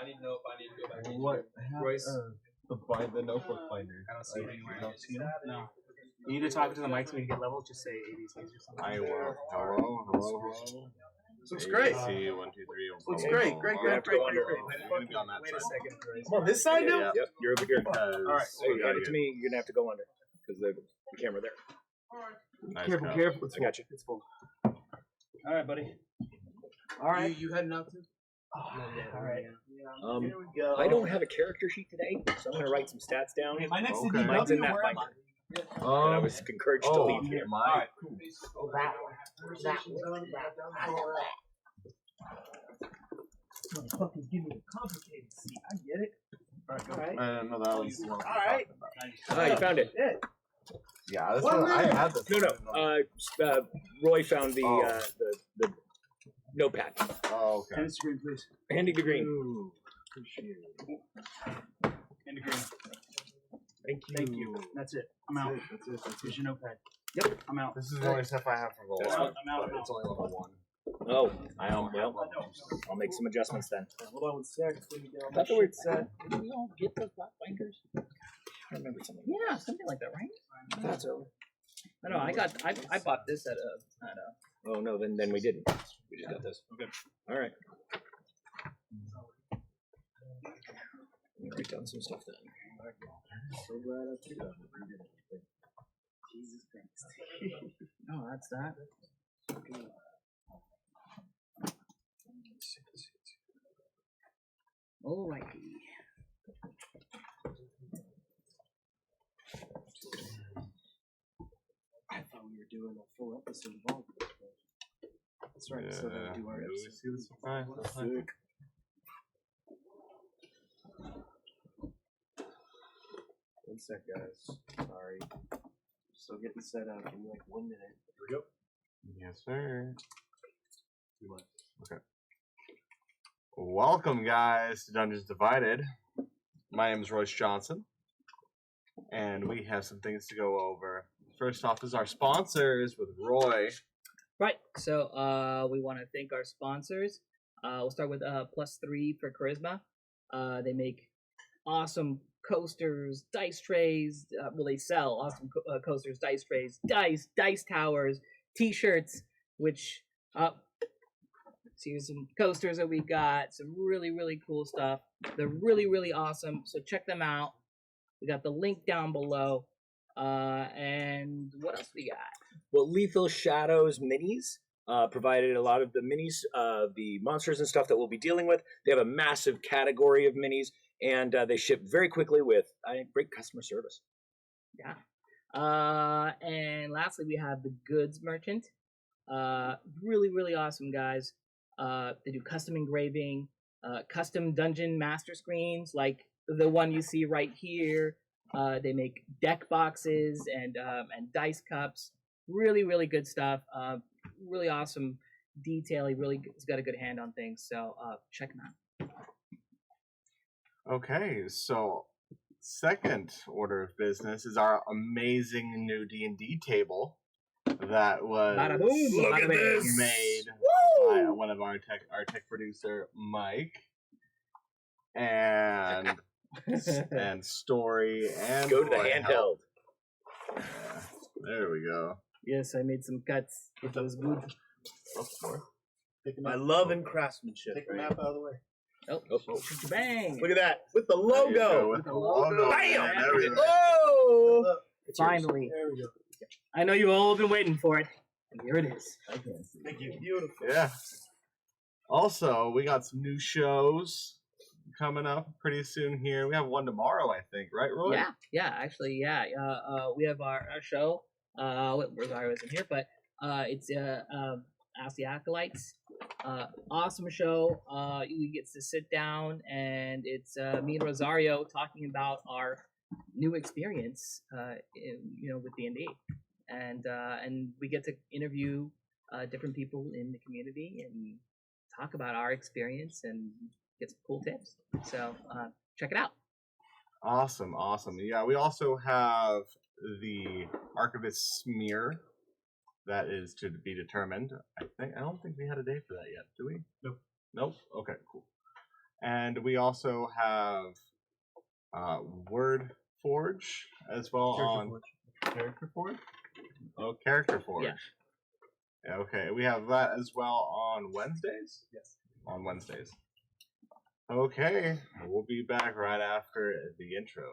I need to know if I need to go back into What? Royce. The notebook binder. I don't see it anywhere. You don't see it? No. You need to talk to the mics when you get level. Just say ABCs or something. I will. Hello. Looks great. ABC, 1, 2, 3. Looks great. Great. Wait a second, Royce. I'm on this side now? Yeah. Yep, you're over here. Alright. So you hand it to me, you're gonna have to go under because the camera there. Nice Careful, cut. careful. I got you. It's full. All right, buddy. All right. You heading out too? All right. Um, Here we go. I don't have a character sheet today, so I'm gonna write some stats down. Okay, my next Okay. Mine's in that binder. And I was encouraged to leave here. My. Motherfuckers give me a complicated seat. I get it. All right. I didn't know that was the one. All right. Ah, you found it. Yeah, this one, I had this. No. Roy found the notepad. Oh, okay. Hand the screen, please. Handy the green. Ooh, appreciate it. Hand the green. Thank you. Thank you. That's it. I'm out. That's it. Here's your notepad. Yep. I'm out. This is the only stuff I have for gold. I'm out. It's only level 1. Oh, I don't have well, level 2. I'll make some adjustments then. Hold on one sec. Let me get all I my thought the word shit set. did we all get those black binders? I remember something. Yeah, something like that, right? I thought so. I know. I bought this at a. Oh no, then we didn't. We just got this. Okay. All right. Let me write down some stuff then. So glad I took that. Jesus Christ. No, that's that. Alrighty. I thought we were doing a full episode of all of this. That's right. So then we do our episode. See this? Alright. Sick. One sec, guys. Sorry. Still getting set up. Give me like 1 minute. Here we go. Yes, sir. Okay. Welcome, guys, to Dungeons Divided. My name is Royce Johnson, and we have some things to go over. First off is our sponsors with Roy. Right. So we want to thank our sponsors. We'll start with +3 for Charisma. They make awesome coasters, dice trays. Well, they sell awesome coasters, dice trays, dice towers, T-shirts. Which so here's some coasters that we got. Some really cool stuff. They're really awesome. So check them out. We got the link down below. And what else we got? Well, Lethal Shadows minis provided a lot of the minis, the monsters and stuff that we'll be dealing with. They have a massive category of minis, and they ship very quickly with great customer service. Yeah. And lastly, we have the Goods Merchant. Really awesome guys. They do custom engraving, custom dungeon master screens like the one you see right here. They make deck boxes and dice cups. Really good stuff. Really awesome detail. He's got a good hand on things. So check him out. Okay, so second order of business is our amazing new D&D table that was Bada boom, Look bada at bing. this. made by one of our tech producer, Mike, and Story and Go to the Roy handheld. helped. Yeah, there we go. Yes, I made some cuts. It was good. I love in craftsmanship. Take the map out of the way. Oh, bang! Look at that. With the There you go, logo. with the logo. Bam! There we go. Oh! It's Finally. There we go. I know you've all been waiting for it. And here it is. Thank you. Beautiful. Yeah. Also, we got some new shows coming up pretty soon here. We have one tomorrow, I think, right, Roy? Actually, we have our show. Rosario isn't here, but it's Ask the Acolytes. Awesome show. We get to sit down, and it's me and Rosario talking about our new experience, with D&D, and we get to interview different people in the community and talk about our experience and get some cool tips. So check it out. Awesome. Yeah, we also have the Archivist Smear that is to be determined. I don't think we had a day for that yet, do we? Nope. Nope? Okay, cool. And we also have Word Forge as well on Character Forge. Oh, Character Forge. Yeah. Okay, we have that as well on Wednesdays. Yes. On Wednesdays. Okay, we'll be back right after the intro.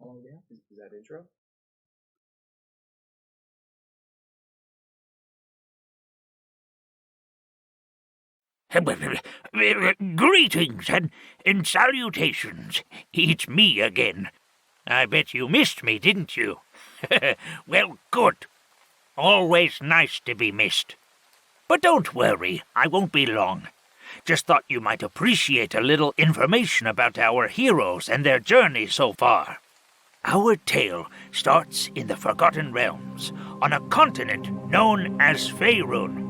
How long do we have? Is that intro? Greetings and salutations. It's me again. I bet you missed me, didn't you? Well, good. Always nice to be missed. But don't worry, I won't be long. Just thought you might appreciate a little information about our heroes and their journey so far. Our tale starts in the Forgotten Realms, on a continent known as Faerun.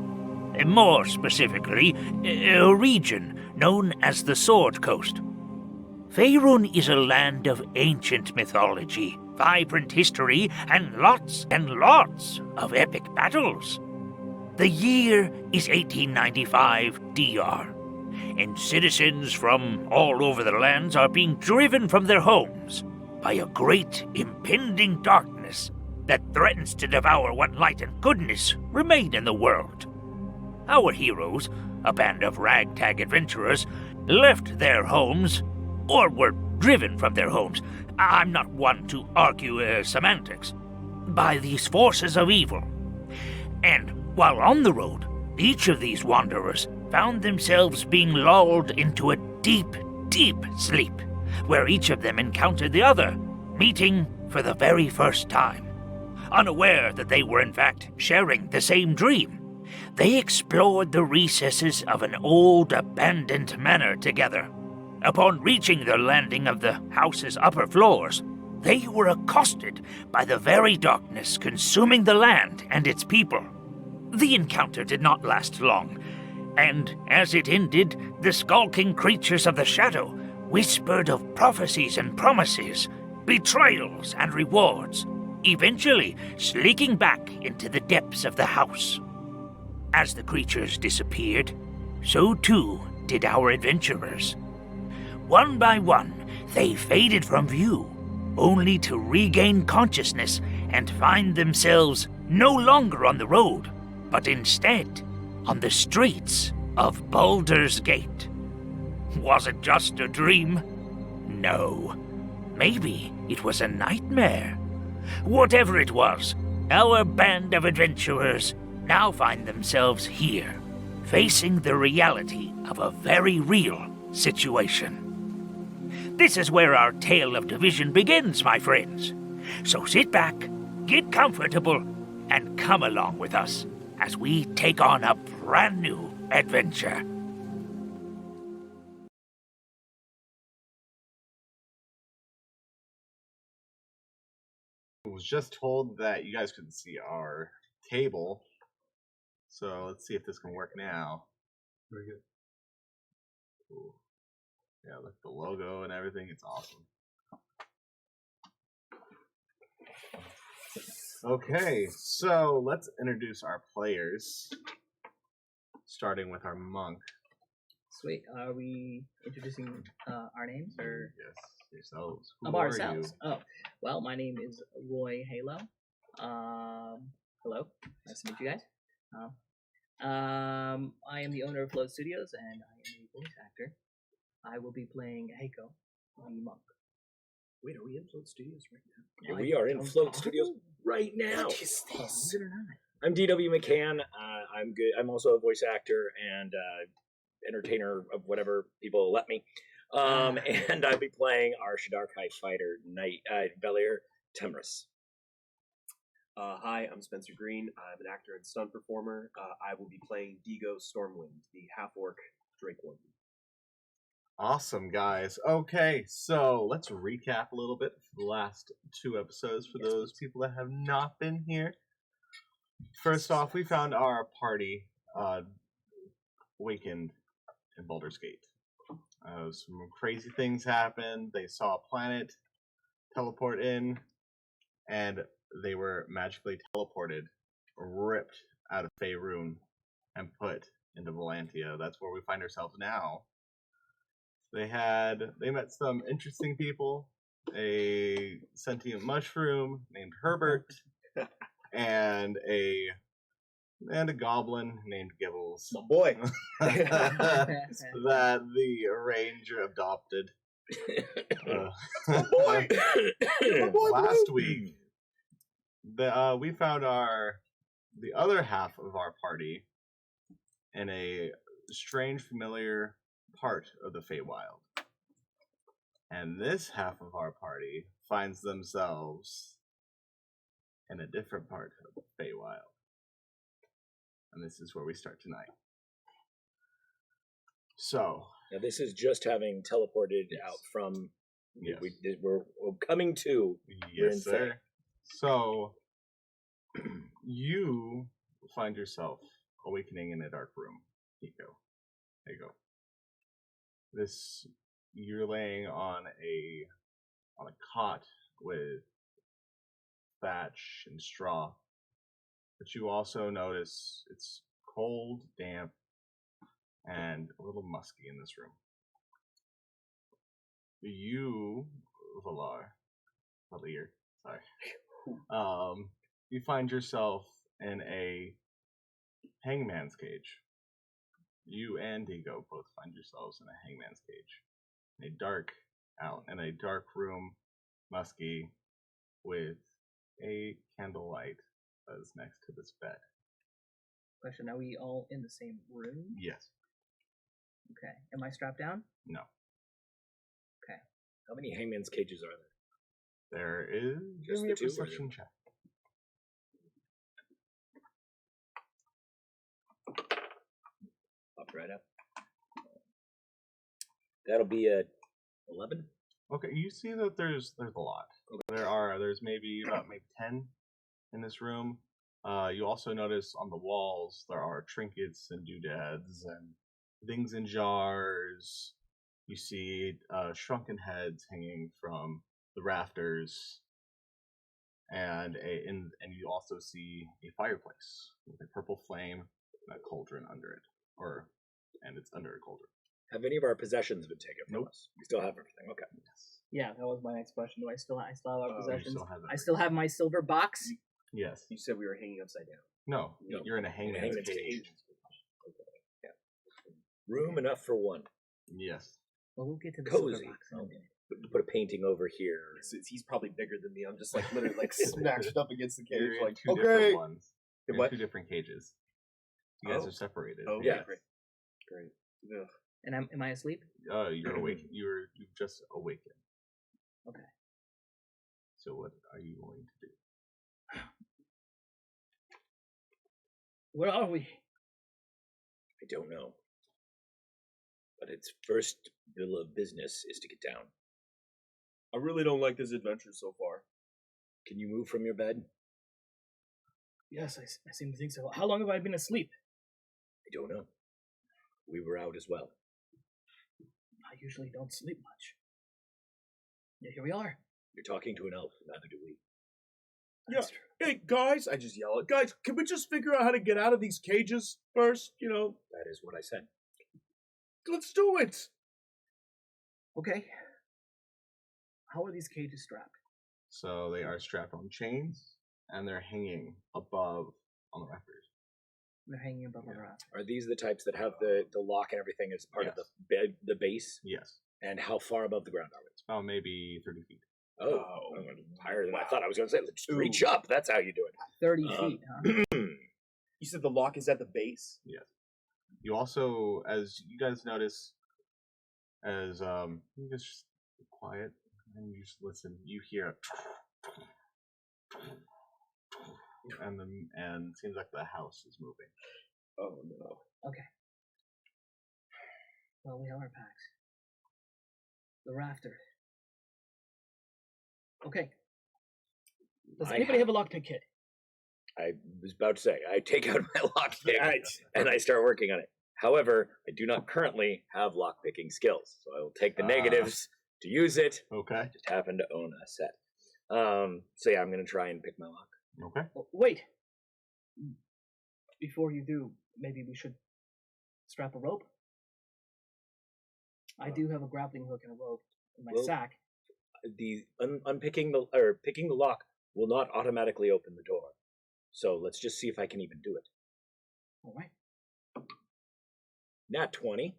More specifically, a region known as the Sword Coast. Faerun is a land of ancient mythology, vibrant history, and lots of epic battles. The year is 1895 DR, and citizens from all over the lands are being driven from their homes by a great impending darkness that threatens to devour what light and goodness remain in the world. Our heroes, a band of ragtag adventurers, left their homes, or were driven from their homes. I'm not one to argue semantics, by these forces of evil. And while on the road, each of these wanderers found themselves being lulled into a deep, deep sleep, where each of them encountered the other, meeting for the very first time. Unaware that they were in fact sharing the same dream, they explored the recesses of an old abandoned manor together. Upon reaching the landing of the house's upper floors, they were accosted by the very darkness consuming the land and its people. The encounter did not last long, and as it ended, the skulking creatures of the shadow whispered of prophecies and promises, betrayals and rewards, eventually sneaking back into the depths of the house. As the creatures disappeared, so too did our adventurers. One by one, they faded from view, only to regain consciousness and find themselves no longer on the road, but instead on the streets of Baldur's Gate. Was it just a dream? No. Maybe it was a nightmare. Whatever it was, our band of adventurers now find themselves here, facing the reality of a very real situation. This is where our tale of division begins, my friends. So sit back, get comfortable, and come along with us as we take on a brand new adventure. I was just told that you guys couldn't see our table. So let's see if this can work now. Very good. Cool. Yeah, look at the logo and everything. It's awesome. Okay, so let's introduce our players. Starting with our monk. Sweet. Are we introducing our names or Yes, yourselves. Who of are ourselves? you? Oh, well, my name is 𝐒𝐲𝐬𝐲. Hello. Nice to meet you guys. I am the owner of Float Studios, and I am a voice actor. I will be playing Heiko, the monk. Wait, are we in Float Studios right now? We are in Float Studios right now. What is this? Believe it or not. I'm D.W. McCann. I'm good. I'm also a voice actor and entertainer of whatever people let me. And I'll be playing our 𝐻𝙗𝙁 fighter, Knight Belair Temris. Hi, I'm Spencer Green. I'm an actor and stunt performer. I will be playing 𝐒𝐩𝐨𝐬𝐿 Stormwind, the half-orc Drake One. Awesome, guys. Okay, so let's recap a little bit for the last 2 episodes for those people that have not been here. First off, we found our party awakened in Baldur's Gate. Some crazy things happened. They saw a planet teleport in, and they were magically teleported, ripped out of Faerun, and put into Volantia. That's where we find ourselves now. They met some interesting people, a sentient mushroom named Herbert, and a goblin named Gibbles. My boy. that the ranger adopted. Boy. Last week, we found the other half of our party in a strange, familiar part of the Feywild, and this half of our party finds themselves in a different part of the Feywild, and this is where we start tonight. So now this is just having teleported out from. Yes. We're coming to. Yes, sir. So you find yourself awakening in a dark room. There you go. You're laying on a cot with thatch and straw, but you also notice it's cold, damp, and a little musky in this room. You, Valir, you find yourself in a hangman's cage. You and Digo both find yourselves in a hangman's cage. In a dark room, musky, with a candlelight that is next to this bed. Question: are we all in the same room? Yes. Okay. Am I strapped down? No. Okay. How many hangman's cages are there? There is. Just Give me the a two, or perception check. Popped right up. That'll be a 11. Okay, you see that there's a lot. Okay. There's maybe 10 in this room. You also notice on the walls there are trinkets and doodads and things in jars. You see shrunken heads hanging from the rafters, and you also see a fireplace with a purple flame and a cauldron under it, and it's under a cauldron. Have any of our possessions been taken from us? We still have everything. Okay. Yes. Yeah, that was my next question. Do I still have our possessions? I Everything. still have my silver box. Yes. You said we were hanging upside down. No, No. you're in a hangman's hangman's cage. Yeah. Room enough for one. Yes. Well, we'll get to the Cozy. silver box. in a minute. Put a painting over here. He's probably bigger than me. I'm just like literally like smashed up against the cage. You're in Like two okay. different ones. You're in What? two different cages. You guys Oh. are separated. Oh, Yeah. Great. Ugh. And am I asleep? You're awake. You've just awakened. Okay. So what are you going to do? Where are we? I don't know. But its first bill of business is to get down. I really don't like this adventure so far. Can you move from your bed? Yes, I seem to think so. How long have I been asleep? I don't know. We were out as well. I usually don't sleep much. Yeah, here we are. You're talking to an elf, neither do we. Yeah. Hey guys, I just yell at guys. Can we just figure out how to get out of these cages first? That is what I said. Let's do it. Okay. How are these cages strapped? So they are strapped on chains, and they're hanging above on the rafters. They're hanging above the rafters. Are these the types that have the lock and everything as part of the bed, the base? Yes. And how far above the ground are we? It's about maybe 30 feet. Oh, higher than I thought I was going to say. Let's just reach up. That's how you do it. 30 feet, huh? You said the lock is at the base? Yes. You also, as you guys notice, as you just quiet and you just listen, you hear and it seems like the house is moving. Oh no. Okay. Well, we have our packs. The rafters. Okay. Does anybody have a lockpick kit? I was about to say, I take out my lockpick and I start working on it. However, I do not currently have lockpicking skills, so I will take the negatives to use it. Okay. I just happen to own a set. So yeah, I'm gonna try and pick my lock. Okay. Oh, wait. Before you do, maybe we should strap a rope. I do have a grappling hook and a rope in my sack. The picking the lock will not automatically open the door. So let's just see if I can even do it. All right. Nat 20.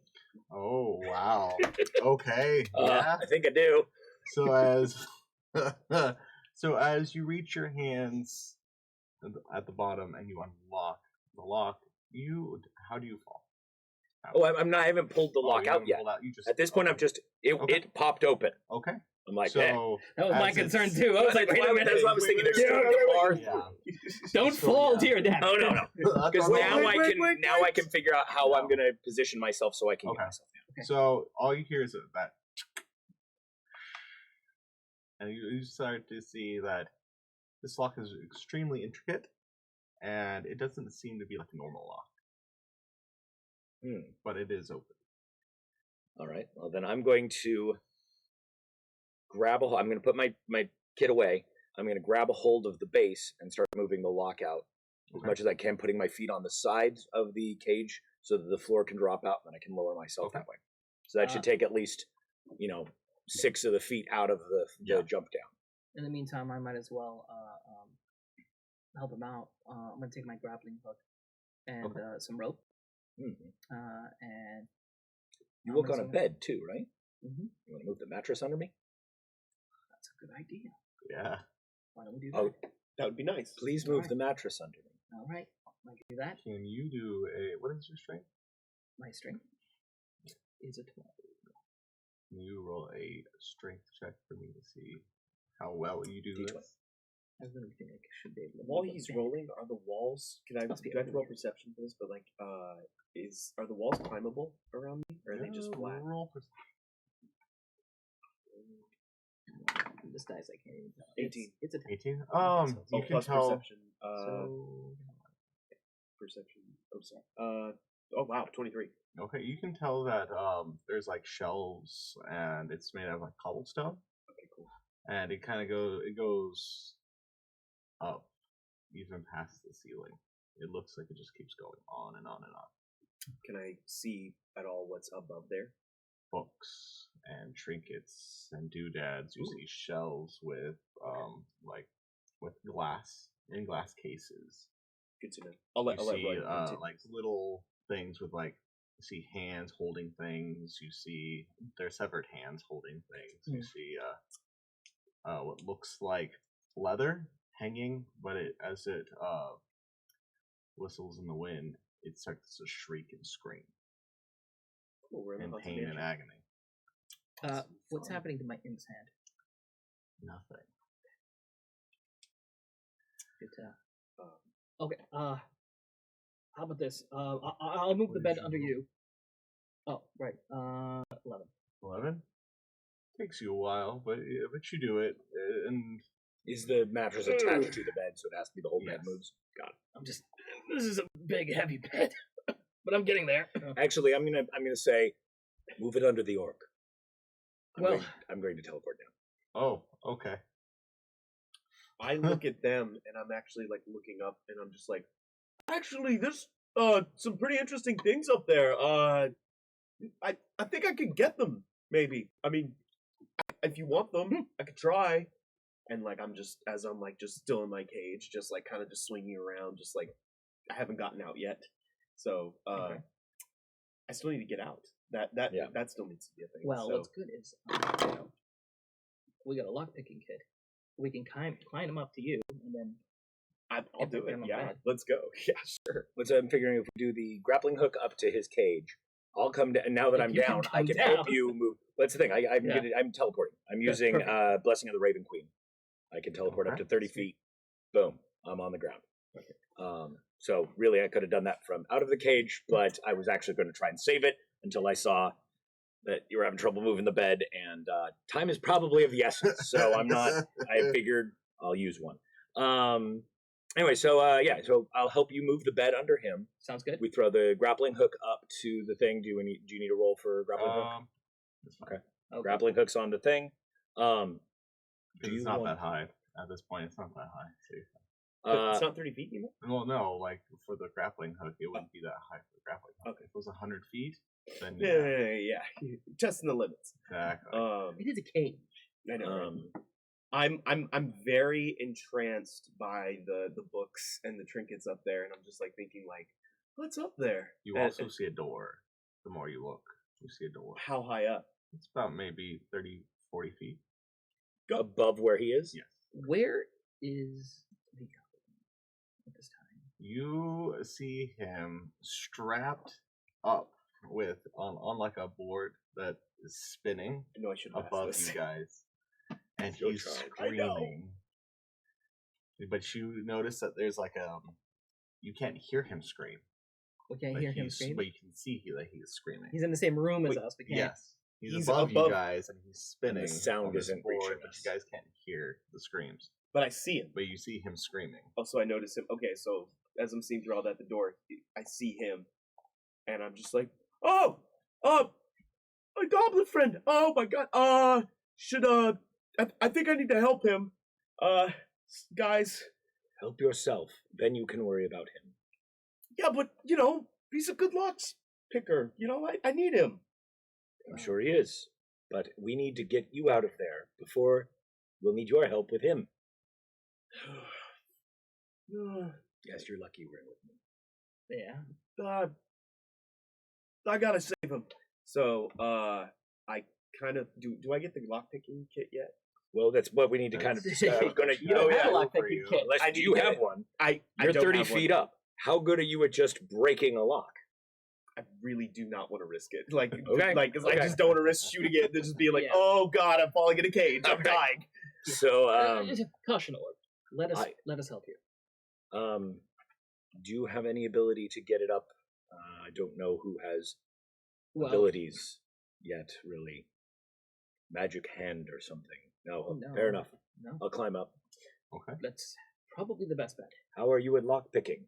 Oh wow. Okay. Yeah. I think I do. So as so as you reach your hands at the bottom and you unlock the lock, how do you fall? Oh, I haven't pulled the lock you out haven't yet. pulled out, you just, At this point, okay. It popped open. Okay. I'm like, So eh. That was my as concern it's- too. I was like, wait a minute. That's what I was thinking. There's Yeah. a bar. Yeah. Don't So, fall yeah. to your death. No. Because Wait, now wait, I can figure out how I'm gonna position myself so I can Okay. get myself down. Okay. So all you hear is that, and you start to see that this lock is extremely intricate, and it doesn't seem to be like a normal lock, but it is open. All right. Well, then I'm going to grab I'm going to put my kit away. I'm going to grab a hold of the base and start moving the lock out as much as I can, putting my feet on the sides of the cage so that the floor can drop out, and I can lower myself that way. So that should take at least, 6 of the feet out of the jump down. In the meantime, I might as well help him out. I'm gonna take my grappling hook and some rope. And you work on a bed too, right? Mm-hmm. You want to move the mattress under me? That's a good idea. Yeah. Why don't we do that? Oh, that would be nice. Please move the mattress under me. All right, I can do that. Can you do what is your strength? My strength is a 12. Can you roll a strength check for me to see how well you do D12. this? I really think I should be able to. While move he's a bed. rolling, are the walls? Do I have to roll perception for this? But are the walls climbable around me, or are they just flat? Roll This dice I can't even tell. 18. It's a 10. 18. You can plus tell. perception. So Perception. Oh, sorry. Oh wow, 23. Okay, you can tell that there's like shelves, and it's made out of like cobblestone. Okay, cool. And it kind of goes up even past the ceiling. It looks like it just keeps going on and on and on. Can I see at all what's above there? Books and trinkets and doodads. You see shelves with with glass cases. Good to know. I'll let You see Roy continue. like little things with like, you see hands holding things. You see their severed hands holding things. You see what looks like leather hanging, but as it whistles in the wind, it starts to shriek and scream Cool, we're in in the pain and agony. what's happening to my imp's hand? Nothing. Okay. How about this? I'll move the bed under you. Oh, right. 11. 11? Takes you a while, but you do it, and Is the mattress attached to the bed, so it has to be the whole bed Yes. moves? Got it. This is a big, heavy bed, but I'm getting there. Actually, I'm gonna say, move it under the orc. I'm going to teleport down. oh, okay. I look at them and I'm actually like looking up and I'm just like, actually, there's some pretty interesting things up there. I think I could get them. Maybe. I mean, if you want them, I could try. And like I'm just still in my cage, just like kind of just swinging around, just like I haven't gotten out yet. So I still need to get out. That still needs to be a thing. Well, so. what's good is we got a lockpicking kit. We can climb them up to you, and then I'll do it. on the Yeah, bed. let's go. Yeah, sure. So I'm figuring if we do the grappling hook up to his cage, I'll come down. Now that If I'm you can down, I come can down. help you move. That's the thing. I'm teleporting. I'm That's using perfect. Blessing of the Raven Queen. I can teleport up to 30 feet. Boom. I'm on the ground. So really, I could have done that from out of the cage, but I was actually going to try and save it until I saw that you were having trouble moving the bed, and time is probably of the essence. So I'm not. I figured I'll use one. Anyway, so I'll help you move the bed under him. Sounds good. We throw the grappling hook up to the thing. Do you need a roll for grappling hook? It's fine. Okay. Grappling hook's on the thing. It's not that high. At this point, it's not that high. So It's not 30 feet anymore? well, no, like for the grappling hook, it wouldn't be that high for the grappling hook. Okay. If it was 100 feet, then Yeah. Testing the limits. Exactly. It is a cage. I know. I'm very entranced by the books and the trinkets up there, and I'm just like thinking like, what's up there? You also see a door. The more you look, you see a door. How high up? It's about maybe 30, 40 feet. Above where he is? Yes. Where is the goblin at this time? You see him strapped up with on like a board that is spinning I know I should have above asked this. you guys, and Your he's child. I know. screaming. But you notice that there's like you can't hear him scream. We can't But hear him scream. But you can see that he is screaming. He's in the same room as Wait, us. We can't. Yes. He's He's above you above- guys, and he's spinning. sound on this isn't board, reaching but us. you guys can't hear the screams. But I see him. But you see him screaming. Oh, so I notice him. Okay, so as I'm seeing through all that, the door, I see him, and I'm just like, oh, my goblin friend. Oh my god. I think I need to help him. Guys. Help yourself, then you can worry about him. Yeah, but he's a good locks picker. I need him. I'm sure he is. But we need to get you out of there before we'll need your help with him. Yes, you're lucky we're with me. Yeah. I gotta save him. So, I kind of do I get the lockpicking kit yet? Well, that's what we need to kind of. I was gonna, have a lock for picking you. kit. Unless do you get have it. one. I You're don't 30 have feet one. up. How good are you at just breaking a lock? I really do not want to risk it. Like, Okay. I just don't want to risk shooting it and just being like, oh god, I'm falling in a cage. I'm Okay. dying. So, Caution order. Let us help you. do you have any ability to get it up? I don't know who has Well, abilities yet, really. Magic hand or something. No, No. fair enough. No. I'll climb up. Okay. That's probably the best bet. How are you at lock picking?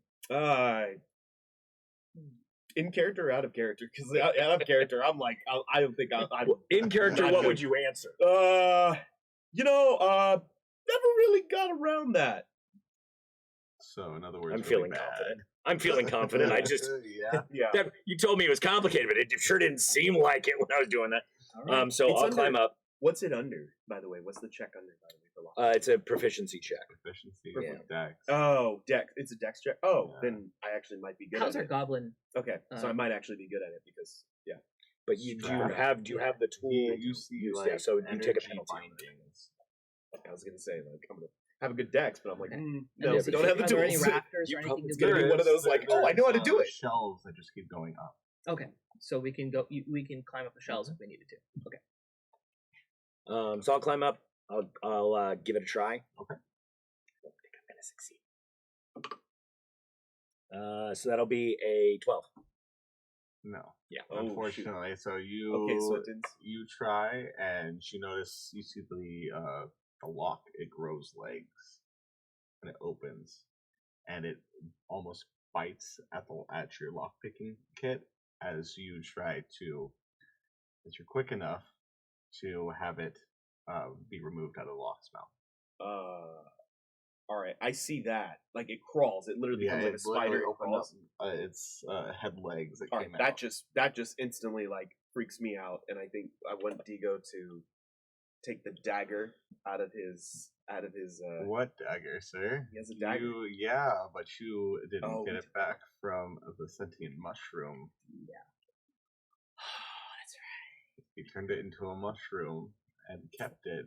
In character or out of character? Because out of character, I'm like, I don't think I'm In character, not what good. would you answer? Never really got around that. So, in other words, I'm really feeling bad. confident. I'm feeling confident. I just Yeah. you told me it was complicated, but it sure didn't seem like it when I was doing that. All right. So It's I'll under- climb up. What's it under, by the way? What's the check under, by the way, for lock? It's a proficiency check. Proficiency Yeah. with dex. Oh, dex. It's a dex check. Oh, Yeah. then I actually might be good How's at our it. goblin? Okay, so I might actually be good at it because But do you Strap. have the tool? You see, like, so you take a energy penalty. bindings. I was gonna say like I'm gonna have a good dex, but I'm like, Okay. no, Yeah, we but don't have the Are there any tools. rafters You or probably- anything? It's to gonna be one of those like, oh, I know how to do it. Shelves that just keep going up. Okay, so we can go. We can climb up the shelves if we needed to. Okay. So I'll climb up. I'll give it a try. Okay. I don't think I'm gonna succeed. So that'll be a 12. No. Yeah. Oh, Unfortunately, so you Okay, so it didn't. you try and you see the lock, it grows legs and it opens and it almost bites at your lock picking kit as you're quick enough to have it be removed out of the lock's mouth. All right, I see that. Like it crawls. It literally becomes like a spider. It opened crawls. up. Its head legs that All right, came that out. just instantly like freaks me out, and I think I want Digo to take the dagger out of his. What dagger, sir? He has a dagger. But you didn't Oh, get we it back from the sentient mushroom. That's right. He turned it into a mushroom and kept it.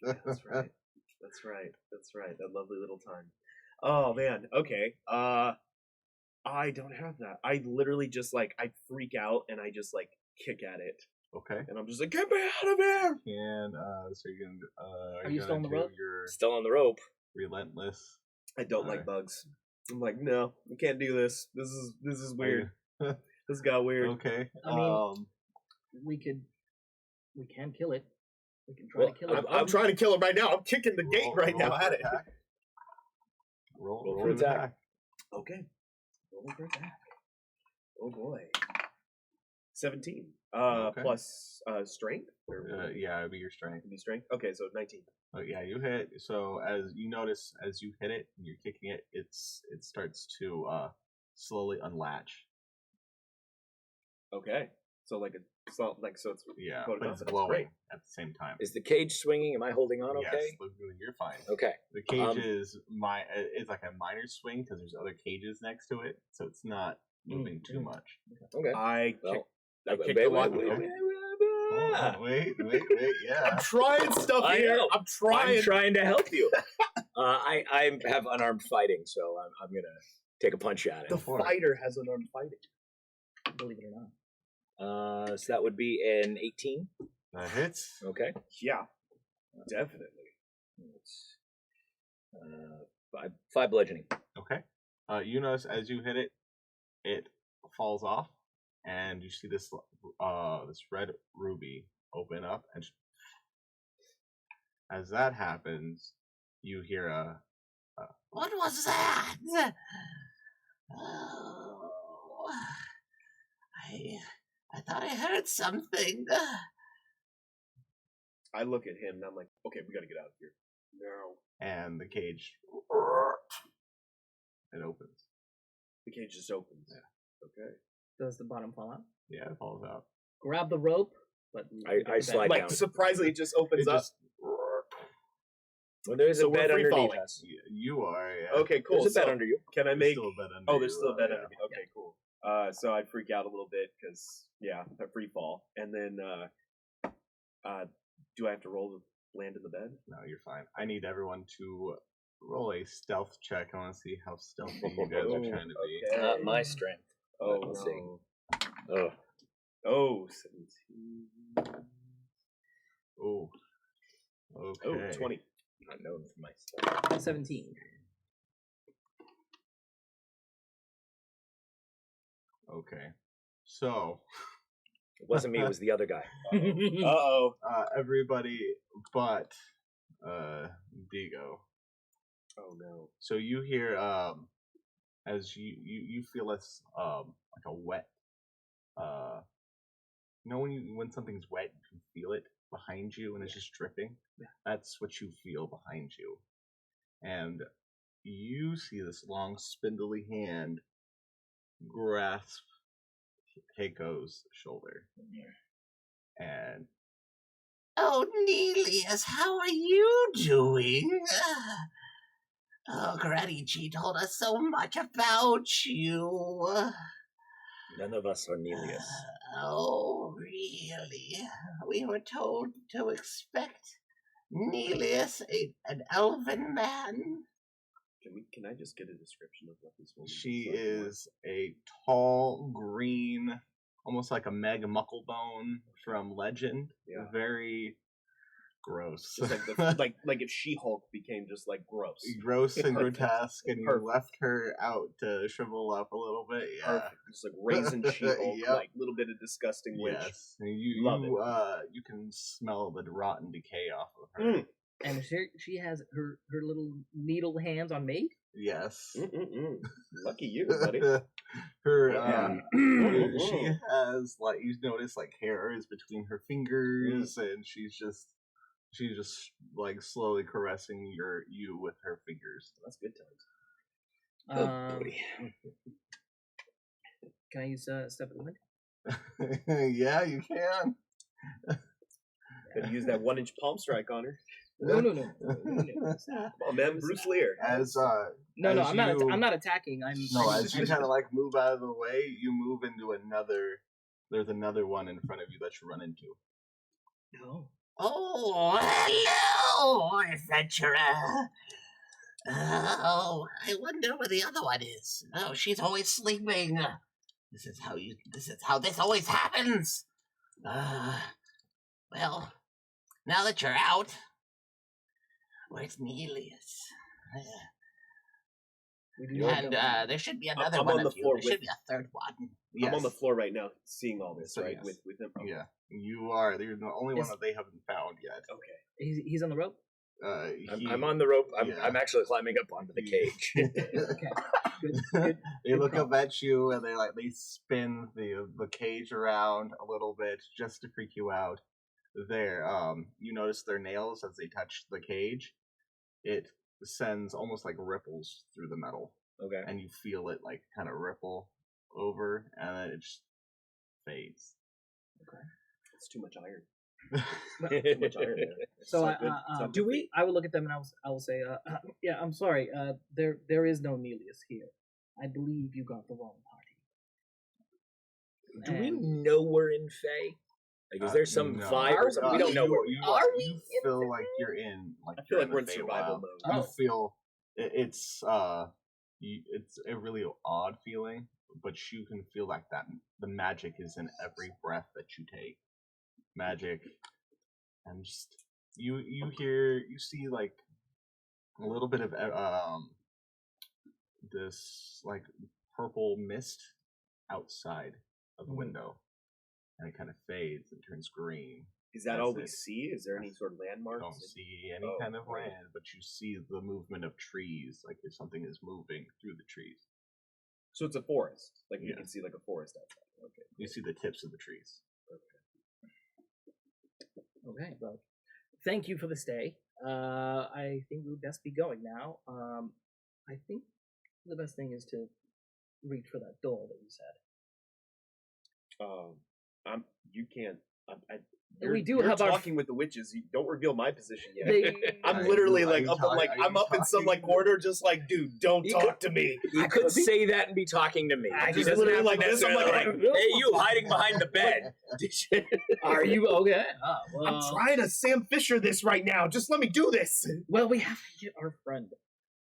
That's right. That's right. That's right. That lovely little time. Oh man. Okay. I don't have that. I literally just like I freak out and I just like kick at it, Okay. and I'm just like, get me out of here! So you're gonna. Are you still on the do rope? Your Still on the rope. relentless. I don't like Alright. bugs. I'm like, no, we can't do this. This is weird. This got weird. Okay. I mean, we can kill it. We can try Well, to kill it. I'm trying to kill him right now. I'm kicking the gate right now for at it. attack. Roll Roll for for attack. attack. Okay. Roll for attack. Oh boy. 17. Okay. Plus strength? Yeah, it'd be your strength. It'd be strength? Okay, so 19. Oh, yeah, you hit. So as you notice, as you hit it and you're kicking it, it starts to slowly unlatch. Okay. So like it's so it's Yeah, voted but off. it's That's glowing great. at the same time. Is the cage swinging? Am I holding on okay? Yes, you're fine. Okay. The cage is it's like a minor swing because there's other cages next to it, so it's not moving too much. Okay. I kicked wait, the lock. Wait, yeah. I'm trying stuff I here. know. I'm trying. I'm trying to help you. I have unarmed fighting, so I'm gonna take a punch at it. The fighter has unarmed fighting. Believe it or not. So that would be an 18. That hits. Okay. Yeah, definitely. It's, 5 bludgeoning. Okay. You notice as you hit it, it falls off, and you see this this red ruby open up, and as that happens, you hear a What was that? Oh, I thought I heard something. I look at him and I'm like, okay, we gotta get out of here. No. and the cage it opens. The cage just opens. Yeah. Okay. Does the bottom fall out? Yeah, it falls out. Grab the rope, but I slide Like down. surprisingly, it just opens up. Well, there's So a we're bed free underneath falling. us. You are. Yeah. Okay, cool. There's a bed So under you. can I There's make? still a bed under Oh, there's you, still a bed yeah. under me. Okay, cool. So I freak out a little bit because I free fall, and then do I have to roll to land in the bed? No, you're fine. I need everyone to roll a stealth check. I want to see how stealthy you guys are trying to be. Okay. Not my strength. Oh Let's no. Oh. Oh, 17. Oh. Okay. Oh, 20. Not known for my stuff. 17. Okay. So, It wasn't me. It was the other guy. Uh-oh. everybody but Digo. Oh no. So you hear as you feel this like a wet you know when something's wet you can feel it behind you and it's just dripping. Yeah. That's what you feel behind you, and you see this long spindly hand grasp Keiko's shoulder, and Oh, Nelius, how are you doing? Oh, Granny G told us so much about you. None of us are Nelius. Oh, really? We were told to expect Nelius, an elven man. Can I just get a description of what this woman she looks like? is a tall green, almost like a Meg Mucklebone from Legend. Yeah. Very gross. Just like like if She-Hulk became just like gross. Gross and Perfect. grotesque, and you Perfect. left her out to shrivel up a little bit. Yeah. Perfect. Just like raisin She-Hulk, Yep. like a little bit of disgusting witch. Yes. And you Love you can smell the rotten decay off of her. Mm. And she has her little needle hands on me. Yes. Mm-mm-mm. Lucky you, buddy. Her Yeah. she has like you notice like hair is between her fingers, and she's just like slowly caressing you with her fingers. That's good times. Boy. Can I use step of the wind? Yeah, you can. Could use that 1-inch palm strike on her. No. Come on, man, Bruce Lee. As No, as I'm not. you- I'm not attacking. I'm. as you kind of like move out of the way, you move into another. There's another one in front of you that you run into. No. Oh, hello, adventurer. Oh, I wonder where the other one is. Oh, she's always sleeping. This is how this always happens. Well, now that you're out, where's Nelius? And there should be another I'm one on of the you. floor There should with- be a third one. I'm on the floor right now, seeing all this, So right? yes. With him. Yeah, you are. You're the only one Is- that they haven't found yet. Okay. He's on the rope. I'm on the rope. I'm actually climbing up onto the cage. Good. They look up at you and they spin the cage around a little bit just to freak you out. There, you notice their nails as they touch the cage. It sends almost like ripples through the metal. Okay. And you feel it like kind of ripple over, and then it just fades. Okay. It's too much iron. Too much iron. So I will look at them and I will say, yeah, I'm sorry. There is no Nelius here. I believe you got the wrong party. Do we know we're in Fae? Like, is there some vibe or something? We don't know where we are. You feel like you're in. Like, I feel like we're in survival mode. You feel it's a really odd feeling, but you can feel like that the magic is in every breath that you take. Magic, and just you see like a little bit of this like purple mist outside of the window, and it kind of fades and turns green. Is that all we see? Is there any sort of landmarks? You don't see any kind of land, but you see the movement of trees, like if something is moving through the trees. So it's a forest. Like you can see like a forest outside. Okay. You see the tips of the trees. Okay, well, thank you for the stay. I think we would best be going now. I think the best thing is to reach for that door that you said. You can't. We do you're have talking with the witches. You don't reveal my position yet. They, I'm literally I'm up in some like corner, just like, dude, don't talk to me. You could say that and be talking to me. I just literally like this. I'm like, hey, you hiding behind the bed. Are you okay? Well, I'm trying to Sam Fisher this right now. Just let me do this. Well, we have to get our friend.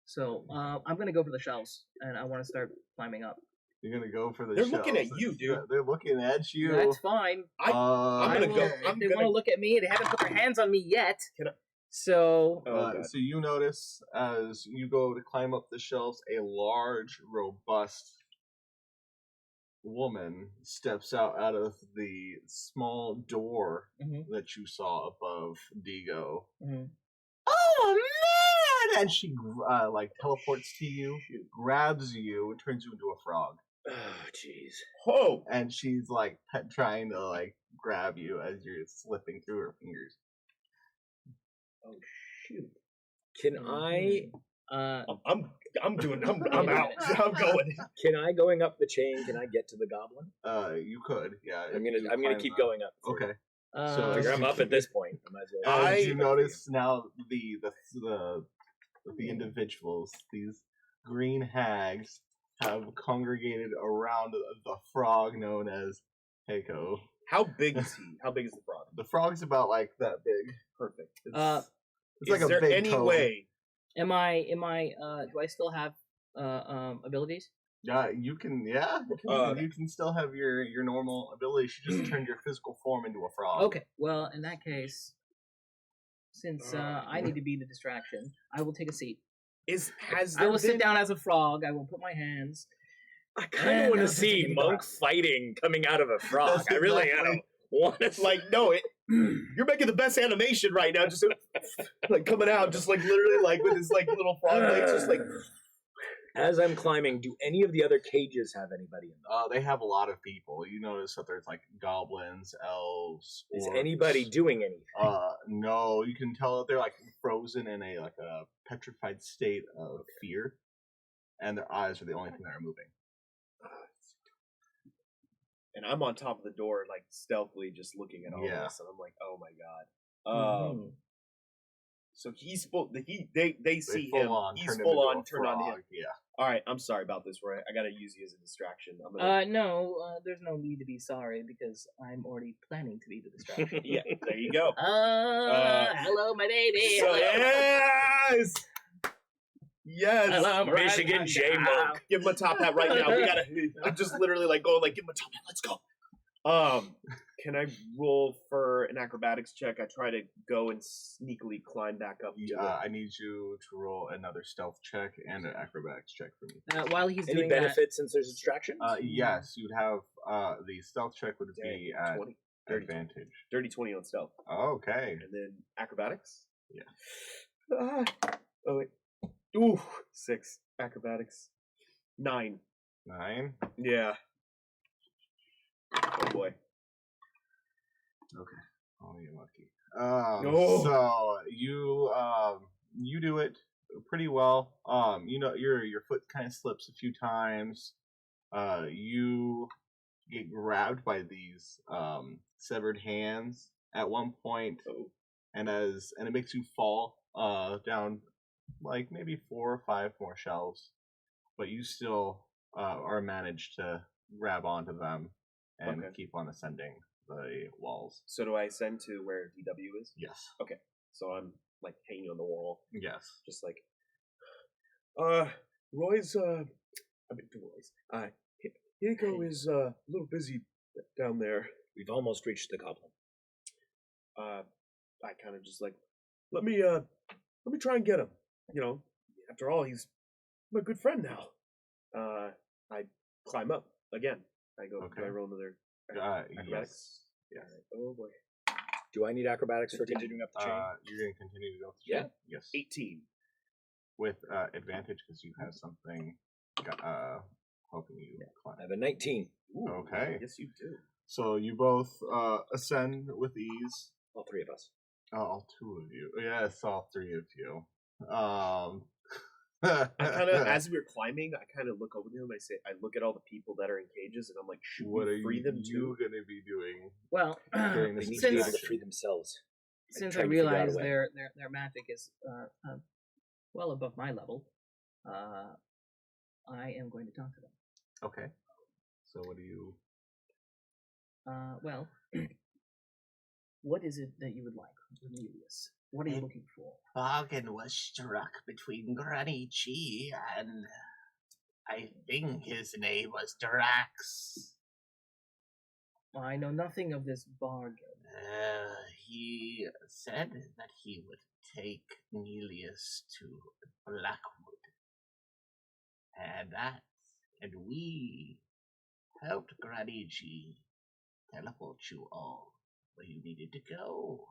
So I'm gonna go for the shelves, and I want to start climbing up. You're gonna go for the They're shelves. looking at you, dude. They're looking at you. That's fine. I'm gonna go. They want to look at me. They haven't put their hands on me yet. So so you notice as you go to climb up the shelves, a large, robust woman steps out of the small door that you saw above Digo. Oh man! And she like teleports to you, grabs you, and turns you into a frog. Oh jeez. Oh! And she's like trying to like grab you as you're slipping through her fingers. Oh shoot! Can I? I'm out. I'm going. Can I going up the chain? Can I get to the goblin? You could. Yeah. I'm gonna keep going up. Okay. So I'm up at this point. I might as well. You notice now the individuals, these green hags, have congregated around the frog known as Heiko. How big is he? How big is the frog? The frog's about like that big. Perfect. It's like a big any toad. way? Am I? Do I still have abilities? Yeah, you can. Yeah, you can still have your normal ability. She just turned your physical form into a frog. Okay. Well, in that case, since I need to be the distraction, I will take a seat. I will sit down as a frog. I will put my hands. I kind of want to see Monk fighting coming out of a frog. I really don't want to. Like, no, you're making the best animation right now. Just like coming out, just like literally like with his like little frog legs, just like. As I'm climbing, do any of the other cages have anybody in them? They have a lot of people. You notice that there's like goblins, elves. Is orcs. anybody doing anything? No. You can tell that they're like frozen in a petrified state of fear, and their eyes are the only thing that are moving. And I'm on top of the door, like stealthily, just looking at all this, and I'm like, "Oh my god!" So he's full. They see him. He's full on turned on him. Yeah. All right, I'm sorry about this, Roy. I gotta use you as a distraction. No, there's no need to be sorry because I'm already planning to be the distraction. Yeah, there you go. Hello, my baby. So, yes. Hello, Michigan J Monk. Give him a top hat right now. I'm just literally like going like, give him a top hat. Let's go. Can I roll for an acrobatics check? I try to go and sneakily climb back up. I need you to roll another stealth check and an acrobatics check for me. While he's Any doing benefits since there's distraction? Yes, you'd have the stealth check would be at 20. advantage. Dirty 20 on stealth. Okay. And then acrobatics? Yeah. Oh wait. Ooh, 6 acrobatics. 9. 9. Yeah. Oh boy. Okay. Oh, you're lucky. Oh. So you do it pretty well. You know, your foot kind of slips a few times. You get grabbed by these severed hands at one point, and it makes you fall down like maybe 4 or 5 more shelves, but you still are managed to grab onto them and keep on ascending the walls. So do I ascend to where DW is? Yes. Okay. So I'm like hanging on the wall. Yes. Just like Roy's Hiko is a little busy down there. We've almost reached the goblin. I kind of just like let me try and get him. You know, after all, he's my good friend now. I climb up again. I go. Okay. Do I roll another acrobatics? Yes. Oh boy. Do I need acrobatics for continuing up the chain? You're going to continue to go through. Yeah. Yes. 18. With advantage because you have something helping you climb. I have a 19. Ooh, Okay. Yes, you do. So you both ascend with ease. All 3 of us. Oh, all 2 of you. Yes, all 3 of you. I kind of, as we were climbing, I kind of look over to him. I look at all the people that are in cages, and I'm like, should what we are free them too? going to be doing Well, during They this need to be able to since free themselves. since tried I to figure out a realize way. their magic is well above my level, I am going to talk to them. Okay. So what do you... Well, what is it that you would like, Cornelius? What are you looking for? Bargain was struck between Granny G and I think his name was Drax. I know nothing of this bargain. He said that he would take Nelius to Blackwood. And we helped Granny G teleport you all where you needed to go.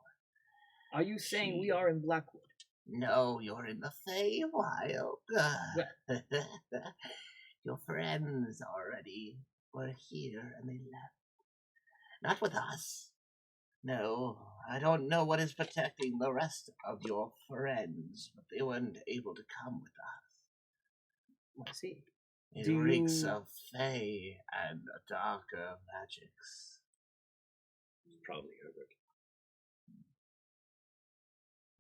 Are you saying we are in Blackwood? No, you're in the Feywild. Your friends already were here and they left. Not with us. No, I don't know what is protecting the rest of your friends, but they weren't able to come with us. I see. It reeks of Fey and darker magics. Probably Herbert.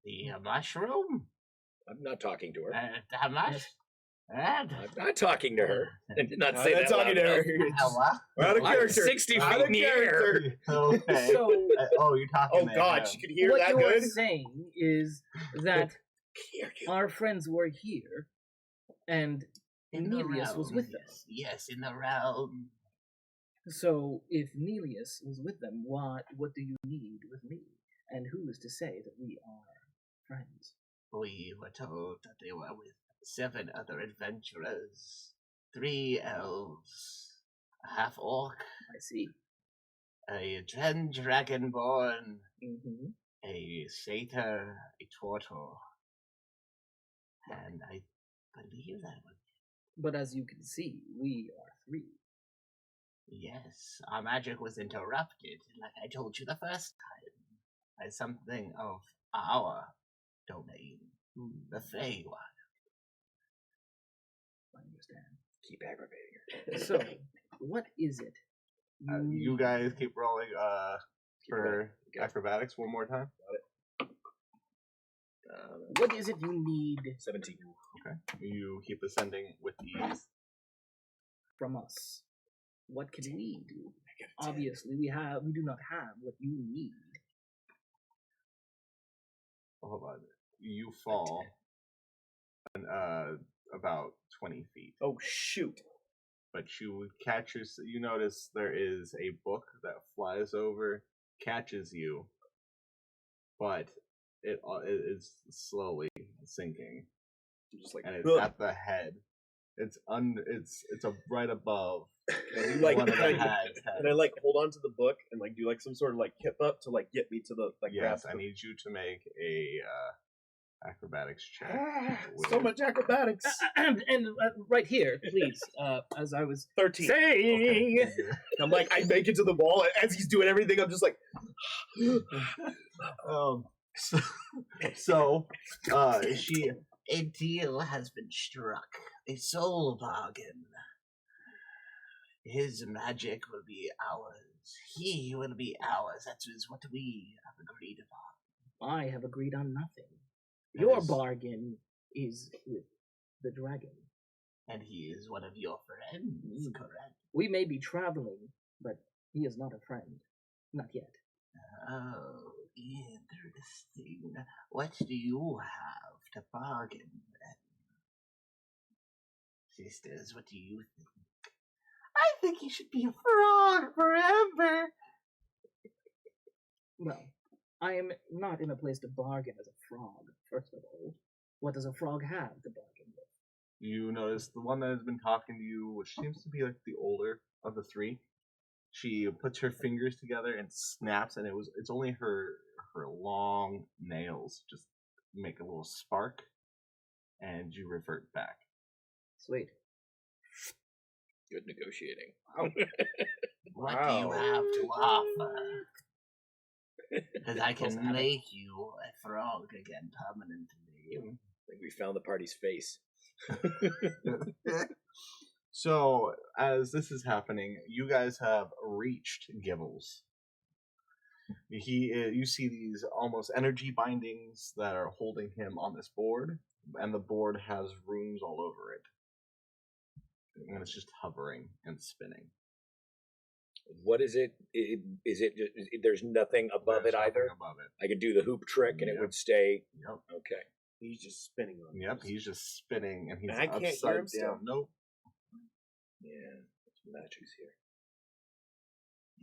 The mushroom? I'm not talking to her. The mush? I'm not talking to her. I did not say that. talking to her. What? We're out of I'm character. 60 Out feet of in the air. character. Okay. So, you're talking Oh to God, him. she could hear what that you are good. saying is that our friends were here, and In the Nelius was with them. Yes, in the realm. So, if Nelius was with them, what do you need with me? And who is to say that we are friends? We were told that they were with 7 other adventurers, 3 elves, a half-orc, I see. a dragonborn, Mm-hmm. a satyr, a turtle, and I believe that was... But as you can see, we are 3. Yes, our magic was interrupted, like I told you the first time, by something of our domain, the Feywild. I understand. Keep aggravating her. So, what is it? You guys keep rolling for Okay. acrobatics one more time. What is it you need 17. Okay. You keep ascending with ease. from us? What can we do? Obviously, we do not have what you need. Hold on. You fall and, about 20 feet. Oh shoot! But you you notice there is a book that flies over, catches you, but it is slowly sinking, Just like, and it's at the head. It's right above and you like, one of the and heads. I like hold on to the book and like do like some sort of like hip up to like get me to the like grab. Yes, I need you to make a acrobatics check. So much acrobatics. And right here, please. As I was 13. saying, Okay. I'm like, I make it to the wall, and as he's doing everything, I'm just like, A deal has been struck. A soul bargain. His magic will be ours. He will be ours. That is what we have agreed upon. I have agreed on nothing. That Your is- bargain is with the dragon. And he is one of your friends, correct? We may be traveling, but he is not a friend. Not yet. Oh, interesting. What do you have to bargain then? Sisters, what do you think? I think he should be a frog forever. Well, I am not in a place to bargain as a frog, first of all. What does a frog have to bargain with? You notice the one that has been talking to you, which seems to be like the older of the three. She puts her fingers together and snaps, and it's only her long nails just make a little spark, and you revert back. Sweet. Good negotiating. What do you have to offer? Because I can make you a frog again permanently. I think we found the party's face. So, as this is happening, you guys have reached 𝐒𝐩𝐨𝐬𝐲𝐬𝐿. You see these almost energy bindings that are holding him on this board, and the board has runes all over it. And it's just hovering and spinning. What is it? There's nothing above There's it either? nothing above it. I could do the hoop trick and it Yep. would stay. Yep. Okay. he's just spinning on Yep, he's just spinning, and he's And I can't hear upside him still? down. Nope. Yeah. Magic's here.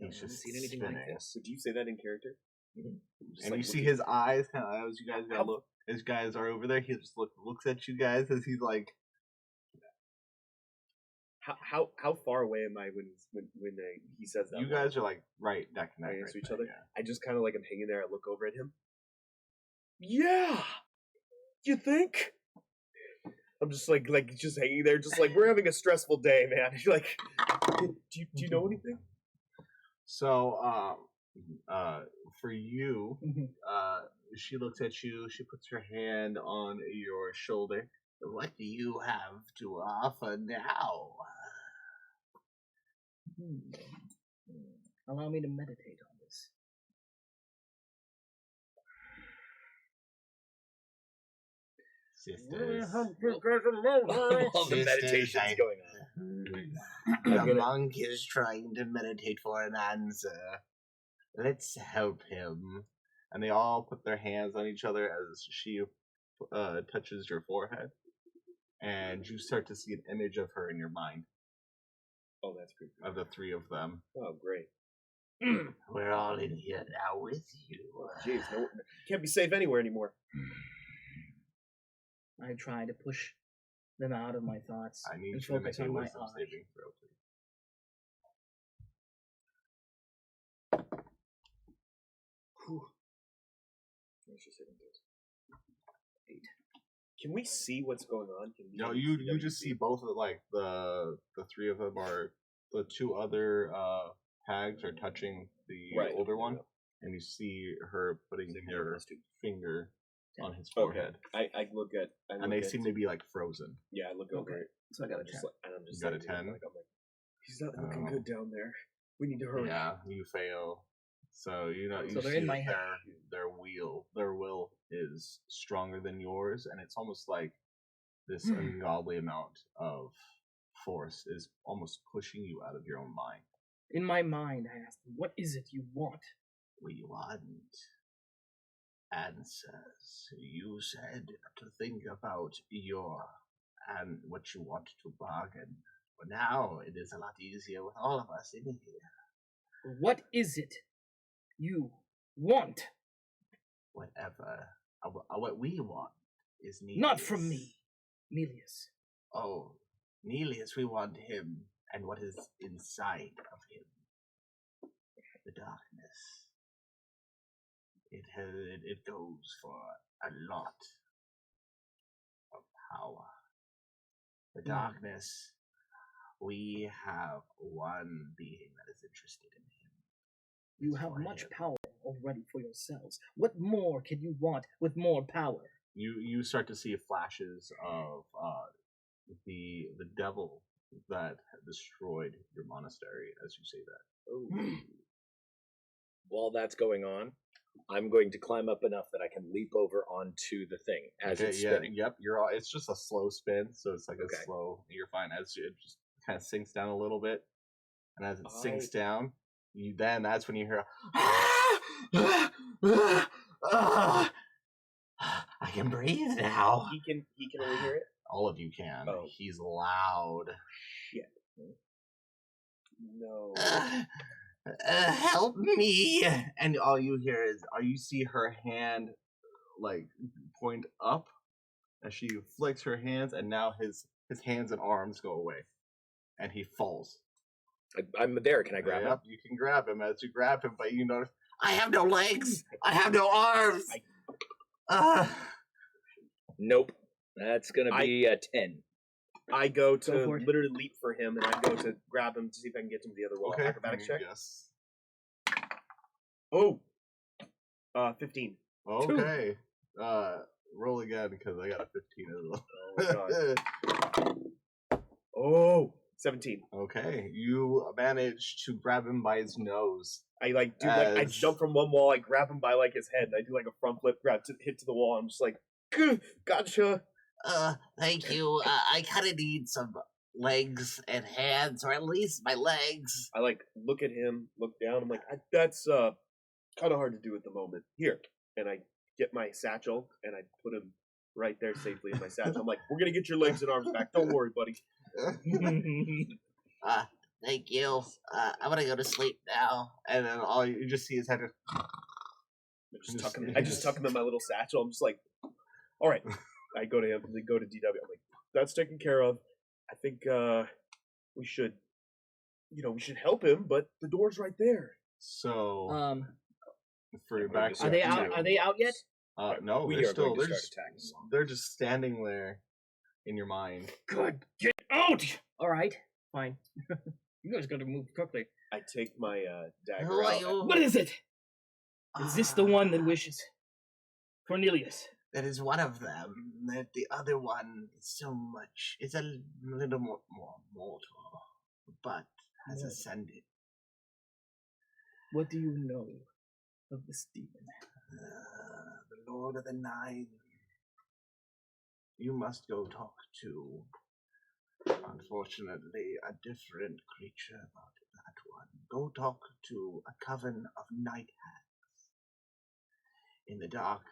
He's I haven't just seen anything spinning. like this. So do you say that in character? Just And like you see looking- his eyes kind of as you guys go look. As guys are over there, he just looks at you guys as he's like, How far away am I when he says that? you guys are like right neck and neck Right next to each there, other? yeah. I just kind of like am hanging there. I look over at him. Yeah, you think? I'm just like just hanging there, just like we're having a stressful day, man. You're like, do you know anything? So, for you, she looks at you. She puts her hand on your shoulder. What do you have to offer now? Allow me to meditate on this. Sisters. All the Sisters, meditation's going on. The monk is trying to meditate for an answer. Let's help him. And they all put their hands on each other as she touches your forehead. And you start to see an image of her in your mind, Oh, that's pretty. of the three of them. Oh, great. We're all in here now with you. Jeez, no, can't be safe anywhere anymore. I try to push them out of my thoughts I need and you to make focus a on my wisdom eye. saving throw, please. Can we see what's going on? Can we, No, you just see both of the three of them are the two other hags are touching the Right. older one, and you see her putting her +2. finger on his Okay. forehead, I look at. and they seem to be like frozen. Yeah, I look over it. So I got a I'm just 10. like, and I'm just You got a like, 10? I'm like, he's not looking Oh. good down there. We need to hurry. Yeah, you fail. So you know you So they're see in my that their will is stronger than yours, and it's almost like this ungodly amount of force is almost pushing you out of your own mind. In my mind, I asked them, what is it you want? We want answers. You said to think about and what you want to bargain. But now it is a lot easier with all of us in here. What is it you want? Whatever. What we want is Nelius. Not from me, Nelius. Oh, Nelius, we want him and what is inside of him. The darkness. It goes for a lot power. The darkness, we have one being that is interested in him. You have much power already for yourselves. What more can you want with more power? You start to see flashes of the devil that destroyed your monastery as you say that. While that's going on, I'm going to climb up enough that I can leap over onto the thing as it's spinning. Yep, it's just a slow spin, so it's like a slow. You're fine as it just kind of sinks down a little bit, and as it sinks down, that's when you hear. I can breathe now. He can only hear it. All of you can. Oh. He's loud. Shit. No. Help me! And all you hear is, you see her hand, like, point up as she flicks her hands, and now his hands and arms go away, and he falls. I'm there. Can I grab him? Yep, you can grab him as you grab him, but you notice I have no legs! I have no arms! Nope. That's gonna be a 10. I go to Go for it. literally leap for him, and I go to grab him to see if I can get to him the other wall. Acrobatics check. Yes. Oh, 15. Okay. Roll again because I got a 15 as well. Oh, God. 17. Okay, you manage to grab him by his nose. I I jump from one wall, I grab him by like his head, and I do like a front flip, hit to the wall. I'm just like, gotcha. Thank you. I kind of need some legs and hands, or at least my legs. I like look at him, look down. I'm like, that's kind of hard to do at the moment. Here, and I get my satchel and I put him right there safely in my satchel. I'm like, we're gonna get your legs and arms back. Don't worry, buddy. Thank you. I'm gonna go to sleep now. And then all you just see is head. I just tuck him in my little satchel. I'm just like, all right. I go to him. They go to DW. I'm like, that's taken care of. I think we should, we should help him. But the door's right there. So for your back, Are they out? Are they out yet? No, We they're are still. going to start attacking. They're just standing there in your mind. Good. Get out! All right. Fine. You guys got to move quickly. I take my dagger Who are out. you? What is it? Is this the one that wishes? Cornelius. That is one of them. The other one is it's a little more mortal, but has ascended. What do you know of this demon? The Lord of the Nine. You must go talk to, unfortunately, a different creature about that one. Go talk to a coven of night hags. In the dark,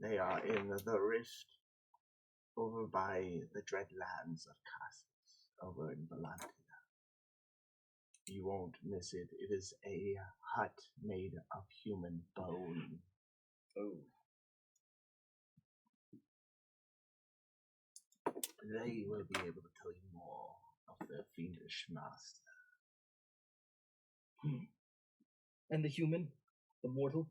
they are in the rift over by the dread lands of Cassis, over in Valantia. You won't miss it. It is a hut made of human bone. Oh. They will be able to tell you more of their fiendish master. And the human? The mortal?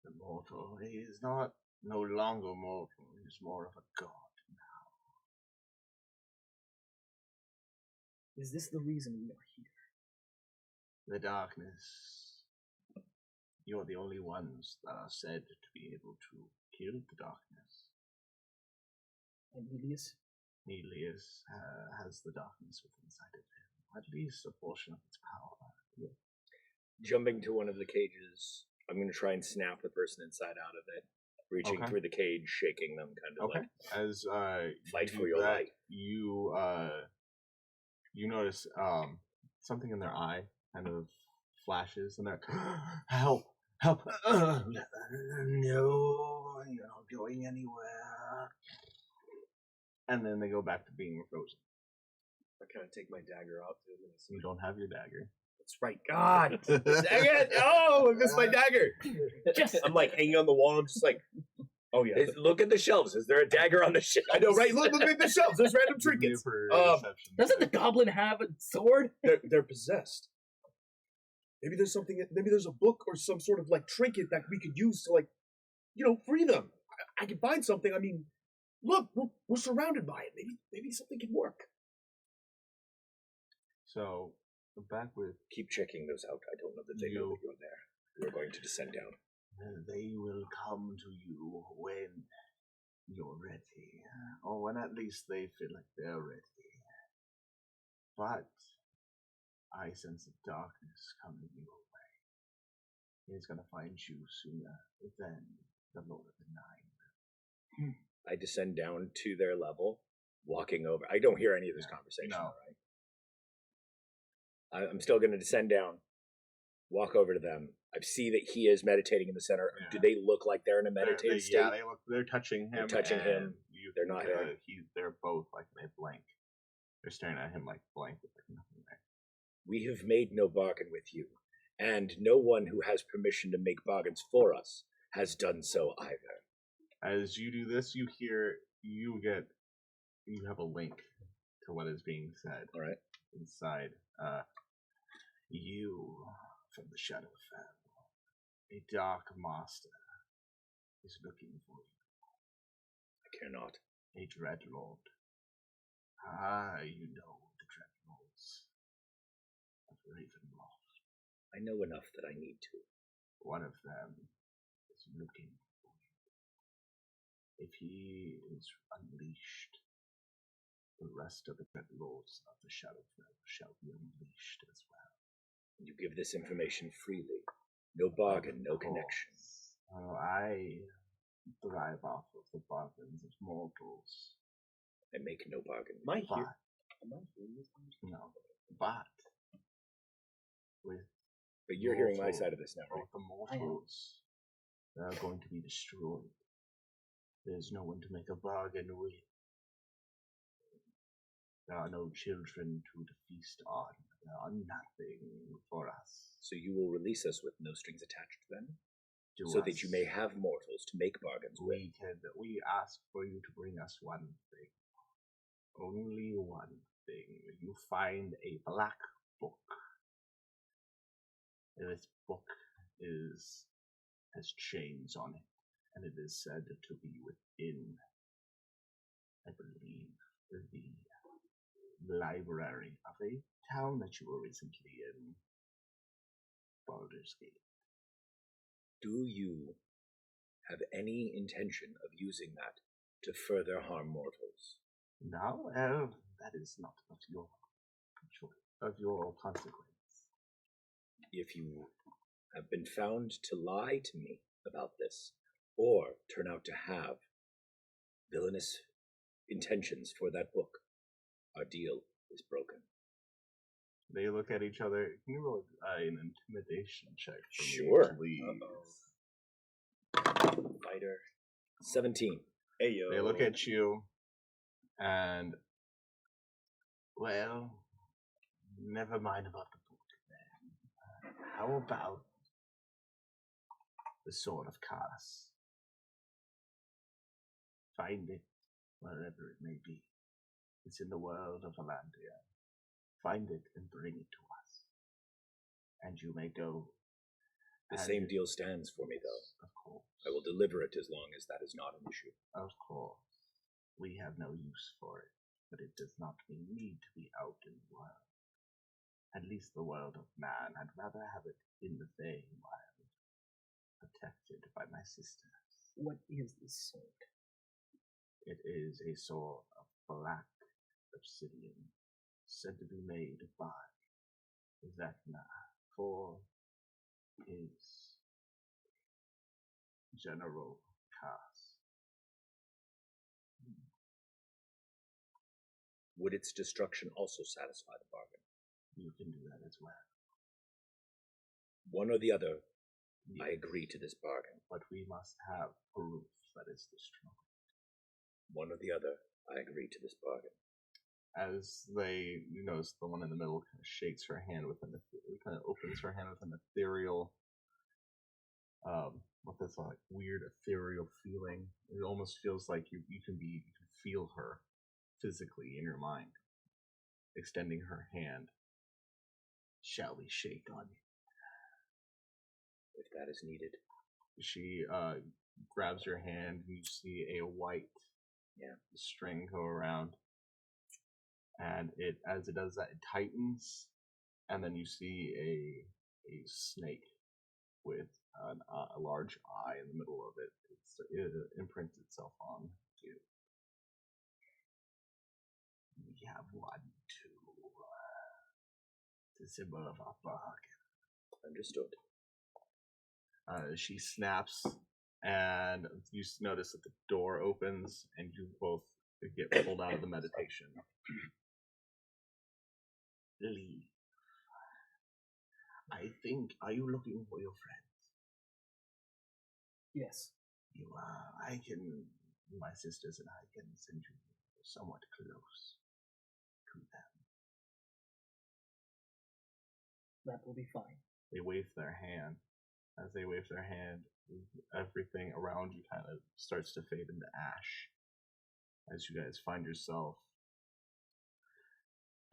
The mortal, he is no longer mortal. He is more of a god now. Is this the reason we are here? The darkness. You are the only ones that are said to be able to kill the darkness. And Elias? Elias has the darkness within inside of him. At least a portion of its power. Yeah. Jumping to one of the cages, I'm going to try and snap the person inside out of it, reaching through the cage, shaking them, kind of like As fight you for do your that, life. You notice something in their eye kind of flashes, and they're help. No, you're not going anywhere. And then they go back to being frozen. I kind of take my dagger out to him. You don't have your dagger. That's right. God. Dang it. Oh, I missed my dagger. I'm like hanging on the wall. I'm just like, oh yeah. Look at the shelves. Is there a dagger on the shelves? I know, right? Look at the shelves. There's random trinkets. Doesn't the goblin have a sword? They're possessed. Maybe there's something. Maybe there's a book or some sort of like trinket that we could use to free them. I could find something. I mean, look, we're surrounded by it. Maybe something can work. So, back with Keep checking those out. I don't know that they know that you're there. We're going to descend down. They will come to you when you're ready. Or when at least they feel like they're ready. But I sense a darkness coming your way. He's going to find you sooner than the Lord of the Nine. I descend down to their level, walking over. I don't hear any of this conversation, No. right? I'm still going to descend down, walk over to them. I see that he is meditating in the center. Yeah. Do they look like they're in a meditative state? Yeah, they're touching him. They're touching him. They're not here. They're both like they blank. They're staring at him like blank with like nothing there. We have made no bargain with you, and no one who has permission to make bargains for us has done so either. As you do this, you have a link to what is being said. All right. Inside. You from the Shadowfell, a dark master, is looking for you. I care not. A dreadlord. You know the dreadlords of Ravenloft. I know enough that I need to. One of them is looking for you. If he is unleashed, the rest of the dreadlords of the Shadowfell shall be unleashed as well. You give this information freely. No bargain, no connection. I thrive off of the bargains of mortals. I make no bargain. Am I But, here? Am I hearing this conversation? no, but with But you're hearing my side of this now, right? the mortals that are going to be destroyed, there's no one to make a bargain with. There are no children to feast on. There are nothing for us. So you will release us with no strings attached then? To So us. that you may have mortals to make bargains with. We ask for you to bring us one thing. Only one thing. You find a black book. This book has chains on it, and it is said to be within, I believe, the library of a town that you were recently in, Baldur's Gate. Do you have any intention of using that to further harm mortals? No, that is not of your choice, of your consequence. If you have been found to lie to me about this, or turn out to have villainous intentions for that book, our deal is broken. They look at each other. Can you roll an intimidation check for Sure. me, please? Fighter 17. Hey, yo. They look at you, and Well, never mind about the book then. How about the Sword of Khalas? Find it wherever it may be. It's in the world of Valandia. Find it and bring it to us. And you may go. The same deal stands for me, though. Of course. I will deliver it as long as that is not an issue. Of course. We have no use for it, but it does not need to be out in the world. At least the world of man. I'd rather have it in the Feywild, protected by my sisters. What is this sword? It is a sword of black obsidian, said to be made by Vecna for his General Cass. Would its destruction also satisfy the bargain? You can do that as well. One or the other, Yes. I agree to this bargain. But we must have proof that it's destroyed. One or the other, I agree to this bargain. as they, you notice the one in the middle kind of shakes her hand with an, kind of opens her hand with an ethereal, what this like weird ethereal feeling. It almost feels like you can feel her physically in your mind, extending her hand. Shall we shake on it? If that is needed. She grabs your hand, and you see a white the string go around, and as it does that, it tightens, and then you see a snake with a large eye in the middle of it. It imprints itself on you. We have one, two. The symbol of our bargain. Understood. She snaps, and you notice that the door opens, and you both get pulled out of the meditation. Lily, I think, are you looking for your friends? Yes. You are. My sisters and I can send you somewhat close to them. That will be fine. They wave their hand. As they wave their hand, everything around you kind of starts to fade into ash. As you guys find yourself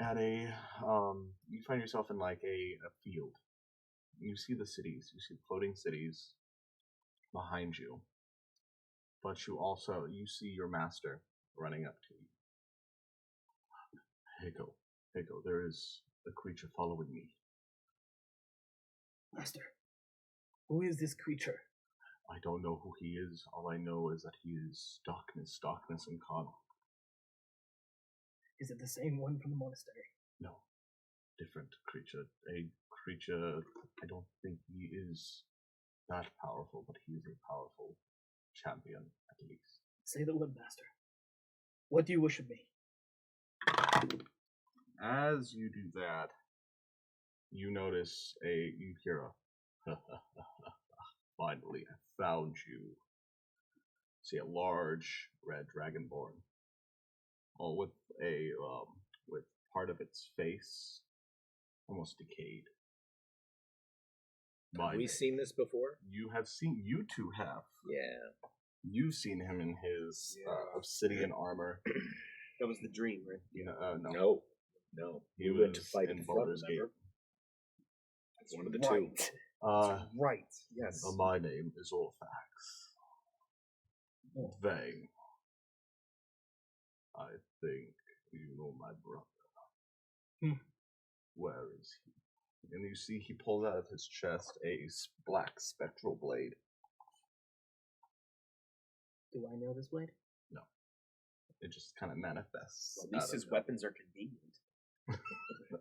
at you find yourself in like a field. You see the cities, you see floating cities behind you. But you see your master running up to you. 𝐒𝐲𝐲𝐬𝐲𝐬𝐲, there is a creature following me. Master, who is this creature? I don't know who he is. All I know is that he is darkness incarnate. Is it the same one from the monastery? No. Different creature. A creature, I don't think he is that powerful, but he is a powerful champion, at least. Say the word, Master. What do you wish of me? As you do that, you notice you hear a finally I found you. See a large red dragonborn, all with with part of its face almost decayed. Have we seen this before? You two have. Yeah. You've seen him in his obsidian armor. That was the dream, right? No. No. He went to was fight in the front, Baldur's Gate. remember? It's one of the two. Right. Yes. My name is Orphax. Vang. I think you know my brother. Where is he? And you see he pulls out of his chest a black spectral blade. Do I know this blade? No. It just kind of manifests. Well, at least his weapons are convenient.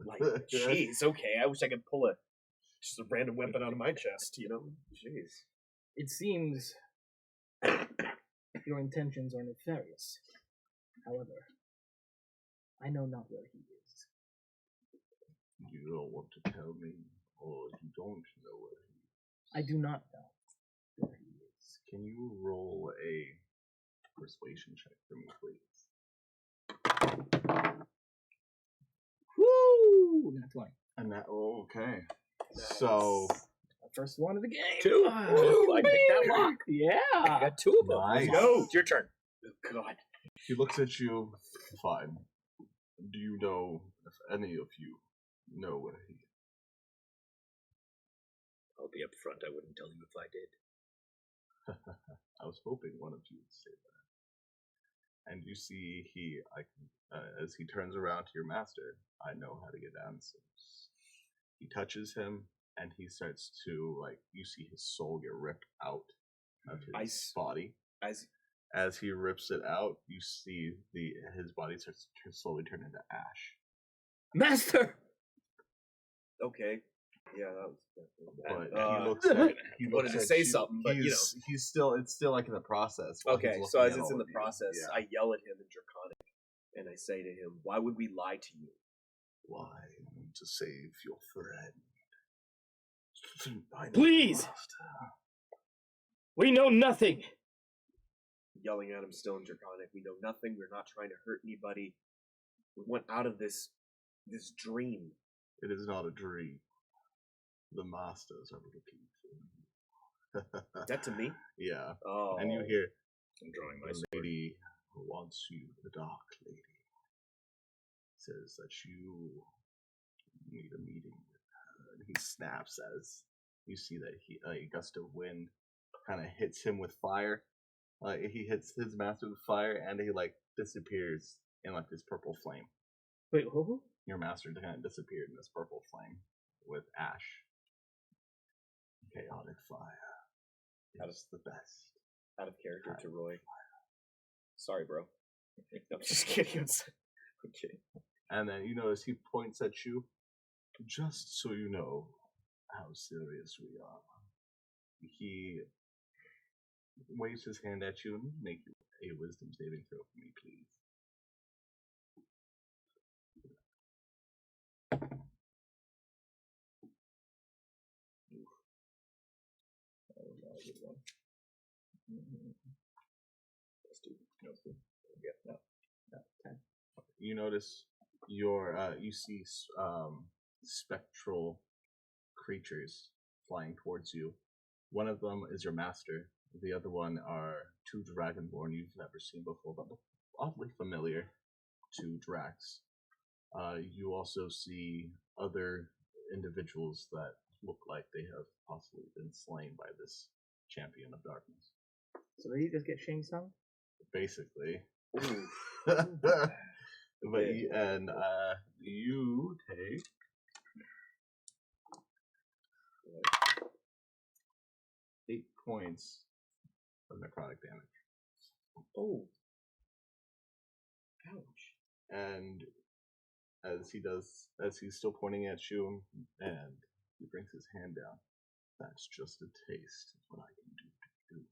Like, Yeah. jeez, okay. I wish I could pull just a random weapon out of my chest, you know? Jeez. It seems your intentions are nefarious. However, I know not where he is. You don't want to tell me, or you don't know where he is. I do not know where he is. Can you roll a persuasion check for me, please? Woo! Not 20. And that, okay. So, The first one of the game. Two. I picked that lock. Yeah. I got two of them. Nice. Let's go. It's your turn. Oh, God. he looks at you. Fine. Do you know if any of you know where he is? I'll be up front. I wouldn't tell you if I did. I was hoping one of you would say that. And you see as he turns around to your master, I know how to get answers. He touches him, and he starts to, you see his soul get ripped out of his body. As he rips it out, you see his body starts to slowly turn into ash. Master! Okay. Yeah, that was definitely But bad. he looks at he wanted to say something, but he's still in the process. Okay, so as it's in the process, I yell at him in Draconic, and I say to him, "Why would we lie to you? Why? To save your friend. Please! We know nothing! Yelling at him still in Draconic. We know nothing. We're not trying to hurt anybody. We went out of this dream. It is not a dream. The masters are looking for you. That to me? Yeah. Oh. And you hear, I'm drawing my the lady who wants you, the dark lady, says that you need a meeting with her. And he snaps as you see that a gust of wind kind of hits him with fire, Like he hits his master with fire, and he like disappears in like this purple flame. Wait, who? Your master kind of disappeared in this purple flame with ash. Chaotic fire. That's the best. Out of character to Roy. Sorry, bro. I'm just kidding. I'm kidding. And then you notice he points at you. Just so you know how serious we are. He waves his hand at you and make a wisdom saving throw for me, please. You notice you see spectral creatures flying towards you. One of them is your master. The other one are two dragonborn you've never seen before, but oddly familiar to Drax. You also see other individuals that look like they have possibly been slain by this champion of darkness. So did he just get Shang Tsung? Basically. But you take 8 points of necrotic damage. Oh. Ouch. And as he's still pointing at you, and he brings his hand down, that's just a taste of what I can do to you.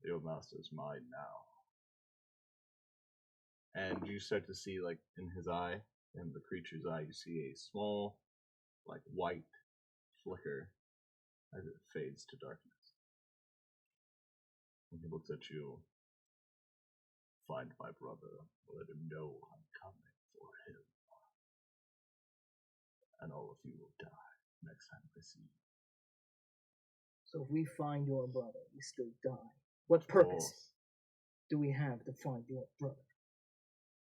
Your master's mine now. And you start to see, like, in his eye, in the creature's eye, you see a small, like, white flicker as it fades to darkness. And he looks at you. Find my brother. Let him know I'm coming for him. And all of you will die next time I see you. So if we find your brother, we still die. What purpose do we have to find your brother?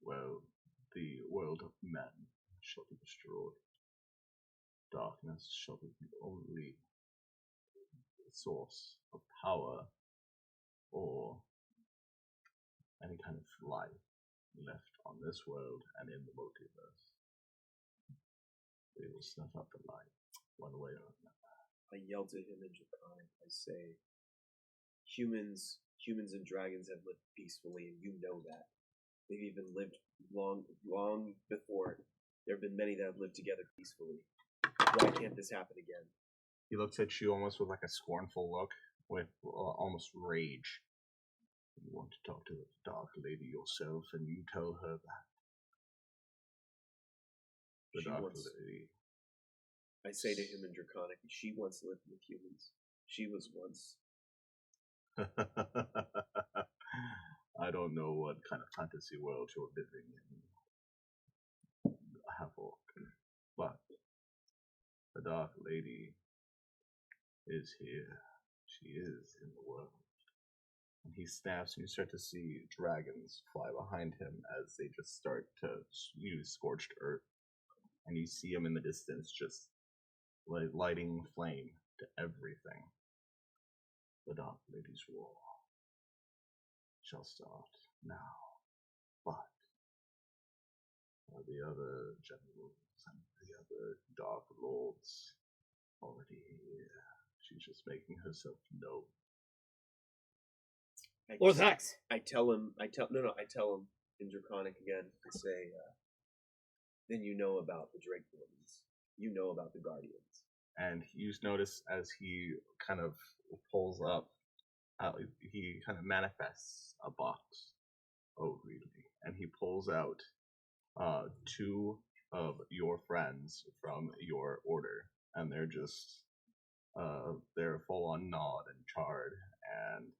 Well, the world of men shall be destroyed. Darkness shall be the only source of power or any kind of life left on this world and in the multiverse. We will snuff out the light one way or another. I yell to him in Draconic. I say, humans and dragons have lived peacefully, and you know that. They've even lived long before. There have been many that have lived together peacefully. Why can't this happen again? He looks at you almost with like a scornful look, with almost rage. You want to talk to the Dark Lady yourself, and you tell her that. The Dark Lady. I say to him in Draconic, she once lived with humans. She was once. I don't know what kind of fantasy world you're living in, Havok, but the Dark Lady is here. She is in the world. And he snaps, and you start to see dragons fly behind him as they just start to use scorched earth. And you see him in the distance just lighting flame to everything. The Dark Lady's war shall start now, but the other generals and the other Dark Lords already here. She's just making herself known. I tell him in Draconic again. I say, then you know about the Drakeborns. You know about the Guardians. And you notice as he kind of pulls up, he kind of manifests a box. Oh, really? And he pulls out 2 of your friends from your order, and they're just they're full on gnawed and charred, and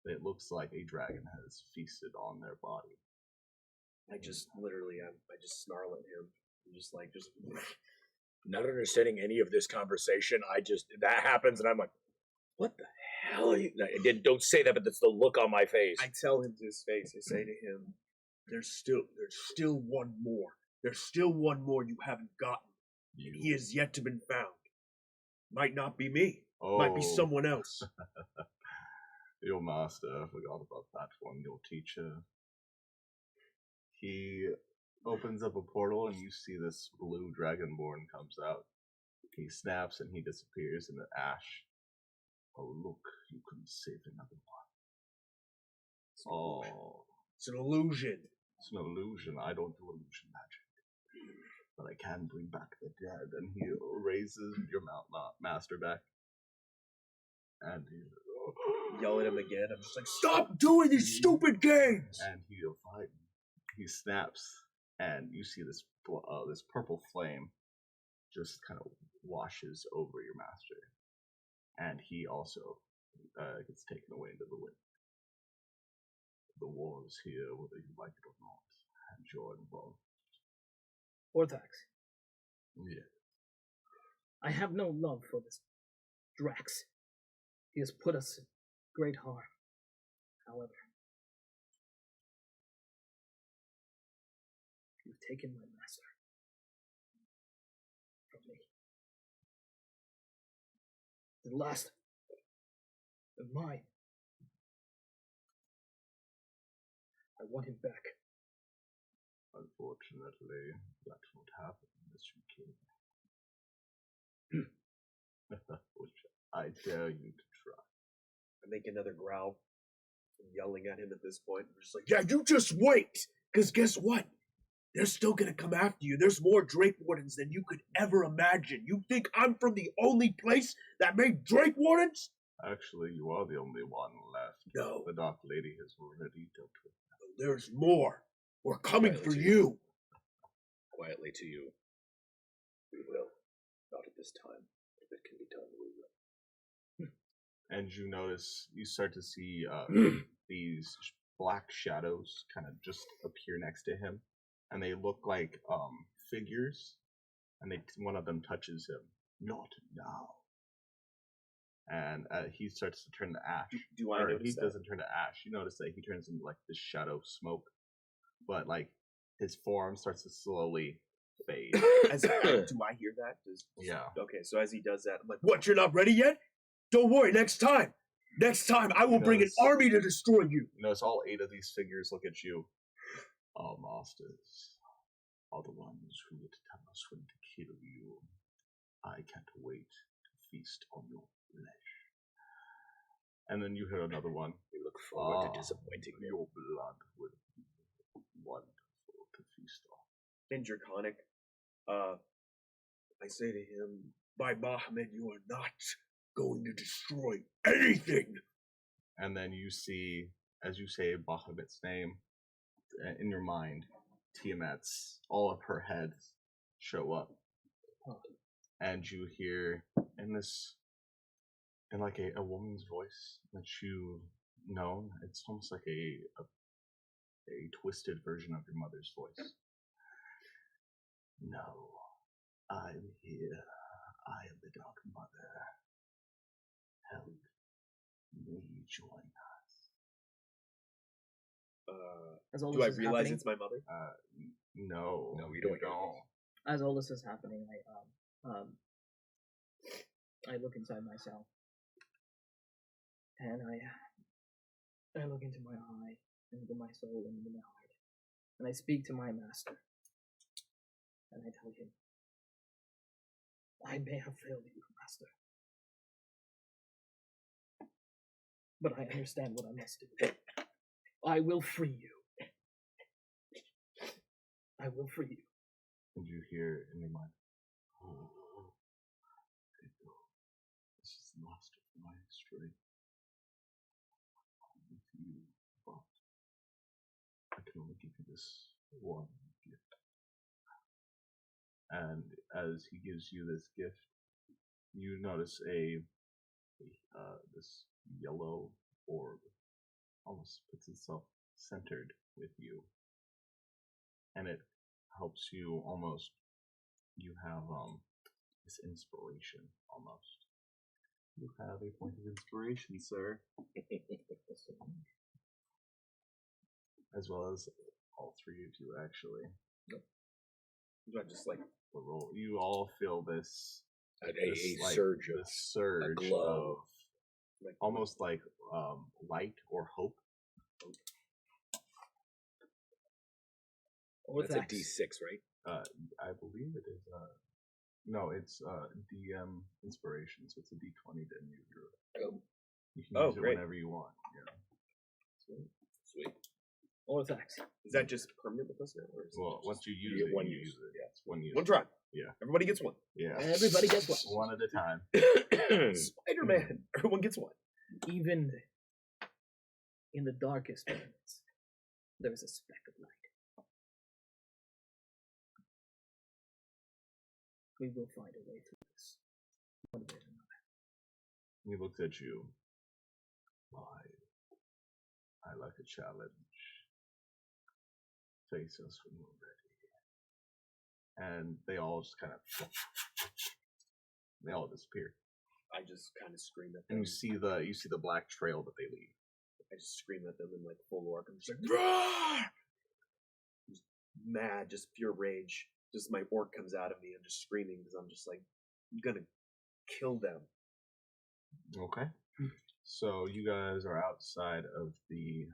it looks like a dragon has feasted on their body. I just snarl at him. I'm just not understanding any of this conversation. That happens, and I'm like, what the hell are you? Don't say that, but that's the look on my face. I tell him to his face. I say to him, there's still one more. There's still one more you haven't gotten. And he has yet to been found. Might not be me. Might be someone else. Your master, I forgot about that one, your teacher. He opens up a portal and you see this blue dragonborn comes out. He snaps and he disappears in the ash. Oh, look, you can save another one. Oh. It's an illusion. It's an illusion. I don't do illusion magic. But I can bring back the dead. And he raises your master back. And he Yell at him again. I'm just like, stop doing these stupid games! And he snaps, and you see this this purple flame just kind of washes over your master. And he also gets taken away into the wind. The war is here, whether you like it or not, and you're involved. Orthax, Yeah. I have no love for this Drax. He has put us in great harm. However, you've taken my master from me. The last of mine. I want him back. Unfortunately, that won't happen unless you kill me. Which I dare you to try. I make another growl. I'm yelling at him at this point. I'm just like, yeah, you just wait! Because guess what? They're still gonna come after you. There's more Drake Wardens than you could ever imagine. You think I'm from the only place that made Drake Wardens? Actually, you are the only one left. No. The Dark Lady has already dealt with them. There's more. We're coming for you. Quietly to you. We will. Not at this time. If it can be done, we will. And you start to see these black shadows kind of just appear next to him. And they look like figures. And one of them touches him. Not now. And he starts to turn to ash. Do I notice he that? doesn't turn to ash. You notice that he turns into like this shadow smoke. But like his form starts to slowly fade. Do I hear that? Yeah. Okay, so as he does that, I'm like, what, you're not ready yet? Don't worry, next time I will bring an army to destroy you. You notice all 8 of these figures look at you. Our masters are the ones who would tell us when to kill you. I can't wait to feast on your flesh. And then you hear another one. We look forward to disappointing you. Your blood would be wonderful to feast on. In Draconic, I say to him, by Bahamut, you are not going to destroy anything. And then you see, as you say Bahamut's name, in your mind, Tiamat's, all of her heads show up. And you hear in like a woman's voice that you know, it's almost like a twisted version of your mother's voice. No, I'm here. I am the Dark Mother. Help me join us. Do I realize it's my mother? No. No, you don't. As all this is happening, I look inside myself, and I look into my eye, into my soul, and into my heart, and I speak to my master, and I tell him, I may have failed you, master, but I understand what I must do. I will free you. I will free you. And you hear in your mind, this is the last of my strength. I'm with you, but I can only give you this one gift. And as he gives you this gift, you notice this yellow orb almost puts itself centered with you, and it helps you almost. You have this inspiration almost. You have a point of inspiration, sir. As well as all 3 of you, actually. Do I just like The roll. You all feel this A surge of a glow Like almost like light or hope. That's a D6, right? I believe it is. No, it's DM inspiration, so it's a D20 to new druid. Oh. You can use it great. whenever you want. Yeah. Sweet. Or effects. Is that just permanent with us now? Or is Well, it once you use get it, one you use. use it. Yeah, it's one use. one try? Yeah. Everybody gets one. Yeah. Everybody gets one. One at a time. Spider-Man. Everyone gets one. Even in the darkest moments, there is a speck of light. We will find a way through this, one way or another. He looks at you. I like a challenge. Face us when you're ready. And they all just kind of, they all disappear. I just kind of scream at And them. you see the black trail that they leave. I just scream at them in like full orc. I'm just like, "Roar!" Just mad, just pure rage. Just my orc comes out of me. I'm just screaming because I'm just like, I'm gonna kill them. Okay. So you guys are outside of the.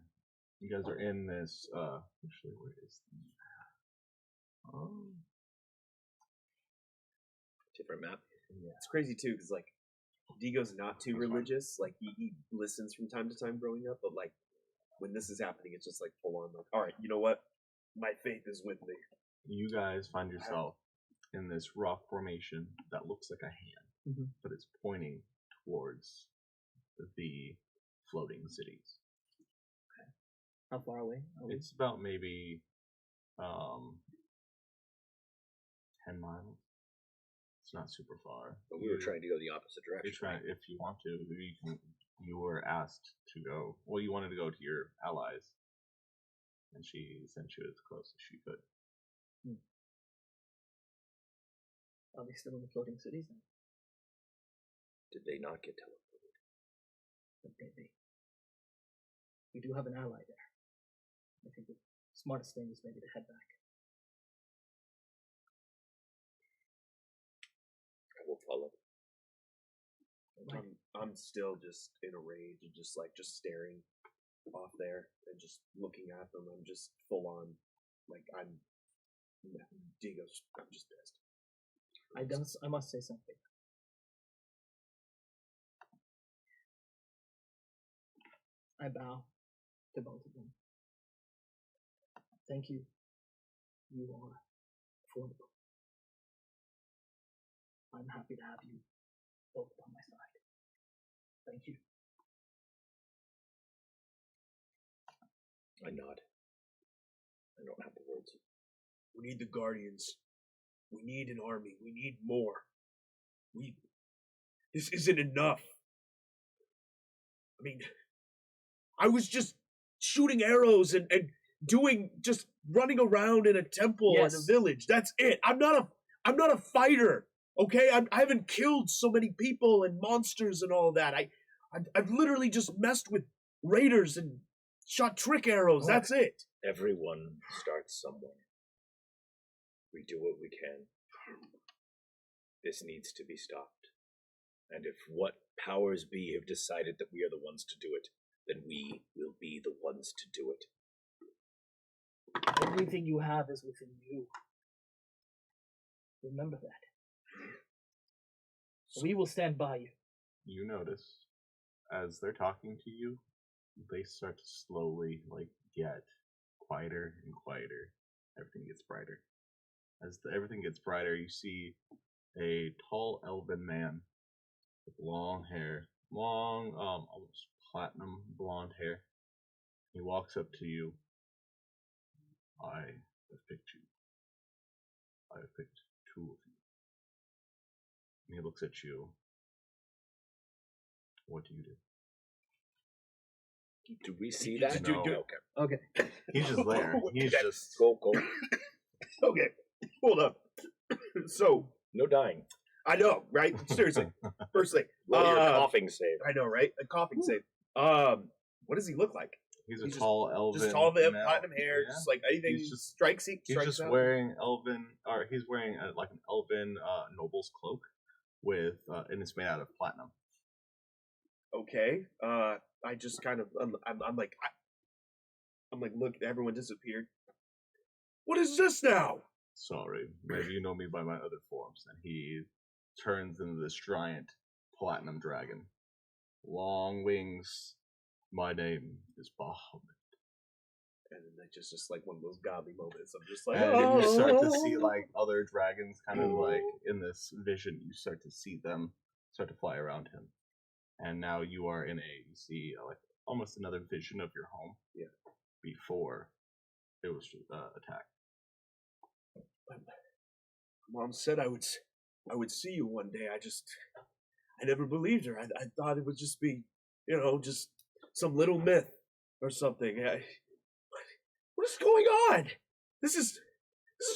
You guys are in this. Actually, where is the? Different map. Yeah. It's crazy too because like Digo's not too religious. Like he listens from time to time growing up, but like when this is happening, it's just like full on. Like, all right, you know what? My faith is with me. You guys find yourself in this rock formation that looks like a hand, but it's pointing towards the floating cities. How far away are we? It's about maybe 10 miles. It's not super far. But we were trying to go the opposite direction. If you want to, you were asked to go. Well, you wanted to go to your allies, and she sent you as close as she could. Are we still in the floating cities then? Did they not get teleported? But maybe. We do have an ally there. I think the smartest thing is maybe to head back. I will follow. I'm still just in a rage and just staring off there and just looking at them. I'm just full on, like Digo's. I'm just pissed. I must say something. I bow to both of them. Thank you. You are affordable. I'm happy to have you both on my side. Thank you. I nod. I don't have the words. We need the Guardians. We need an army. We need more. This isn't enough. I mean, I was just shooting arrows and doing, just running around in a temple in a village. That's it. I'm not a fighter. Okay, I haven't killed so many people and monsters and all that. I've literally just messed with raiders and shot trick arrows. That's it. Everyone starts somewhere. We do what we can. This needs to be stopped. And if what powers be have decided that we are the ones to do it, then we will be the ones to do it. Everything you have is within you. Remember that. We will stand by you. You notice, as they're talking to you, they start to slowly, get quieter and quieter. Everything gets brighter. As everything gets brighter, you see a tall elven man with long hair, almost platinum blonde hair. He walks up to you. I have picked you. I have picked two of you. And he looks at you. What do you do? Do we see that? No. Okay. He's just there. He's just... Go. Okay, hold up. So, No dying. I know, right? Seriously. First thing. Roll your coughing save. I know, right? A coughing save. What does he look like? He's a tall elven. Just tall, male. platinum hair, Yeah. just like anything He's just- strikes He's strikes just out. wearing elven, or he's wearing like an elven noble's cloak with, and it's made out of platinum. Okay. I just kind of, I'm like, look, everyone disappeared. What is this now? Sorry, maybe you know me by my other forms. And he turns into this giant platinum dragon. Long wings. My name is Bahamut. And then just like one of those godly moments. I'm just like, And you start to see like other dragons kind of like in this vision. You start to see them start to fly around him. And now you are in you see like almost another vision of your home. Yeah. Before it was attacked. Mom said I would see you one day. I never believed her. I thought it would just be, just some little myth or something. What is going on? This is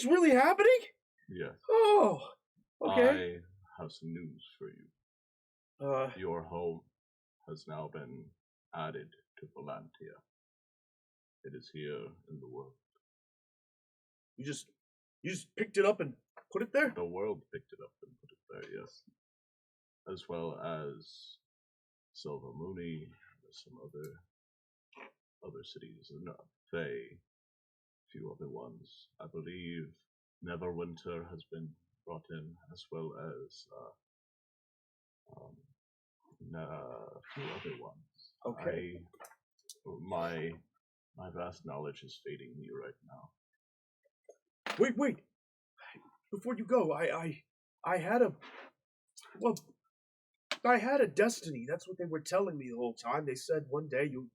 really happening? Yes. Oh, okay. I have some news for you. Your home has now been added to Volantia. It is here in the world. You just picked it up and put it there? The world picked it up and put it there, yes. As well as Silver Mooney, some other cities, and a few other ones. I believe Neverwinter has been brought in, as well as a few other ones. Okay. My vast knowledge is fading me right now. Wait. Before you go, I had a destiny. That's what they were telling me the whole time. They said one day you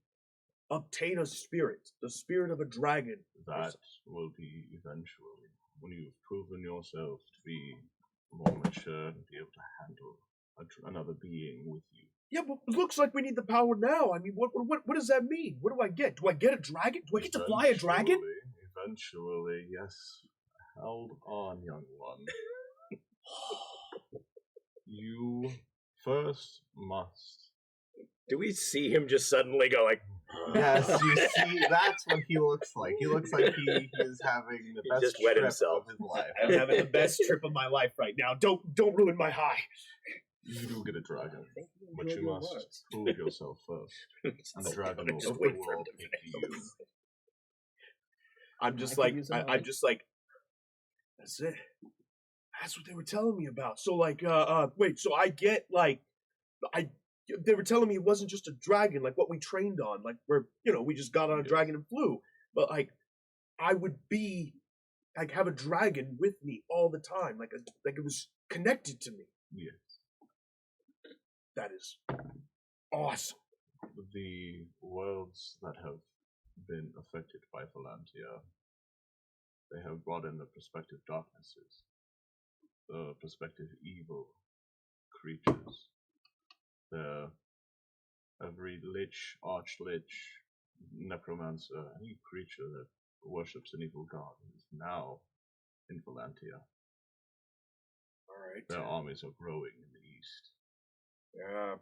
obtain a spirit, the spirit of a dragon. That will be eventually, when you've proven yourself to be more mature and be able to handle another being with you. Yeah, but it looks like we need the power now. I mean, what does that mean? What do I get? Do I get a dragon? Do I get to fly a dragon? Eventually, yes. Hold on, young one. You first must. Do we see him just suddenly go like? Yes, you see, that's what he looks like. He looks like he is having the best just wet trip himself. of his life. I'm having the best trip of my life right now. Don't ruin my high. You do get a dragon, but you must prove yourself first. And the dragon will Just wait for him all to pick you. I'm just like, that's it. That's what they were telling me about. So like, wait, so I get like, they were telling me it wasn't just a dragon, like what we trained on, like where, we just got on a dragon and flew. But like, I would be, like, have a dragon with me all the time, like it was connected to me. Yes. That is awesome. The worlds that have been affected by Volantia, they have brought in the prospective darknesses, the prospective evil creatures. Every lich, arch-lich, necromancer, any creature that worships an evil god is now in Volantia. Alright. Their armies are growing in the east. Yeah.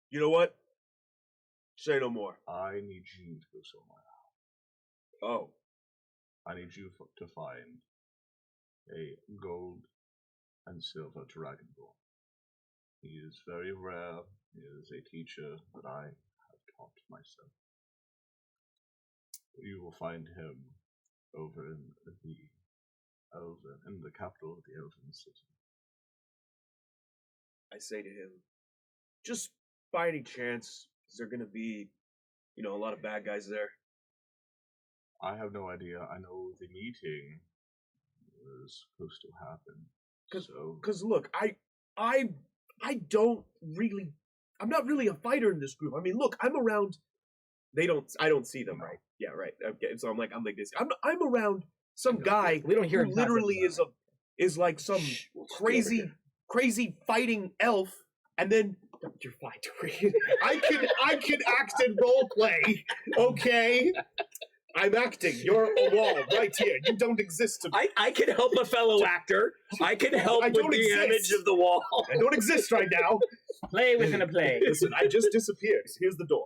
You know what? Say no more. I need you to go somewhere. Oh. I need you to find a gold and silver dragonborn. He is very rare. He is a teacher that I have taught myself. You will find him over in the capital of the Elven City. I say to him, just by any chance, is there going to be, a lot of bad guys there? I have no idea. I know the meeting was supposed to happen. Because look, I don't really, I'm not really a fighter in this group. I mean, look, I'm around. I don't see them, right? Yeah, right. Okay, so I'm like this. I'm around some guy We don't hear who him literally talking is like some crazy fighting elf, and then you're fine, Tori. I can act and role play. Okay, I'm acting. You're a wall right here. You don't exist to me. I can help a fellow actor. I can help with the image of the wall. I don't exist right now. Play within a play. Listen, I just disappeared. Here's the door.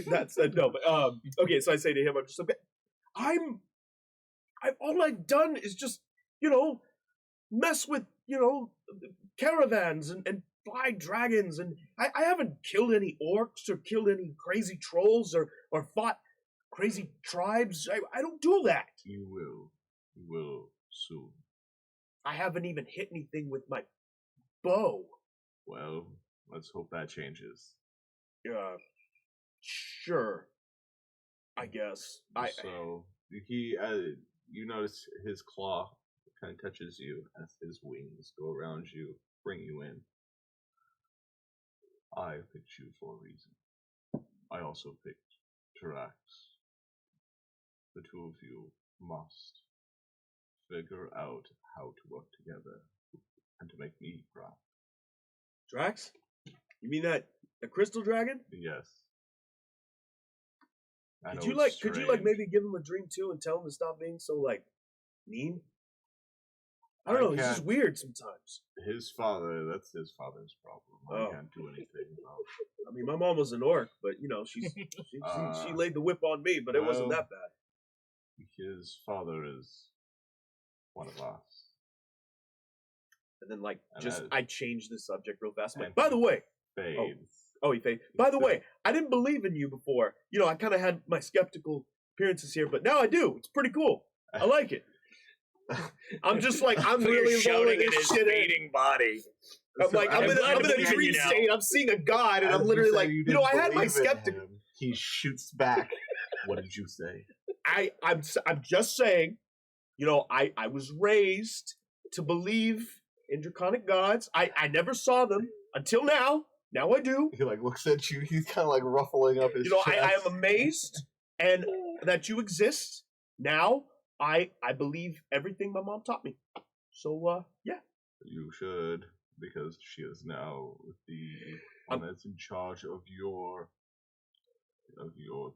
That's no, but okay. So I say to him, I'm just like, all I've done is just mess with caravans and fight dragons, and I haven't killed any orcs or killed any crazy trolls or fought crazy tribes. I don't do that. You will. You will soon. I haven't even hit anything with my bow. Well, let's hope that changes. Sure. I guess. So he, you notice his claw kind of touches you as his wings go around you, bring you in. I picked you for a reason. I also picked Tarax. The two of you must figure out how to work together and to make me proud. Drax? You mean the crystal dragon? Yes. Could you like maybe give him a dream too and tell him to stop being so like mean? I don't know, he's just weird sometimes. His father, that's his father's problem. I can't do anything about it. I mean, my mom was an orc, but you know, she laid the whip on me, but it wasn't that bad. His father is one of us. And then I changed the subject real fast. I'm like, by the way, Fades. he fades. By the way, I didn't believe in you before. You know, I kind of had my skeptical appearances here, but now I do. It's pretty cool. I like it. I'm just like, I'm really shouting rolling in his shit fading body. I'm like, I'm in a dream state. I'm seeing a god, and I'm literally like, you know, I had my skeptic. He shoots back. What did you say? I'm just saying, you know, I was raised to believe in draconic gods. I never saw them until now. Now I do. He like looks at you. He's kind of like ruffling up his. You know, chest. I am amazed and that you exist. Now I believe everything my mom taught me. So yeah. You should, because she is now the one that's in charge of your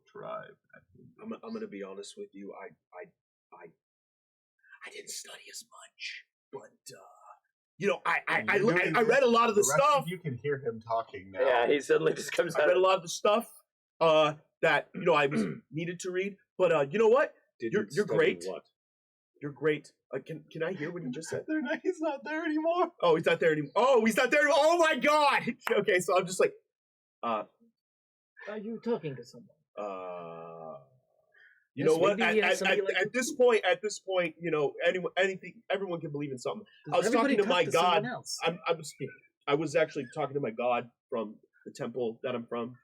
tribe. I'm gonna be honest with you. I didn't study as much, but you know, I read a lot of the stuff. You can hear him talking now. Yeah, he suddenly just comes out. I read a lot of the stuff that you know I was needed to read. But you know what? You're great. What? You're great. Can I hear what he just said? He's not there anymore. Oh, he's not there anymore. Oh, he's not there anymore. Oh my god. Okay, so I'm just like, Are you talking to someone? You know what? At this point, you know, everyone can believe in something. I was talking to my god. I was actually talking to my god from the temple that I'm from,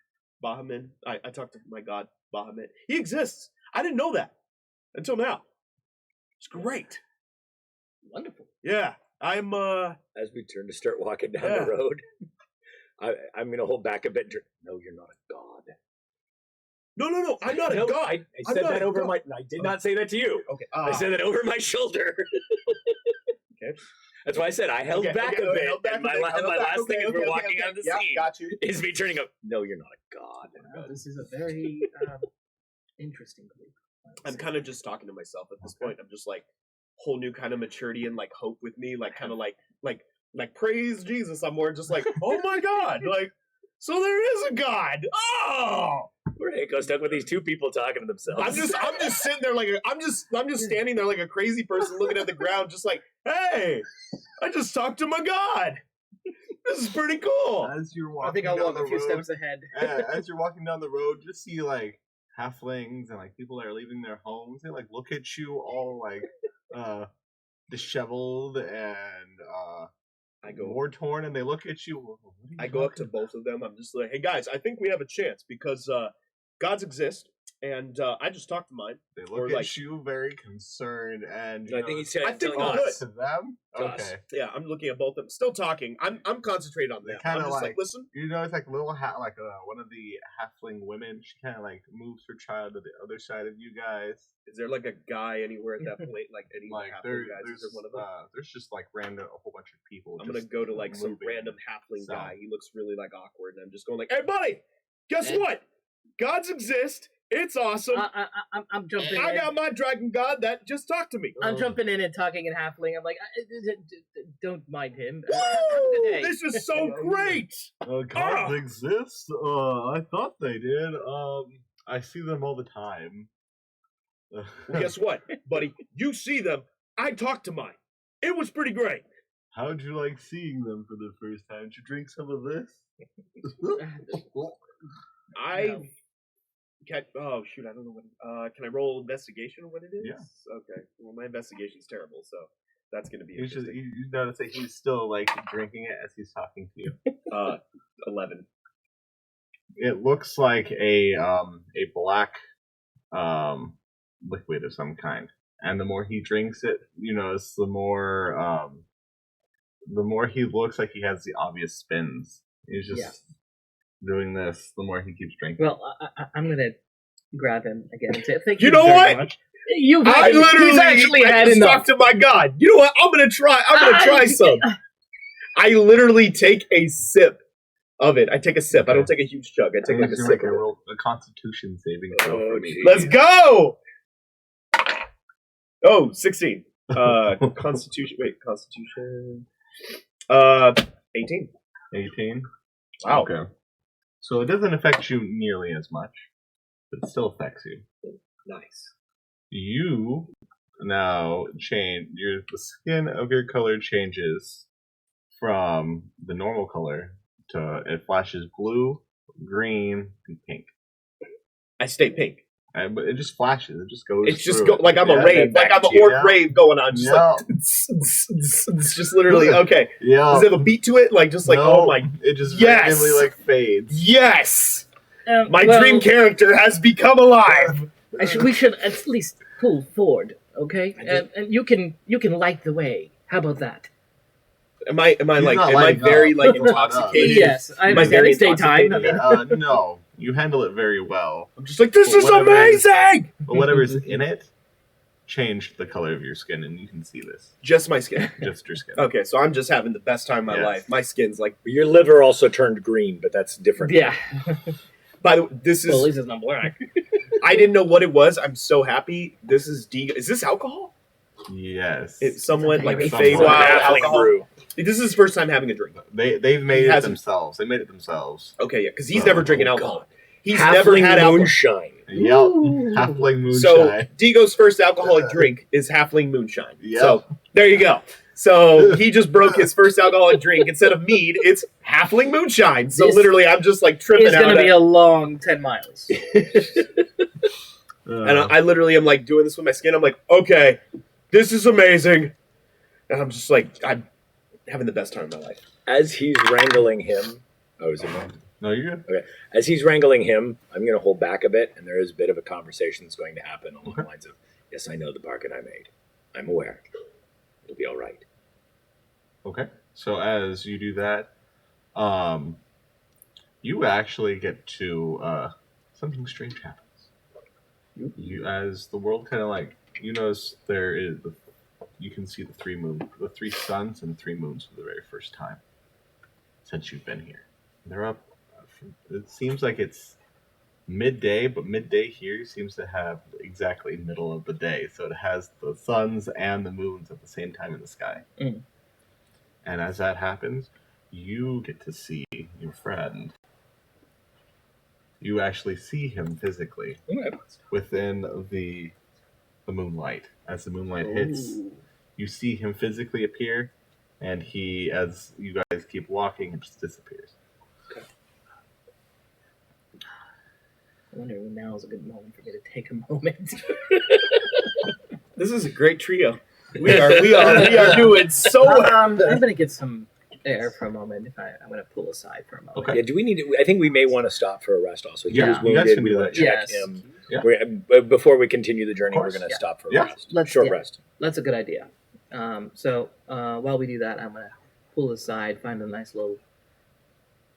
Bahamut. I talked to my god, Bahamut. He exists. I didn't know that until now. It's great. Wonderful. Yeah, I'm. As we turn to start walking down the road, I'm gonna hold back a bit. No, you're not a god. No, I'm not a god. I said that over my. I did not say that to you. Okay, I said that over my shoulder. Okay, that's why I said I held back a bit. My last thing as we're walking out of the scene got you. is me turning up. No, you're not a god. Wow, this is a very interesting group. I'm kind of just talking to myself at this point. I'm just like whole new kind of maturity and like hope with me, like kind of like praise Jesus. I'm more just like, oh my god, like so there is a god. Oh. Rico stuck with these two people talking to themselves. I'm just sitting there like I'm just standing there like a crazy person looking at the ground, just like, hey, I just talked to my god. This is pretty cool. As you're walking, I think I'll walk a few steps ahead. As you're walking down the road, just see like halflings and like people that are leaving their homes. They like look at you all like disheveled and war torn, and they look at you. I go up to both of them. I'm just like, hey guys, I think we have a chance because gods exist, and I just talked to mine. They look at you very concerned, and I think he said, I think to good. them. Okay, yeah, I'm looking at both of them, still talking. I'm concentrating on them. I'm just like, listen. You know, it's like little one of the halfling women. She kind of like moves her child to the other side of you guys. Is there like a guy anywhere at that point? Like any halfling guys? Is there one of them? There's just like a whole bunch of people. I'm gonna go to like some random halfling guy. He looks really like awkward, and I'm just going like, hey buddy, guess what? Gods exist. It's awesome. I'm jumping. I got my dragon god that just talked to me. I'm jumping in and talking in halfling. I'm like, don't mind him. Woo! This is so great. Gods exist. I thought they did. I see them all the time. Well, guess what, buddy? You see them. I talked to mine. It was pretty great. How'd you like seeing them for the first time? Did you drink some of this? Oh shoot, I don't know what. Can I roll investigation on what it is? Yeah. Okay. Well, my investigation's terrible, so that's gonna be You interesting. you notice that he's still like drinking it as he's talking to you. 11. It looks like a black liquid of some kind, and the more he drinks it, you notice the more he looks like he has the obvious spins. He's just doing this. The more he keeps drinking. Well, I'm gonna grab him again and say thank you. You know very what? Much. He's I actually had just enough. talked to my God. You know what? I'm gonna try some. I literally take a sip of it. I take a sip. I don't take a huge chug. I take like a sip. A Constitution saving throw for me. Let's go! Oh, 16. Constitution. Wait, Constitution. 18. 18. Wow. Okay. So it doesn't affect you nearly as much, but it still affects you. Nice. You now change the skin of your color changes from the normal color to it flashes blue, green, and pink. I stay pink. But it just flashes. It just goes. It's just through like I'm a rave, like I'm an orc rave going on. Just like it's just literally okay. Yeah. Does it have a beat to it? Like just like oh my. It just Yes! randomly like fades. Yes. My dream character has become alive. We should at least pull forward, okay? And you can light the way. How about that? Am I not very lighting up. like intoxicated? Yes, I'm Am I very it's daytime. intoxicated? No, you handle it very well. I'm just like this But is whatever- amazing. But whatever's in it changed the color of your skin, and you can see this. Just my skin. Just your skin. Okay, so I'm just having the best time of my Yes. life. My skin's like. Your liver also turned green, but that's different. Yeah. By the way, this Well, at is. least it's not black. I didn't know what it was. I'm so happy. This is Is this alcohol? Yes. It's somewhat like It's Feywild somewhat alcohol. brew. This is his first time having a drink. They've made it Hasn't- themselves. They made it themselves. Okay, yeah, because he's never drinking Oh, alcohol. God. He's Halfling never had alcohol. moonshine. Yep. Halfling moonshine. So Digo's first alcoholic drink is halfling moonshine. Yep. So there you go. So he just broke his first alcoholic drink. Instead of mead, it's halfling moonshine. So This literally, I'm just like tripping It's out. gonna be a long 10 miles. And I literally am like doing this with my skin. I'm like, okay, this is amazing. And I'm just like, I'm having the best time of my life. As he's wrangling him, is it mine? No, you're good. As he's wrangling him, I'm going to hold back a bit, and there is a bit of a conversation that's going to happen along the lines of, yes, I know the bargain I made. I'm aware. It'll be all right. Okay. So as you do that, you actually get to something strange happens. You as the world kind of like you notice there is you can see the three suns and 3 moons for the very first time since you've been here. They're up. It seems like it's midday, but midday here seems to have exactly middle of the day, so it has the suns and the moons at the same time in the sky. Mm. And as that happens, you get to see your friend. You actually see him physically within the moonlight. As the moonlight hits, you see him physically appear, and he, as you guys keep walking, it just disappears. I wonder when now is a good moment for me to take a moment. This is a great trio. We are doing so well. I'm gonna get some air for a moment. I'm gonna pull aside for a moment. Okay. Yeah, do we need to, I think we may want to stop for a rest also. He Yeah, was you guys wounded. can We do want that. to check Yes. him. Yeah. Before we continue the journey, we're course. going to Yeah. stop for a Yeah. rest. Short Yeah. rest. That's a good idea. So while we do that, I'm gonna pull aside, find a nice little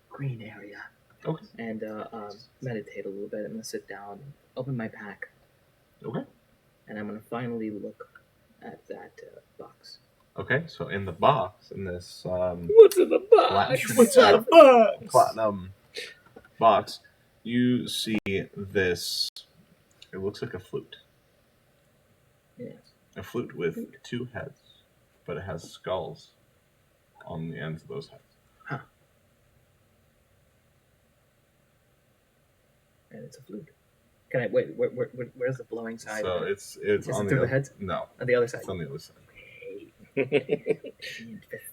green area, Okay. and meditate a little bit. I'm gonna sit down, open my pack, Okay. and I'm gonna finally look at that box. Okay. So in the box, in this What's in the box? What's in the box? platinum box, you see this. It looks like a flute. Yes. A flute with 2 heads, but it has skulls on the ends of those heads. Huh. And it's a flute. Can I wait? Where's the blowing side? So of it? it's Is on it the through other, the heads? No, On the other side. it's on the other side.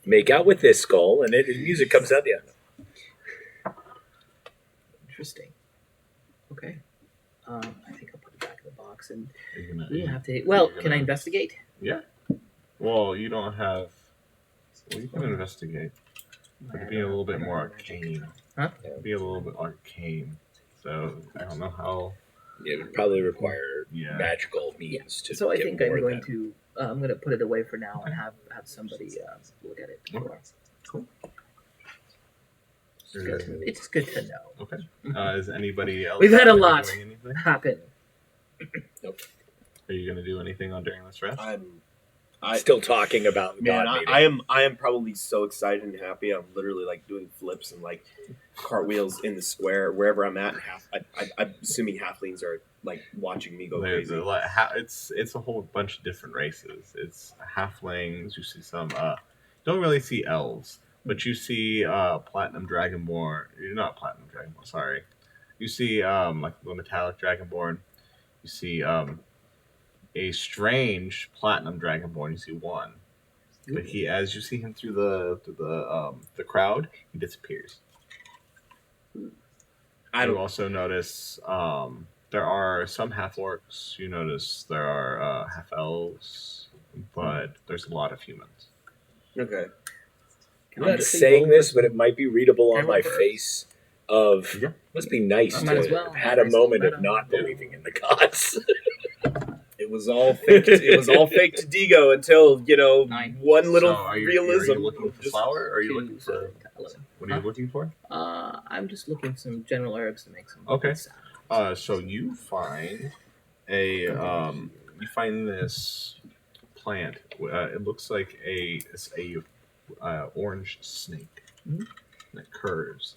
Make out with this skull, and music comes out. Yeah. Interesting. Okay. I think I'll put it back in the box, and You're gonna- we don't have to. Well, you're can I gonna- investigate? Yeah. Well, you don't have. Well, you can investigate. But it'd be a little bit more arcane. Huh? It'd be a little bit arcane. So I don't know how. It would probably require Yeah. magical means to. So I get think more I'm going than- to. I'm going to put it away for now and have somebody look at it. Okay. Cool. It's good to know. Okay. Is anybody else? We've had a doing lot anything? happen. Are you gonna do anything on during this rest? I'm Still talking about the man. god I am probably so excited and happy. I'm literally like doing flips and like cartwheels in the square wherever I'm at. And I'm assuming halflings are like watching me go crazy. It's a whole bunch of different races. It's halflings. You see some. Don't really see elves, but you see platinum dragonborn. Not platinum dragonborn. Sorry. You see like the metallic dragonborn. You see a strange platinum dragonborn. You see one, but as you see him through the crowd, he disappears. You also notice there are some half orcs. You notice there are half elves, but there's a lot of humans. Okay. I'm not saying this, but it might be readable on Can I my roll first? face. Of Yeah. must be nice Might to as well. have had a Nice moment to of not believing in the gods. It was all fake. It was all fake to Digo until 9. one little So are you realism. looking for Just- flour, or are you 2, looking for? 11. What are you looking for? I'm just looking for some general herbs to make some. Okay. good salad. So you find this plant. It looks like it's a orange snake Mhm. that curves.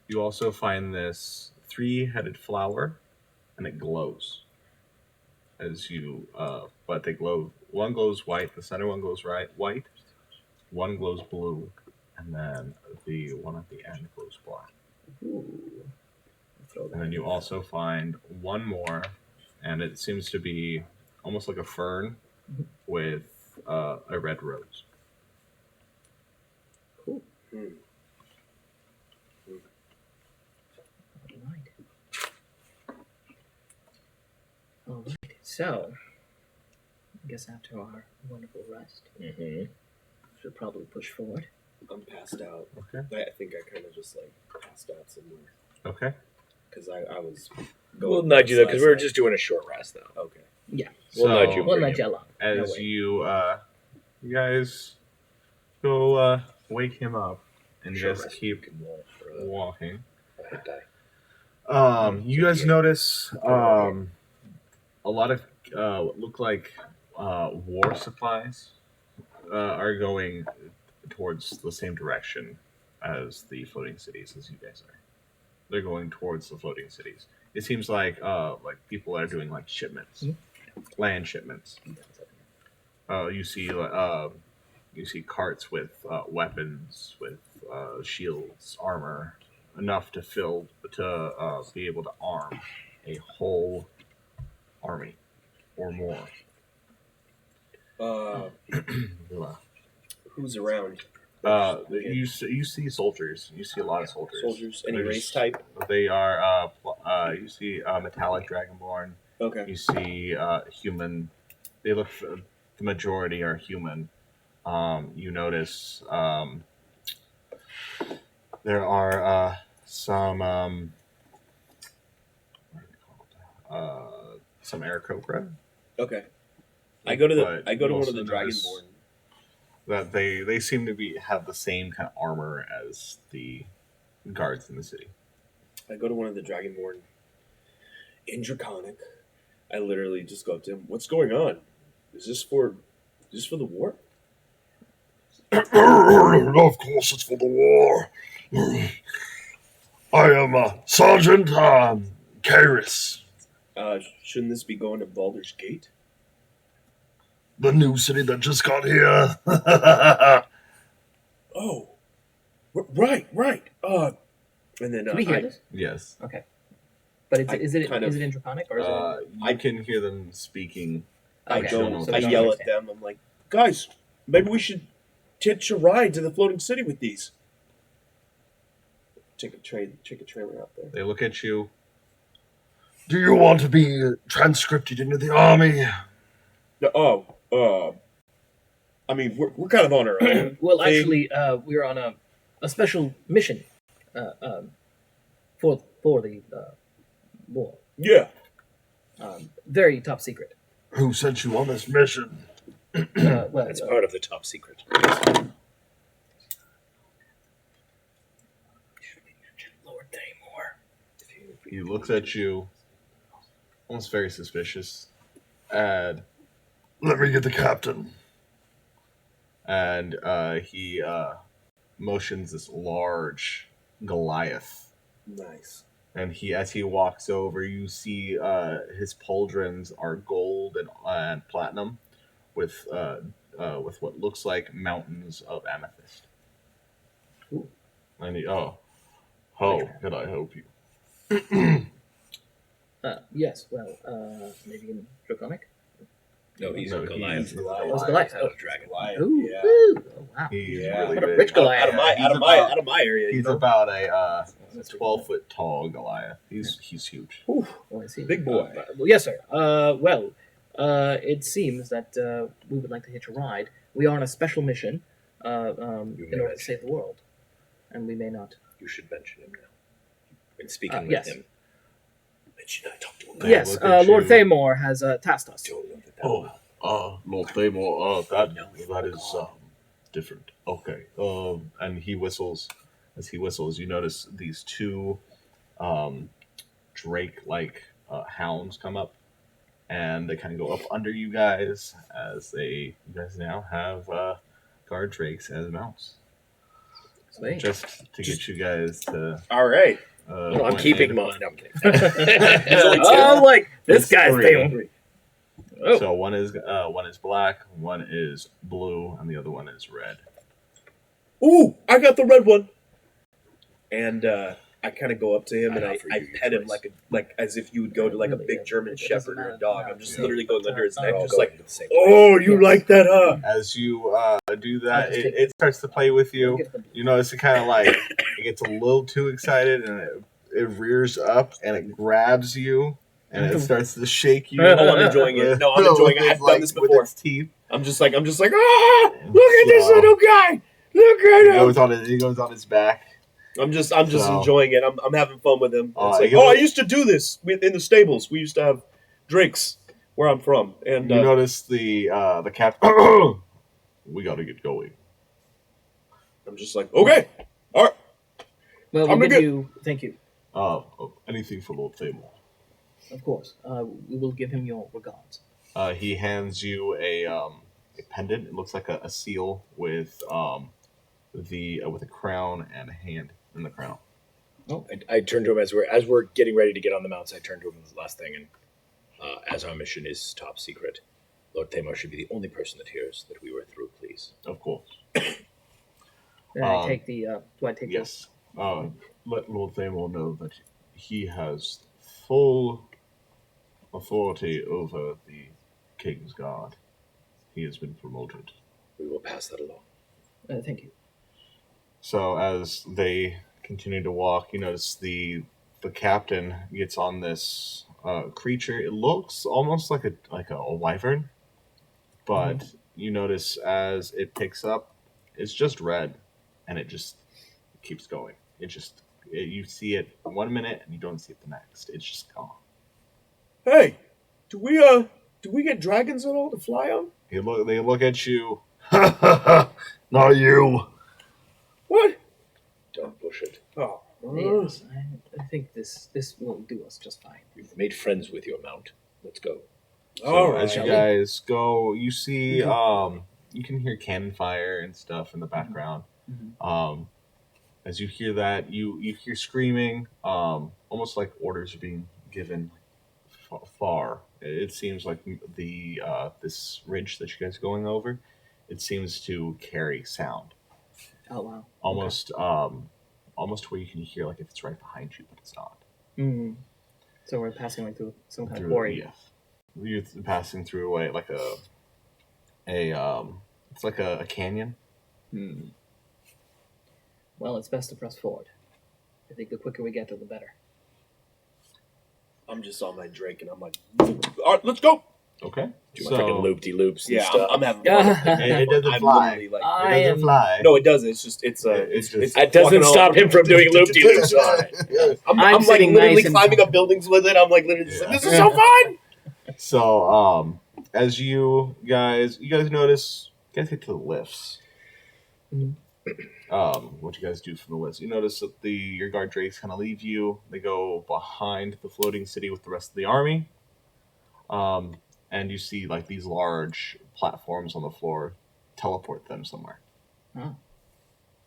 You also find this 3-headed flower, and it glows. As you, but they glow. One glows white. The center one glows white. One glows blue, and then the one at the end glows black. Ooh. Throw that And then you in. also find one more, and it seems to be almost like a fern with a red rose. Cool. Hmm. All right. So, I guess after our wonderful rest, should probably push forward. I'm passed out. Okay. I think I kind of just like passed out somewhere Okay. because I was. We'll nudge you though, because last we're night. just doing a short rest though. Okay. We'll nudge you. We'll bring nudge you along. As No way. you guys go wake him up, and Short just rest. keep You can roll for the walking. hit die. You guys notice a lot of what look like war supplies are going towards the same direction as the floating cities as you guys are. They're going towards the floating cities. It seems like people are doing like shipments, land shipments. You see carts with weapons, with shields, armor, enough to be able to arm a whole army or more. Who's around? You see soldiers. You see a lot of soldiers. Soldiers. Any There's- race type? They are. You see metallic dragonborn. Okay. You see human. They look. The majority are human. You notice there are some Aarakocra. Okay. I go to But you one of also the notice dragonborn. that they seem to have the same kind of armor as the guards in the city. I go to one of the dragonborn in Draconic. I literally just go up to him. What's going on? Is this for the war? Of course, it's for the war. I am Sergeant Karis, Shouldn't this be going to Baldur's Gate? the new city that just got here. Oh, right. And then Can we hear I, this? Yes. But I is it kind of- in Draconic or is it? I can hear them speaking. I Okay, go. so I we don't yell at understand. them. I'm like, guys, maybe we should hitch a ride to the floating city with these. Take a trailer out there. They look at you. Do you want to be transcripted into the army? I mean, we're kind of on our own. Well, thing. actually, we're on a special mission for the war. Yeah. Very top secret. Who sent you on this mission? Well, That's part of the top secret. Lord Daymore. He looks at you, almost very suspicious, and Let me get the captain. he motions this large Goliath. Nice. And as he walks over, you see his pauldrons are gold and platinum, with what looks like mountains of amethyst. Ooh. And how can I help you? Yes. Well, maybe in Draconic. No, he's No, a Goliath. he's Oh, Goliath. Not a dragon. Ooh, Yeah. woo. Oh, wow. He's Yeah. really What a big. rich Goliath. Out of my area. He's you know? about a 12-foot tall Goliath. He's huge. Oh, I see. Big boy. Well, yes, sir. It seems that we would like to hitch a ride. We are on a special mission in order to save the world, and we may not. You should mention him now. When speaking with yes. him. Mention I talked to him. They Yes, look at Lord you. Thaymor has tasked us. Lord Thaymor, that is different. Okay. And he whistles. As he whistles, you notice these two drake-like hounds come up, and they kind of go up under you guys as you guys now have guard drakes as mounts. Sweet. Just to get you guys to. All right. I'm point keeping A. mine. No, I'm kidding. Oh, like this It's guy's three. Thaymor. Oh. So one is black, one is blue, and the other one is red. Ooh, I got the red one. And I kind of go up to him and I offer you your pet him choice. like as if you would go to like a Really, big German it doesn't shepherd or matter. a dog. I'm just literally going under his neck, I'll just go like, to the same oh, you Yes. like that, huh? As you do that, I'll just take it starts to play with you. Get the- You notice it kind of like it gets a little too excited and it rears up and it grabs you and it starts to shake you. Oh, I'm enjoying it. No, I'm enjoying it. With I've like, done this with before. its teeth. I'm just like, ah, look at this So- little guy. Look He at him. goes on his back. I'm just So- enjoying it. I'm having fun with him. It's like, you I know- used to do this in the stables. We used to have drinks where I'm from, and You notice the cat. We got to get going. I'm just like, okay, all right. Well, I'm we'll give good. you. Thank you. Anything for Lord Thaymor. Of course. We will give him your regards. He hands you a pendant. It looks like a seal with with a crown and a hand in the crown. I turn to him as we're getting ready to get on the mounts. I turn to him with the last thing, and as our mission is top secret, Lord Thaymor should be the only person that hears that we were through. Please. Of course. And I take the. Do I take Yes. Let Lord Thaymor know that he has full authority over the King's Guard. He has been promoted. We will pass that along. Thank you. So as they continue to walk, you notice the captain gets on this creature. It looks almost like a wyvern, but you notice as it picks up, it's just red, and it just keeps going. You see it 1 minute and you don't see it the next. It's just gone. Hey, do we get dragons at all to fly on? They look at you. Not you. What? Don't push it. Oh, Yes, I think this will do us just fine. We've made friends with your mount. Let's go. So all right. as you guys go, you see you can hear cannon fire and stuff in the background. As you hear that, you hear screaming, almost like orders are being given far. It seems like the this ridge that you guys are going over, it seems to carry sound. Oh wow. Almost almost where you can hear like if it's right behind you, but it's not. Mm. So we're passing like through some kind of Through- quarry. Yes. You're passing through like a It's like a canyon. Well, it's best to press forward. I think the quicker we get there, the better. I'm just on my Drake, and I'm like, all right, let's go. Okay. Do you want freaking loop-de-loops and Yeah, stuff? I'm having fun. It doesn't I'm fly. literally like, I It doesn't am. fly. no, it doesn't. It's just That doesn't stop him from doing loop-de-loops. I'm I'm like sitting literally nice and climbing up buildings with it. I'm like literally just like, this is so fun. So, as you guys notice, you guys get to the lifts. What you guys do from the lifts? You notice that your guard drakes kind of leave you. They go behind the floating city with the rest of the army. And you see like these large platforms on the floor. Teleport them somewhere. Oh.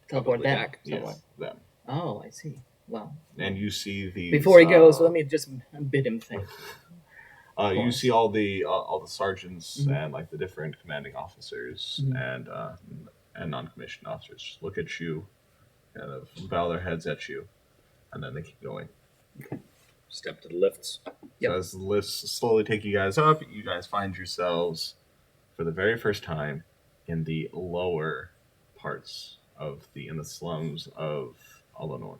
Teleport them. Yes, them. Oh, I see. Well. And you see these. Before he goes, let me just bid him think. You see all the sergeants and like the different commanding officers and non-commissioned officers just look at you, kind of bow their heads at you, and then they keep going. Step to the lifts. So as the lifts slowly take you guys up, you guys find yourselves for the very first time in the lower parts of in the slums of Illinois.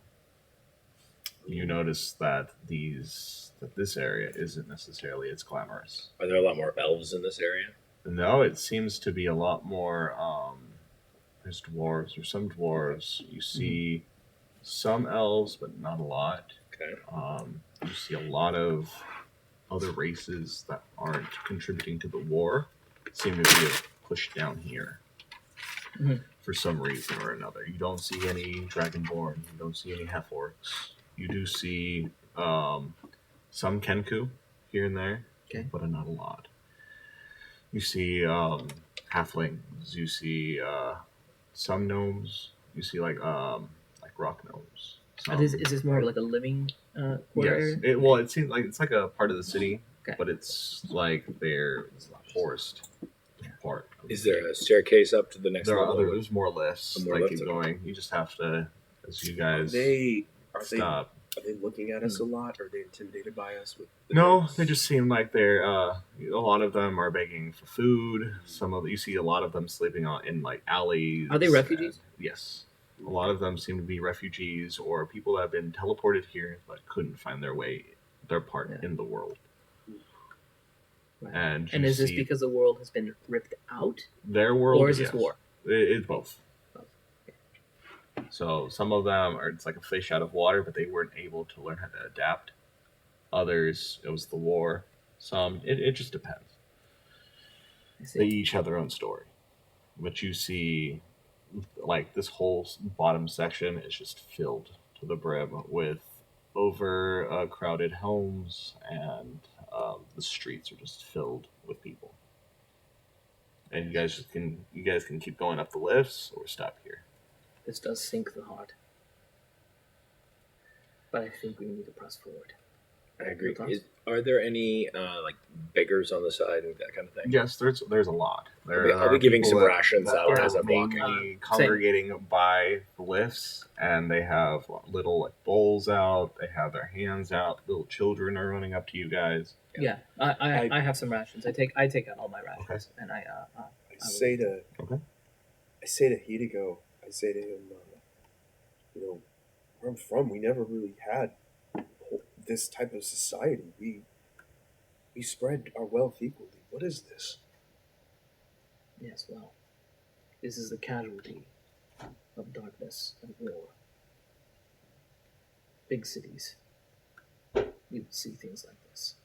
You notice that this area isn't necessarily as glamorous. Are there a lot more elves in this area? No, it seems to be a lot more. There's dwarves. There's some dwarves. You see some elves, but not a lot. Okay. You see a lot of other races that aren't contributing to the war seem to be pushed down here for some reason or another. You don't see any dragonborn. You don't see any half orcs. You do see some Kenku here and there, but not a lot. You see halflings. You see some gnomes. You see like rock gnomes. Is this more of like a living quarter? Yes. It seems like it's like a part of the city, but it's like their forest part. Is there a staircase up to the next level? There's more lifts. Keep going. You just have to, as you guys stop. Are they looking at us a lot? Are they intimidated by us? No, they just seem like they're. A lot of them are begging for food. You see a lot of them sleeping in like alleys. Are they refugees? Yes, a lot of them seem to be refugees or people that have been teleported here but couldn't find their part in the world. Right. And is this because the world has been ripped out? Their world, or is this war? It's both. So some of them it's like a fish out of water, but they weren't able to learn how to adapt. Others, it was the war. Some, it just depends. They each have their own story. But you see, like, this whole bottom section is just filled to the brim with overcrowded homes, and the streets are just filled with people. And you guys can keep going up the lifts or stop here. This does sink the heart. But I think we need to press forward. I agree. Are there any like beggars on the side and that kind of thing? Yes, there's a lot. I'll be giving some rations out as I'm walking. Congregating by the lifts, and they have little like bowls out. They have their hands out. Little children are running up to you guys. Yeah, I have some rations. I take out all my rations, and I say to 𝐒𝐩𝐸, I say to him, where I'm from, we never really had this type of society. We spread our wealth equally. What is this? Yes, well, this is the casualty of darkness and war. Big cities, you would see things like this.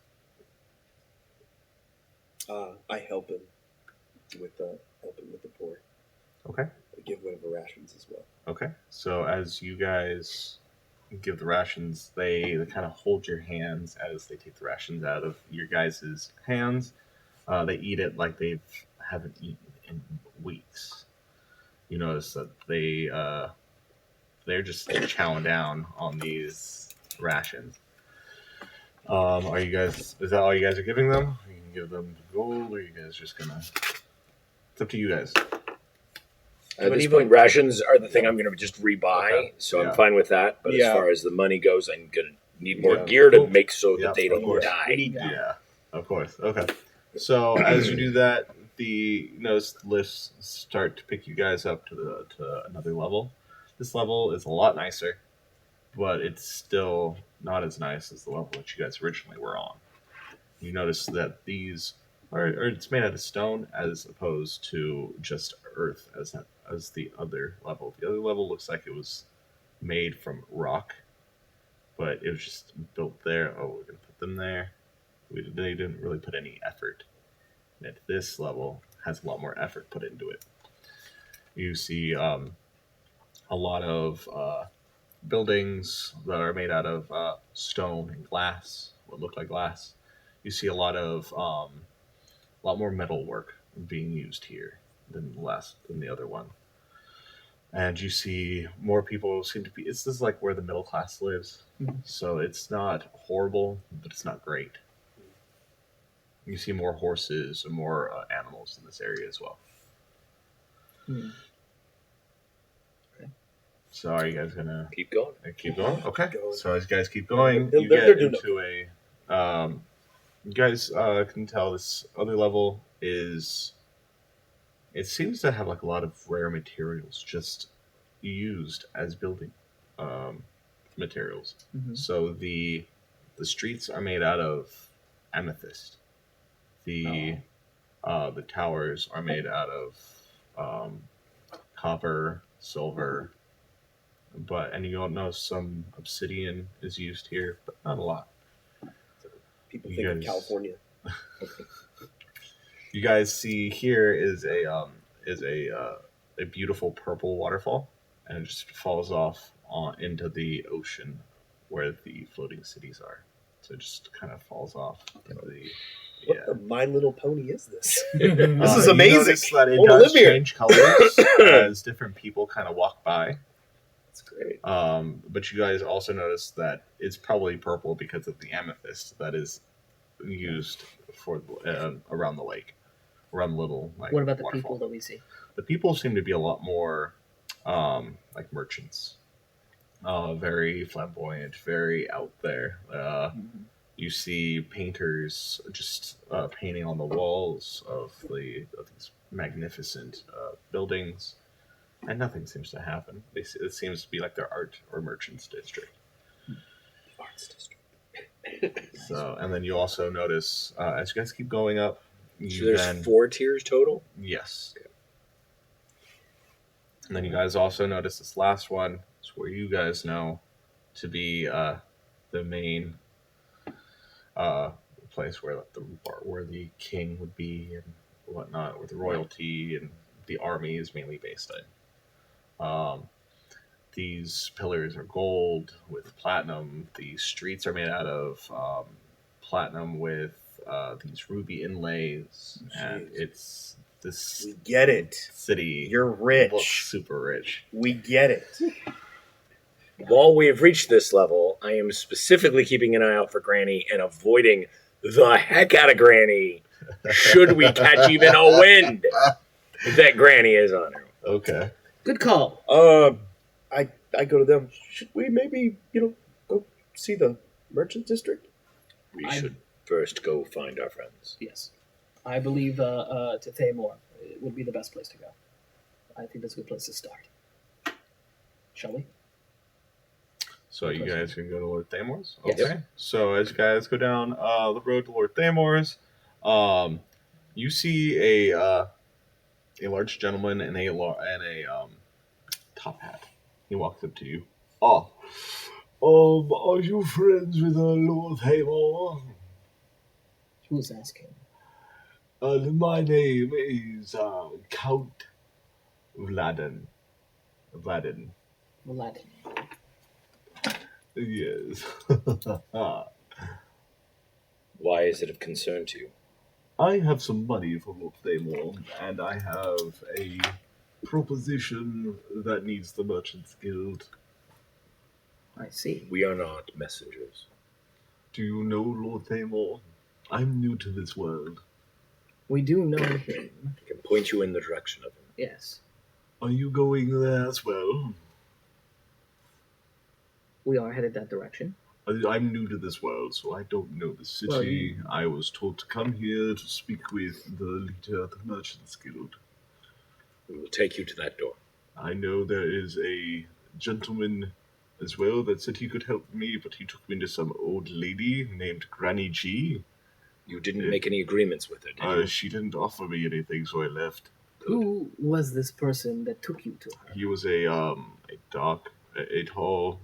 I help him with the poor. Okay. I give one of the rations as well. Okay. So as you guys give the rations, they kind of hold your hands as they take the rations out of your guys' hands. They eat it like they haven't eaten in weeks. You notice that they're just chowing down on these rations. Are you guys? Is that all you guys are giving them? You can give them gold, or are you guys just gonna? It's up to you guys. At this point, rations are the thing I'm going to just rebuy, so I'm fine with that. But as far as the money goes, I'm going to need more gear to make so that they don't die. Yeah, of course. Okay. So as you do that, you notice lifts start to pick you guys up to another level. This level is a lot nicer, but it's still not as nice as the level that you guys originally were on. You notice that these are it's made out of stone as opposed to just earth as the other level. The other level looks like it was made from rock, but it was just built there. Oh, we're gonna put them there. They didn't really put any effort. And at this level has a lot more effort put into it. You see a lot of buildings that are made out of stone and glass, what look like glass. You see a lot more metal work being used here than the other one. And you see more people seem to be. This is like where the middle class lives, so it's not horrible, but it's not great. You see more horses and more animals in this area as well. Okay. So are you guys gonna Keep going. Keep going? Okay. Keep going. So as you guys keep going, They're you get doing into a. You guys can tell this other level is. It seems to have like a lot of rare materials just used as building materials. So the streets are made out of amethyst. The towers are made out of copper, silver, and you all know some obsidian is used here, but not a lot. People think of California. You guys see here is a beautiful purple waterfall, and it just falls off into the ocean where the floating cities are. So it just kind of falls off into the. What the My Little Pony is this? This is amazing. You notice that it I wanna does live here. change colors as different people kind of walk by. That's great. But you guys also notice that it's probably purple because of the amethyst that is used for around the lake, around the little like. What about the waterfall. people that we see? The people seem to be a lot more like merchants, very flamboyant, very out there. You see painters just painting on the walls of these magnificent buildings, and nothing seems to happen. It seems to be like their art or merchants district. Arts district. So, and then you also notice as you guys keep going up. So there's 4 tiers total? Yes. Okay. And then you guys also notice this last one is where you guys know to be the main place where the king would be and whatnot, where the royalty and the army is mainly based in. These pillars are gold with platinum. The streets are made out of platinum with these ruby inlays, and it's this. We get it. City. You're rich. Looks super rich. We get it. While we have reached this level, I am specifically keeping an eye out for Granny and avoiding the heck out of Granny. Should we catch even a wind that Granny is on her? Okay. Good call. I go to them. Should we maybe go see the merchant district? We should first go find our friends. Yes, I believe to Thaymore would be the best place to go. I think that's a good place to start. Shall we? So you guys can go to Lord Thaymor's? Yes. Okay. So as you guys go down the road to Lord Thaymor's, you see a large gentleman in a top hat. He walks up to you. Are you friends with Lord Thaymor? Who's asking? My name is Count Vladin. Aladdin. Yes. Why is it of concern to you? I have some money for Lord Thaymor, and I have a proposition that needs the Merchants Guild. I see. We are not messengers. Do you know Lord Thaymor? I'm new to this world. We do know him. I can point you in the direction of him. Yes. Are you going there as well? We are headed that direction. I'm new to this world, so I don't know the city. I was told to come here to speak with the leader of the Merchants Guild. We will take you to that door. I know there is a gentleman as well that said he could help me, but he took me to some old lady named Granny G. You didn't make any agreements with her, did you? She didn't offer me anything, so I left. Who was this person that took you to her? He was a tall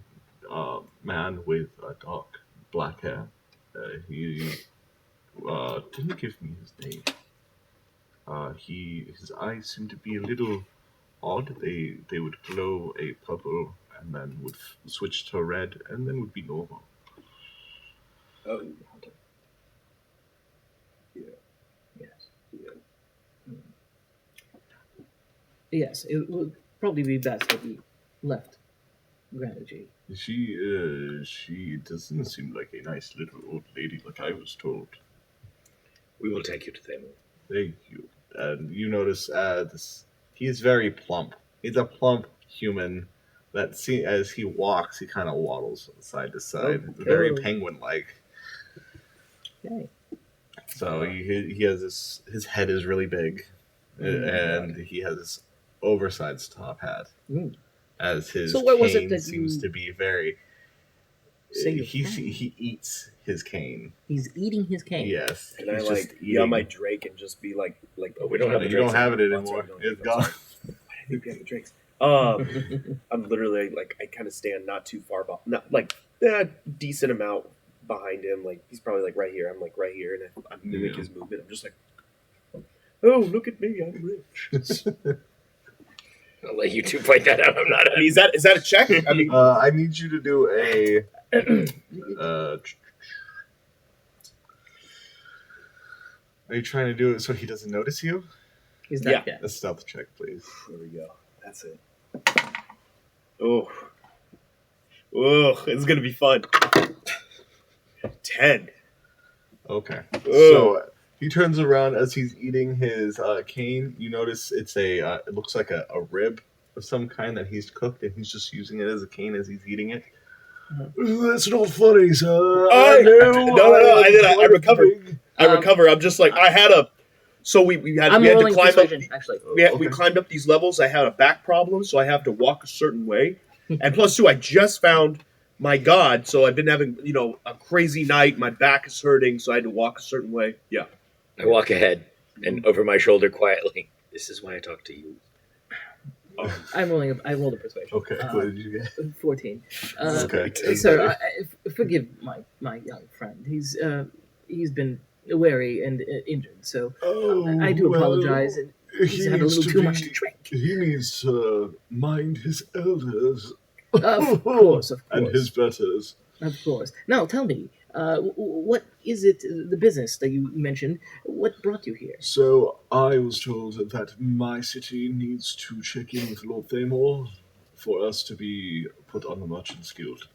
man with dark black hair. He didn't give me his name. His eyes seemed to be a little odd. They would glow a purple and then would switch to red and then would be normal. Oh. Yes, it would probably be best that we left Granny. She doesn't seem like a nice little old lady like I was told. We will take you to them. Thank you. And you notice he is very plump. He's a plump human that as he walks, he kind of waddles from side to side. Very penguin-like. Okay. So he has his head is really big, and he has this oversized top hat. As his cane seems to be very. He eats his cane. He's eating his cane. Yes. Can I yell my Drake and just be like oh, we don't have you don't have it anymore. It's gone. I think we have the Drakes. I'm literally I kind of stand not too far not a decent amount behind him. Like he's probably right here. I'm right here, and I mimic his movement. I'm just oh, look at me, I'm rich. I'll let you two fight that out. I'm not. I mean, is that a check? I mean, I need you to do a. Are you trying to do it so he doesn't notice you? He's not a stealth check, please. There we go. That's it. Oh, it's gonna be fun. 10. Okay. So he turns around as he's eating his cane. You notice it looks like a rib of some kind that he's cooked, and he's just using it as a cane as he's eating it. That's not funny, sir. No. I recover. I'm just I had a. So we had to climb up. Actually, we climbed up these levels. I had a back problem, so I have to walk a certain way. And plus, too, I just found my god, so I've been having a crazy night. My back is hurting, so I had to walk a certain way. Yeah. I walk ahead and over my shoulder quietly. This is why I talk to you. I rolled a persuasion. Okay, what did you get? 14. Okay. Sir, forgive my young friend. He's been wary and injured, so I do apologize. And he's had a little too much to drink. He needs to mind his elders. Of course. And his betters. Of course. Now, tell me, what is it, the business that you mentioned? What brought you here? So, I was told that my city needs to check in with Lord Thaymor for us to be put on the Merchants Guild.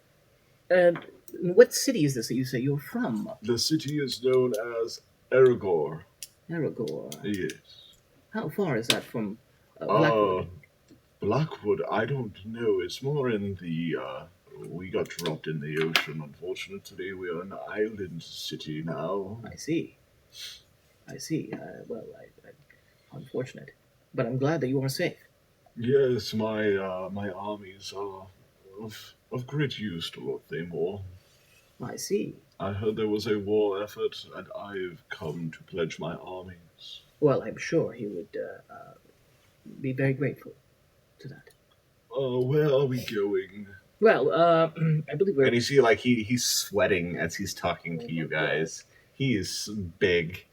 What city is this that you say you're from? The city is known as Aragorn. Aragorn. Yes. How far is that from Blackwood? Blackwood, I don't know. It's more in the, we got dropped in the ocean, unfortunately. We are an island city now. I see. Well, unfortunate. But I'm glad that you are safe. Yes, my armies are of great use to Lord Thaymor. I see. I heard there was a war effort, and I've come to pledge my armies. Well, I'm sure he would be very grateful to that. Where are we going? Well, I believe we're... And you see, he's sweating as he's talking to you guys. He is big.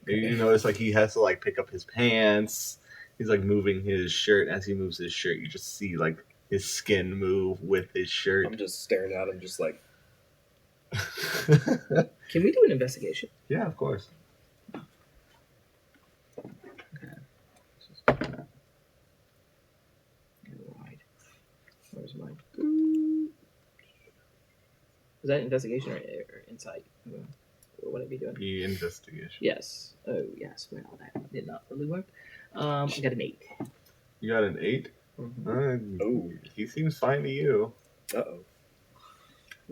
You notice, he has to, pick up his pants. He's, moving his shirt. As he moves his shirt, you just see, his skin move with his shirt. I'm just staring at him, just Can we do an investigation? Yeah, of course. Okay. Alright. Where's mine? Is that investigation or insight? What would I be doing? The investigation. Yes. Oh, yes. Well, that did not really work. I got an 8. You got an 8? Mm-hmm. He seems fine to you. Uh-oh.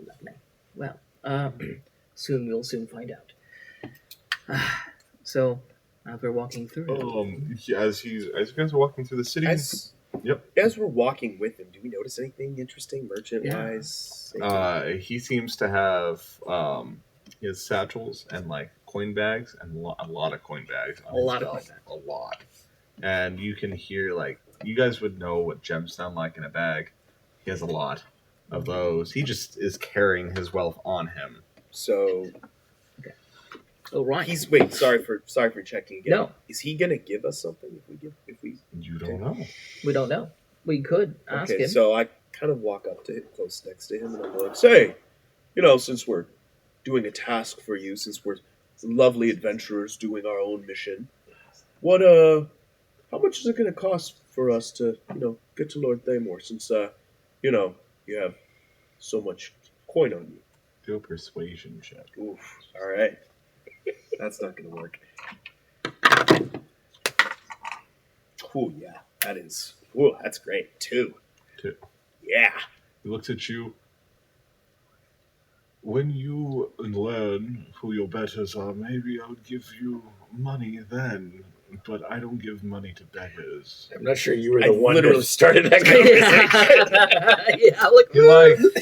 Lovely. Well, We'll soon find out. So, as we're walking through. As you guys are walking through the city. Yep. As we're walking with him, do we notice anything interesting, merchant-wise? He seems to have his satchels and like coin bags and a lot of coin bags. A lot. And you can hear like you guys would know what gems sound like in a bag. He has a lot of those. He just is carrying his wealth on him. So. Oh right. Sorry for checking again. No. Is he gonna give us something if we? You don't know. We don't know. We could ask him. So I kind of walk up to him, close next to him, and I'm like, "Say, since we're doing a task for you, since we're lovely adventurers doing our own mission, how much is it gonna cost for us to, get to Lord Thaymor? Since you have so much coin on you." Do a persuasion check. Oof. All right. That's not gonna work. Oh yeah, that's great. Two. Yeah. He looks at you. When you learn who your betters are, maybe I'll give you money then. But I don't give money to beggars. I'm not sure you were the one who started that conversation.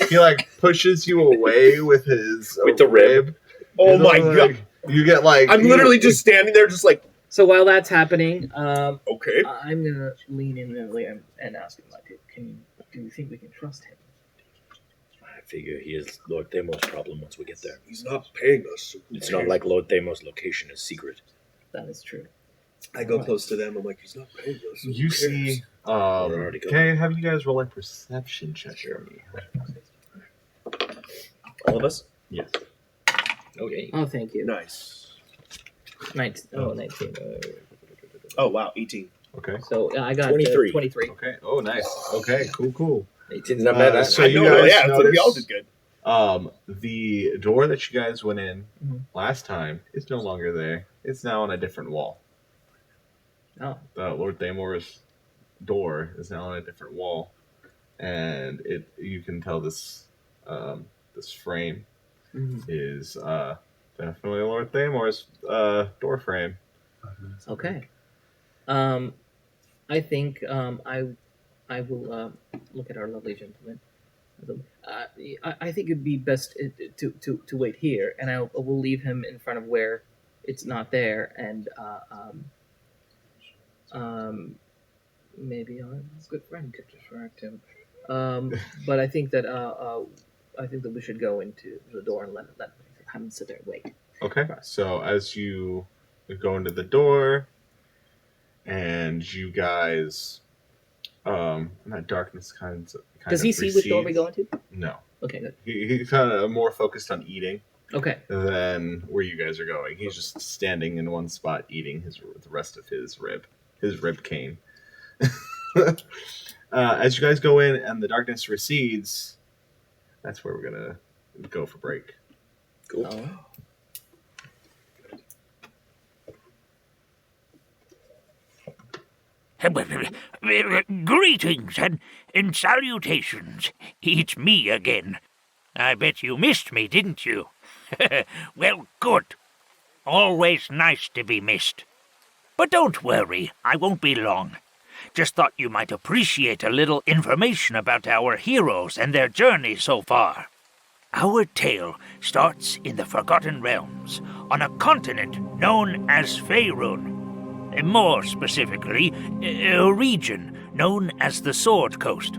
He pushes you away with the rib. Oh my god! You get I'm literally just standing there, just like. So while that's happening, okay, I'm gonna lean in and ask him, like, do you think we can trust him? I figure he is Lord Thaymor's problem once we get there. He's not paying us. It's not like Lord Thaymor's location is secret. That is true. I go close to them. I'm like, he's not paying us. You see, okay, have you guys roll a perception check for me? All of us? Yes. Okay. Oh, thank you. Nice. 19. Oh, wow. 18. Okay. So I got 23. 23. Okay. Oh, nice. Okay. Cool. 18's not bad. So you guys notice, we all did good. the door that you guys went in last time is no longer there. It's now on a different wall. Oh. Lord Thaymor's door is now on a different wall, and you can tell this frame is definitely Lord Thaymor's door frame. Okay. I think I will look at our lovely gentleman. I think it'd be best to wait here, and I will leave him in front of where it's not there, and maybe our good friend could distract him. But I think that we should go into the door and let him sit there and wait. Okay. So as you go into the door, and you guys, that darkness kind of Does he see which door we go into? No. Okay, good. He's kind of more focused on eating. Okay. Than where you guys are going. He's just standing in one spot eating the rest of his rib cane. As you guys go in and the darkness recedes, that's where we're gonna go for break. Cool. Greetings and salutations. It's me again. I bet you missed me, didn't you? Well, good. Always nice to be missed. But don't worry, I won't be long. Just thought you might appreciate a little information about our heroes and their journey so far. Our tale starts in the Forgotten Realms, on a continent known as Faerun. More specifically, a region known as the Sword Coast.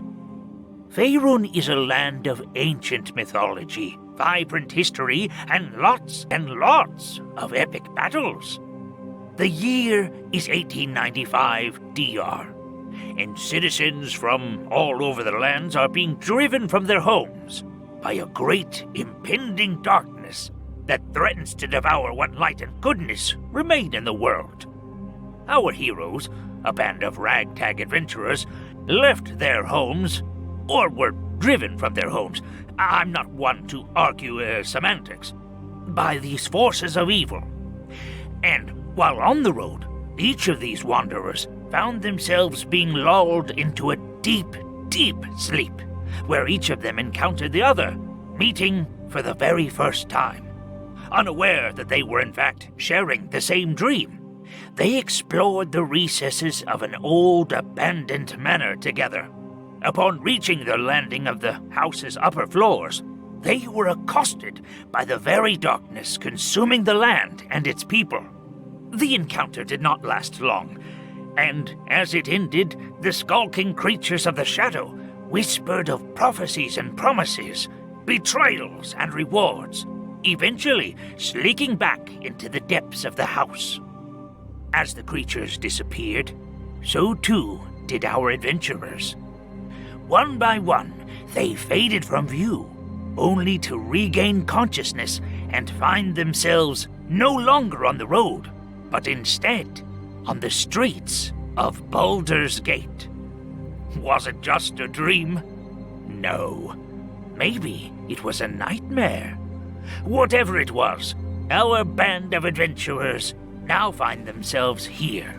Faerun is a land of ancient mythology, vibrant history, and lots of epic battles. The year is 1895 DR, and citizens from all over the lands are being driven from their homes by a great impending darkness that threatens to devour what light and goodness remain in the world. Our heroes, a band of ragtag adventurers, left their homes, or were driven from their homes, I'm not one to argue semantics, by these forces of evil. And while on the road, each of these wanderers found themselves being lulled into a deep sleep, where each of them encountered the other meeting for the very first time. Unaware that they were in fact sharing the same dream, they explored the recesses of an old abandoned manor together. Upon reaching the landing of the house's upper floors, they were accosted by the very darkness consuming the land and its people. The encounter did not last long, and as it ended, the skulking creatures of the shadow whispered of prophecies and promises, betrayals and rewards, eventually slinking back into the depths of the house. As the creatures disappeared, so too did our adventurers. One by one, they faded from view, only to regain consciousness and find themselves no longer on the road, but instead on the streets of Baldur's Gate. Was it just a dream? No. Maybe it was a nightmare. Whatever it was, our band of adventurers now find themselves here,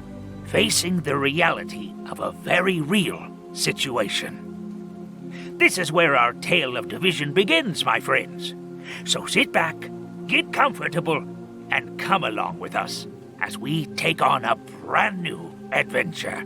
facing the reality of a very real situation. This is where our tale of division begins, my friends. So sit back, get comfortable, and come along with us as we take on a brand new adventure.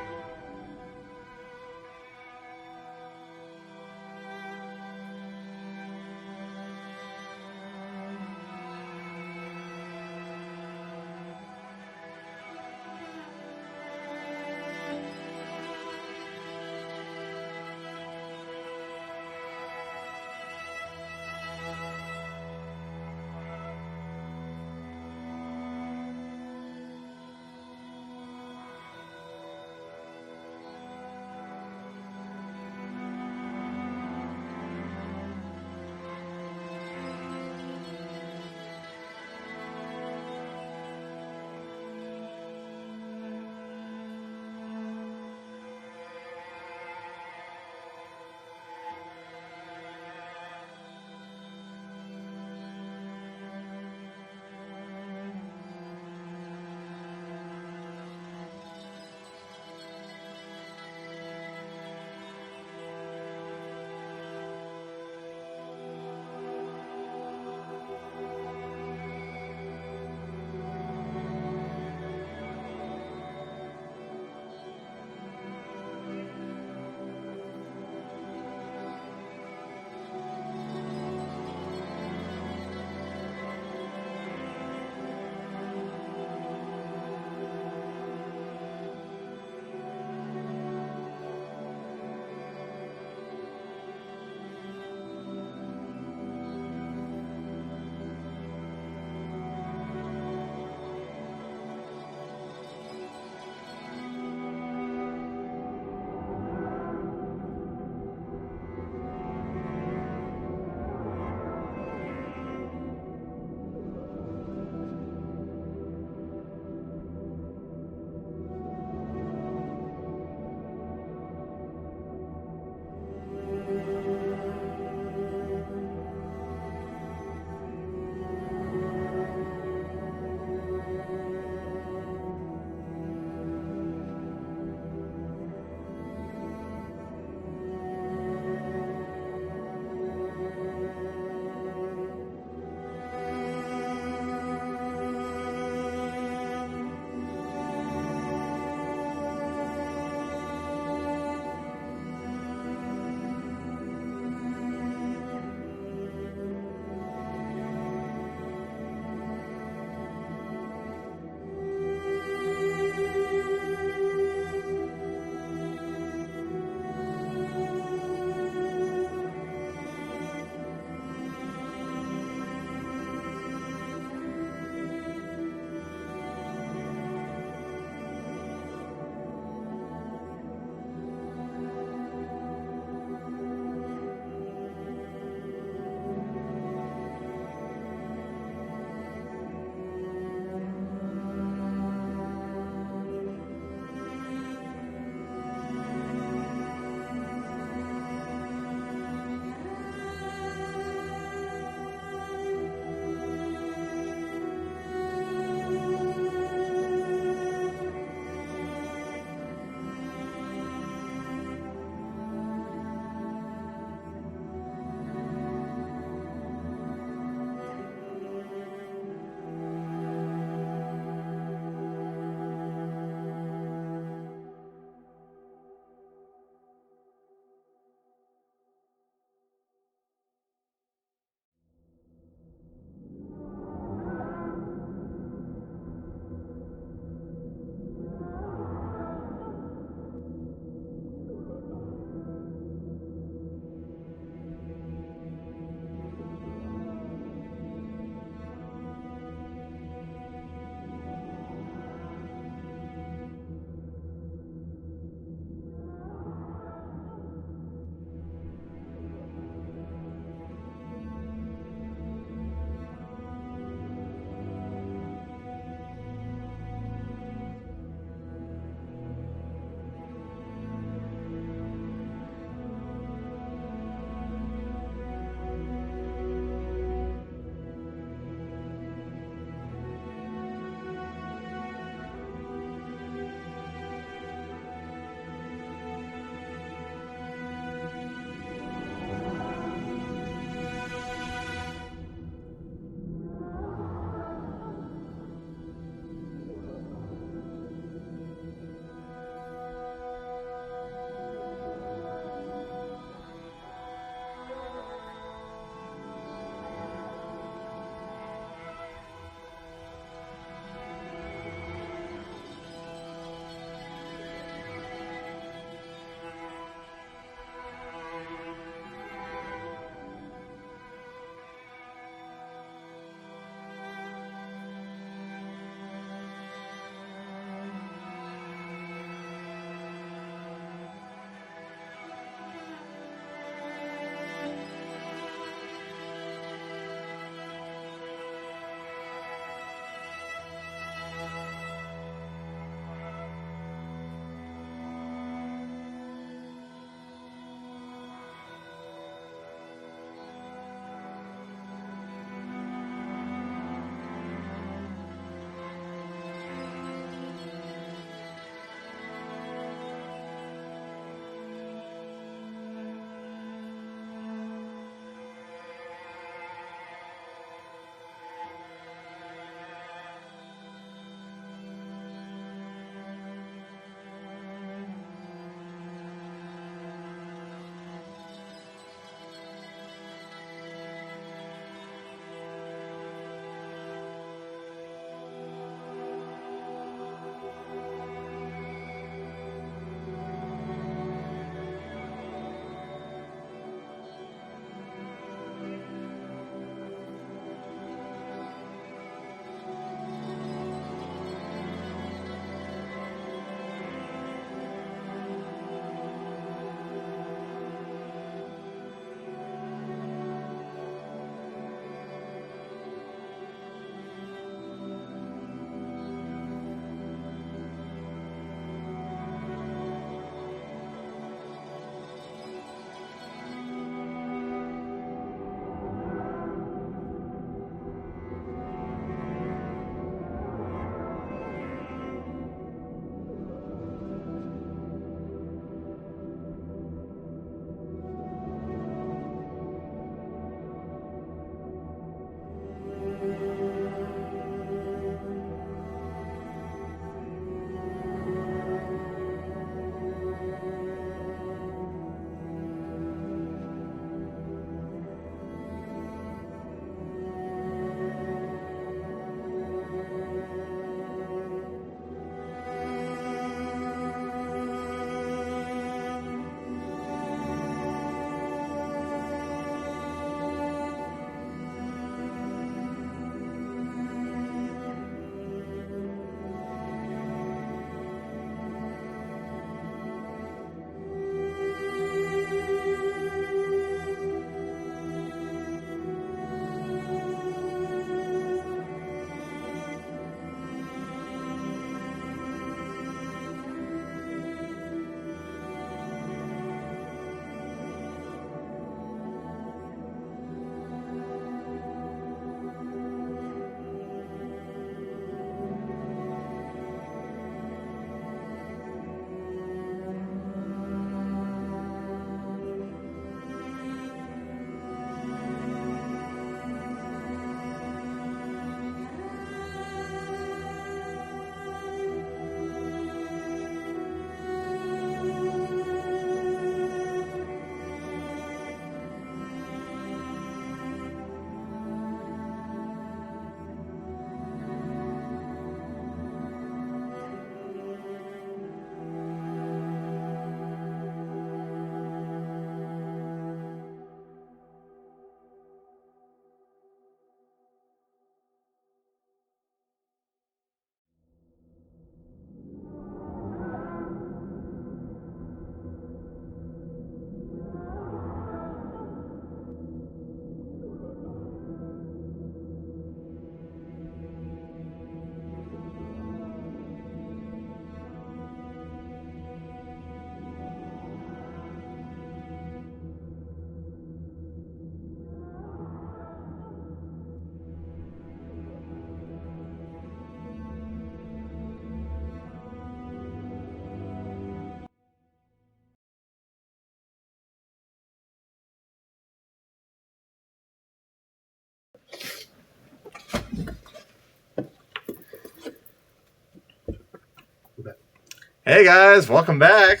Hey guys, welcome back.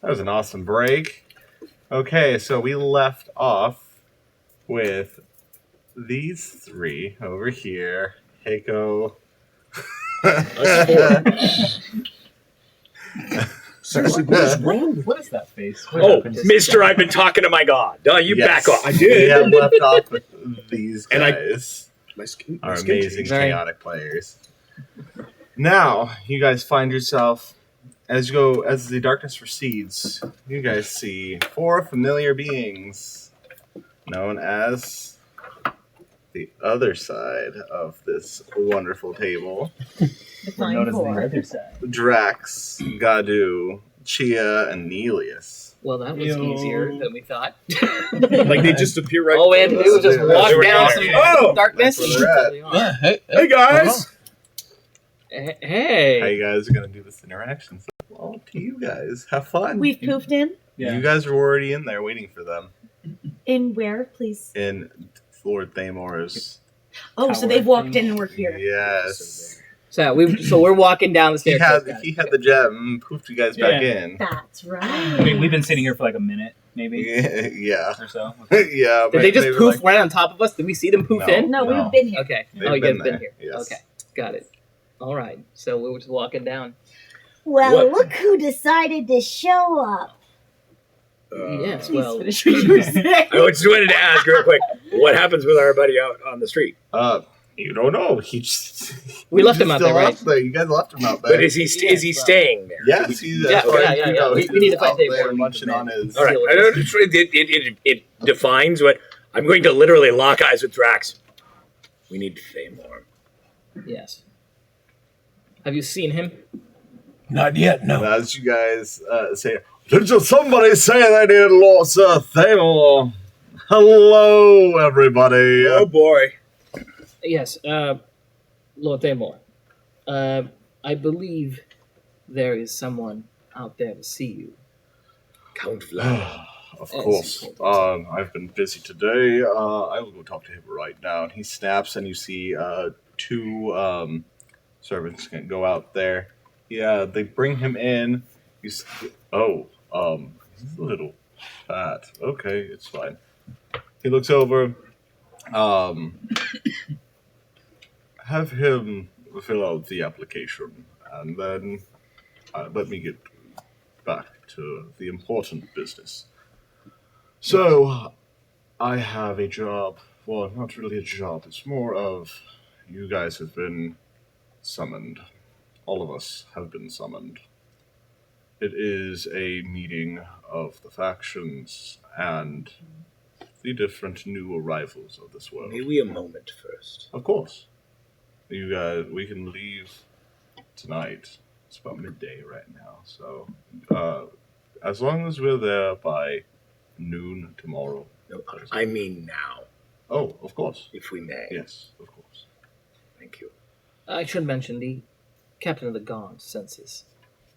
That was an awesome break. Okay, so we left off with these three over here. Heiko. Seriously, boys, What is that face? Oh, Mister, I've been talking to my god. You back off. I did. We have left off with these And I- guys. my skin Amazing changed. chaotic players. Now, you guys find yourself as the darkness recedes, you guys see 4 familiar beings known as the other side of this wonderful table. We're known as the other side. Drax, Gadu, Chia, and Nelius. Well, that was easier than we thought. Like they just appear right. All we had to do was just walk down some darkness. That's where we're at. Hey guys. How Hey. you guys are going to do this interaction? So, well, to you guys. Have fun. We've poofed in. Yeah. You guys are already in there waiting for them. In where, please? In Lord Thamor's. Oh, so they've walked in and we're here. Yes. So we're walking down the He stairs. had the gem, poofed you guys back in. That's right. I mean, we've been sitting here for like a minute, maybe, Yeah. or so. Yeah. Did they just were poof like, right on top of us? Did we see them poof No. in? No, No. we've been here. Okay. They've Oh, you guys have been there, here. yes. Okay. Got it. All right. So we were just walking down. Well, What? look who decided to show up. Yes. Please Well, finish what you were saying. I just wanted to ask real quick, what happens with our buddy out on the street? You don't know. He just. We he's left him out still there, right? You guys left him out there. But is he staying there? Yes, he's. Yeah, as far yeah, as yeah, you yeah. know, We he's need to find out Dave there Warren. munching on his. All right, I don't. It defines what I'm going to literally lock eyes with Drax. We need Thamor. yes. Have you seen him? Not yet, And no. as you guys say, did somebody say they did Lord Sir Thamor? Hello, everybody. Oh boy. Yes. Lord Thamor. I believe there is someone out there to see you. Count Vlad. Of course. I've been busy today. I will go talk to him right now. And he snaps, and you see 2 servants can go out there. Yeah, they bring him in. He's he's a little fat. Okay, it's fine. He looks over. Have him fill out the application, and then let me get back to the important business. So, I have a job. Well, not really a job. It's more of you guys have been summoned. All of us have been summoned. It is a meeting of the factions and the different new arrivals of this world. May we a moment first? Of course. You guys, we can leave tonight. It's about midday right now. So, as long as we're there by noon tomorrow. No, I mean now, Oh, of course. if we may. Yes, of course. Thank you. I should mention the captain of the guard senses.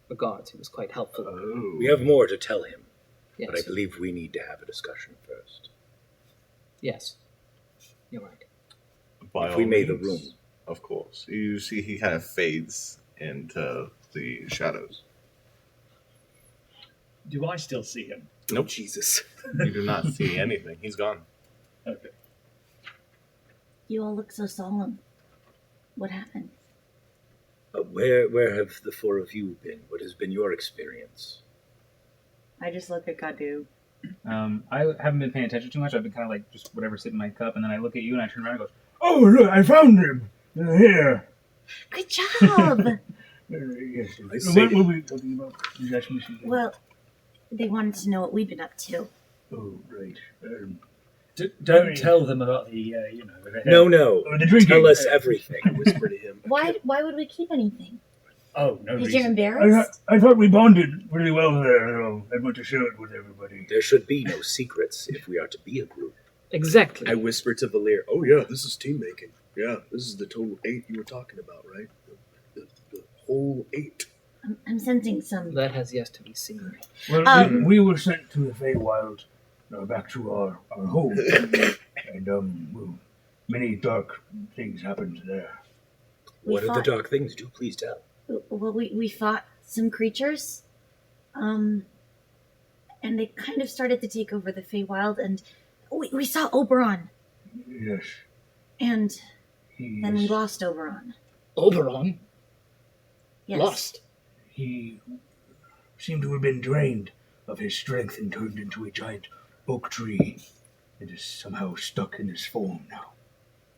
The guards. He was quite helpful. Oh. We have more to tell him, Yes. but I believe we need to have a discussion first. Yes. You're right. By If all we made the means, room. Of course. You see he kind of fades into the shadows. Do I still see him? Nope. Jesus. You do not see anything. He's gone. Okay. You all look so solemn. What happened? Where have the 4 of you been? What has been your experience? I just look at Gadu. I haven't been paying attention too much. I've been kind of like just whatever sitting in my cup, and then I look at you and I turn around and go, Oh, look, I found him. Here. Good job. Yes. I see. What were we talking about? You guys missing something? Well, they wanted to know what we've been up to. Oh, right. Don't tell them about the, No. Oh, the drinking. Tell us everything. I whisper to him. Why would we keep anything? Oh, no Because reason. you're embarrassed? I thought we bonded really well there. I want to share it with everybody. There should be no secrets if we are to be a group. Exactly. I whisper to Valir. Oh yeah, this is team making. Yeah, this is the total 8 you were talking about, right? The whole 8. I'm sensing some. That has yet to be seen. Well, we were sent to the Feywild, back to our home. And, well, many dark things happened there. We What are the fought- dark things? Do please tell. Well, we fought some creatures. And they kind of started to take over the Feywild, and we saw Oberon. Yes. And He then we is- lost Oberon. Oberon Yes. lost. He seemed to have been drained of his strength and turned into a giant oak tree. It is somehow stuck in his form now.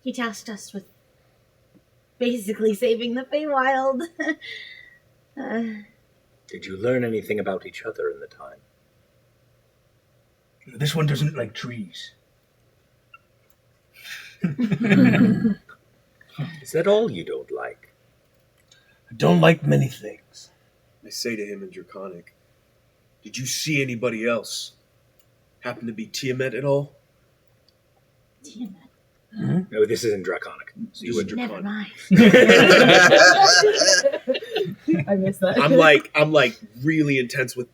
He tasked us with basically saving the Feywild. Did you learn anything about each other in the time? This one doesn't like trees. Is that all you don't like? I don't like many things. I say to him in Draconic, did you see anybody else? Happen to be Tiamat at all? Tiamat. No, this isn't Draconic. So you This went is Never Draconic. mind. I missed that. I'm like really intense with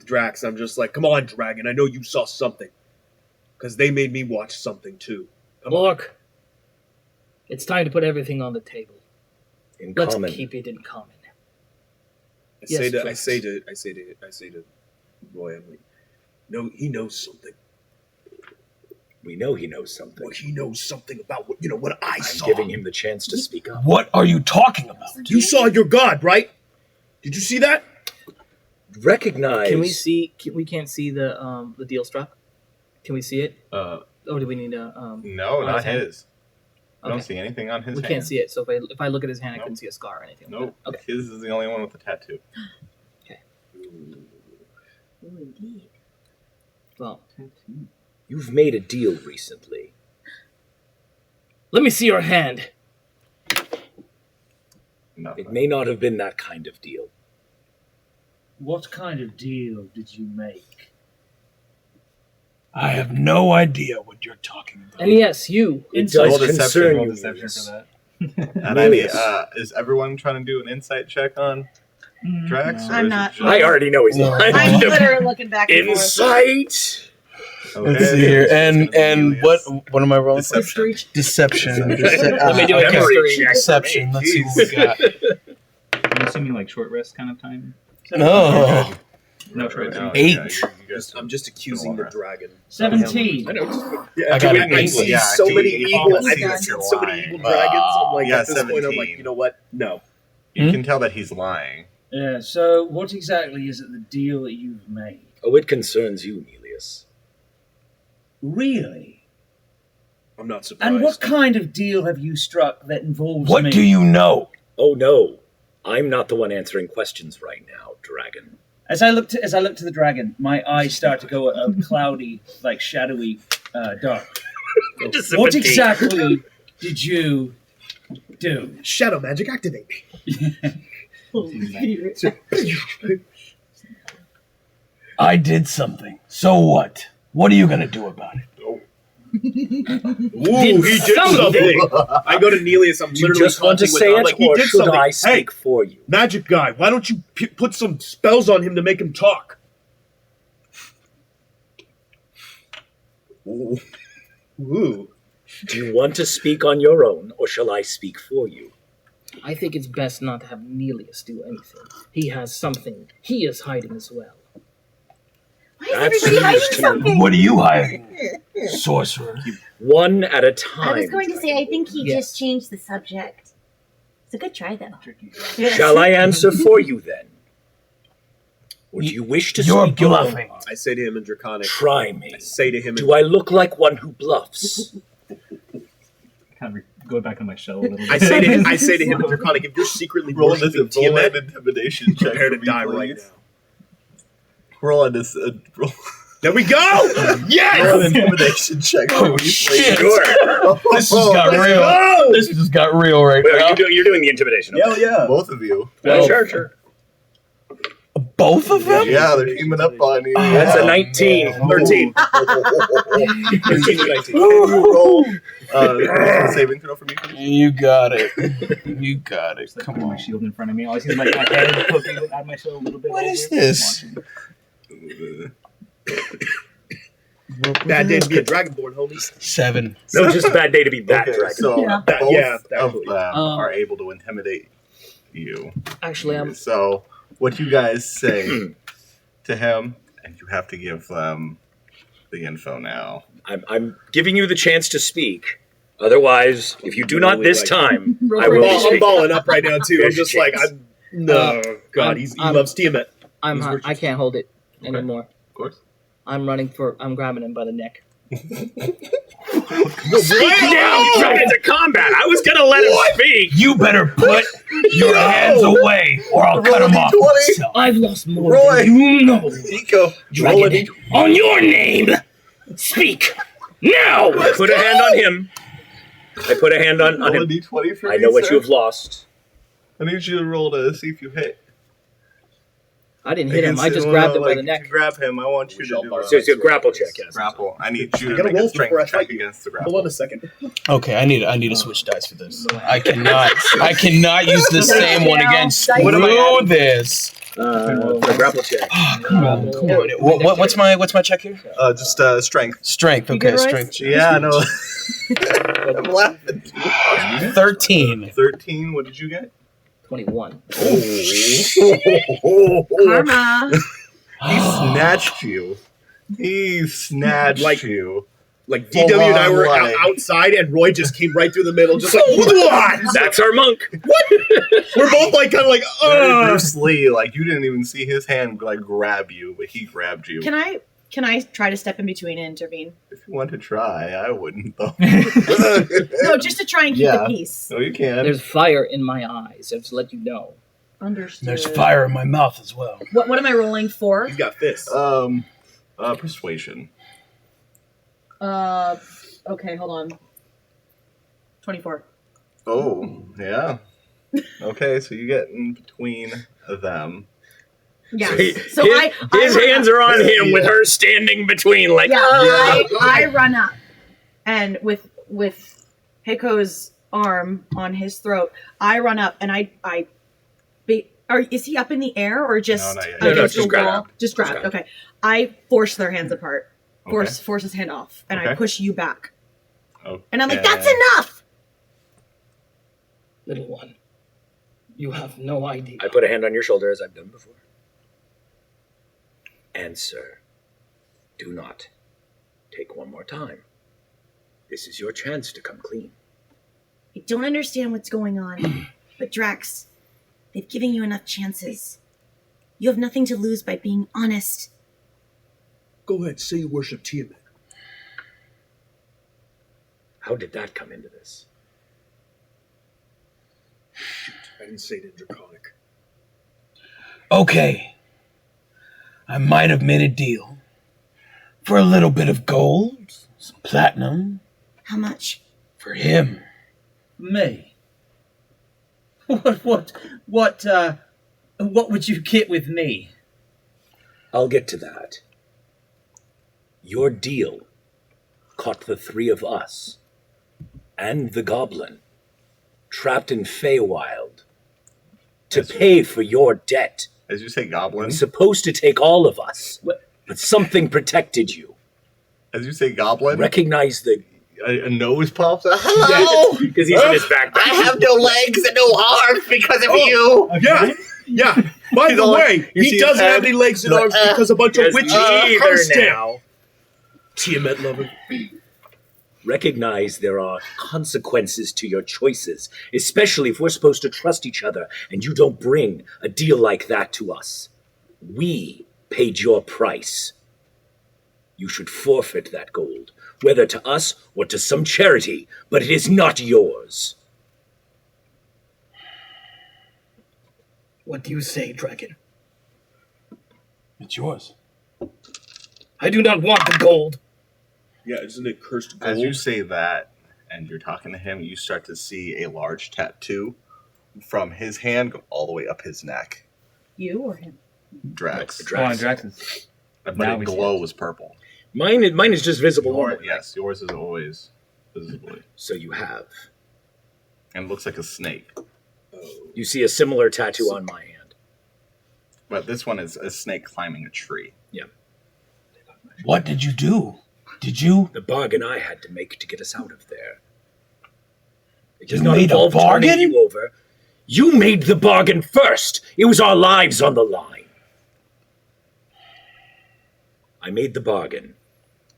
Drax. I'm just like, come on, Dragon. I know you saw something. Because they made me watch something too. Come on. Look, it's time to put everything on the table. In Let's common. keep it in common. I Yes, say Drax. to Roy, I'm like, no, he knows something. We know he knows something. Well, he knows something about what I I'm saw. giving him the chance to speak up. What are you talking about? You saw your god, right? Did you see that? Recognize. Can we see? We can't see the deal struck. Can we see it? Or do we need a? No, on not his hand? his. I don't see anything on his We hand. can't see it. So if I look at his hand, I Nope. couldn't see a scar or anything. like Nope. that. Okay. His is the only one with the tattoo. Ooh, indeed. Well, You've made a deal recently. let me see your hand. Nothing. It may not have been that kind of deal. What kind of deal did you make? I have no idea what you're talking about. And yes, you. It Roll does deception, concern roll you. deception Milius. for that. And I need, Milius. is everyone trying to do an insight check on Drax? I'm or is it not. just- I already know he's No. lying. I'm literally looking back and forth. Insight. Okay, Let's see here. it's And gonna be and Milius. what am I rolling? for? Deception. Deception. Let me do a okay. history check. Deception. Let's see what we got. I'm assuming like short rest kind of time. No. No short rest. No, 8. yeah, you guys I'm just accusing the dragon. 17. I know. I got I've an seen yeah, so he- many he evil. almost I've thinks seen you're so many lying. evil dragons. I'm like, Yeah, at this point, I'm 17. like, you know what? No. You can tell that he's lying. Yeah, so what exactly is it the deal that you've made? Oh, it concerns you, Milius. Really? I'm not surprised. And what kind of deal have you struck that involves What me? do you know? Oh no, I'm not the one answering questions right now, Dragon. As I look to the dragon, my eyes start to go a cloudy, like shadowy, dark. What exactly did you do? Shadow magic activate me. I did something. So what? What are you gonna do about it? Ooh, he did something. I go to Nelius. I'm Do you literally just want to taunting with say him. I'm it, like, he or did should something. I speak Hey, for you? magic guy, why don't you put some spells on him to make him talk? Ooh. Ooh. Do you want to speak on your own, or shall I speak for you? I think it's best not to have Nelius do anything. He has something he is hiding as well. Why is That's everybody hiding news to me. something? What are you hiding? Sorcerer. One at a time. I was going to say, I think he Yes. just changed the subject. It's a good try, though. Shall I answer for you then? Or do you wish to You're speak your own bluffing. mind? I say to him in Draconic. Try me. I say to him in Do I look like one who bluffs? Kind of go back in my shell a little bit. I say to him in Draconic, if you're secretly Roll worshiping this roll an Tiamat, intimidation check. prepare to for me, die right please. now. Roll on this. Roll There we go! roll an Yes! intimidation check. for Oh, me, please. shit. Sure. This just got Let's real. go! This just got real right Wait, now. you're doing the intimidation. Hell yeah. Both of you. Well, sure. Both of them? Yeah, they're teaming up on you. That's a Oh, 19. man. 13. 13 to 19. Can you roll saving throw for me, please? You got it. You got it. Just, like, Come putting my on. shield in front of me. I always see like my head poking out my shield a little bit. What over. is this? Bad day to be a dragonborn, homies. 7. No, just a bad day to be that Okay, dragon. so Yeah. both Yeah, of exactly. them are able to intimidate you. Actually, I'm. So, what you guys say to him, and you have to give the info now. I'm giving you the chance to speak. Otherwise, if you do not this time, I will be I'm speaking. balling up right now too. I'm Here's just your like, chance. God, he loves Tiamat. I can't hold it anymore. Of course. I'm grabbing him by the neck. Speak now! Jump into combat! I was gonna let him speak! You better put your hands away, or I'll cut them off myself. I've lost more Roy. than you know. Nico. Dragon, on your name, speak now! I put a hand on him. I put a hand on Roll a him. d20 for I me, know what sir. you have lost. I need you to roll to see if you hit. I didn't hit him. I just grabbed him by the neck. If you grab him, I want you to do So it's a grapple check, yes. grapple. I need you I to gotta make a roll strength before I check fight you. against the Hold grapple. on a second. Okay, I need to switch dice for this. I cannot use the same one again. What am I Screw adding? this. For a grapple check. Oh, come on. What's my check here? Just strength. Strength. You Okay, good, Royce? strength. Yeah, no. I'm laughing. 13. 13. What did you get? 21. Karma. He snatched you. He snatched you. Like DW and I were outside, and Roy just came right through the middle, just like, what? That's our monk. We're both like, kind of like, Bruce Lee, like you didn't even see his hand like grab you, but he grabbed you. Can I try to step in between and intervene? If you want to try, I wouldn't though. No, just to try and keep the peace. No, you can. There's fire in my eyes, just to let you know. Understood. There's fire in my mouth as well. What am I rolling for? He's got fists. Persuasion. Okay, hold on. 24. Oh, yeah. Okay, so you get in between them. Yeah. So his hands are on him with her standing between, like. Yeah, I run up, and with Heiko's arm on his throat, I run up and is he up in the air or just No, not yet. No, against just the grab. wall? Just grab. grab. Okay. I force their hands apart. Okay. Force his hand off, and I Okay. push you back. Okay. And I'm like, that's enough. Little one, you have no idea. I put a hand on your shoulder as I've done before. And sir, do not take one more time. This is your chance to come clean. I don't understand what's going on, but Drax, they've given you enough chances. You have nothing to lose by being honest. Go ahead, say you worship Tiamat. How did that come into this? Shoot, I didn't say it in Draconic. Okay. I might have made a deal. For a little bit of gold, some platinum, How much? for him. Me. What would you get with me? I'll get to that. Your deal caught the three of us and the goblin trapped in Feywild to pay for your debt. As you say, It goblin. was supposed to take all of us, but something protected you. As you say, goblin. Recognize the... A nose pops out. Hello. Because he's in his backpack. I have no legs and no arms because of you. Yeah. By the way, you see he his doesn't head? have any legs and arms because a bunch of witches cursed him. now. Tiamat lover. Recognize there are consequences to your choices, especially if we're supposed to trust each other and you don't bring a deal like that to us. We paid your price. You should forfeit that gold, whether to us or to some charity, but it is not yours. What do you say, dragon? It's yours. I do not want the gold. Yeah, isn't it cursed gold? As you say that, and you're talking to him, you start to see a large tattoo from his hand go all the way up his neck. You or him? Drax. Come on, Drax's. But Now it we see glows purple. Mine is just visible normally. Yes, yours is always visibly. So you have. And looks like a snake. You see a similar tattoo on my hand. But this one is a snake climbing a tree. Yeah. What did you do? Did you? The bargain I had to make to get us out of there. It does You not made a involve turning bargain? you over. You made the bargain first. It was our lives on the line. I made the bargain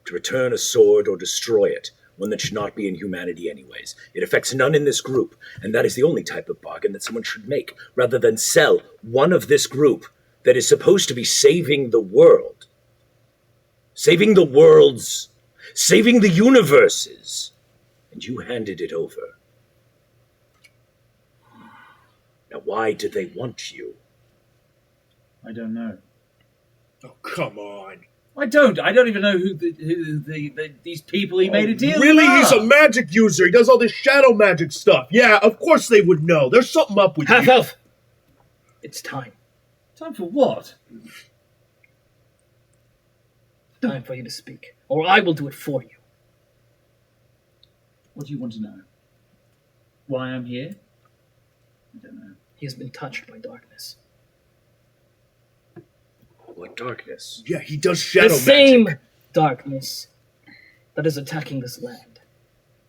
to return a sword or destroy it, one that should not be in humanity anyways. It affects none in this group, and that is the only type of bargain that someone should make, rather than sell one of this group that is supposed to be saving the world. Saving the worlds, saving the universes, and you handed it over. Now, why do they want you? I don't know. Oh, come on. I don't even know who these people he made a deal with. Really? He's a magic user. He does all this shadow magic stuff. Yeah, of course they would know. There's something up with Half you. elf. It's time. Time for what? Time for you to speak, or I will do it for you. What do you want to know? Why I'm here? I don't know. He has been touched by darkness. What darkness? Yeah, he does shadow The magic. same darkness that is attacking this land.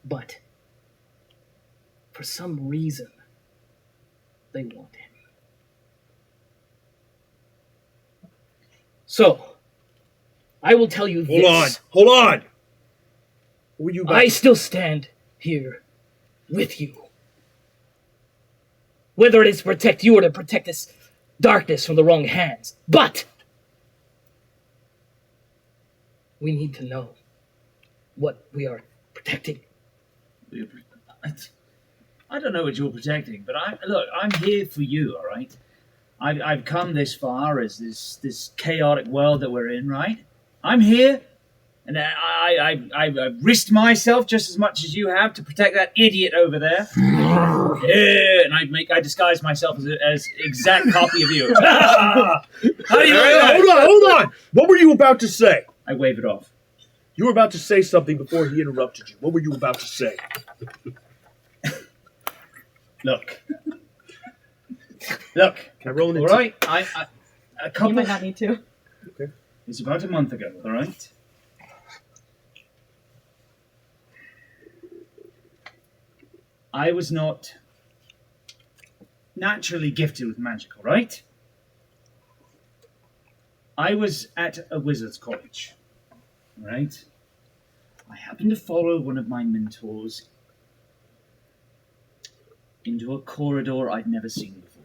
But for some reason, they want him. So, I will tell you this. Hold on. What were you about I still stand here with you. Whether it is to protect you or to protect this darkness from the wrong hands. But we need to know what we are protecting. I don't know what you're protecting, but I'm here for you, all right? I've come this far as this chaotic world that we're in, right? I'm here, and I've risked myself just as much as you have to protect that idiot over there. Yeah, and I disguise myself as exact copy of you. How do you like that? Hold on. What were you about to say? I wave it off. You were about to say something before he interrupted you. What were you about to say? Look. Can I roll an All right. A couple. You might not need to. Okay. It's about a month ago. All right. I was not naturally gifted with magic. All right. I was at a wizard's college. All right. I happened to follow one of my mentors into a corridor I'd never seen before.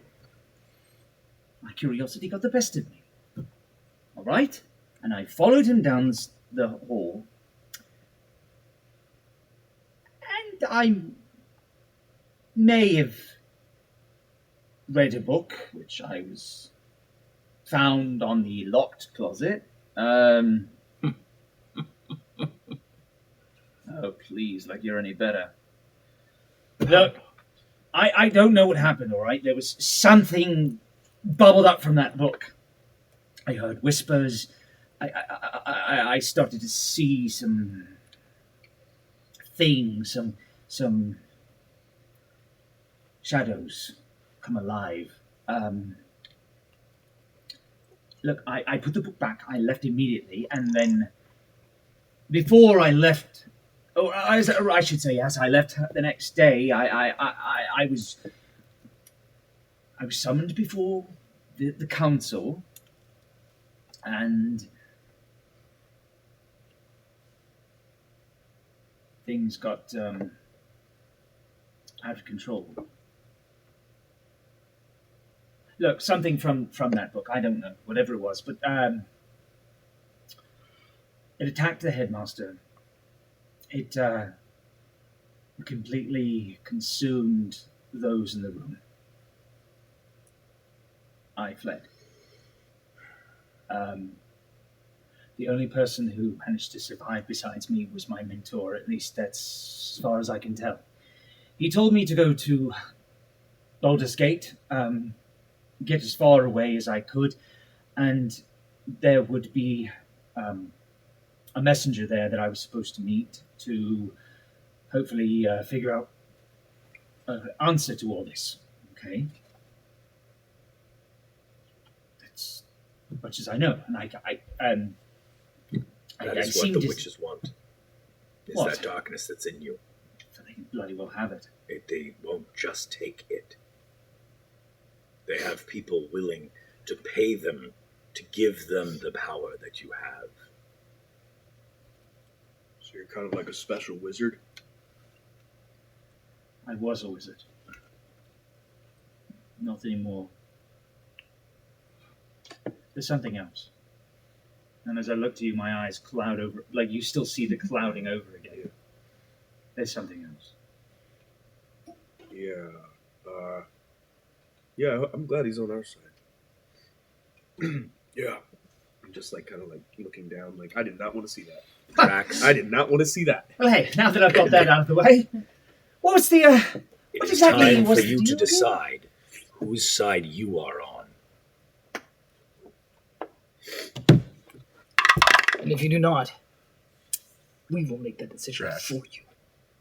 My curiosity got the best of me. All right? And I followed him down the hall. And I may have read a book, which I was found on the locked closet. Oh, please, like you're any better. Look, I don't know what happened, all right? There was something bubbled up from that book. I heard whispers. I started to see some things, some shadows come alive. Look, I put the book back. I left immediately, and then before I left, or I should say, yes, I left the next day. I was summoned before the council, and things got out of control. Look, something from that book, I don't know, whatever it was, but it attacked the headmaster. It completely consumed those in the room. I fled. The only person who managed to survive besides me was my mentor, at least that's as far as I can tell. He told me to go to Baldur's Gate, get as far away as I could, and there would be a messenger there that I was supposed to meet to hopefully figure out an answer to all this. Okay? That's as much as I know. And That I is what seem the to- witches want. Is What? that darkness that's in you. So they can bloody well have it. They won't just take it. They have people willing to pay them to give them the power that you have. So you're kind of like a special wizard? I was a wizard. Not anymore. There's something else. And as I look to you, my eyes cloud over, like you still see the clouding over again. There's something else. Yeah. Yeah, I'm glad he's on our side. Yeah. I'm just like kind of like looking down, like I did not want to see that. Drax. I did not want to see that. Well, hey, now that I've got that out of the way, what was the, It what is exactly time was for the you to deal again? decide whose side you are on. And if you do not, we will make that decision Drax. for you.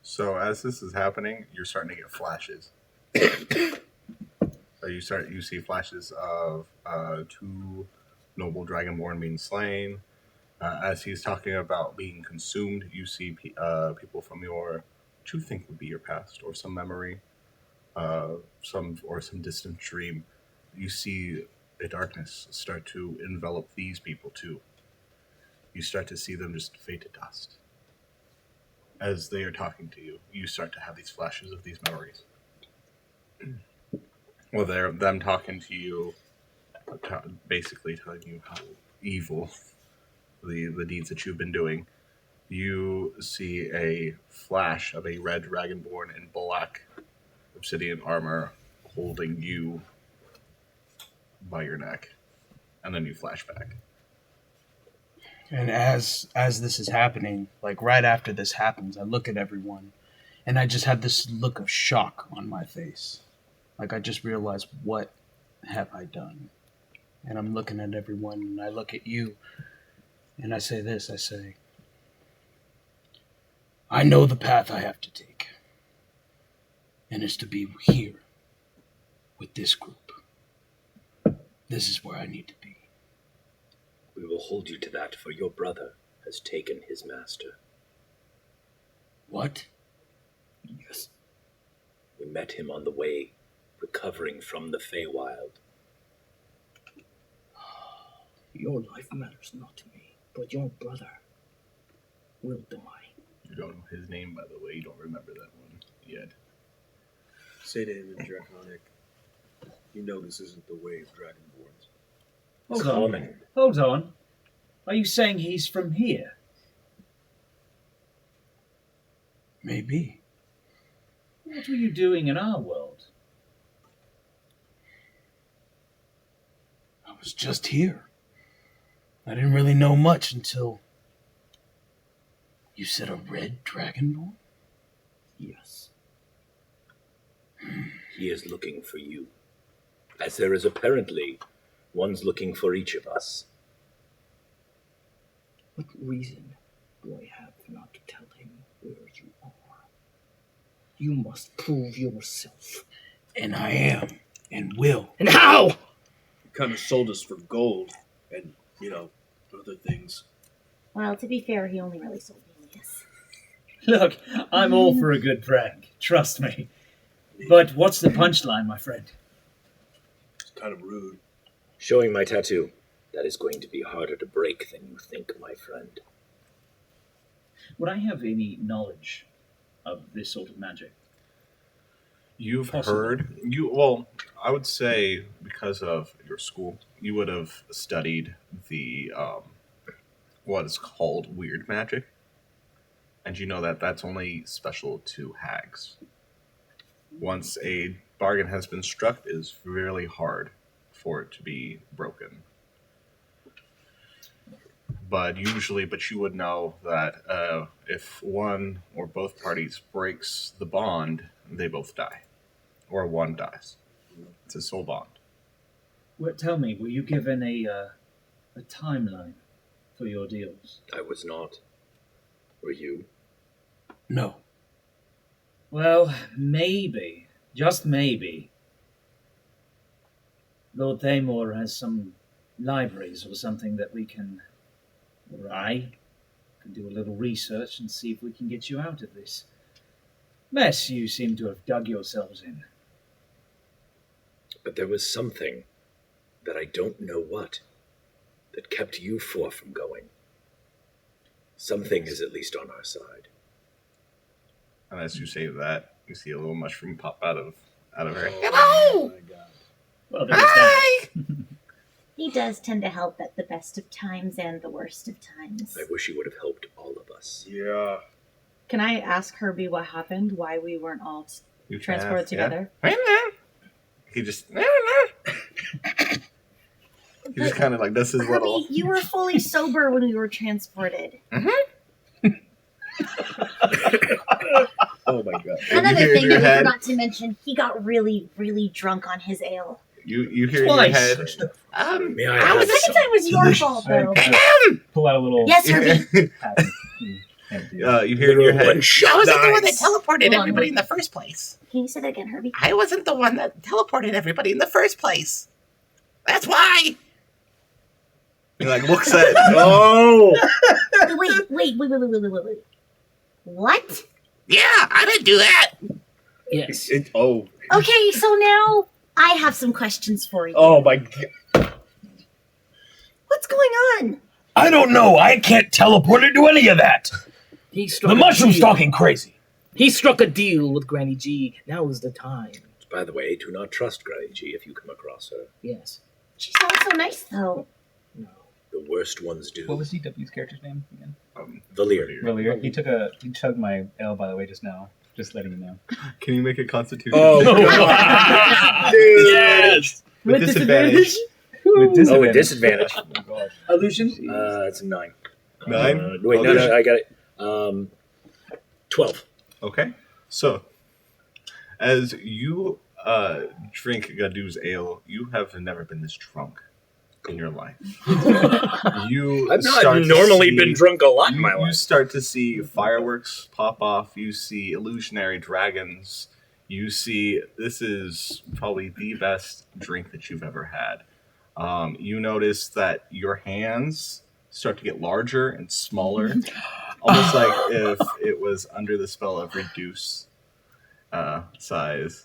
So as this is happening, you're starting to get flashes. You see flashes of two noble dragonborn being slain. As he's talking about being consumed, you see people from what you think would be your past or some memory, some distant dream. You see a darkness start to envelop these people too. You start to see them just fade to dust. As they are talking to you, you start to have these flashes of these memories. Well, they're them talking to you, basically telling you how evil the deeds that you've been doing. You see a flash of a red dragonborn in black obsidian armor holding you by your neck, and then you flash back. And as this is happening, like right after this happens, I look at everyone, and I just have this look of shock on my face. Like I just realized, what have I done? And I'm looking at everyone, and I look at you, and I say this, I say, I know the path I have to take, and it's to be here with this group. This is where I need to be. We will hold you to that, for your brother has taken his master. What? Yes. We met him on the way, recovering from the Feywild. Your life matters not to me, but your brother will die. You don't know his name, by the way. You don't remember that one yet. Say to him in Draconic, you know this isn't the way of Dragonborns. Hold on. Common. Hold on. Are you saying he's from here? Maybe. What were you doing in our world? I was just here. I didn't really know much until you said a red dragonborn? Yes. He is looking for you, as there is apparently one's looking for each of us. What reason do I have not to tell him where you are? You must prove yourself. And I am, and will. And how? You kind of sold us for gold and, other things. Well, to be fair, he only really sold Alias. Look, I'm all for a good prank. Trust me. But what's the punchline, my friend? It's kind of rude. Showing my tattoo, that is going to be harder to break than you think, my friend. Would I have any knowledge of this sort of magic? You've Possibly. heard, I would say because of your school, you would have studied the, what is called weird magic. And you know that that's only special to hags. Once a bargain has been struck, it is really hard for it to be broken. But you would know that if one or both parties breaks the bond, they both die. Or one dies. It's a soul bond. Well, tell me, were you given a timeline for your deals? I was not. Were you? No. Well, maybe, just maybe, Lord Thamor has some libraries or something that we can, or I can do a little research and see if we can get you out of this mess you seem to have dug yourselves in. But there was something that I don't know what that kept you four from going. Something is at least on our side. And as you say that, you see a little mushroom pop out of her. Hello! Well, there's that. He does tend to help at the best of times and the worst of times. I wish he would have helped all of us. Yeah. Can I ask Herbie what happened? Why we weren't all You transported can ask, together? Yeah. He just. He just kind of like does his Herbie, little. you were fully sober when we were transported. Oh my god. And you Another hear in thing your that we head. forgot to mention, he got really, really drunk on his ale. You hear in your head. May I The have second some? time was your fault, though. Pull out a little. Yes, Herbie. You hear in your head. I wasn't the one that teleported Hold on, everybody wait. in the first place. Can you say that again, Herbie? I wasn't the one that teleported everybody in the first place. That's why. He like looks at. Oh! Wait. What? Yeah, I didn't do that. Yes. Okay, so now I have some questions for you. Oh my god. What's going on? I don't know. I can't teleport or do any of that. He struck The a mushroom's deal. talking crazy. He struck a deal with Granny G. Now is the time. By the way, do not trust Granny G if you come across her. Yes. She sounds so nice, though. No. The worst ones do. What was DW's character's name again? Valier. Valier. He chugged my ale, by the way, just now. Just letting you know. Can you make a Constitution? Oh god. Dude. Yes. With disadvantage. With disadvantage. Oh, with disadvantage. Oh, God. Illusion? It's a 9. 9? Wait, Okay. no, I got it. 12. Okay. So, as you drink Gadoo's ale, you have never been this drunk in your life. You I've start not to normally see- been drunk a lot in my You life. start to see fireworks pop off. You see illusionary dragons. You see this is probably the best drink that you've ever had. You notice that your hands start to get larger and smaller, almost like if it was under the spell of reduce size.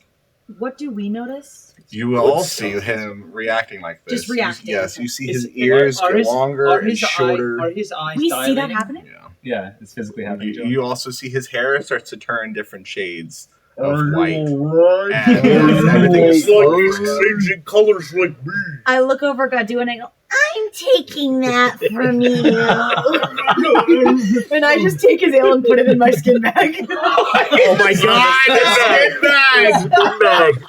What do we notice? You all see him reacting like this. Just reacting. Yes, you see Is- his ears are get his- longer are and his shorter. Are his eyes We see that dilating? happening? Yeah. Yeah, it's physically happening to him. You also see his hair starts to turn different shades Are of you white. alright? And everything is changing colors like me. I look over at Gadoo and I go, I'm taking that from you. and I just take his ale and put it in my skin bag. Oh my god, the skin bag!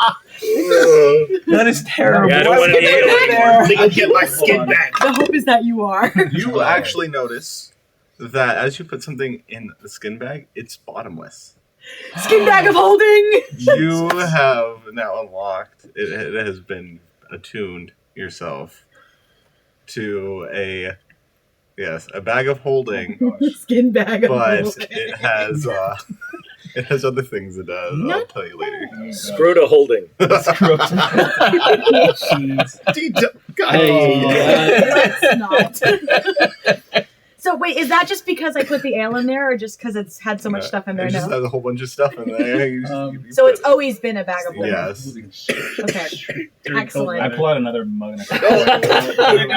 That is terrible. Yeah, I don't Why want would to you put it there? I get my skin back. The hope is that you are. You actually notice that as you put something in the skin bag, it's bottomless. Skin bag of holding. You have now unlocked, it has been attuned yourself to a bag of holding, Skin bag of but holding. it has other things it does. I'll tell you later. Scrota holding. Jeez. Let's not. So wait, is that just because I put the ale in there, or just because it's had so much stuff in there It just now? has a whole bunch of stuff in there. You So put it's always been a bag of holding. Yes. Okay. Excellent. I pull out another mug and I How many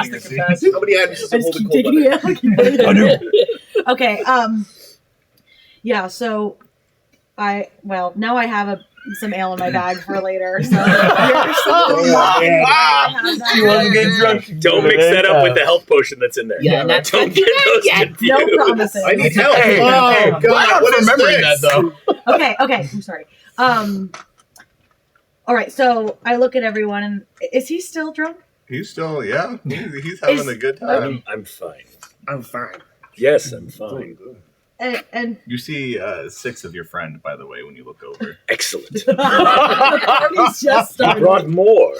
items does I it just hold keep in taking the ale. keep putting it in. Okay. Yeah. So, now I have some ale in my bag for later. So, She wasn't getting drunk. Don't mix that up with the health potion that's in there. Yeah, that's Don't get those no confused. promises. I need help. Okay. Oh I god, don't what is remembering this? that though. Okay. I'm sorry. All right. So I look at everyone, and is he still drunk? He's still, he's having a good time. I'm fine. I'm fine. Yes, I'm fine. And You see 6 of your friend, by the way, when you look over. Excellent. the party's just I started. brought more.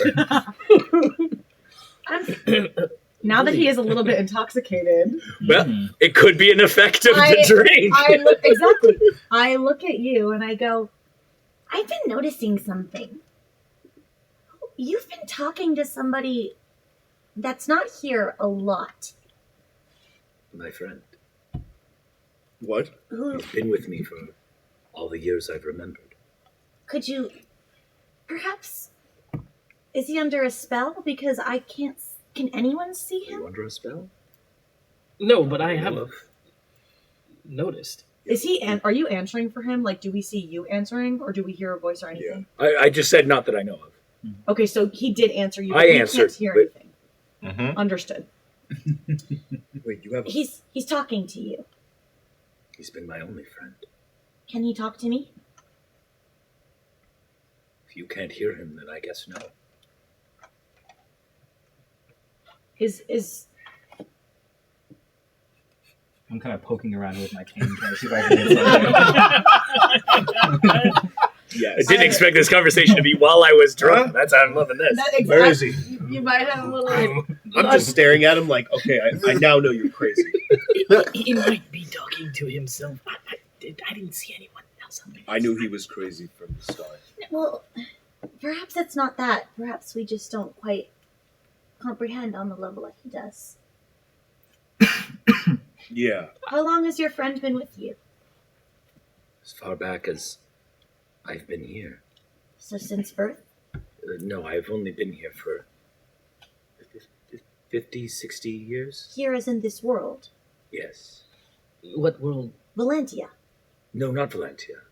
Now that he is a little bit intoxicated, Well, it could be an effect of the drink. I look at you and I go, I've been noticing something. You've been talking to somebody that's not here a lot. My friend, What? Who he's been with me for all the years I've remembered. could you perhaps Is he under a spell? Because I can't. Can anyone see Are him? you under a spell? No, but I know have of. noticed. Is he? Are you answering for him? Like, do we see you answering, or do we hear a voice or anything? I just said not that I know of. Okay, so he did answer you. I But you answered, can't hear but- anything. Mm-hmm. Understood. Wait, you have? He's talking to you. He's been my only friend. Can he talk to me? If you can't hear him, then I guess no. Is I'm kind of poking around with my cane, trying to see if I can get something. Yes. I didn't expect this conversation to be while I was drunk. That's how I'm loving this. Where is he? You might have a little. I'm just staring at him like, okay, I now know you're crazy. He might be talking to himself. I didn't see anyone else. I knew he was crazy from the start. Well, perhaps it's not that. Perhaps we just don't quite comprehend on the level that he does. Yeah. How long has your friend been with you? As far back as I've been here. So since birth? No, I've only been here for 50, 60 years. Here as in this world. Yes. What world? Valentia. No, not Valentia.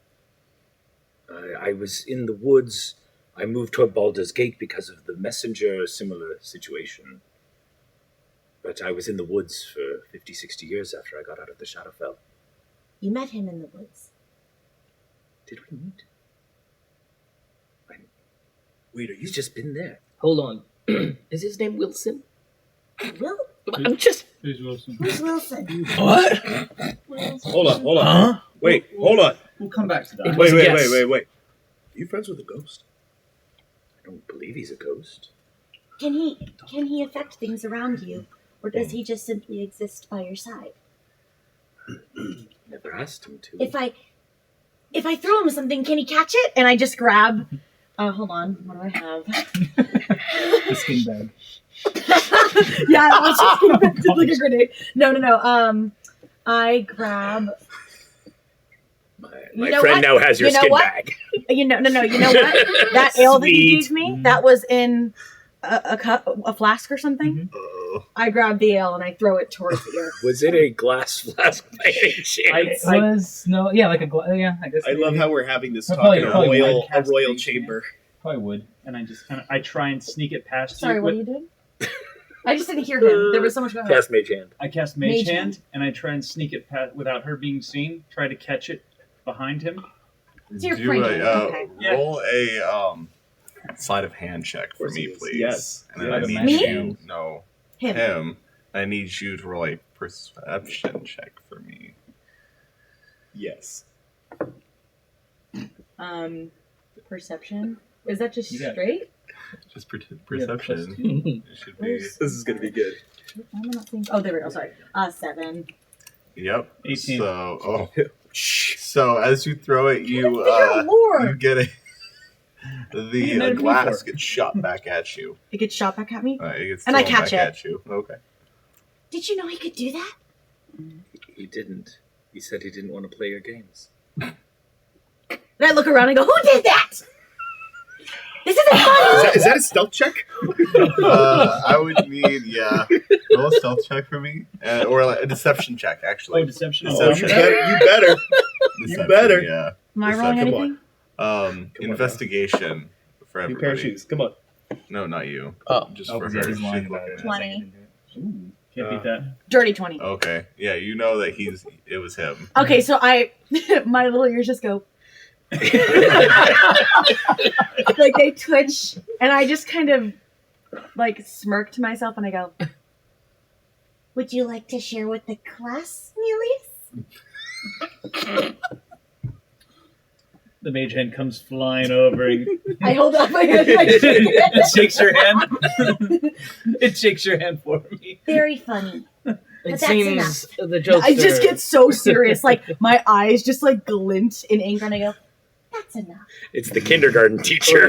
I was in the woods. I moved toward Baldur's Gate because of the messenger, similar situation. But I was in the woods for 50, 60 years after I got out of the Shadowfell. You met him in the woods. Did we meet? Wait, are you? He's just been there. Hold on. Is his name Wilson? Will? I'm just. Who's Wilson? Who's Wilson? What? Hold on. Huh? Wait, hold on. We'll come back to that. Wait. Yes. Are you friends with a ghost? I don't believe he's a ghost. Can he affect things around you? Or does he just simply exist by your side? Never asked him to. If I throw him something, can he catch it? And I just grab. Hold on. What do I have? The skin bag. Yeah, I was just gonna put it like a grenade. No. I grab. My You know friend what? now has your You know skin what? bag. No. You know what? That ale that you Sweet. gave me. That was in a cup, a flask or something. Oh. I grab the ale and I throw it towards the ear. Was it a glass flask by any chance? It was no, yeah, like a yeah. I guess. I love maybe. how we're having this I talk in a probably royal would cast mage chamber. Probably would. And I just kind of try and sneak it past Sorry, you. what are you doing? I just didn't hear him. There was so much going on. Cast Mage Hand. I cast Mage Mage Hand, Hand. and I try and sneak it past without her being seen. Try to catch it behind him. It's your Do friend. a Yeah. roll a sleight of hand check for course me, he is. please. Yes. And then Yeah. I need Me? you. No, Him. him. I need you to roll a perception check for me. Yes. Perception. Is that just Yeah. straight? Just Yeah, perception. plus It should be. This is gonna be good. Why am I not seeing? Oh, there we go. Sorry. 7. Yep. 18. So as you throw it, you Dear Lord. get a You the made me glass for. gets shot back at you. It gets shot back at me. It gets And I thrown catch back it. at you. Okay. Did you know he could do that? He didn't. He said he didn't want to play your games. And I look around and go, "Who did that? This isn't funny. Is that a stealth check? I would need roll a stealth check for me, or like a deception check actually. Oh, deception. Oh, you Deception. better. You better. Deception, better. Yeah. Am I rolling Come anything?" on. Investigation for New pair of everybody. shoes. Come on. No, not you. Oh. Just Oh, for 'cause her. he's lying She's about looking it. at 20. Ooh, can't beat that. Dirty 20. Okay. Yeah, you know that it was him. Okay, so my little ears just go. Like they twitch, and I just kind of like smirk to myself, and I go, Would you like to share with the class, Neelys? The mage hand comes flying over. And I hold up my hand. Like, it shakes your hand. It shakes your hand for me. Very funny. It that's seems the jokester. I just get so serious, like my eyes just like glint in anger, and I go, That's enough. It's the kindergarten teacher.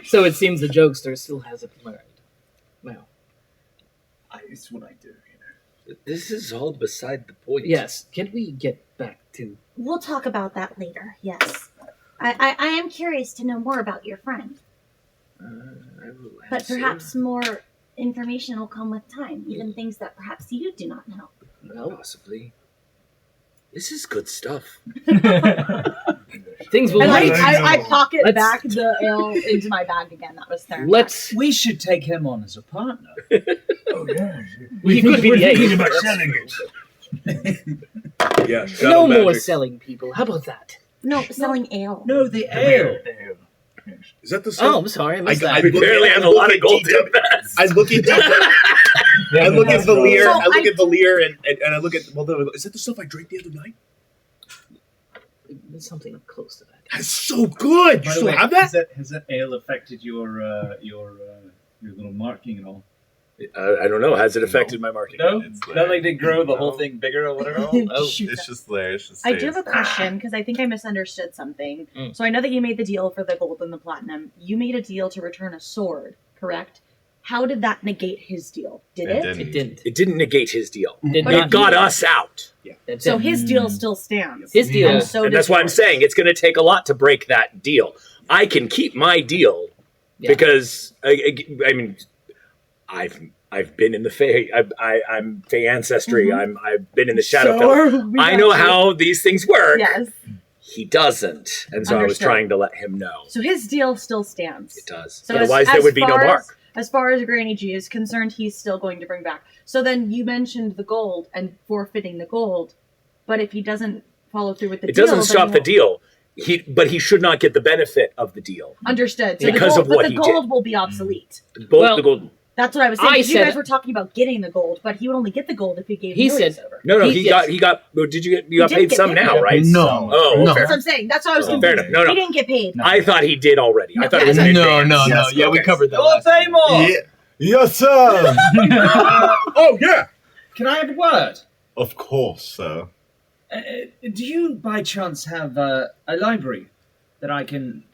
So it seems the jokester still hasn't learned. Well, It's what I do. This is all beside the point. yes. Can we get back to? We'll talk about that later. Yes. I am curious to know more about your friend. But perhaps more information will come with time, even things that perhaps you do not know. Well, possibly. This is good stuff. Things will. And lead. I pocket Let's- back the ale into my bag again. That was there. Let's. We should take him on as a partner. Oh, yeah. He could be We're the thinking ace. about selling it. Yeah, No shadow more magic. selling people. How about that? No, selling ale. No, the ale. Is that the Oh, stuff? I'm sorry. I missed I that. Barely have a lot of gold to invest. I look at I look at Valir. So I look I- at Valir, and I look at. Well, is that the stuff I drank the other night? There's something close to that. That's so good. You By the still way, have that? has that ale affected your little marking and all? I don't know. Has it affected my marketing? No, It's not there. like they grow the whole No. thing bigger or whatever. Oh, Shoot It's that. just there. It's just I do have stays. a question because I think I misunderstood something. Mm. So I know that you made the deal for the gold and the platinum. You made a deal to return a sword, correct? How did that negate his deal? Did it? didn't. it didn't. It didn't negate his deal. Did But It not. got us out. That's So it. his deal still stands. His deal. And so And does that's why I'm yours. saying it's going to take a lot to break that deal. I can keep my deal Yeah. because I mean, I've been in the Fey. I'm Fey ancestry. Mhm. I've been in the Shadowfell. So, we I got know you. how these things work. Yes. He doesn't, and so I was Understood. trying to let him know. So his deal still stands. It does. So Otherwise, there would be no far mark. As far as Granny G is concerned, he's still going to bring back. So then you mentioned the gold and forfeiting the gold, but if he doesn't follow through with the It deal, doesn't then stop you the won't- deal. But he should not get the benefit of the deal. Understood. So Because the of gold, what but he the gold will be obsolete. Well, The gold. That's what I was saying. I 'cause you said- guys were talking about getting the gold, but he would only get the gold if he gave He Milius said- over. No, He- he got. Well, did you get? You got didn't paid get some paid. now, right? No. Oh, No. That's fair what I'm saying. That's why I was enough. confused. Fair enough. No, He no. didn't get paid. I thought he did already. I thought it was Yeah. in No, advance. no, Yes, yeah, we okay. covered that. Oh, last time. Seymour! Yes, sir. Oh yeah. Can I have a word? Of course, sir. Do you, by chance, have a library that I can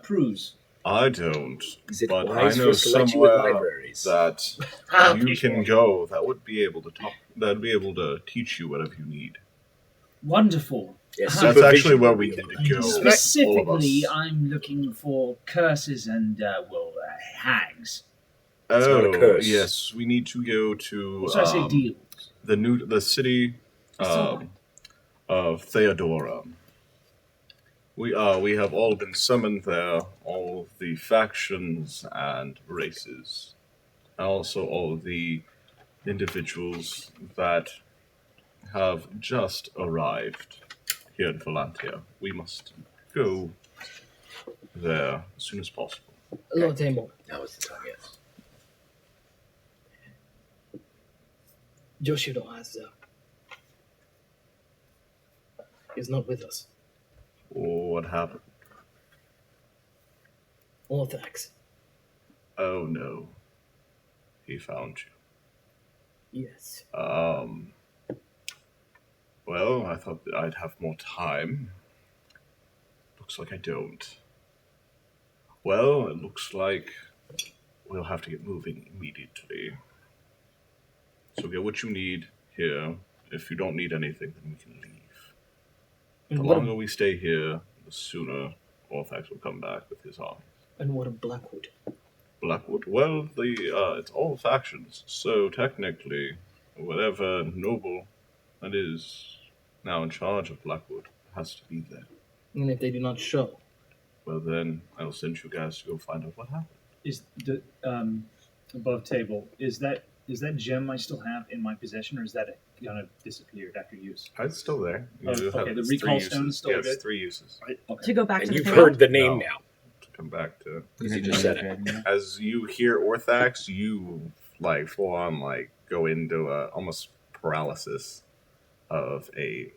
peruse? I don't, Is it but I wise for know us to let you with somewhere libraries? that Ah, you can go that would be able to talk. That'd be able to teach you whatever you need. Wonderful. Yes, That's That's actually supervision where would we be need able to go. All of Specifically, us. I'm looking for curses and, hags. It's not a Oh, curse. yes, we need to go to Or should I say deals? the city of Theodora. We have all been summoned there, all of the factions and races, and also all of the individuals that have just arrived here in Volantia. We must go there as soon as possible. Lord Tamor. Now is the time, yes. Yoshiro is not with us. What happened? Orthax. Oh no. He found you. Yes. Well, I thought that I'd have more time. Looks like I don't. Well, it looks like we'll have to get moving immediately. So get what you need here. If you don't need anything, then we can leave. And The what, longer we stay here, the sooner Orthax will come back with his army. and what of Blackwood? Blackwood? Well, it's all factions, so technically, whatever noble that is now in charge of Blackwood has to be there. And if they do not show, Well, then I'll send you guys to go find out what happened. Is the above table, is that gem I still have in my possession, or is that kind of disappeared after use? It's still there. Oh, You okay, have the its recall 3 stone uses. is still Yeah, good? it's 3 uses. Okay. To go back And to you've the table. heard the name No. now. To come back to Because you just said it. as you hear Orthax, you full on go into almost paralysis of a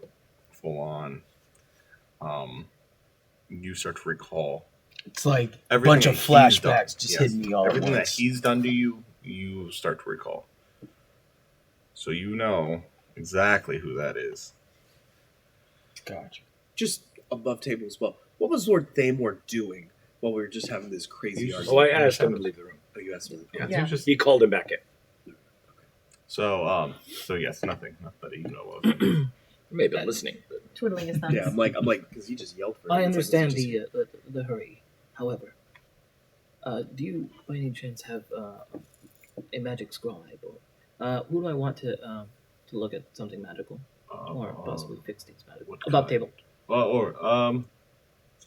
full on. You start to recall It's like a everything bunch of that he's done. flashbacks just Yes. hitting me all at Everything that once. he's done to you, you start to recall. So you know exactly who that is. Gotcha. Just above table as well. What was Lord Thamor doing while we were just having this crazy He's- Oh, argument? I asked him to leave the room. Oh, you asked me. Yeah. Yeah. He called him back in. So yes, nothing, not that you know of. Maybe I'm listening. Twiddling his thumbs. Yeah, I'm like, because he just yelled for it. I It's like, understand this is the hurry. However, do you by any chance have a magic scribe, or who do I want to look at something magical, or possibly fix things magical? Above table.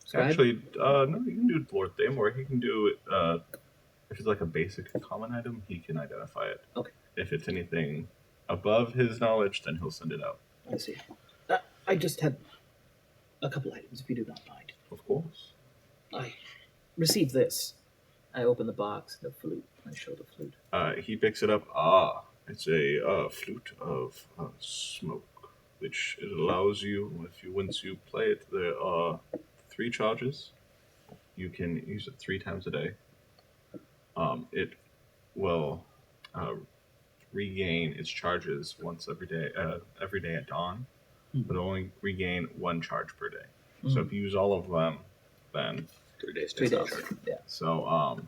Scribe? Actually, no, you can do Dwarf Dame, or he can do it. If it's like a basic common item, he can identify it. Okay. If it's anything above his knowledge, then he'll send it out. I see. I just had a couple items, if you do not mind. Of course. I received this. I open the box, the flute. I show the flute. He picks it up. It's a flute of smoke, which it allows you, once you play it, there are 3 charges. You can use it 3 times a day. It will regain its charges once every day at dawn, but only regain 1 charge per day. So if you use all of them, then 3 days. 3 days. Yeah. So,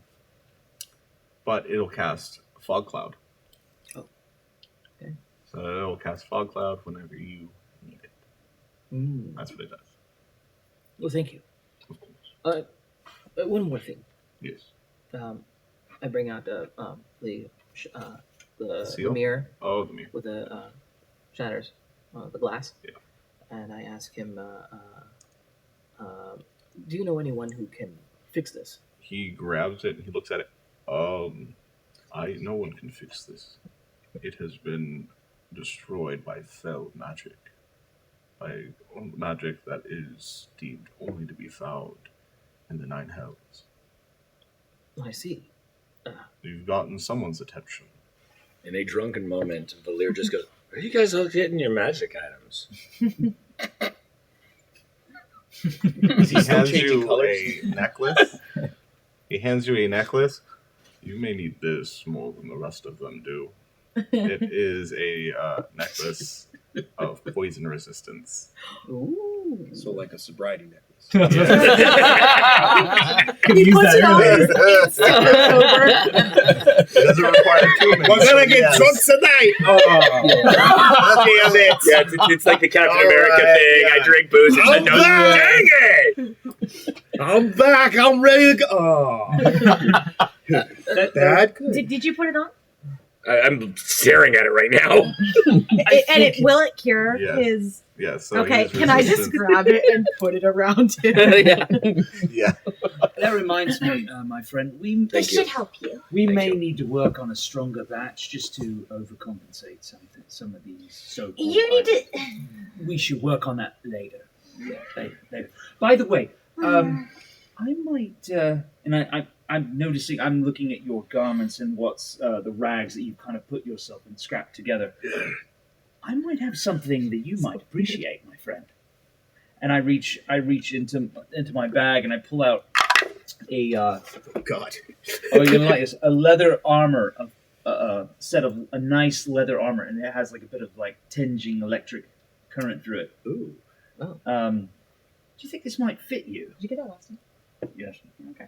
but it'll cast Fog Cloud. Oh. Okay. So it'll cast Fog Cloud whenever you need it. That's what it does. Well, thank you. Of course. One more thing. Yes. I bring out the seal? mirror. Oh, the mirror. With the shatters, the glass. Yeah. And I ask him, do you know anyone who can fix this? He grabs it and he looks at it. No one can fix this. It has been destroyed by fell magic. By magic that is deemed only to be found in the 9 hells. I see. You've gotten someone's attention. In a drunken moment, Valir just goes, "Where are you guys all getting your magic items?" He hands you a necklace. He hands you a necklace. You may need this more than the rest of them do. It is a necklace of poison resistance. Ooh. So like a sobriety necklace. He puts it on his sober. It doesn't require 2 minutes. We're gonna get drunk tonight. Oh, damn it! Yeah, it's like the Captain America thing. Yeah. I drink booze and I'm no, dang it! I'm back. I'm ready to go. Oh. That good. Did you put it on? I'm staring at it right now. Will it cure Yes. his? Yes. So Okay, it is can I just resistant. grab it and put it around him? Yeah. That reminds me, my friend, we This should help you. may need to work on a stronger batch just to overcompensate some of these so-called You need to. We should work on that later. Yeah, later. By the way, I might, and I'm noticing, I'm looking at your garments and what's the rags that you've kind of put yourself and scrapped together. I might have something that you might appreciate, my friend. And I reach into my bag and I pull out a God. oh, you're gonna like this, a leather armor, a set of a nice leather armor, and it has like a bit of like tinging electric current through it. Ooh. Oh. Do you think this might fit you? Did you get that last time? Yes. Okay.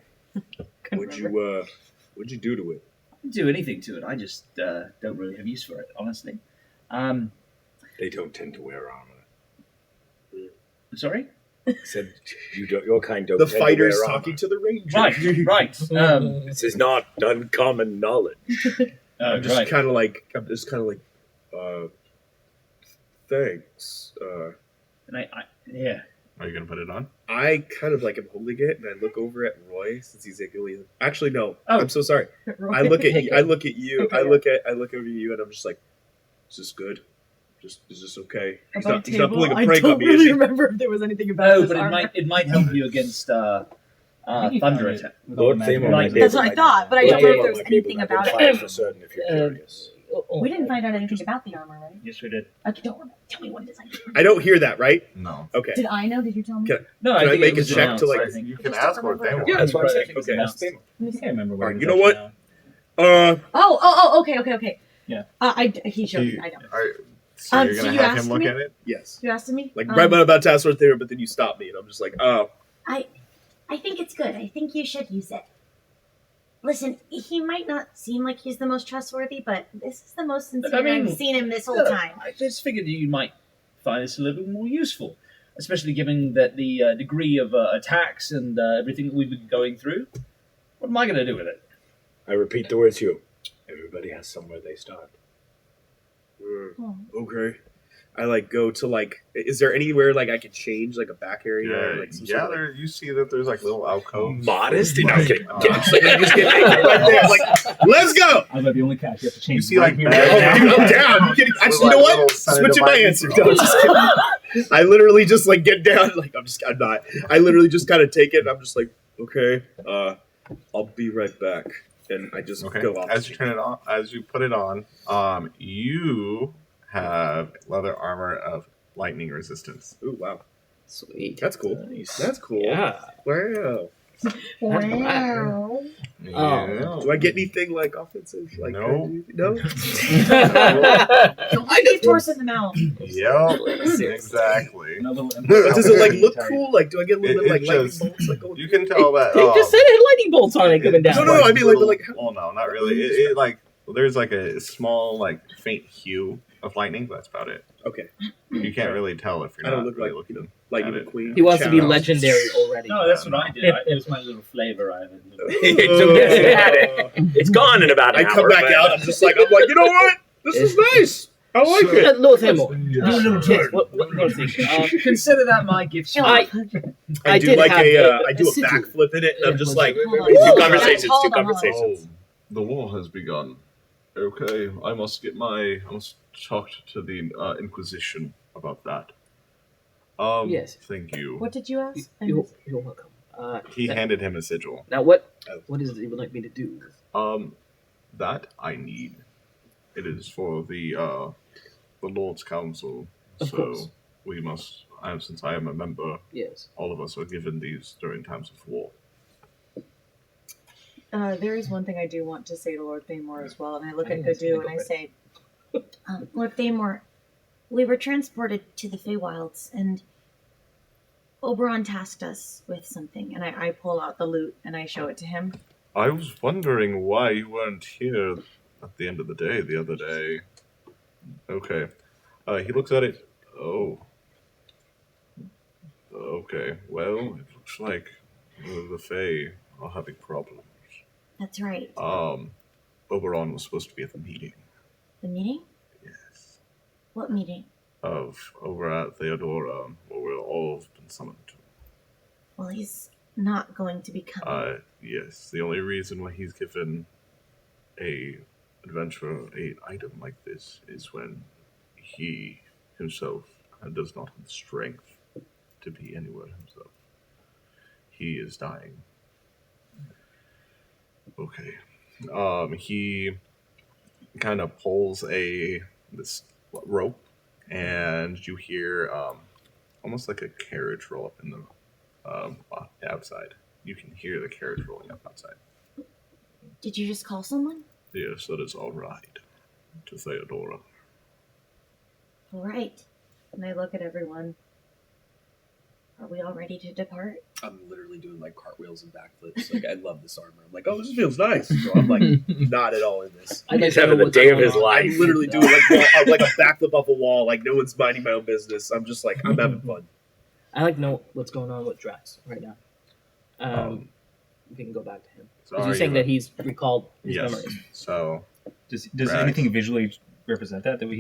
What'd you do to it? I can do anything to it. I just don't really have use for it, honestly. They don't tend to wear armor. Sorry? Said your kind don't. The tend fighters to wear talking to the ranger. Right. This is not uncommon knowledge. I'm just kind of like, thanks. And I yeah. Are you gonna put it on? I kind of like am holding it, and I look over at Roy since he's like, actually no. Oh. I'm so sorry. Roy. I look at you. I look at you. Okay, I yeah. look over you, and I'm just like, is this good? Is this okay? He's Above not pulling a table, prank I on don't me, is really he? remember if there was anything about No, this but armor. it might help you against thunder attack. Lord Thamor might be That's able what I to- thought, but I Lord don't know if Thamor there was might be able anything to about identify it. for certain if you're curious. We didn't find out anything about the armor, right? Yes, we did. Okay, don't remember. Tell me what it is. I don't hear that, right? No. Okay. Did I know? Did you tell me? Can- No, Can I think make it a was check announced, to, like- I think. You can Just ask don't for remember. Thamor. Yeah, that's what I'm Right, saying. I think it was Okay. announced. Let me see. I can't remember what. Alright, it you was know what? actually Oh, okay. Yeah. He showed me. I know. So you're so gonna you have asked him look me? at it? Yes. You asked me? Like right when I'm about to ask for Thamor, but then you stop me, and I'm just like, oh. I think it's good. I think you should use it. Listen, he might not seem like he's the most trustworthy, but this is the most sincere I mean, I've seen him this whole Yeah, time. I just figured you might find this a little bit more useful, especially given that the degree of attacks and everything that we've been going through. What am I going to do with it? I repeat the words you. Everybody has somewhere they start. Okay. I like go to like. Is there anywhere like I could change like a back area? Or, like, some sort of, like, you see that there's like little alcoves. Modest? Just get right there. Like, let's go. I'm about the only cat you have to change. You see like I'm down. I'm kidding. Actually, you know what? Switching my answer. No, I'm just kidding. I literally just like get down. Like I'm not. I literally just kind of take it. And I'm just like, okay, I'll be right back. And I just go off. As you turn it on, as you put it on, you have leather armor of lightning resistance. Ooh, wow. Sweet. That's cool. Nice. That's cool. Yeah. Wow. Wow. Yeah. Do I get anything like offensive? Like No. No. I give Torse in the mouth. Yep. Exactly. Does it like look cool? Like, do I get a little bit like lightning bolts? Like, you can tell that. They just said it had lightning bolts on it coming down. No. I mean like. Well, no, not really. It like there's like a small like faint hue of lightning. But that's about it. Okay. You can't really tell if you're I don't not look really like looking. Lightning at it. McQueen. He wants to be Channel. legendary already. No, that's what I did. It was my little flavor I added. It's gone in about an I hour. come back out. I'm like, you know what? This is nice. I like it. Lord Hamill. Yes, What thing? Consider that my gift. I do did like have I do a sigil. backflip in it, and I'm just like, Hold on. two conversations. Hold on. The war has begun. Okay, I must talk to the Inquisition about that. Yes. Thank you. What did you ask? You're welcome. He handed him a sigil. Now what is it you would like me to do? That I need. It is for the Lord's Council. Of so course. we must. Since I am a member, Yes. all of us are given these during times of war. There is one thing I do want to say to Lord Thamor as well, and I look at Gadu and I say, Lord Thamor, we were transported to the Feywilds, and Oberon tasked us with something, and I pull out the loot and I show it to him. I was wondering why you weren't here at the end of the day the other day. Okay. He looks at it. Oh. Okay. Well, it looks like the Fae are having problems. That's right. Oberon was supposed to be at the meeting. The meeting? Yes. What meeting? Over at Theodora, where we'll all have been summoned to. Well, he's not going to be coming. Yes. The only reason why he's given a item like this is when he himself does not have the strength to be anywhere himself. He is dying. Okay. He kind of pulls this rope, and you hear almost like a carriage roll up in the outside. You can hear the carriage rolling up outside. Did you just call someone? Yes, that is all right. To Theodora. All right. And I look at everyone. Are we all ready to depart? I'm literally doing like cartwheels and backflips. Like I love this armor. I'm like, oh, this feels nice. So I'm like not at all in this. He's having the day of his life. I'm literally doing like a backflip off a wall. Like no one's minding my own business. I'm just like I'm having fun. I like to know what's going on with Drax right now. We can go back to him. Because you're saying that he's recalled his memories. So does anything visually represent that we?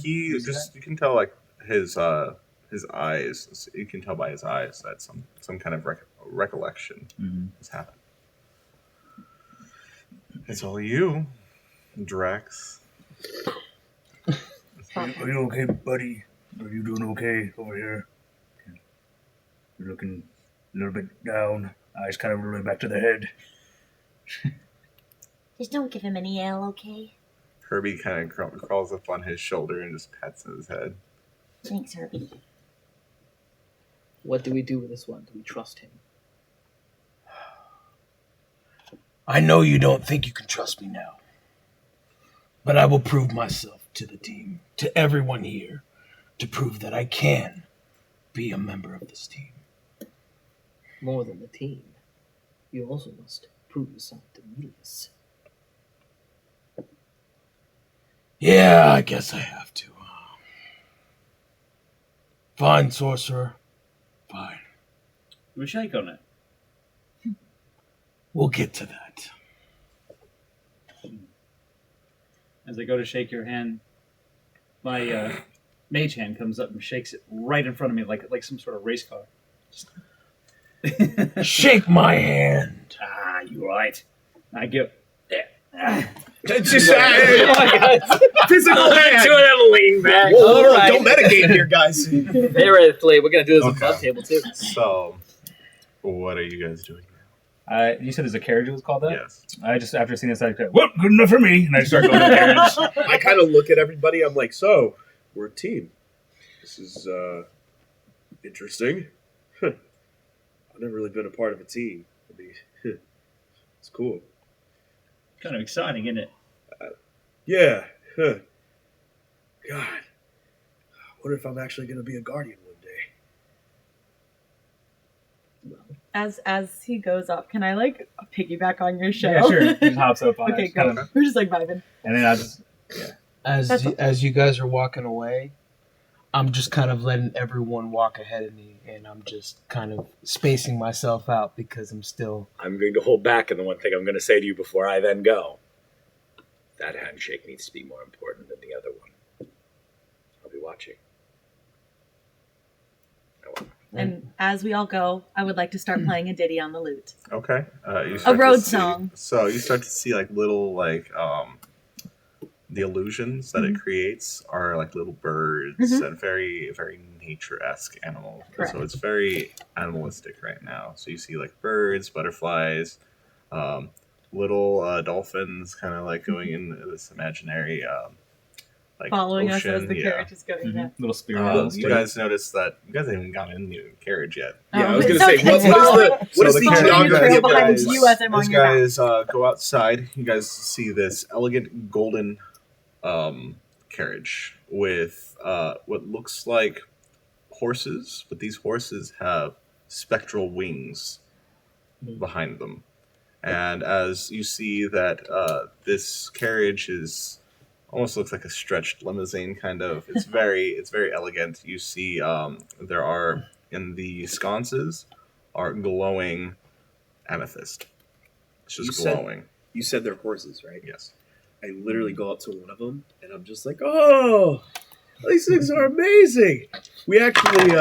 He just you can tell like his eyes. You can tell by his eyes that some kind of recollection has happened. It's all you, Drax. Are you okay, buddy? Are you doing okay over here? You're looking a little bit down. Eyes kind of rolling back to the head. Just don't give him any ale, okay? Herbie kind of crawls up on his shoulder and just pats his head. Thanks, Herbie. What do we do with this one? Do we trust him? I know you don't think you can trust me now, but I will prove myself to the team, to everyone here, to prove that I can be a member of this team. More than the team, you also must prove yourself to Milius. Yeah, I guess I have to. Fine, sorcerer. Fine. We shake on it. We'll get to that. As I go to shake your hand, my mage hand comes up and shakes it right in front of me like some sort of race car. Shake my hand. Ah, you right. I give. Just physical hand. To it, lean back. Whoa, All right. Don't metagame here, guys. Theoretically, we're gonna do this on club table too. So, what are you guys doing? You said there's a carriage. It was called that. Yes. I just after seeing this, I said, "Well, good enough for me," and I start going to the carriage. I kind of look at everybody. I'm like, so we're a team. This is interesting. Huh. I've never really been a part of a team. I mean, it's cool. Kind of exciting, isn't it? Yeah. Huh. God. I wonder if I'm actually going to be a guardian one day. As he goes up, can I like piggyback on your show? Yeah, sure. He just hops up on Okay, it. go. Kind of, We're just like vibing. and then I just As you guys are walking away, I'm just kind of letting everyone walk ahead of me, and I'm just kind of spacing myself out because I'm still. I'm going to hold back, and the one thing I'm going to say to you before I then go, that handshake needs to be more important than the other one. I'll be watching. And as we all go, I would like to start playing a ditty on the lute. Okay. A road song. So you start to see like little the illusions that it creates are like little birds and very, very nature-esque animals. Correct. So it's very animalistic right now. So you see like birds, butterflies, little dolphins kind of like going in this imaginary like following ocean. us as the carriage is going. Yeah. little spirit. You guys notice that you guys haven't even gotten in the carriage yet. Yeah, I was going to So say, it's what following- is So the carriage- geography of behind guys? you as I'm on These your back. guys go outside. You guys see this elegant golden carriage with what looks like horses, but these horses have spectral wings behind them. And as you see that this carriage is almost looks like a stretched limousine, kind of. It's very elegant. You see there are in the sconces are glowing amethyst. It's just glowing. You said they're horses, right? Yes. I literally go up to one of them, and I'm just like, oh, these things are amazing. We actually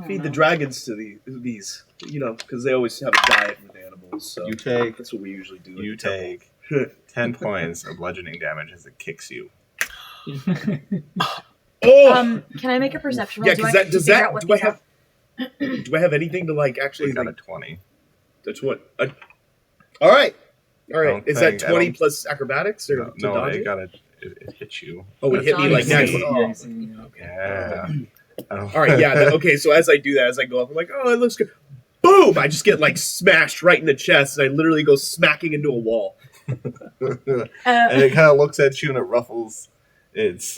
feed the dragons to these, you know, because they always have a diet with animals. So that's what we usually do. You take 10 points of bludgeoning damage as it kicks you. Oh! Can I make a perception roll? Yeah, because do I have anything to like actually? You got like, a 20. That's what. All right. Is that think- I 20 don't- plus acrobatics or to No, dodge it it? got it hit you. Oh, it hit me like That's- next. Yeah. All right, yeah. Okay, so as I do that, as I go up, I'm like, oh, it looks good. Boom! I just get like smashed right in the chest, and I literally go smacking into a wall. And it kind of looks at you and it ruffles its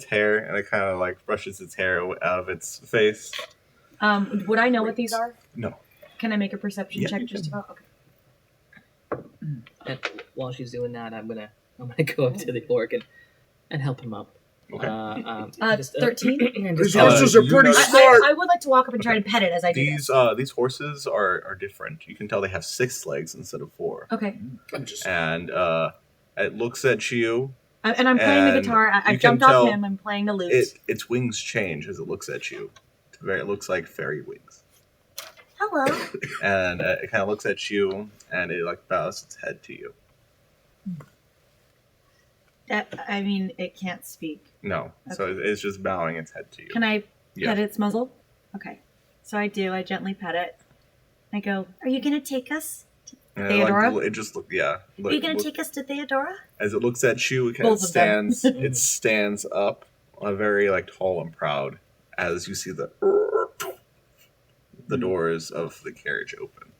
hair, and it kind of like brushes its hair out of its face. Would I know what these are? No. Can I make a perception Yeah, check you just can. about? Okay. And while she's doing that, I'm gonna go up to the orc and help him up. Okay. 13. These horses are pretty smart. I would like to walk up and try to pet it as I do These these horses are different. You can tell they have 6 legs instead of 4. that. Okay. And it looks at you. And I'm playing the and guitar. you I've can jumped off tell him. I'm playing the lute. Its wings change as it looks at you. It looks like fairy wings. Hello. And it kind of looks at you, and it like bows its head to you. I mean, it can't speak. No, so it's just bowing its head to you. Can I Yeah. pet its muzzle? Okay. So I do. I gently pet it. I go, "Are you going to take us to And Theodora? it just look yeah. Are you going to take us to Theodora?" As it looks at you, it kind of Both of them. stands. It stands up, very like tall and proud. As you see the doors of the carriage open.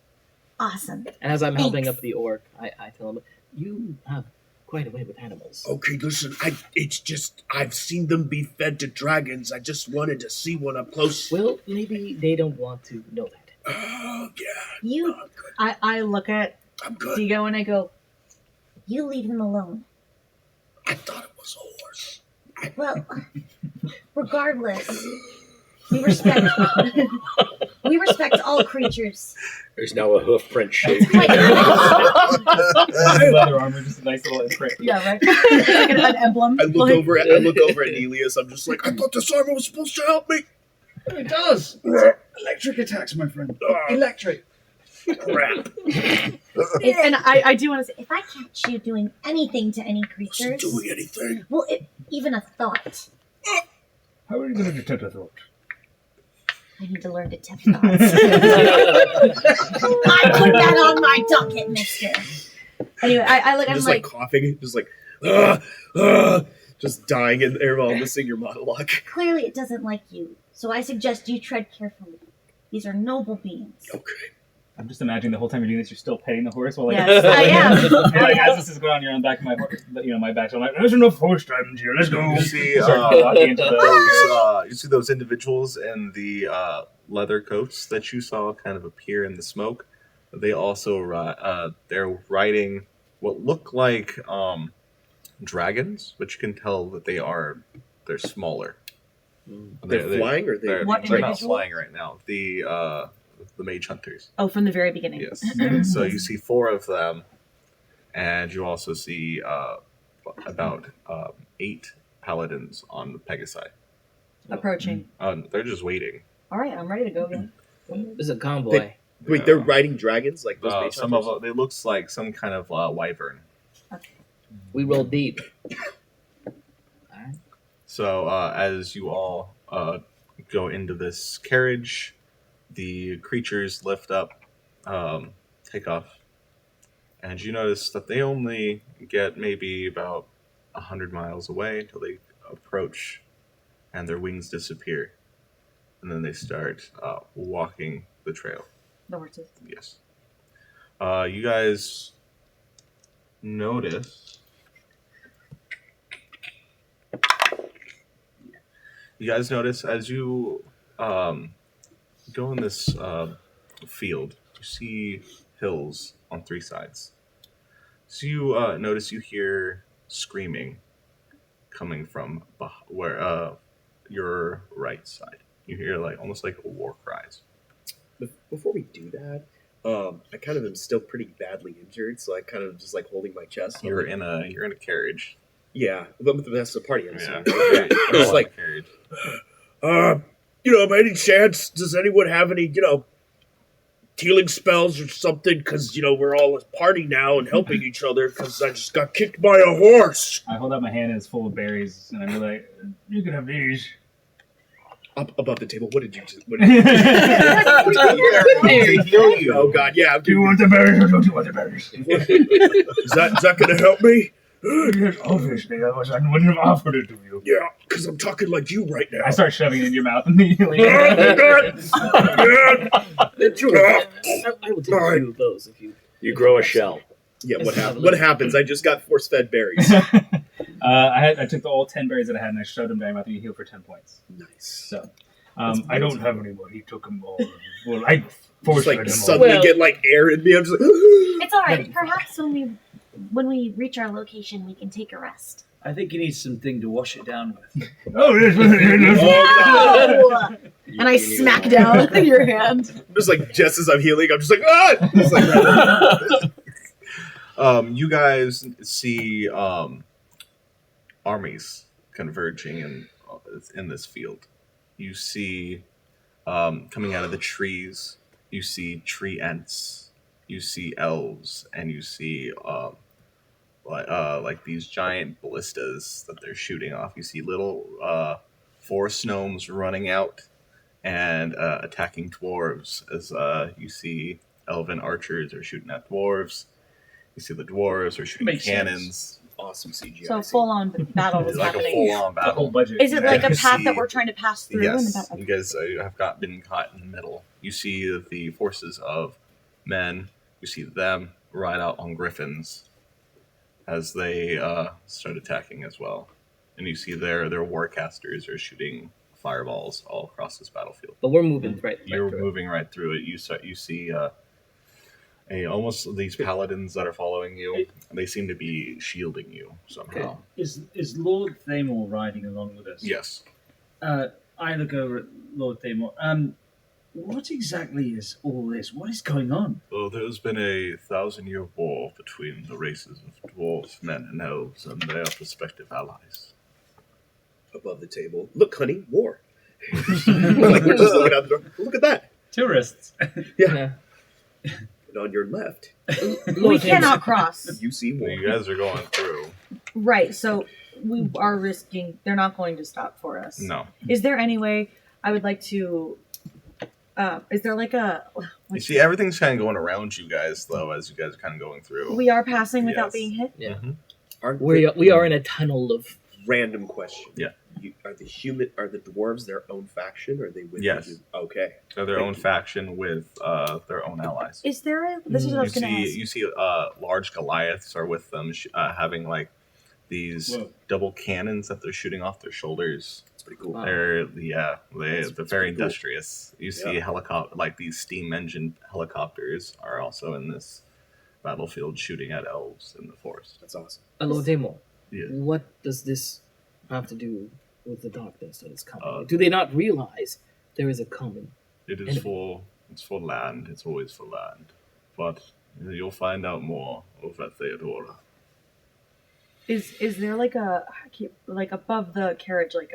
Awesome. And as I'm helping Thanks. up the orc, I tell him, "You have quite a way with animals." Okay, listen, it's just, I've seen them be fed to dragons. I just wanted to see one up close. Well, maybe they don't want to know that. Oh, yeah. You. I look at Digo and I go, You leave them alone. I thought it was a horse. Well, regardless, We respect. We respect all creatures. There's now a hoof print shape. Leather armor, just a nice little imprint. Yeah, right. It's like an emblem. I look over at Elias. I'm just like, I thought this armor was supposed to help me. It does. Electric attacks, my friend. Electric. Crap. And I do want to say, if I catch you doing anything to any creatures, Doing anything? well, even a thought, How are you going to detect a thought? I need to learn to detect thoughts. I put that on my docket, mister. Anyway, I'm Just like, coughing, just like, just dying in there while missing your monologue. clearly it doesn't like you, so I suggest you tread carefully. These are noble beings. Okay. I'm just imagining the whole time you're doing this, you're still petting the horse while like, Yes, I am. and, like as this is going on, you're on the back of my horse, my back. So I'm like, there's enough horse diamonds here. Let's go. You see, Start walking into the you see those individuals in the leather coats that you saw kind of appear in the smoke. They also they're riding what look like dragons, but you can tell that they're smaller. They're flying, or they're What not individual? flying right now. The mage hunters. Oh, from the very beginning. Yes. So you see 4 of them, and you also see about 8 paladins on the Pegasi. Approaching. They're just waiting. All right, I'm ready to go again. There's a convoy. Wait, they're riding dragons like those mage Some hunters? of them, it looks like some kind of wyvern. We roll deep. So as you all go into this carriage, the creatures lift up, take off, and you notice that they only get maybe about 100 miles away until they approach, and their wings disappear, and then they start walking the trail. The horses. Yes. You guys notice. You guys notice as you go in this field, you see hills on 3 sides. So you notice you hear screaming coming from where your right side. You hear like almost like war cries. Before we do that, I kind of am still pretty badly injured, so I kind of just like holding my chest. You're in a carriage. Yeah, but that's the party. I'm Yeah. assuming. It's like, carriage. by any chance, does anyone have any, healing spells or something? Because, we're all a party now and helping each other because I just got kicked by a horse. I hold out my hand and it's full of berries, and I'm like, you can have these. Up above the table, what did you do? Oh, God, yeah. Do you want the berries or don't you want the berries? Is that going to help me? Yes, obviously. Otherwise, I wouldn't have offered it to you. Yeah, because I'm talking like you right now. I start shoving it in your mouth immediately. I will take a few of those if you. You grow a shell. Yeah, what happens? I just got force-fed berries. I took all 10 berries that I had and I shoved them down my mouth and you heal for 10 points. Nice. So, I don't have any more. He took them all. Well, I forced Just them like all. suddenly get like air in me. I'm just like, It's all right. Perhaps when we reach our location, we can take a rest. I think he needs something to wash it down with. No! And I smack down your hand. just like just as I'm healing, I'm just like, ah! Just like that. You guys see armies converging in this field. You see coming out of the trees, you see tree ents, you see elves, and you see like these giant ballistas that they're shooting off. You see little forest gnomes running out and attacking dwarves, as you see elven archers are shooting at dwarves. You see the dwarves are shooting cannons. Awesome CGI. So full-on battle was like happening. a full-on battle. The whole budget. Is it like a You path see- that we're trying to pass through? Yes, And you guys have been caught in the middle. You see the forces of men. You see them ride out on griffins as they start attacking as well. And you see their warcasters are shooting fireballs all across this battlefield. But we're moving right. You're through it. moving right through it. You see almost these paladins that are following you. They seem to be shielding you somehow. Is Lord Thamor riding along with us? Yes. I look over at Lord Thamor. What exactly is all this? What is going on? Well, there's been a 1,000-year war between the races of dwarves, men, and elves, and their prospective allies. Above the table. Look, honey, war. Like we're just looking out the door. Look at that. Tourists. Yeah. And on your left, We cannot cross. you see war. You guys are going through. Right, so we are risking. They're not going to stop for us. No. Is there any way I would like to? Is there like a? You see, everything's kind of going around you guys, though, as you guys are kind of going through. We are passing without Yes. being hit. Yeah. Aren't We are in a tunnel of. Random question. Yeah. Are the dwarves their own faction, or are they with Yes. you? Okay. They're their own faction with their own allies. Is there a? This is what I was going to ask. You see, large Goliaths are with them, having like these double cannons that they're shooting off their shoulders. That's pretty cool. Wow. They're That's very pretty cool. industrious. You see like these steam engine helicopters are also in this battlefield shooting at elves in the forest. That's awesome. Lord Thamor, Yeah. what does this have to do with the darkness that is coming? Do they not realize there is a coming? It is it's for land. It's always for land. But you'll find out more over at Theodora. Is there like like above the carriage, like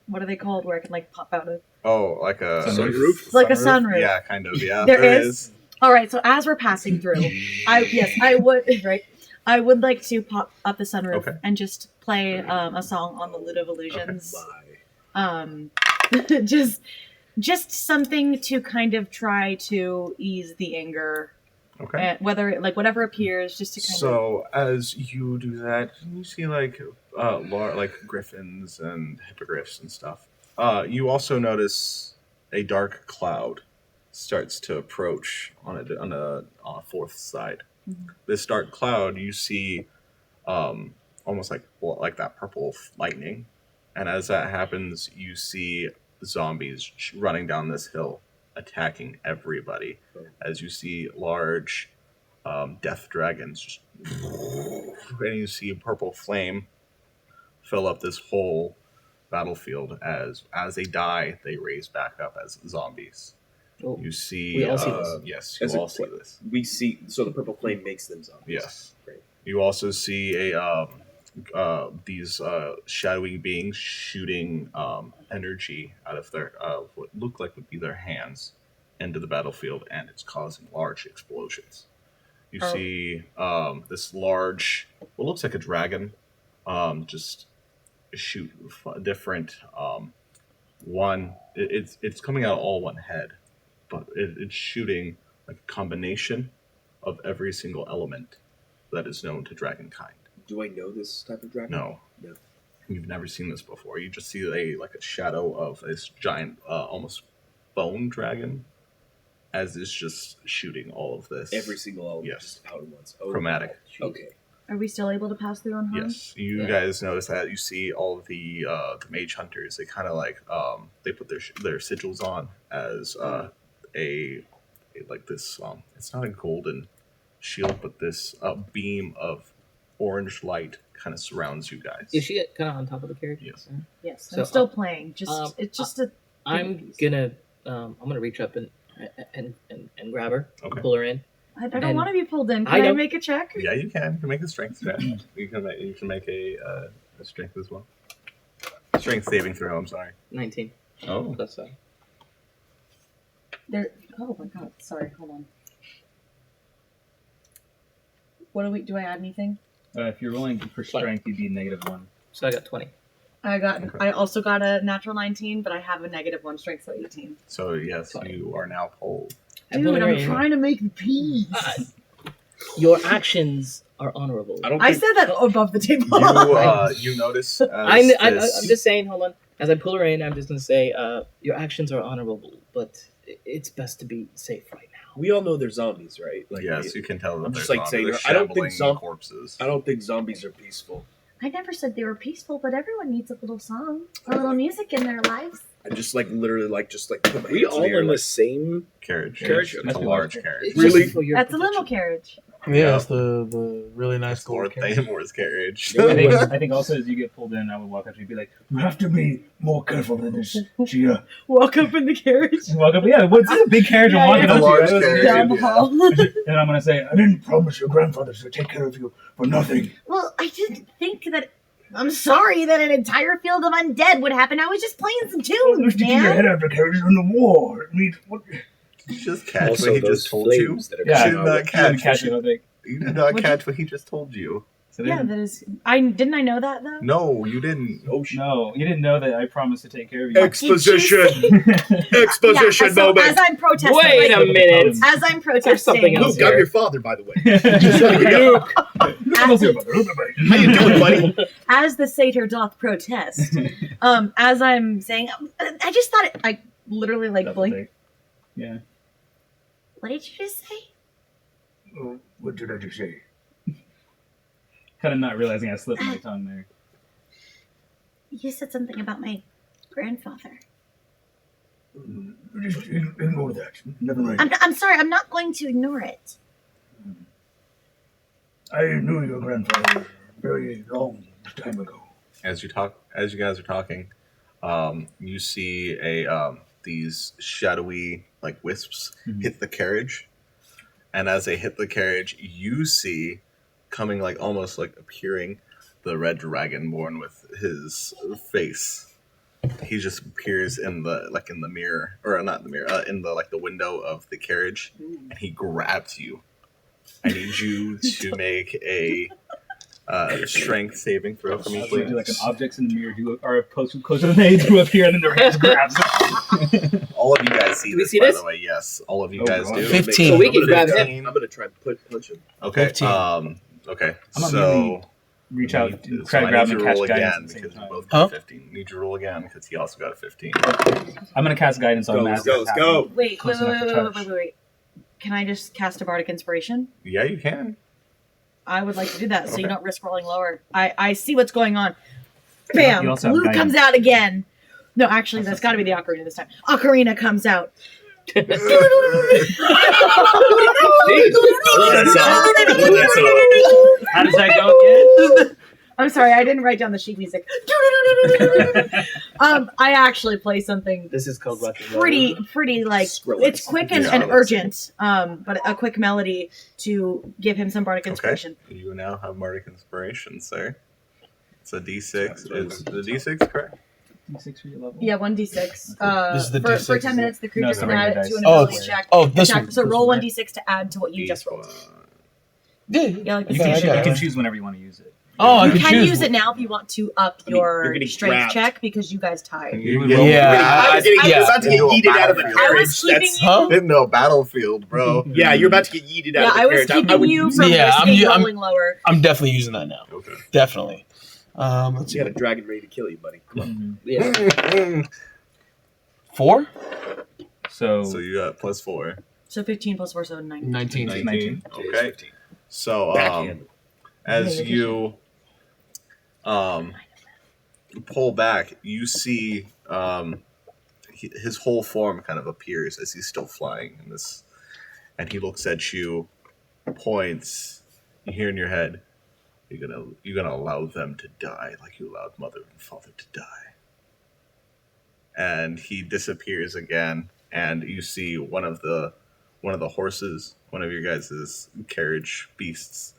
what are they called, where I can like pop out of? Oh, like a Sunroof? Like a sunroof. Yeah, kind of. Yeah, There is. All right, so as we're passing through, I would right. I would like to pop up the sunroof Okay. and just play a song on the Lute of Illusions. Bye. Just something to kind of try to ease the anger. Okay. And whether like whatever appears, just to kind of. So as you do that, you see like griffins and hippogriffs and stuff. You also notice a dark cloud starts to approach on a fourth side. Mm-hmm. This dark cloud, you see, almost like that purple lightning, and as that happens, you see zombies running down this hill, attacking everybody. As you see large death dragons, just, and you see a purple flame fill up this whole battlefield. As they die, they raise back up as zombies. Oh, You see, we all see this. yes, As you a all see cl- this. We see. So the purple flame makes them zombies. Yes. Great. You also see these shadowy beings shooting energy out of their what look like would be their hands into the battlefield, and it's causing large explosions. You see this large, what looks like a dragon, just shoot different. It's coming out all one head, but it's shooting like a combination of every single element that is known to dragonkind. Do I know this type of dragon? No. No. You've never seen this before. You just see a shadow of this giant, almost bone dragon, as it's just shooting all of this. Every single element. Yes. Just out at once. Oh, Chromatic. Okay. Are we still able to pass through unharmed? Yes, you guys notice that. You see all of the mage hunters. They kind of like they put their sigils on as a like this. It's not a golden shield, but this beam of orange light kind of surrounds you guys. Is she kind of on top of the carriage? Yes. Yes, So, I'm still playing. It's just a. I'm gonna reach up and grab her, Okay. pull her in. I don't And- want to be pulled in. I Can I know. make a check? Yeah, you can. You can make a strength check. You can make a strength as well. Strength saving throw. I'm sorry. 19. Oh. That's There. Oh my god. Sorry. Hold on. What do we? Do I add anything? If you're rolling for strength, you'd be -1. So I got 20. I also got a natural 19, but I have a -1 strength, so 18. So yes, you are now pulled. Dude, I'm trying to make peace. Your actions are honorable. I said that above the table. You notice. I'm just saying. Hold on. As I pull her in, I'm just gonna say, your actions are honorable, but it's best to be safe right now. We all know they're zombies, right? Like, Yes, you can tell that I'm they're just like zombies. saying. They're I don't think shambling corpses. I don't think zombies are peaceful. I never said they were peaceful, but everyone needs a little song, a little music in their lives. I just like literally just put my We hands all in the air, in the like, same carriage. Carriage? It's a large carriage. Really? That's a limo carriage. Yeah, it's the really nice It's Lord gold carriage. Thaymor's carriage. I think also as you get pulled in, I would walk up to you and be like, You have to be more careful than this. She, Walk up in the carriage. walk up. Yeah, this is a big carriage. I'm walking yeah. up to Large you. carriage. Down the hall. And I'm gonna say, I didn't promise your grandfather to take care of you for nothing. Well, I didn't think that. I'm sorry that an entire field of undead would happen. I was just playing some tunes, Sticking your head man. out the carriage in the war. I mean, what? Did you just catch Also, what he those just told you? flames that are Yeah, You coming did out not of- "You didn't catch. catch it." I was like, You did not catch what he just told you. so Yeah, then- that is. I didn't I know that though. No, you didn't. Oh, no, you didn't know that I promised to take care of you. Exposition. Yeah, Exposition so moment. as I'm protesting, Wait a minute. as I'm There's something protesting, else Luke, I'm here. your father, by the way. Luke. How you doing, buddy? as the satyr doth protest, as I'm saying, I just thought it. I literally like Double blinked. take. Yeah. What did you just say? Oh, what did I just say? Kind of not realizing I slipped my tongue there. You said something about my grandfather. Just ignore that. Never mind. I'm sorry. I'm not going to ignore it. I knew your grandfather very long time ago. As you guys are talking, you see these shadowy like wisps hit the carriage, and as they hit the carriage, you see coming like almost like appearing the red dragonborn with his face. He just appears in the mirror, or not the mirror, in the the window of the carriage, and he grabs you. I need you to make a strength saving throw for me, So we please. do like an objects in the mirror, or closer to the do up here, and then their hands grabs. All of you guys see Do we this, see by this? the way. Yes, all of you Oh, guys God. do. 15. So we can grab him. 15. I'm gonna try and punch him. Okay. 15. Okay. I'm gonna So Reach out, so try to I grab need him you and to catch roll guidance. again At the same because you time. both got 15. Need you to roll again because he also got a 15. I'm gonna cast guidance on Let's Matt. go, let's go. Wait, Close wait, enough wait, to wait, touch. wait, wait, wait. Can I just cast a bardic inspiration? Yeah, you can. I would like to do that, so you Okay. don't risk rolling lower. I see what's going on. Bam! You also have Luke guidance. comes out again. No, actually, that's got to be the ocarina this time. Ocarina comes out. How does that go again? I'm sorry, I didn't write down the sheet music. I actually play something This is called pretty like Skrillex. it's quick and Yeah. urgent. But a quick melody to give him some bardic inspiration. Okay. You now have Bardic Inspiration, sir. It's a D6. Is the D6 correct? D6 for your level. Yeah, 1d6. This is the for D6, 10 is minutes, the creature No, it's can the add regular it to an dice. ability Oh, check. Oh, this attack. one. So This roll one, 1d6 to add to what you just rolled. Yeah. Yeah, like the You same can, shit. you can choose whenever you want to use it. Oh, I You can can choose. use it now if you want to up mean, you're your getting strength grabbed. check because you guys tied. You would Yeah, roll- I- You're yeah. about to get Into a yeeted out of the battlefield. I carriage. was keeping That's, you. Huh? In the battlefield, bro. yeah, you're about to get yeeted out Yeah, of the I was carriage. I keeping would you use from Yeah, risking I'm- rolling lower. I'm definitely using that now. Okay. Definitely. Let's You see. got a dragon ready to kill you, buddy. Come on. Mm-hmm. 4? So, So you got +4. So 15 plus 4, so 9. 19. 19. Okay. So Backhand. as you pull back, you see his whole form kind of appears as he's still flying in this, and he looks at you, points. You hear in your head, "You're gonna allow them to die like you allowed mother and father to die." And he disappears again, and you see one of the horses, one of your guys' carriage beasts,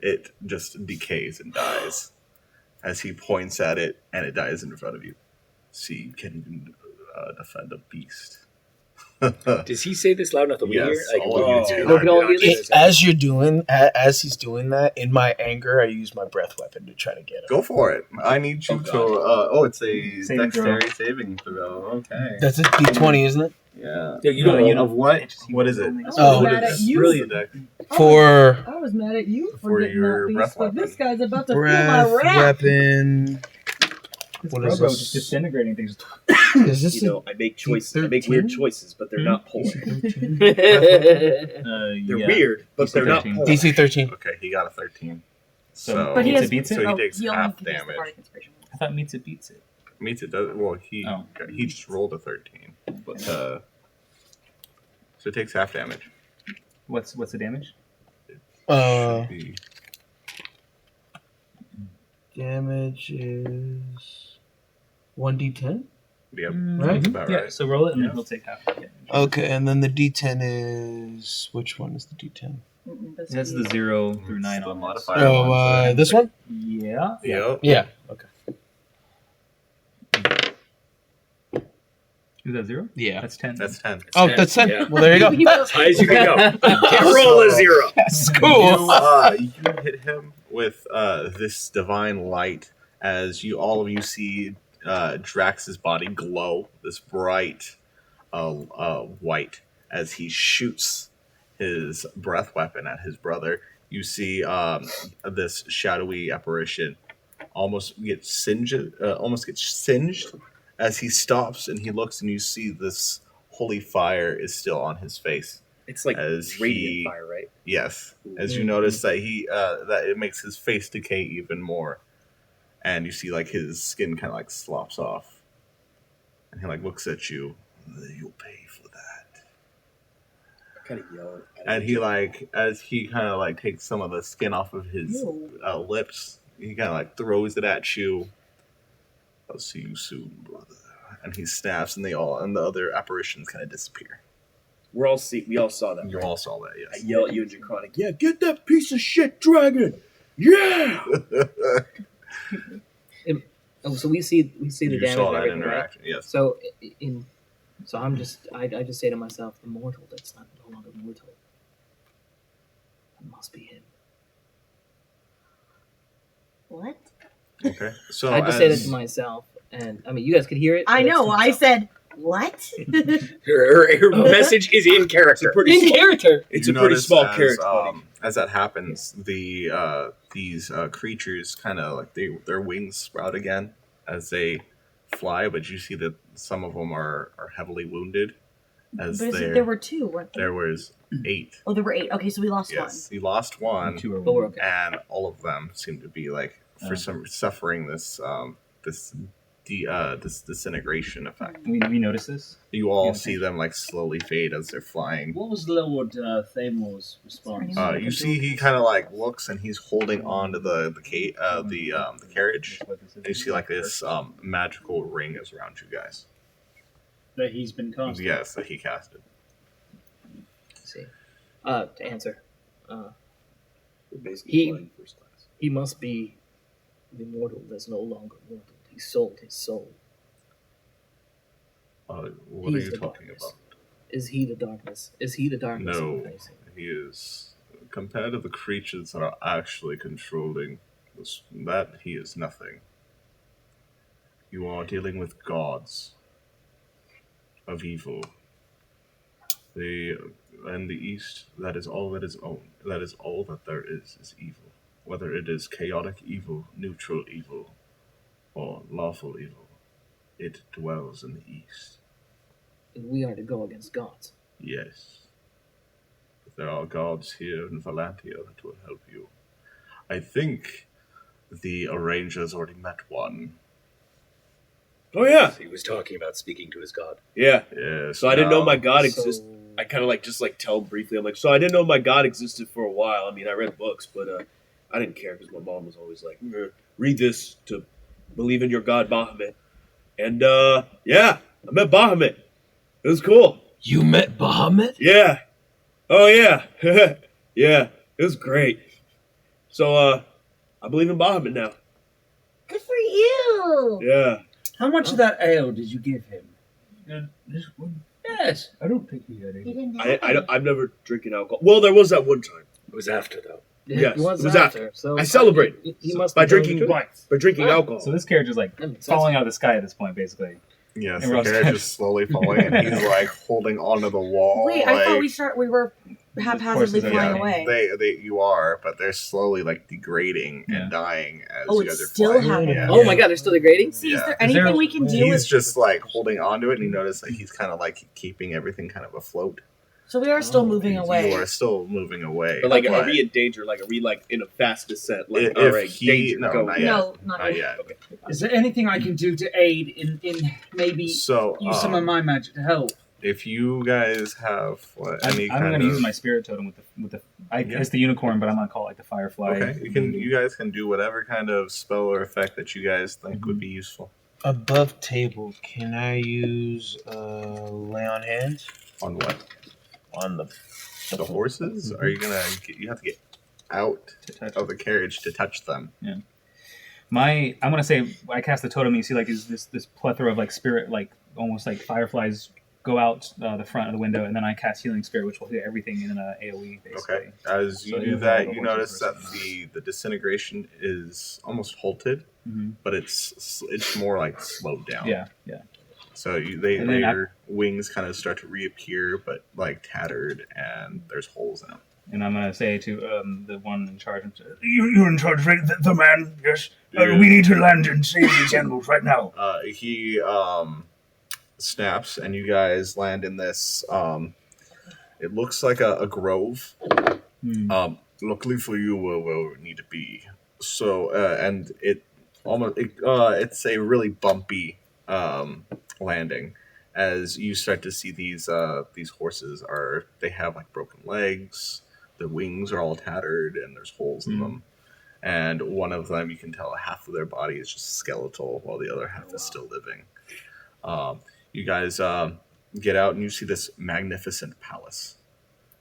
it just decays and dies as he points at it, and it dies in front of you. See, you can't even defend a beast. Does he say this loud enough that we Yes, hear? Like, all of you do. we can all hear this? As he's doing that, in my anger, I use my breath weapon to try to get him. Go for it. I need you to. It's a Saving throw. dexterity saving throw. Okay. That's a D20, isn't it? Yeah. Dude, you don't- you of what? What is it? Oh. mad at you. Brilliant deck. For I was mad at you For your breath but this weapon. guy's about to breath feel my wrath. weapon. this What is Robo this? just disintegrating things. Is this You know, I make choices. I make weird choices, but they're not poor. They're They're weird, but they're not 13. poor. DC 13? Okay, he got a 13. So, So, But he has beats it? so he oh, takes he only half can use the damage. bardic inspiration. I thought meets it beats it. Meets it does. Well, he Oh. he just rolled a 13. But so it takes half damage. What's the damage? Uh, Should be. damage is 1d10. Yep, Right? that's about Yeah, right. so roll it and then we'll take half the damage. Okay, and then the d10 is which one is the d10? That's the 0 through 9 on modifier. Oh, this one? Yeah. Yep. Yeah. Okay. Is that 0? Yeah. That's 10. That's 10. Oh, that's 10. Yeah. Well, there you go. As high as you can go. Can't roll a 0. That's cool. You hit him with this divine light as all of you see Drax's body glow this bright white as he shoots his breath weapon at his brother. You see this shadowy apparition almost gets singed as he stops and he looks, and you see this holy fire is still on his face. It's like As radiant he- fire, right? Yes, as you notice that that it makes his face decay even more, and you see like his skin kind of like slops off, and he like looks at you. You'll pay for that. I kind of yell. And he like, as he kind of like takes some of the skin off of his lips, he kind of like throws it at you. I'll see you soon, brother. And he snaps, and the other apparitions kind of disappear. We all saw that. You all saw that, I yes. yell at you and Draconic. Yeah, get that piece of shit dragon. Yeah. So we see the You damage. saw and that everything, right? interaction, yes. So I just say to myself, immortal. That's not no longer mortal. That must be him. What? Okay, so I just say that to myself, and I mean, you guys could hear it. I but it's know. to I myself. said what? Her message is in character. In character. It's You a pretty notice small as, character. buddy. As that happens, these creatures kind of like their wings sprout again as they fly, but you see that some of them are heavily wounded. As But there were two, weren't there? there was 8. Oh, there were 8. Okay, so we lost Yes, you lost one, Two are But we're okay. and all of them seem to be like for some suffering this disintegration effect. We notice this. You all see them like slowly fade as they're flying. What was Lord Thamor's response? You see, he kind of like looks, and he's holding on to the carriage. And you see like this magical ring is around you guys. That he's been cast. Yes, that he casted. Let's see. To answer, We're basically he- flying first class. he must be the mortal that's no longer mortal. He sold his soul. What are He's you the talking darkness. about? Is he the darkness? Is he the darkness? No, I'm facing? he is compared to the creatures that are actually controlling this, that he is nothing. You are dealing with gods of evil. In the East, that is all that is owned. That is all that there is evil. Whether it is chaotic evil, neutral evil, or lawful evil, it dwells in the East. And we are to go against gods. Yes. But there are gods here in Valantia that will help you. I think the arrangers already met one. Oh yeah, He was talking about speaking to his god. yeah. Yes. So I didn't know my now- god So- existed. I kind of tell him briefly. I'm like, so I didn't know my god existed for a while. I mean, I read books, but I didn't care because my mom was always like, read this to believe in your god Bahamut. And yeah, I met Bahamut. It was cool. You met Bahamut? Yeah. Oh yeah. Yeah. It was great. So I believe in Bahamut now. Good for you. Yeah. How much of that ale did you give him? This one, Yes. I don't think he had He any. didn't have any. I've never drinking alcohol. Well, there was that one time It was after, though. Yes, He wants it was after. So I celebrated He must by be going drinking to- Right. alcohol. So this character's like That makes sense. falling out of the sky at this point, basically. Yes, And the Ross carriage has- is slowly falling, and he's like holding onto the wall. Wait, I thought like- we were haphazardly horses are flying dying. away. You are, but they're slowly like degrading Yeah. and dying as Oh, you it's guys are still flying. happening. Yeah. Oh my god, they're still degrading? See, is Yeah. there Is there- anything we can do? He's With... just like holding onto it, and you notice that he's kind of like keeping everything kind of afloat. So we are still moving away. You are still moving away. But like, Okay. are we in danger? Like, are we like in a fast descent? Like, If all right, he- danger, no, go. not yet. No, not Not yet. yet. Is there anything I can do to aid in maybe So, use some of my magic to help? if you guys have I'm any going kind to of use my spirit totem with It's the unicorn, but I'm gonna call it like the firefly. Okay, you guys can do whatever kind of spell or effect that you guys think would be useful. Above table, can I use lay on hands? On what? On the horses? Are you gonna? You have to get out of the carriage to touch them. Yeah. I'm gonna say I cast the totem. And you see, like, is this plethora of like spirit, like almost like fireflies go out the front of the window, and then I cast healing spirit, which will hit everything in AOE. Basically. Okay. As you do that, you notice that the disintegration is almost halted, but it's more like slowed down. Yeah. So their wings kind of start to reappear, but like tattered, and there's holes in them. And I'm gonna say to the one in charge, You're in charge, right? The man, yes. We need to land and save these animals right now. He snaps, and you guys land in this. It looks like a grove. Luckily for you, where we need to be. So, and it's a really bumpy landing. As you start to see these horses they have like broken legs. The wings are all tattered, and there's holes in them. And one of them, you can tell half of their body is just skeletal, while the other half is still living. You guys get out, and you see this magnificent palace.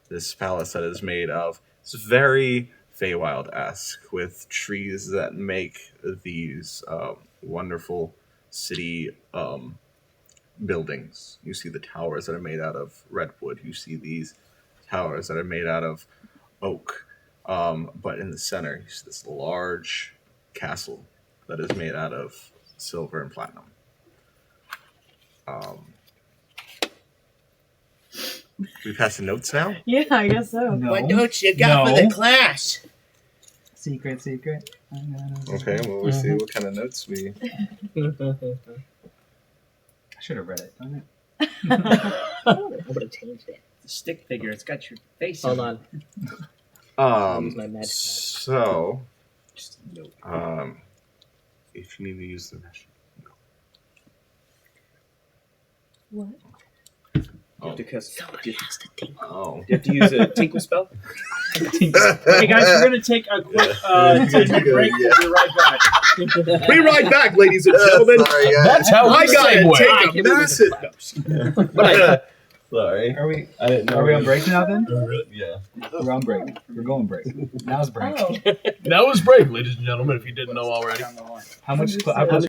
This palace that is made of, it's very Feywild-esque, with trees that make these wonderful city buildings. You see the towers that are made out of redwood. You see these towers that are made out of oak. But in the center, you see this large castle that is made out of silver and platinum. We pass the notes now? Yeah, I guess so. No. What notes you got for the class? Secret. Okay, well, we'll see what kind of notes we... I should have read it. Darn it. I would have changed it. The stick figure. It's got your face. Hold on. Use my magic So, if you need to use the mesh. What? You have to cast. Somebody has to think. Oh. You have to use a tinkle spell. Hey guys, we're gonna take a quick 10-minute break. Yeah. We'll be right back. Be right back, ladies and gentlemen. Sorry, guys. That's how I we gotta segue. take a massive. Sorry. Are we? I didn't know. Are we on break now then? Yeah. We're on break. We're going break. Now's break. Oh. That was break, ladies and gentlemen, if you didn't know already. How much? How close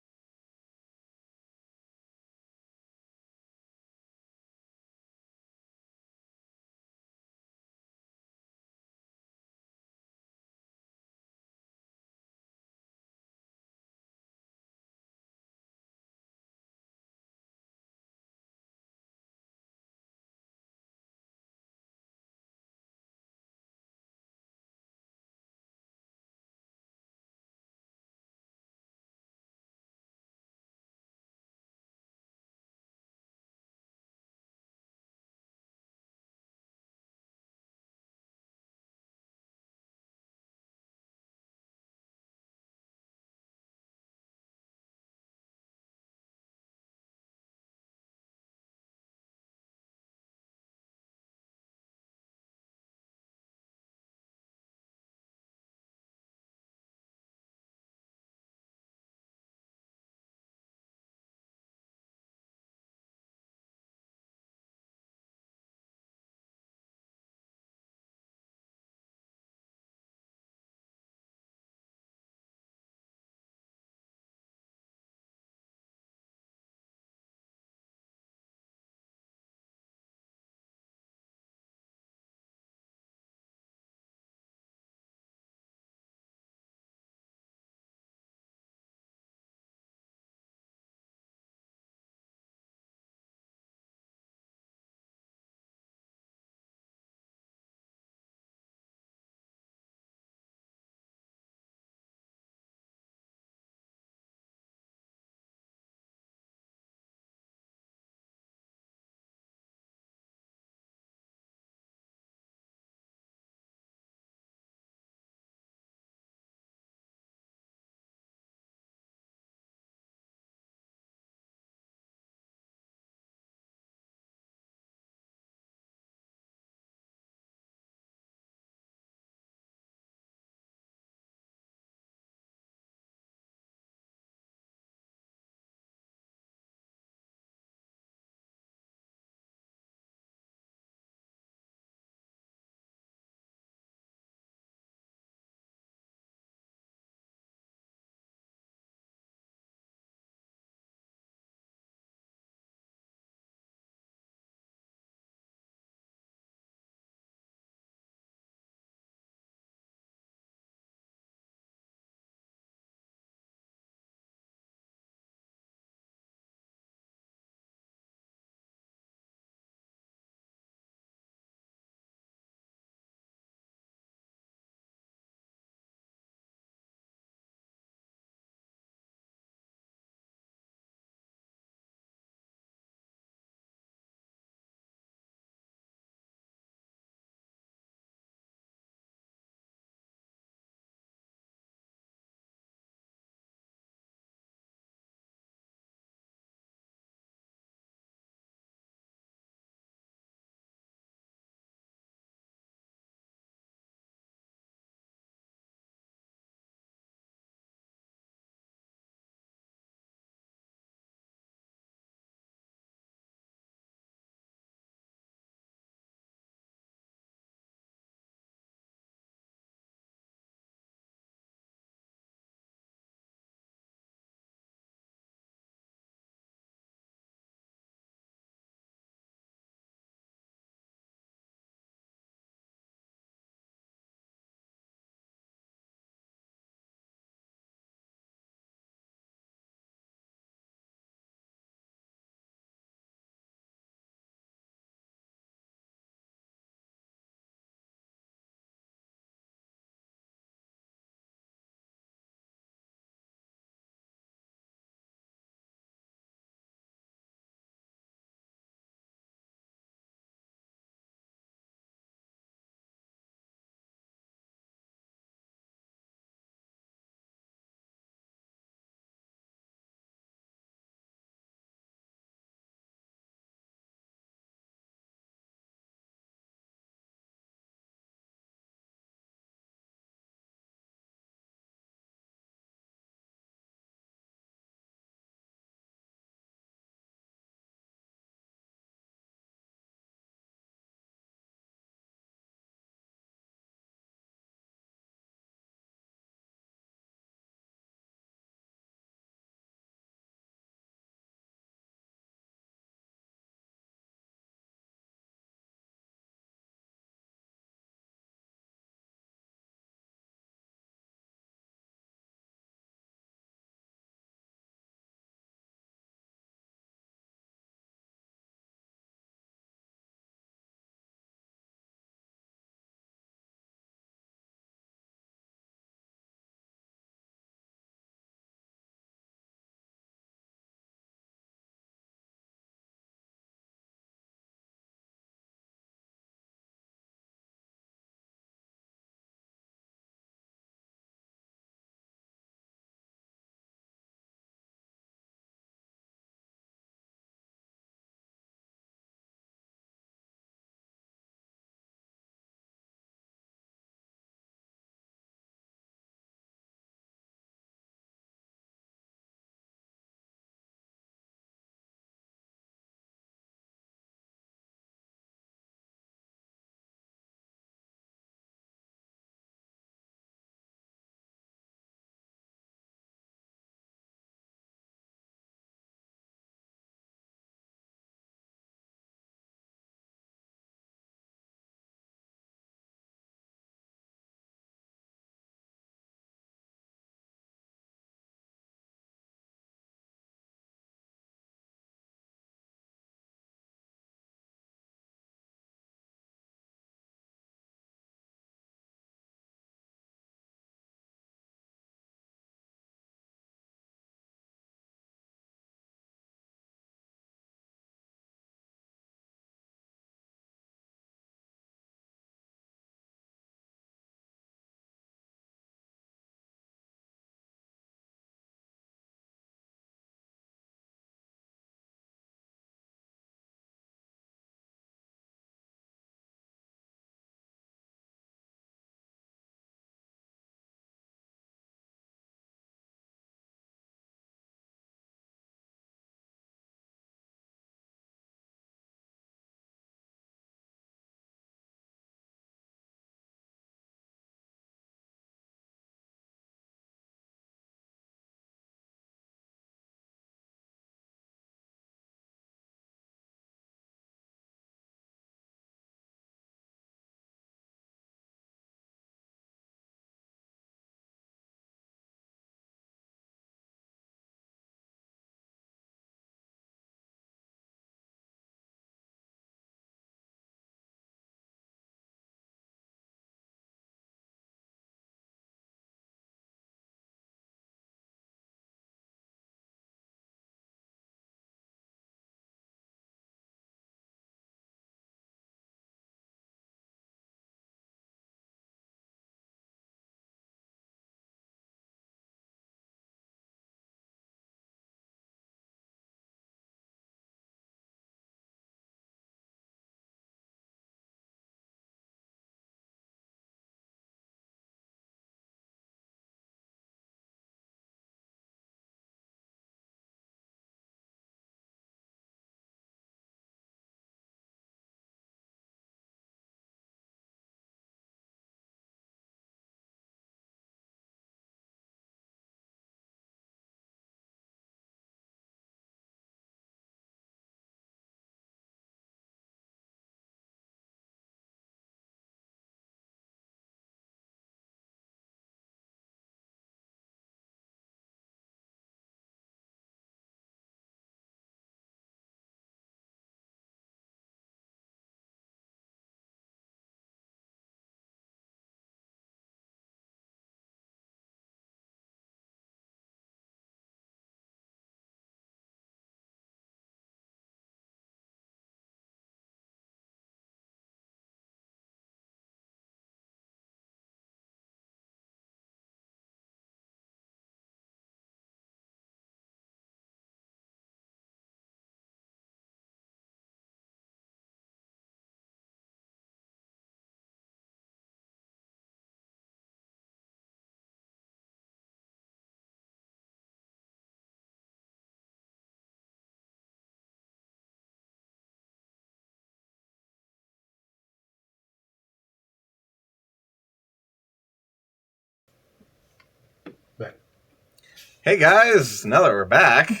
Hey guys, now that we're back.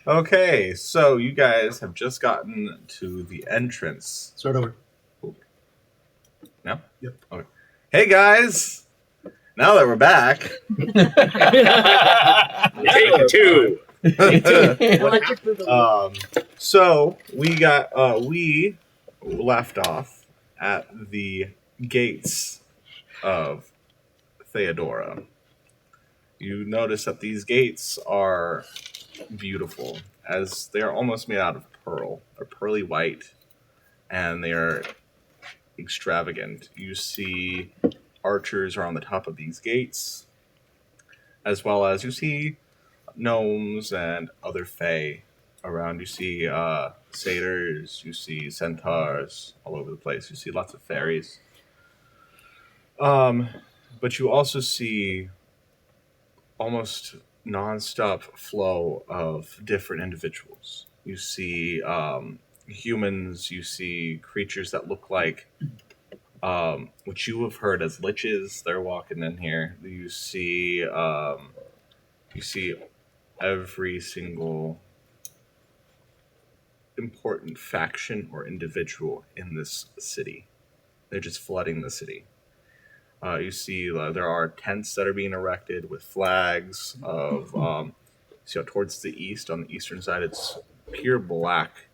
Okay, so you guys have just gotten to the entrance. Start over. No? Yep. Okay. Hey guys, now that we're back. Take two. So we left off at the gates of Theodora. You notice that these gates are beautiful, as they are almost made out of pearl. They're pearly white, and they are extravagant. You see archers are on the top of these gates, as well as you see gnomes and other fae around. You see satyrs, you see centaurs all over the place. You see lots of fairies. But you also see almost non-stop flow of different individuals. You see humans, you see creatures that look like what you have heard as liches. They're walking in here. You see every single important faction or individual in this city. They're just flooding the city. You see there are tents that are being erected with flags of, so towards the east, on the eastern side, it's pure black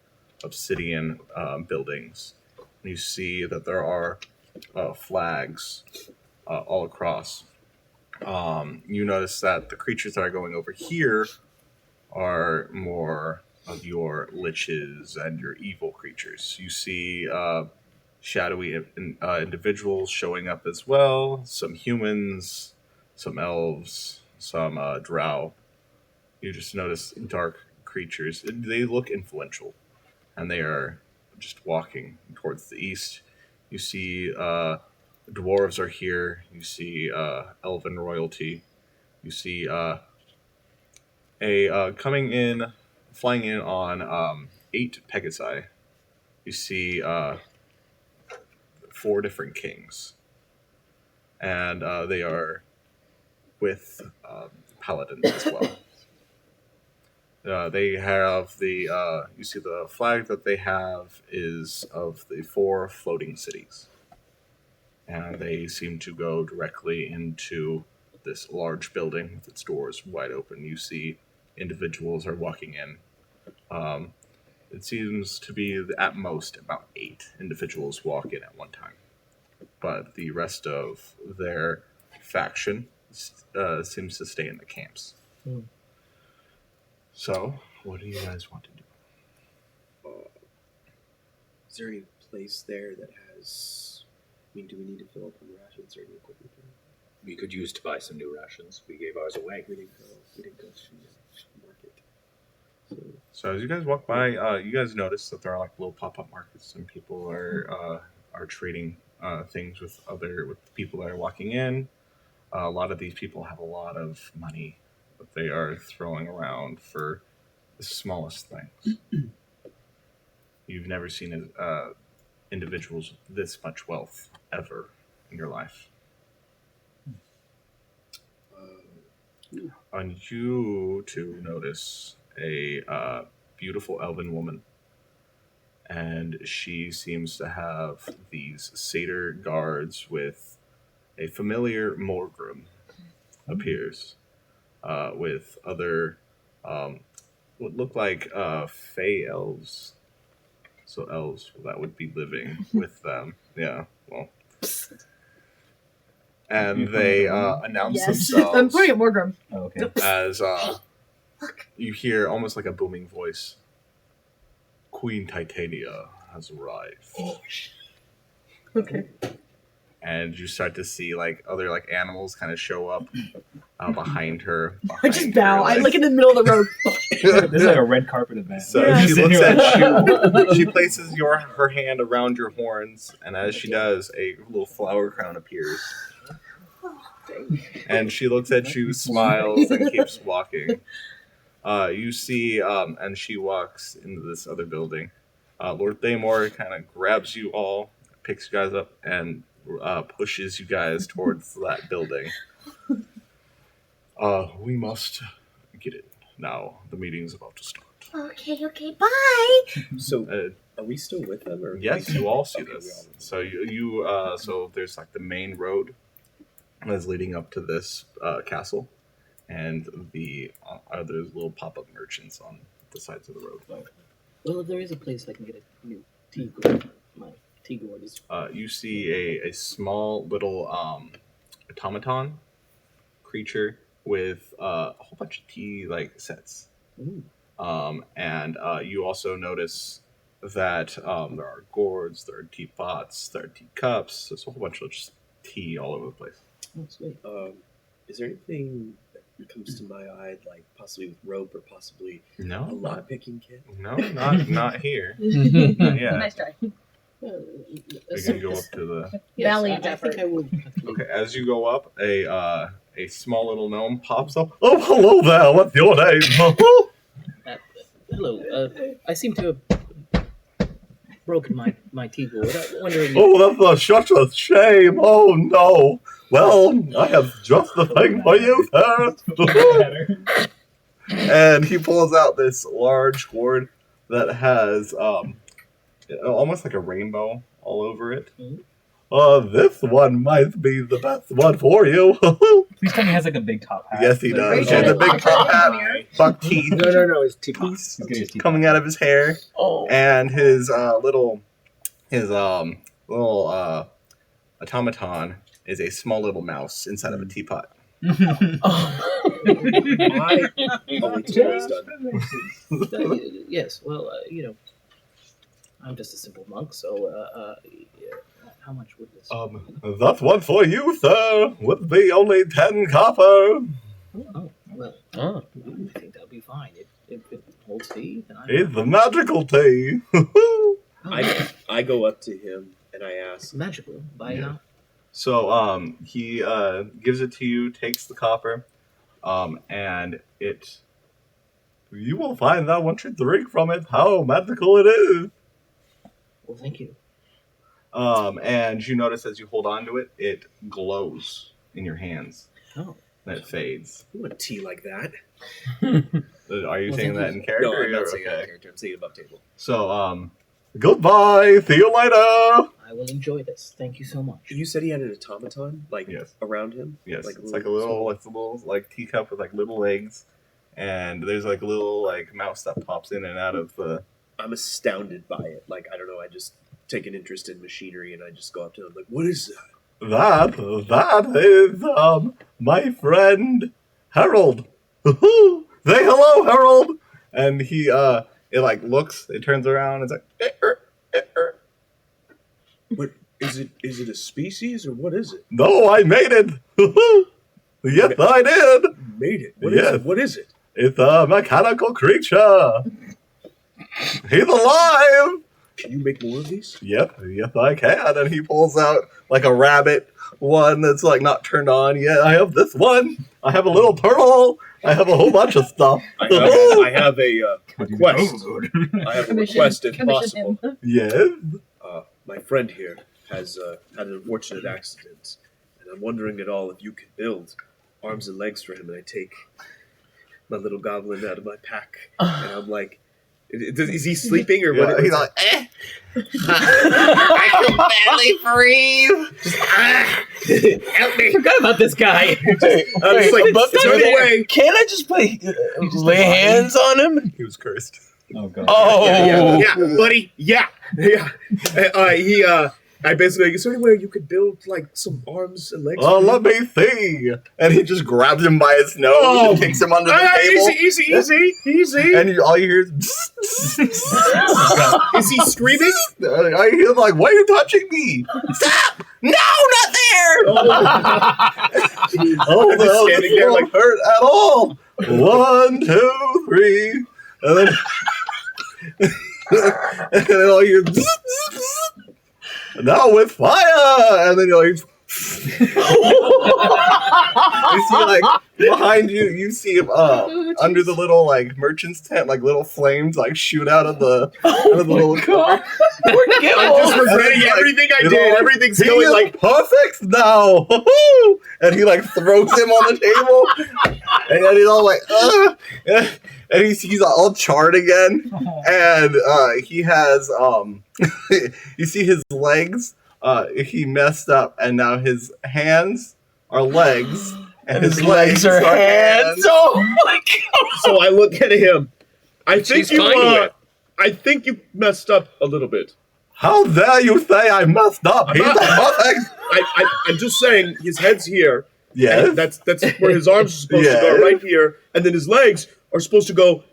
obsidian buildings. And you see that there are flags all across. You notice that the creatures that are going over here are more of your liches and your evil creatures. You see shadowy individuals showing up as well. Some humans, some elves, some drow. You just notice dark creatures. They look influential, and they are just walking towards the east. You see dwarves are here. You see elven royalty. You see flying in on 8 Pegasi. You see 4 different kings, and they are with paladins as well. They have you see the flag that they have is of the 4 floating cities, and they seem to go directly into this large building with its doors wide open. You see individuals are walking in. It seems to be at most about 8 individuals walk in at one time. But the rest of their faction seems to stay in the camps. So, what do you guys want to do? Is there any place there that has... I mean, do we need to fill up on rations or any equipment? We could use to buy some new rations. We gave ours away. We didn't go to the market. So as you guys walk by, you guys notice that there are like little pop-up markets, and people are trading things with the people that are walking in. A lot of these people have a lot of money that they are throwing around for the smallest things. You've never seen individuals with this much wealth ever in your life. And you two notice a beautiful elven woman, and she seems to have these satyr guards with a familiar Morgrim appears with other what look like fey elves. So elves that would be living with them. Yeah, well. And they announce themselves. I'm putting it Morgrim. Oh, okay. As you hear almost like a booming voice. Queen Titania has arrived. Okay. And you start to see like other like animals kind of show up behind her. I just bow. I look in the middle of the road. This is like a red carpet event. So Yeah. she looks at you. She places her hand around your horns, and as she does, a little flower crown appears. And she looks at you, smiles, and keeps walking. You see, and she walks into this other building. Lord Thamor kind of grabs you all, picks you guys up, and pushes you guys towards that building. We must get it now. The meeting's about to start. Okay, bye. So, are we still with them? Or Yes, you all see this. So so there's like the main road that's leading up to this castle, and there's little pop-up merchants on the sides of the road. Well, if there is a place I can get a new tea gourd, my tea gourd is. You see a small little automaton creature with a whole bunch of tea sets. Ooh. And you also notice that there are gourds, there are teapots, there are teacups. There's a whole bunch of just tea all over the place. Oh, sweet. Is there anything that comes to my eye, like possibly with rope or possibly No, a lot picking kit? No, not here. Not yet. Nice try. We can go up to the. Valiant I think effort. I would. Okay, as you go up, a small little gnome pops up. Oh, hello there. What's your name? Hello. I seem to have broken my tea gourd. I'm wondering. Oh, that's such a shame. Oh no. Well, I have just the thing for you, sir. And he pulls out this large gourd that has almost like a rainbow all over it. This one might be the best one for you. Please tell me he has like a big top hat. Yes, he does. He has a big top hat, buck teeth. No, his teeth. Coming out of his hair. Oh. And his little automaton is a small little mouse inside of a teapot. Oh, it's always done. Yes. Well, I'm just a simple monk, so how much would this? That one for you, sir, would be only 10 copper. Oh, well. I think that'll be fine. If it holds tea, then It's the magical tea. I go up to him and I ask, magical. Buy now. So he gives it to you, takes the copper, and you will find that once you drink from it how magical it is. Well, thank you. And you notice as you hold on to it, it glows in your hands. Oh. And it fades. I want tea like that. Are you saying that in character? No, I'm not saying that in character. I'm saying it above table. So, goodbye. See you later. I will enjoy this. Thank you so much. You said he had an automaton, Yes. around him? Yes, it's like a little teacup with like little legs, and there's like a little mouse that pops in and out of the. I'm astounded by it. I don't know, I just take an interest in machinery and I just go up to him like, what is that? That is my friend Harold. Say hello, Harold. And he it looks, it turns around, it's like. What is it? Is it a species or what is it? No, I made it. Yes, I did. Made it. What is it? It's a mechanical creature. He's alive. Can you make more of these? Yes, I can. And he pulls out like a rabbit one that's not turned on yet. I have this one. I have a little turtle. I have a whole bunch of stuff. I have a request. I have a request if possible. Yes. My friend here has had an unfortunate accident, and I'm wondering at all if you could build arms and legs for him. And I take my little goblin out of my pack, and I'm like, is he sleeping or what? He's like, I can barely breathe. Help me! I forgot about this guy. I'm just like, away. Can't I just lay hands on him? He was cursed. Oh god. Oh, yeah, buddy. Yeah. I basically, is there anywhere you could build some arms and legs? Oh, let me see. And he just grabs him by his nose and takes him under the table. Easy. And all you hear is. Is he screaming? I hear why are you touching me? Stop! No, not there! Oh, well, standing there won't hurt at all. 1, 2, 3, and then all you hear. Now with fire, and then You see, like, behind you, you see under the little, like, merchant's tent, like, little flames, like, shoot out of the, little car. I'm just regretting everything I did. Everything's he going is like perfect now. And he, like, throws him on the table. And then he's all like, and he's all charred again. And he has, you see his legs, he messed up, and now his hands are legs, and his legs are hands. Oh my god! So I look at him. I think you messed up a little bit. How dare you say I messed up? He's perfect. I'm just saying his head's here. Yes. That's where his arms are supposed to go, right here, and then his legs are supposed to go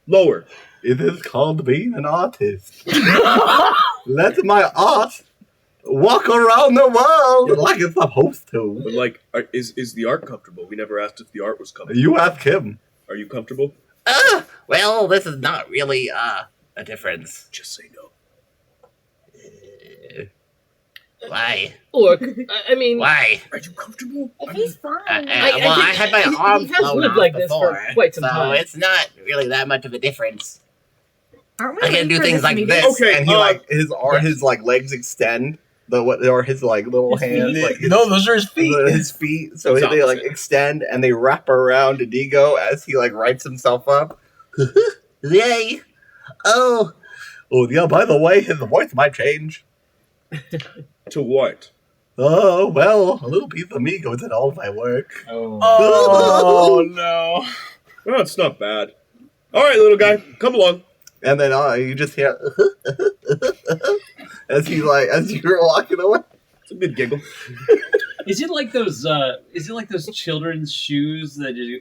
lower. It is called being an artist. Let my art walk around the world like it's supposed to. But like, is the art comfortable? We never asked if the art was comfortable. You ask him. Are you comfortable? Well, this is not really a difference. Just say no. Why? Look, I mean... Why? Are you comfortable? If he's fine. I had my arm blown off like this before, for quite some so time. it's not really that much of a difference. Aren't we I can late do for things this like meeting? this. Okay, and he his like legs extend. Or his like little hands, like No, those are his feet. His feet. So they like extend and they wrap around Digo as he like writes himself up. Yay! Oh yeah. By the way, his voice might change. To what? Oh well, a little piece of me goes in all my work. Oh no! Oh, it's not bad. All right, little guy, come along. And then you just hear as you're walking away. It's a good giggle. Is it like those? Is it like those children's shoes that you?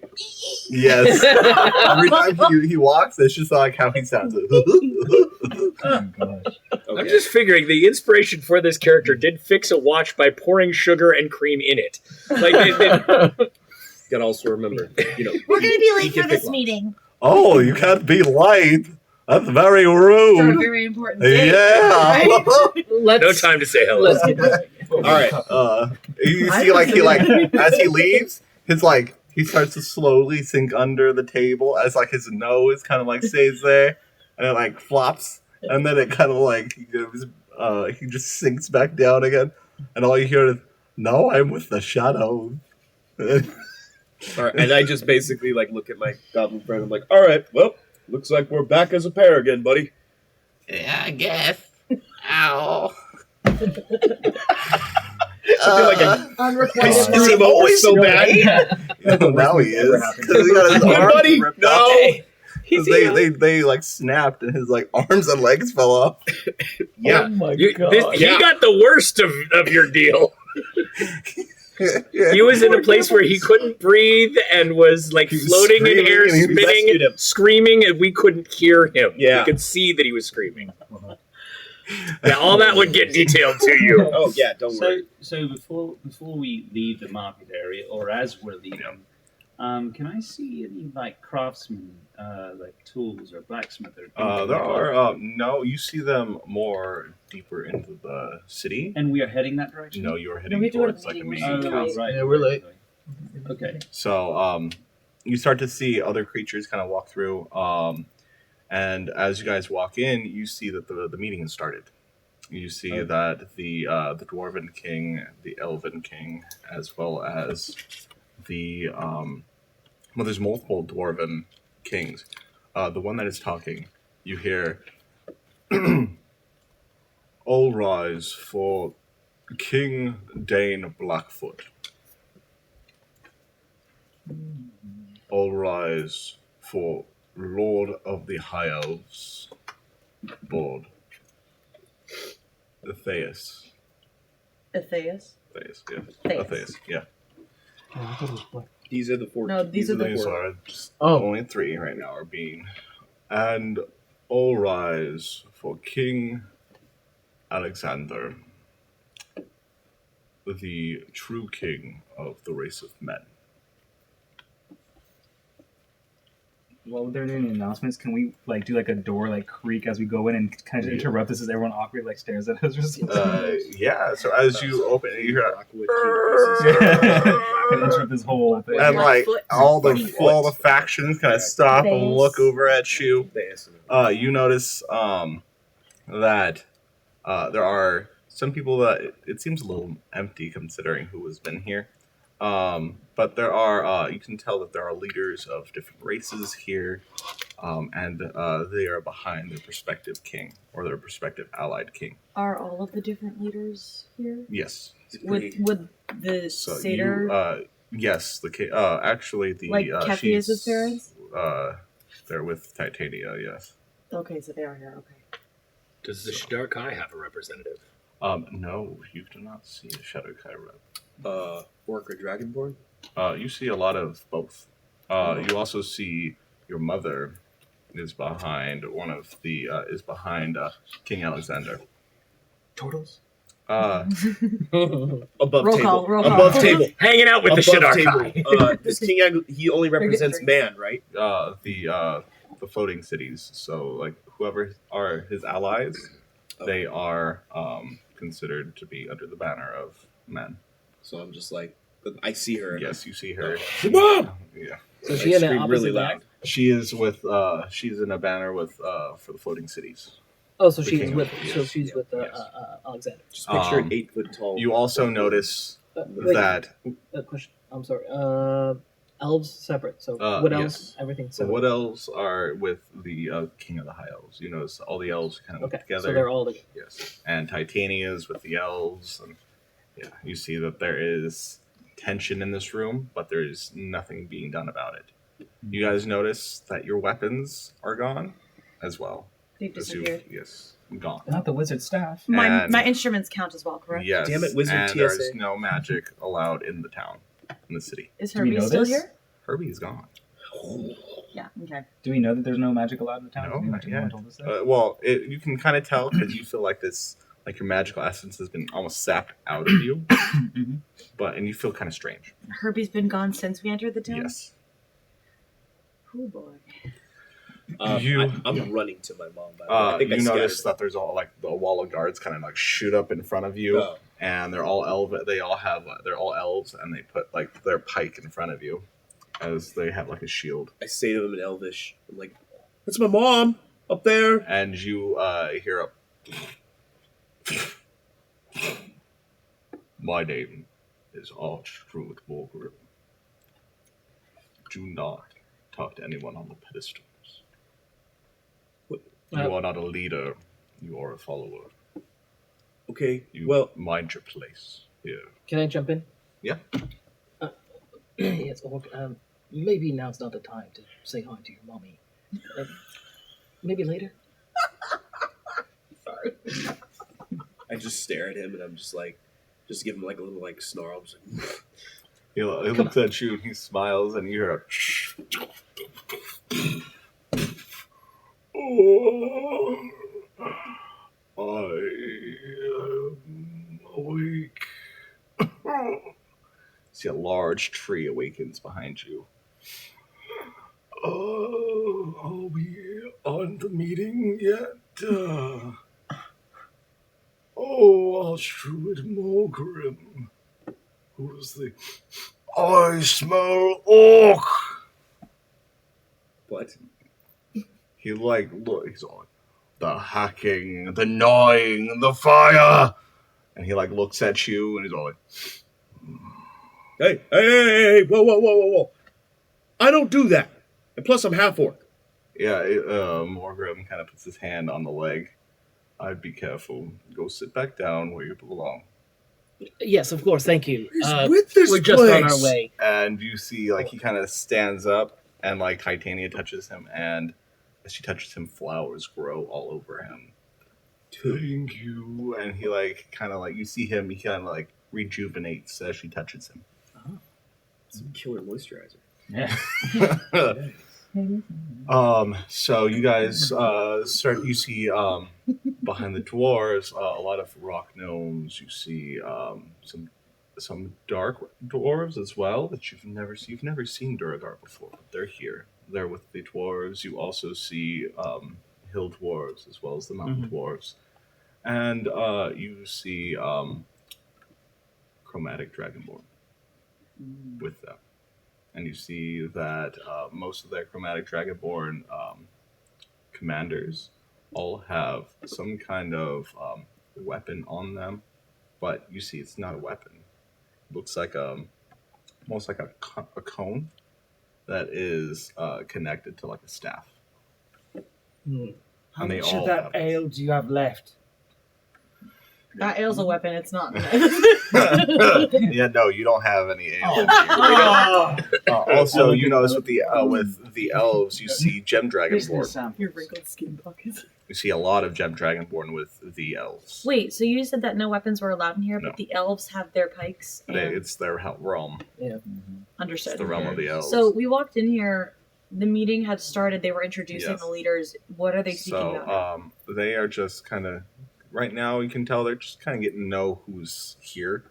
Yes. Every time he walks, it's just like how he sounds. Oh, gosh. I'm just figuring the inspiration for this character did fix a watch by pouring sugar and cream in it. Like they gotta also remember, We're gonna be late for this meeting. Oh, you can't be late. That's very rude. It's a very important thing. Yeah. Right? No time to say hello. Let's get going. All right. You see, like as he leaves, he starts to slowly sink under the table as like his nose kind of like stays there, and it like flops, and then it kind of like he just sinks back down again, and all you hear is, "No, I'm with the shadows." All right, and I just basically like look at my goblin friend. I'm like, all right, well, looks like we're back as a pair again, buddy. Yeah, I guess. Ow. I feel like I screwed him over so bad. Now he is. Because he got his arms buddy, ripped no. off. They like snapped and his like arms and legs fell off. Yeah. Oh my God. He got the worst of your deal. He was in a place where he couldn't breathe and was like floating in air, spinning, screaming, and we couldn't hear him. Yeah. We could see that he was screaming. Yeah, all that would get detailed to you. Oh yeah, don't worry. So before we leave the market area, or as we're leaving, can I see any like craftsmen, like tools or blacksmith? Or there are no. You see them more deeper into the city, and we are heading that direction. No, you are heading towards like a main town. Right. Yeah, we're late. Okay. So you start to see other creatures kind of walk through. And as you guys walk in, you see that the meeting has started. You see that the Dwarven King, the Elven King, as well as the there's multiple Dwarven Kings. The one that is talking, you hear, "All rise for King Dane Blackfoot. All rise for Lord of the High Elves, Board, Theus." Atheus? Theus, yeah. Theus. Theus, yeah. These are the four. No, these are the These four. are only three right now are being. And all rise for King Alexander, the true king of the race of men. while they're doing the announcements, can we like do like a door like creak as we go in and kind of interrupt this as everyone awkwardly like stares at us or something? Yeah. So as you open it, you hear and interrupt this whole thing. and like all the factions kind of stop and look over at you. You notice that there are some people that it seems a little empty considering who has been here. But there are, you can tell that there are leaders of different races here, and they are behind their prospective king or their prospective allied king. Are all of the different leaders here? Yes. Would the So satyr yes, the actually the like Cepheus's parents? They're with Titania. Yes. Okay, so they are here. Okay. Does the 𝐻�10⁻⁸ have a representative? No, you do not see a 𝐻�10⁻⁸ rep. Orc or Dragonborn? You see a lot of both. You also see your mother is behind King Alexander. Turtles? Above Roll table. call, roll call. Above table. Hanging out with the Above 𝐻�10⁻⁸. This he only represents man, right? The floating cities. So like whoever are his allies, they are considered to be under the banner of men. So I'm just like, I see her. Yes, you see her. Mom! Yeah. So she in the opposite really banner? loud. She is with. She's in a banner with for the floating cities. Oh, so The she's king with. of- So yes, she's with yes. Alexander. Just picture an 8 foot tall. You also notice Wait, that. question. I'm sorry. Elves separate. So what else? Yes. Everything So separate. what elves are with the king of the high elves? You notice all the elves kind of Okay, work together. so they're all together. Yes, and Titania is with the elves, and yeah, you see that there is tension in this room, but there is nothing being done about it. You guys notice that your weapons are gone as well. They've As you- disappeared. Yes, gone. Not the wizard staff. My And- my instruments count as well, correct? Yes. Damn it, Wizard and TSA. there is no magic allowed in the town, in the city. Is Do we Herbie know still this? here? Herbie is gone. Yeah. Okay. Do we know that there's no magic allowed in the town? No, Anyone not yet. told us that? Well, you can kind of tell because you feel like this, like your magical essence has been almost sapped out of you, and you feel kind of strange. Herbie's been gone since we entered the town. Yes. Oh boy. I'm running to my mom. By the way. I think I You scattered notice her. that there's all like the wall of guards kind of like shoot up in front of you, Oh. and they're all they're all elves, and they put like their pike in front of you, as they have like a shield. I say to them in Elvish, I'm like, "That's my mom up there." And you hear a. My name is 𝐒𝐻�10⁻⁸. Do not talk to anyone on the pedestals. You are not a leader. You are a follower. Okay. You mind your place here. Can I jump in? Yeah. Yes. Maybe now's not the time to say hi to your mommy. Maybe later. Sorry. I just stare at him and I'm just like, just give him like a little like snarl. I'm just like, He looks at you and he smiles, and you hear a. Oh, I am awake. See a large tree awakens behind you. Are we on the meeting yet? 𝐒𝐻�10⁻⁸. Who's the... I smell orc. what? He like look. He's all like, the hacking, the gnawing, the fire, and he like looks at you and he's all like, Hey! Whoa! I don't do that. And plus, I'm half orc. yeah. Morgrim kind of puts his hand on the leg. I'd be careful. Go sit back down where you belong. Yes, of course. Thank you. with this we're just on our place. way. And you see like he kind of stands up and like Titania touches him, and as she touches him, flowers grow all over him. Thank you. And he like kind of like you see him. He kind of like rejuvenates as she touches him. Some killer moisturizer. Yeah. So you guys start. You see behind the dwarves a lot of rock gnomes. You see some dark dwarves as well that you've never seen Duragar before. But they're here. there with the dwarves. You also see hill dwarves as well as the mountain dwarves. And you see chromatic dragonborn with them. And you see that most of their chromatic dragonborn commanders all have some kind of weapon on them, but you see it's not a weapon. It looks like almost like a cone that is connected to like a staff. How And they much all of that have ale do you have left? That ale's a weapon. It's not. Yeah, no, you don't have any ale. Also, you notice with the elves, you see gem dragonborn. Your wrinkled skin pockets. You see a lot of gem dragonborn with the elves. Wait, so you said that no weapons were allowed in here, No. but the elves have their pikes? And... It's their realm. Yeah. Understood. It's the realm of the elves. So we walked in here. The meeting had started. They were introducing Yes. the leaders. What are they speaking about? They are just kind of, right now you can tell they're just kind of getting to know who's here.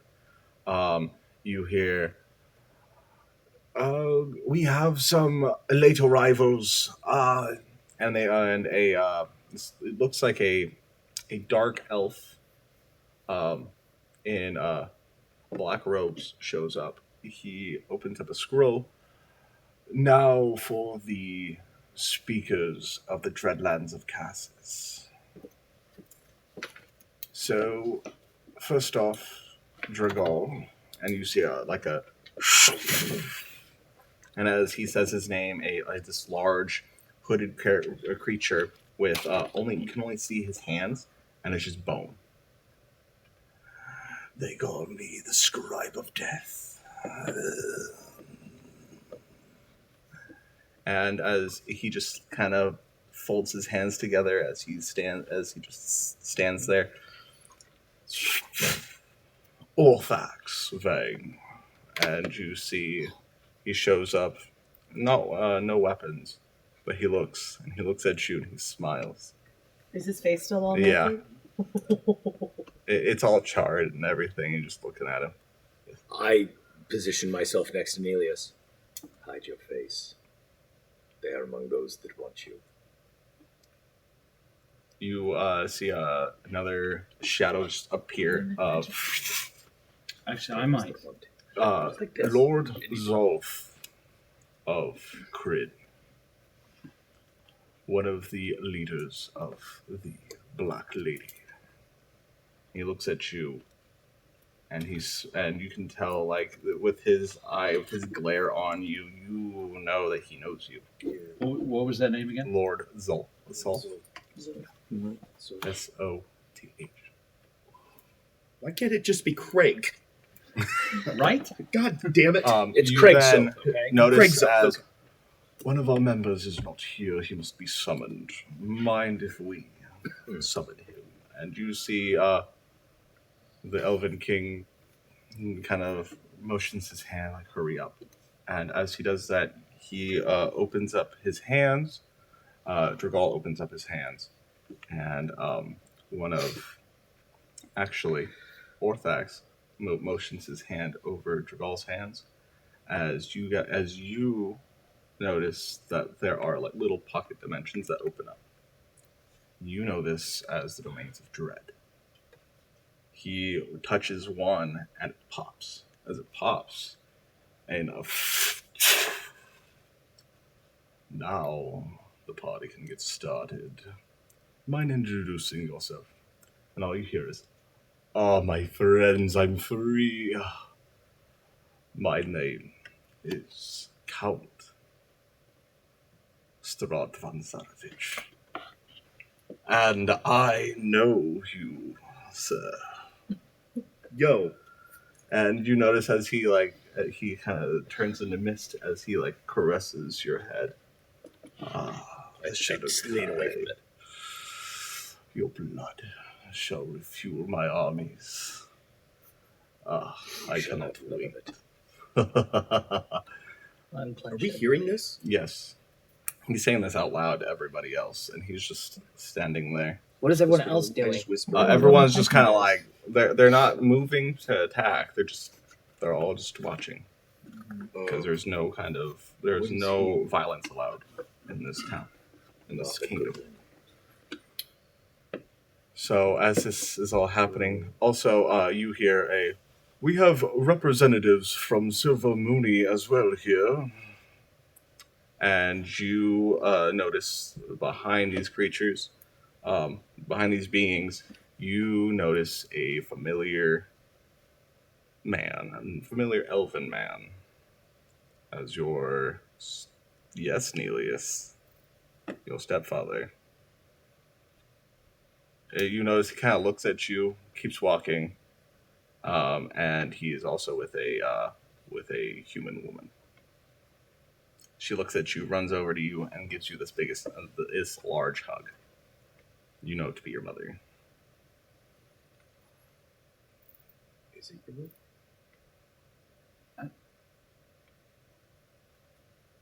You hear, we have some late arrivals, and it looks like a dark elf in black robes shows up. He opens up a scroll. Now for the speakers of the Dreadlands of Cassis. So, first off, Dragal, and you see and as he says his name, this large hooded creature with you can only see his hands, and it's just bone. They call me the Scribe of Death. And as he just kind of folds his hands together as he just stands there. Orthax Vang. And you see he shows up, no weapons, but he looks at you and he smiles. Is his face still all Yeah. naked? It's all charred and everything, and just looking at him. I position myself next to Nelius. Hide your face. They are among those that want you. You see another shadow just appear of... Actually, I might. Lord Zolf of Crid. One of the leaders of the Black Lady. He looks at you, and you can tell, like, with his eye, with his glare on you, you know that he knows you. What was that name again? Lord Zolf. S-O-T-H. Why can't it just be Craig? Right? God damn it! It's You Craig's then Silk, okay? notice Craig's as Silk. one of our members is not here, he must be summoned. Mind if we summon him? And you see the Elven King kind of motions his hand, like, hurry up. And as he does that, he opens up his hands. Dragal opens up his hands. And Orthax motions his hand over Dragal's hands. As you notice that there are like little pocket dimensions that open up. You know this as the domains of dread. He touches one and it pops. As it pops, now the party can get started. Mind introducing yourself. And all you hear is, my friends, I'm free. My name is Count Strahd van Zarovich. And I know you, sir. Yo. And you notice as he kind of turns into mist as he like caresses your head. I should lean away from it. Your blood shall refuel my armies. I cannot wait. Are we hearing this? Yes. He's saying this out loud to everybody else, and he's just standing there. What is everyone else doing? Everyone's just kind of like they're not moving to attack. They're all just watching. because there's no violence allowed in this town, in this kingdom. So as this is all happening, also you hear we have representatives from Silver Mooney as well here. And you notice behind these creatures, behind these beings, you notice a familiar man, a familiar elven man, as yes, Nelius, your stepfather. You notice he kind of looks at you, keeps walking, and he is also with a human woman. She looks at you, runs over to you, and gives you this large hug. You know it to be your mother. Is it your mother?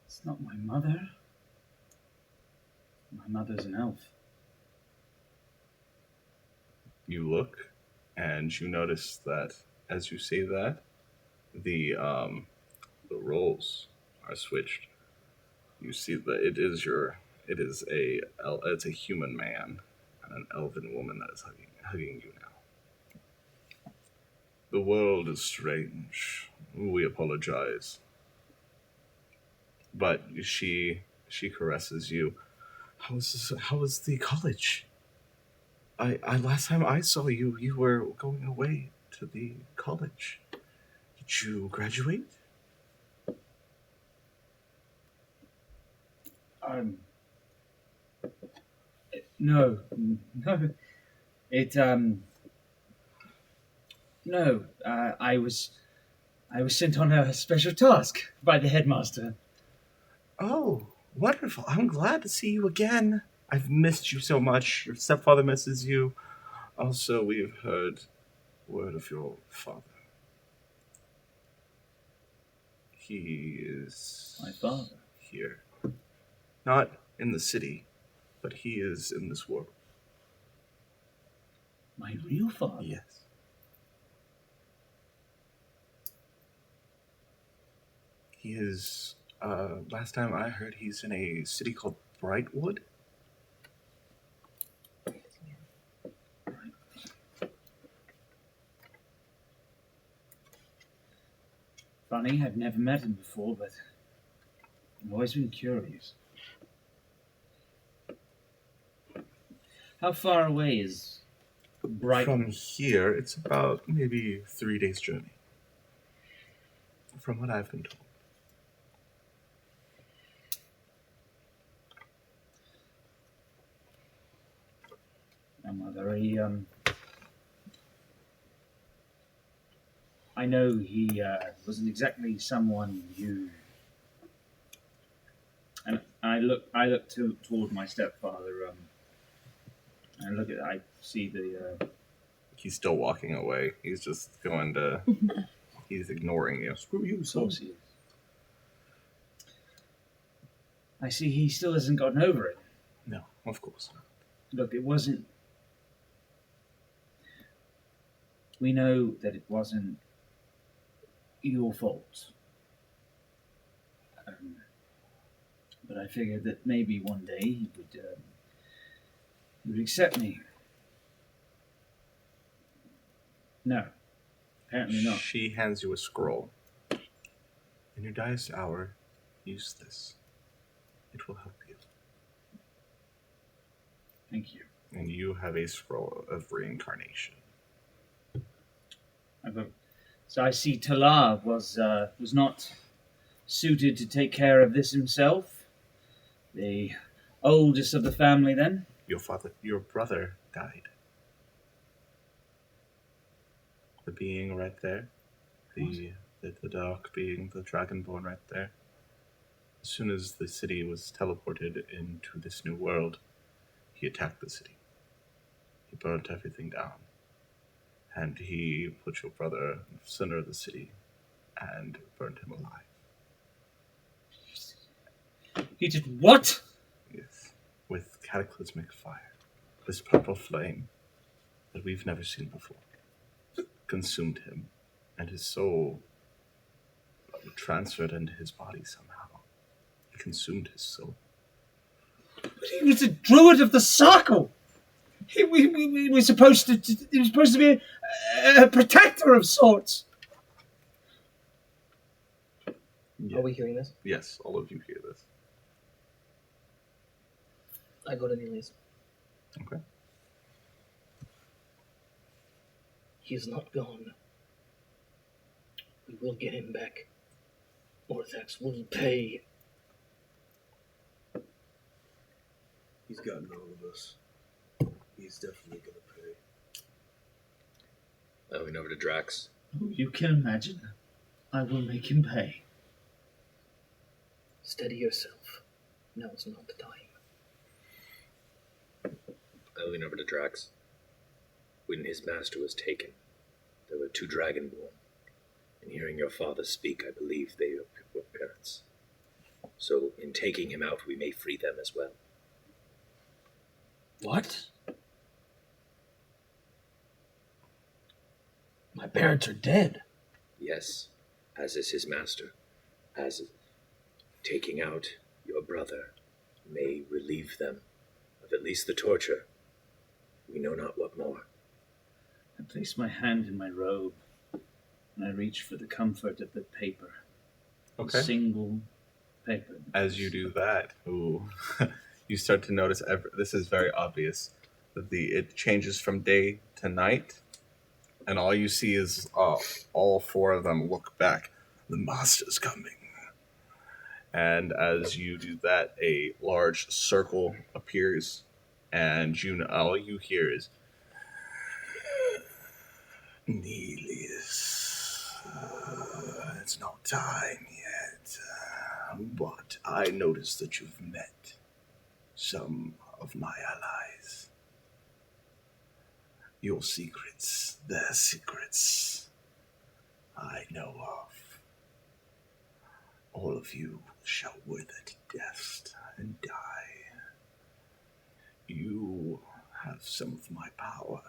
It's not my mother. My mother's an elf. You look, and you notice that as you say that, the roles are switched. You see that it's a human man and an elven woman that is hugging you now. The world is strange. We apologize. But she caresses you. How was the college? I last time I saw you, you were going away to the college. Did you graduate? No. No. I was sent on a special task by the headmaster. Oh, wonderful. I'm glad to see you again. I've missed you so much. Your stepfather misses you. Also, we've heard word of your father. He is... My father? Here. Not in the city, but he is in this world. My real father? Yes. He is, last time I heard, he's in a city called Brightwood. Funny, I've never met him before, but I've always been curious. How far away is Brighton? From here, it's about maybe 3 days' journey. From what I've been told. I'm very, I know he wasn't exactly someone you... And I look toward my stepfather, and I see the... He's still walking away. He's just going to... He's ignoring you. Screw you, son. I see he still hasn't gotten over it. No, of course not. Look, it wasn't... We know that it wasn't your fault. But I figured that maybe one day he would accept me. No, apparently not. She hands you a scroll. In your direst hour, use this. It will help you. Thank you. And you have a scroll of reincarnation. So I see Talar was not suited to take care of this himself. The oldest of the family, then. Your brother died. The being right there, the dark being, the dragonborn right there. As soon as the city was teleported into this new world, he attacked the city. He burnt everything down. And he put your brother in the center of the city and burned him alive. He did what? Yes, with cataclysmic fire. This purple flame that we've never seen before consumed him, and his soul It transferred into his body somehow. It consumed his soul. But he was a druid of the circle. He was supposed to be a protector of sorts. Are we hearing this? Yes, all of you hear this. I go to Neelius. Okay. He's not gone. We will get him back. Orthax will pay. He's gotten all of us. He's definitely gonna pay. I lean over to Drax. Oh, you can imagine. I will make him pay. Steady yourself. Now is not the time. I lean over to Drax. When his master was taken, there were 2 dragonborn. And hearing your father speak, I believe they were parents. So in taking him out, we may free them as well. What? My parents are dead. Yes, as is his master. As taking out your brother may relieve them of at least the torture. We know not what more. I place my hand in my robe, and I reach for the comfort of the paper. Okay. A single paper. As you do that, you start to notice, this is very obvious, that it changes from day to night, and all you see is all 4 of them look back. The master's coming. And as you do that, a large circle appears, and all you hear is, Neelius, it's not time yet, but I noticed that you've met some of my allies. Your secrets, their secrets, I know of. All of you shall wither to dust and die. You have some of my power,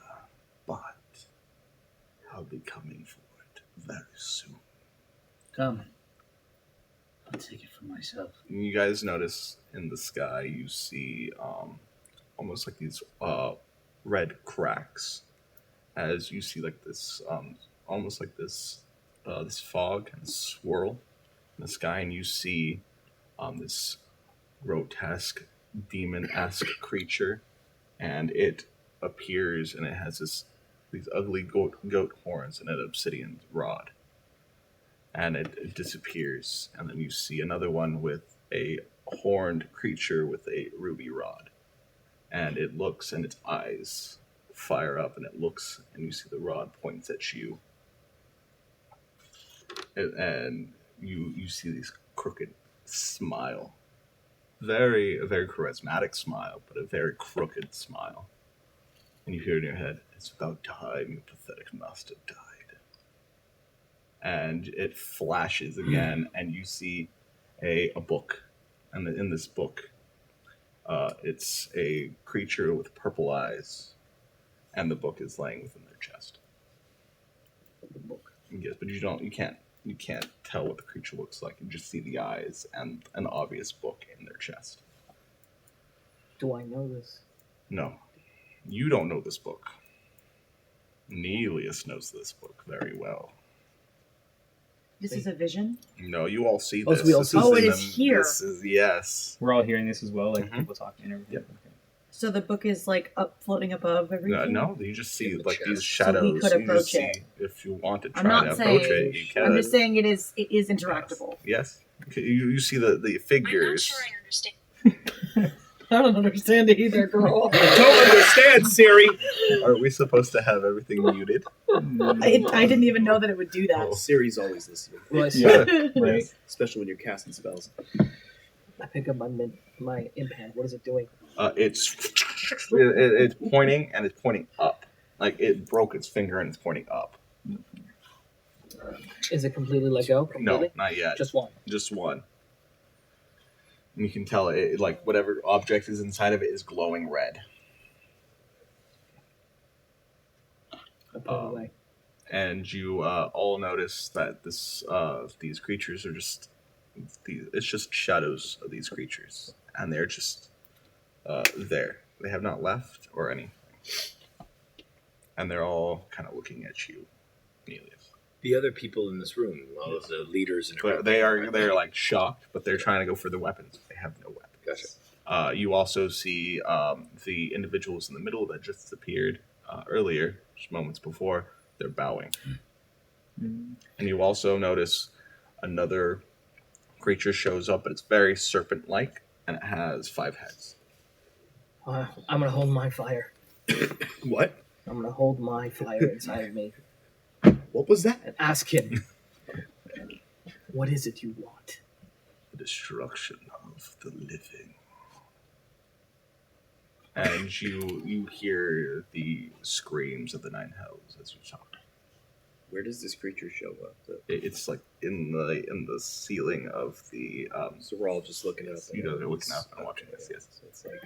but I'll be coming for it very soon. Come. I'll take it for myself. You guys notice in the sky, you see almost like these red cracks, as you see like this, almost like this fog and swirl in the sky, and you see this grotesque, demon-esque creature, and it appears, and it has these ugly goat horns and an obsidian rod. And it disappears, and then you see another one with a horned creature with a ruby rod. And it looks, and its eyes fire up, and it looks, and you see the rod points at you. And you see this crooked smile. A very charismatic smile, but a very crooked smile. And you hear in your head, it's about time your pathetic master died. And it flashes again, and you see a book. And in this book, it's a creature with purple eyes, and the book is laying within their chest. The book. Yes, but you can't tell what the creature looks like. You just see the eyes and an obvious book in their chest. Do I know this? No, you don't know this book. Neelius knows this book very well. This is a vision? No, you all see Oh, this. so we all see it is here. This is, yes. We're all hearing this as well, like people talking and everything. Yep. Okay. So the book is like up, floating above everything? No, you just see the like chest. these So shadows. we could You just approach see, it. if you want to I'm try not to saying. approach it, you can. I'm just saying it is interactable. Yes. You see the figures. I understand. I don't understand it either, girl. Don't understand, Siri. Are we supposed to have everything muted? I didn't even know that it would do that. Siri's always listening. Well, I, Yeah. Right. Especially when you're casting spells. I pick up my impad. What is it doing? It's pointing, and it's pointing up. Like it broke its finger and it's pointing up. Is it completely let go? Completely? No, not yet. Just one. Just one. And you can tell it, like whatever object is inside of it is glowing red. I put it away. and you all notice that these creatures are just it's just shadows of these creatures, and they're just there. They have not left or anything, and they're all kind of looking at you, Nelius. The other people in this room, all of the leaders and everything, They're like shocked, but they're trying to go for the weapons. They have no weapons. Gotcha. You also see the individuals in the middle that just appeared earlier, just moments before. They're bowing, and you also notice another creature shows up, but it's very serpent-like, and it has 5 heads. I'm gonna hold my fire. What? I'm gonna hold my fire inside of me. What was that? And ask him, what is it you want? The destruction of the living. And you hear the screams of the 9 hells as you talk. Where does this creature show up? It's like in the ceiling of the. So we're all just looking up. You guys are looking up and watching this. Yes. So it's like,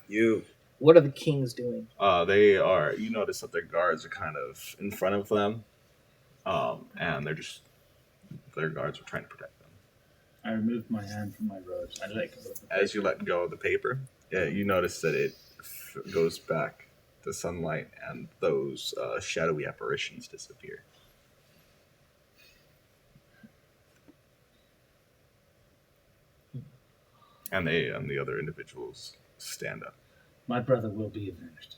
you. What are the kings doing? They are. You notice that their guards are kind of in front of them, and their guards are trying to protect them. I removed my hand from my robes. I let go of the As you let go of the paper, you notice that it goes back to sunlight, and those shadowy apparitions disappear. And the other individuals stand up. My brother will be avenged.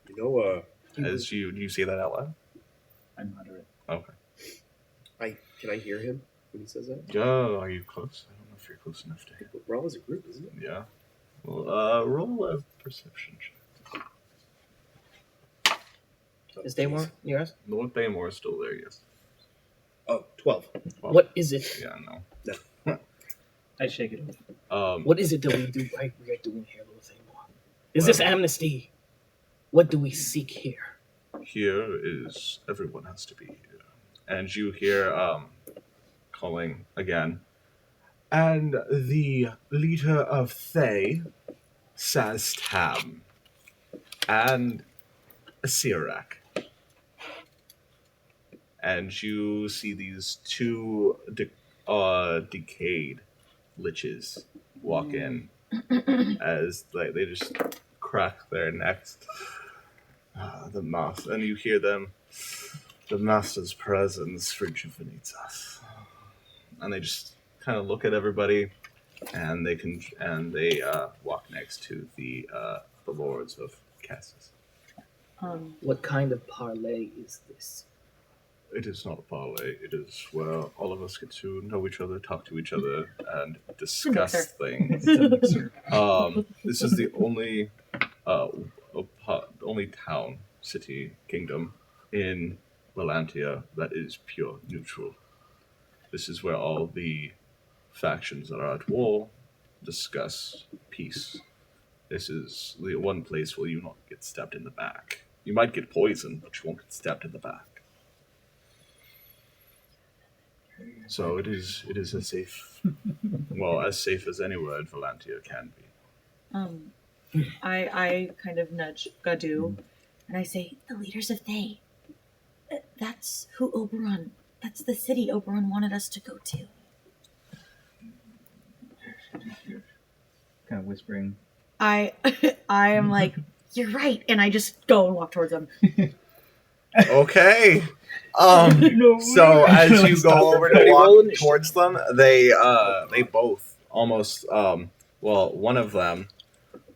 You know, As do you say that out loud? I mutter it. Okay. Can I hear him when he says that? Yeah, are you close? I don't know if you're close enough to. We're all as a group, isn't it? Yeah. Well, roll a perception check. Is Daymore near us? The Daymore is still there, yes. Oh, 12. What is it? Yeah, no. I shake it off. What is it that we are doing here, little Daymore? Is this amnesty? What do we seek here? Here is everyone has to be here. And you hear calling again. And the leader of 𝐒𝐻𝐳, and Asirak. And you see these 2 decayed liches walk in as they just crack their necks. The master, and you hear them. The master's presence rejuvenates us, and they just kind of look at everybody, and they walk next to the lords of Cassis. What kind of parlay is this? It is not a parlay. It is where all of us get to know each other, talk to each other, and discuss things. This is the only town, city, kingdom in Valantia that is pure neutral. This is where all the factions that are at war discuss peace. This is the one place where you will not get stabbed in the back. You might get poisoned, but you won't get stabbed in the back. So it is a safe, as safe as anywhere in Valantia can be. I kind of nudge Gadu, and I say, the leaders of Thay. That's who Oberon. That's the city Oberon wanted us to go to. Kind of whispering. I am like, you're right, and I just go and walk towards them. Okay. So as you go over to walk towards them, they both almost one of them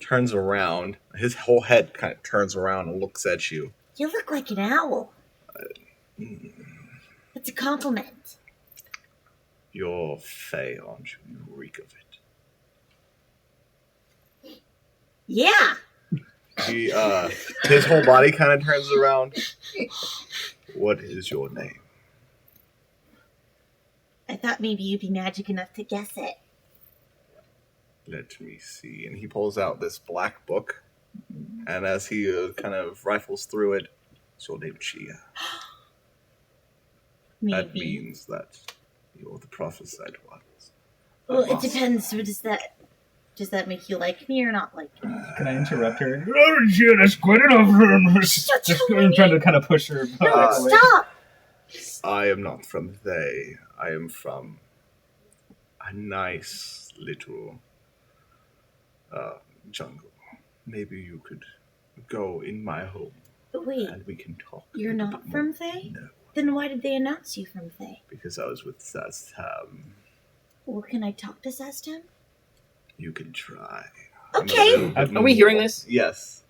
turns around. His whole head kind of turns around and looks at you. You look like an owl. It's a compliment. You're Fae, aren't you? You reek of it. Yeah. He, his whole body kind of turns around. What is your name? I thought maybe you'd be magic enough to guess it. Let me see. And he pulls out this black book. And as he kind of rifles through it, it's your name, Chia. That means that you're the prophesied ones. Well, it depends. What is that? Does that make you like me or not like me? Can I interrupt her? Oh, yeah, that's quite enough. I'm trying to kind of push her. No, stop! I am not from they. I am from a nice little jungle. Maybe you could go in my home But wait, and we can talk. you're not from Thay? No, Then why did they announce you from Thay? because I was with Sastam. Well, can I talk to Sastam? You can try. Okay. Are we hearing this? Yes.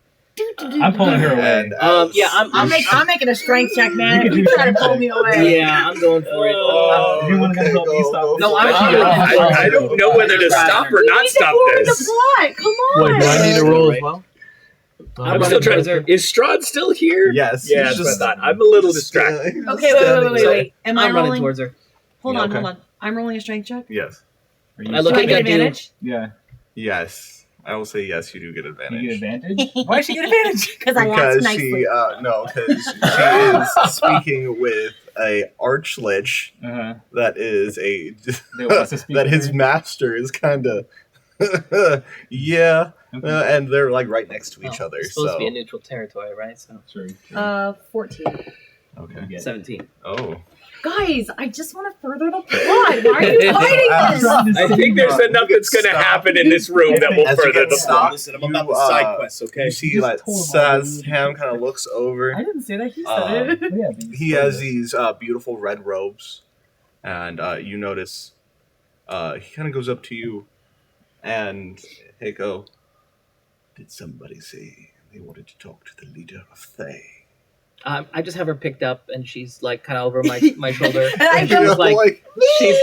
I'm pulling her away. And Yeah, I'm making a strength check, man. If you try to pull me away. Yeah, I'm going for it. Do you want to help me stop? No, I don't know whether to stop or not stop this. The plot. Come on. Wait, do I need to roll as well? I'm still trying to. Is Strahd still here? Yes. Yeah, that's what I thought. I'm a little distracted. Okay, wait. Am I I'm running rolling? towards her. Hold Yeah, on, okay. hold on. I'm rolling a strength check. Yes. I look Do I at get that dude. advantage? Yeah. Yes. I will say yes. You do get advantage. You get advantage? Why should you get advantage? Because I asked Because nicely. because she is speaking with a archlich that is a wants to speak that with his her? master is kind of yeah, and they're like right next to each other. It's supposed So to be a neutral territory, right? So 14. okay, 17. oh, Guys, I just want to further the plot. Why are you fighting this? I think there's enough that's going to happen in this room that will As you further get the plot. Listen, I'm about the side quests, okay? You see, like Sazham kind of looks over. I didn't say that. He said it. He has these beautiful red robes, and you notice he kind of goes up to you, and hey, go. Did somebody say they wanted to talk to the leader of Thay? I just have her picked up, and she's like kind of over my shoulder. And I And go, she's like, she's.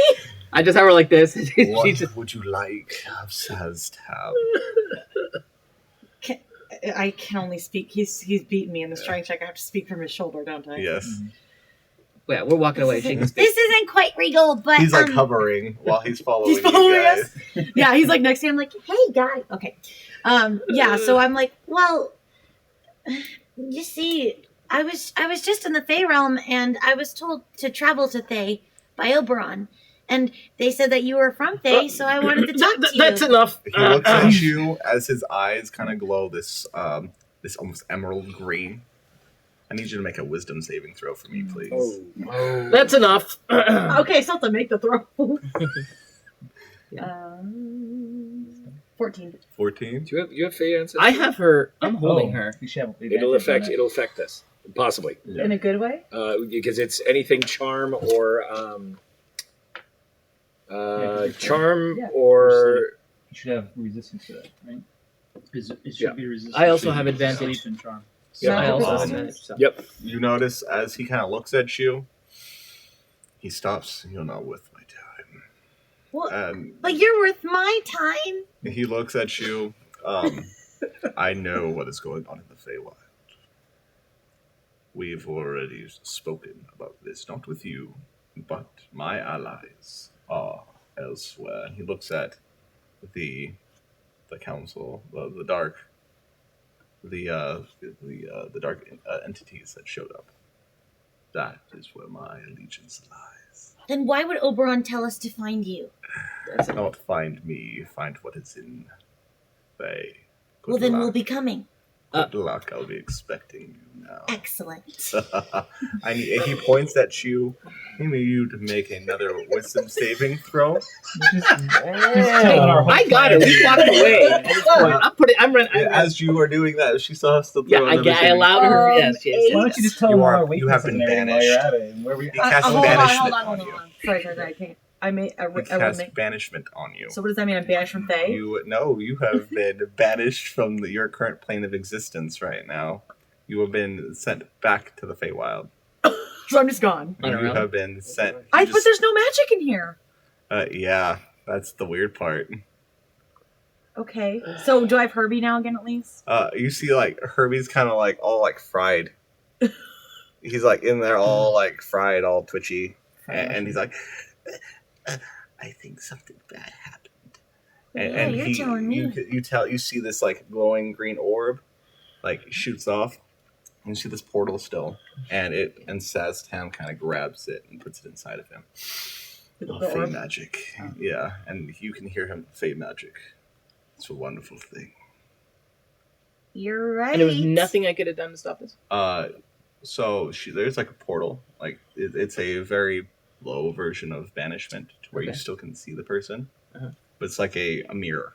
I just have her like this. And What she's just, would you like of Sazham? I can only speak. He's beaten me in the strength check. I have to speak from his shoulder, don't I? Yes. yeah, we're walking away. She can speak. This isn't quite regal, but He's like hovering while he's following, He's following you guys. us. Yeah, he's like next to me. I'm like, hey, guy. okay. Yeah, so I'm like, Well, you see, I was just in the Thay realm, and I was told to travel to Thay by Oberon, and they said that you were from Thay, so I wanted to talk to you. That's enough. He looks at you as his eyes kind of glow this this almost emerald green. I need you to make a wisdom saving throw for me, please. That's enough. okay, so to make the throw. 14. 14. Do you have Faye ancestry? I have her. I'm holding Oh, her. you should have It'll affect us possibly In a good way? because it's anything charm or charm or You should have resistance to that, right? It should be resistant. I also have advantage. Sleep and charm. Yeah, I Magic also have resistance? advantage. So. Yep. You notice as he kind of looks at you, he stops. You're not worth my time. Well, And but you're worth my time. he looks at you. I know what is going on in the Feywild. We've already spoken about this, not with you, but my allies are elsewhere. He looks at the council, the dark entities that showed up. That is where my allegiance lies. Then why would Oberon tell us to find you? Not find me, find what is in Faye. Well, then we'll be coming. Good luck. I'll be expecting you now. Excellent. He points at you. I need you to make another wisdom saving throw. I got it. We walked away. At this point. I'm running. As you are doing that, she still has to. Yeah, I allowed her. Yes. Why don't you just tell him You our have weaknesses been and everything while you're at it? And where we He casts hold banishment on. on you. Sorry, I can't. I made a He casts banishment on you. So what does that mean? I'm banished from Thay? You have been banished from your current plane of existence right now. You have been sent back to the Feywild. So I'm just gone. You have been sent. But there's no magic in here. Yeah, that's the weird part. Okay. So do I have Herbie now again at least? You see, like Herbie's kind of like all like fried. He's like in there all like fried, all twitchy, and he's like, "I think something bad happened." And you're telling me. You see this like glowing green orb, like shoots off. And you see this portal still, and Sazham kind of grabs it and puts it inside of him. Fey magic, yeah, and you can hear him. Fey magic. It's a wonderful thing. You're right. And there was nothing I could have done to stop this. So there's like a portal. Like it's a very low version of banishment to where you still can see the person, but it's like a mirror.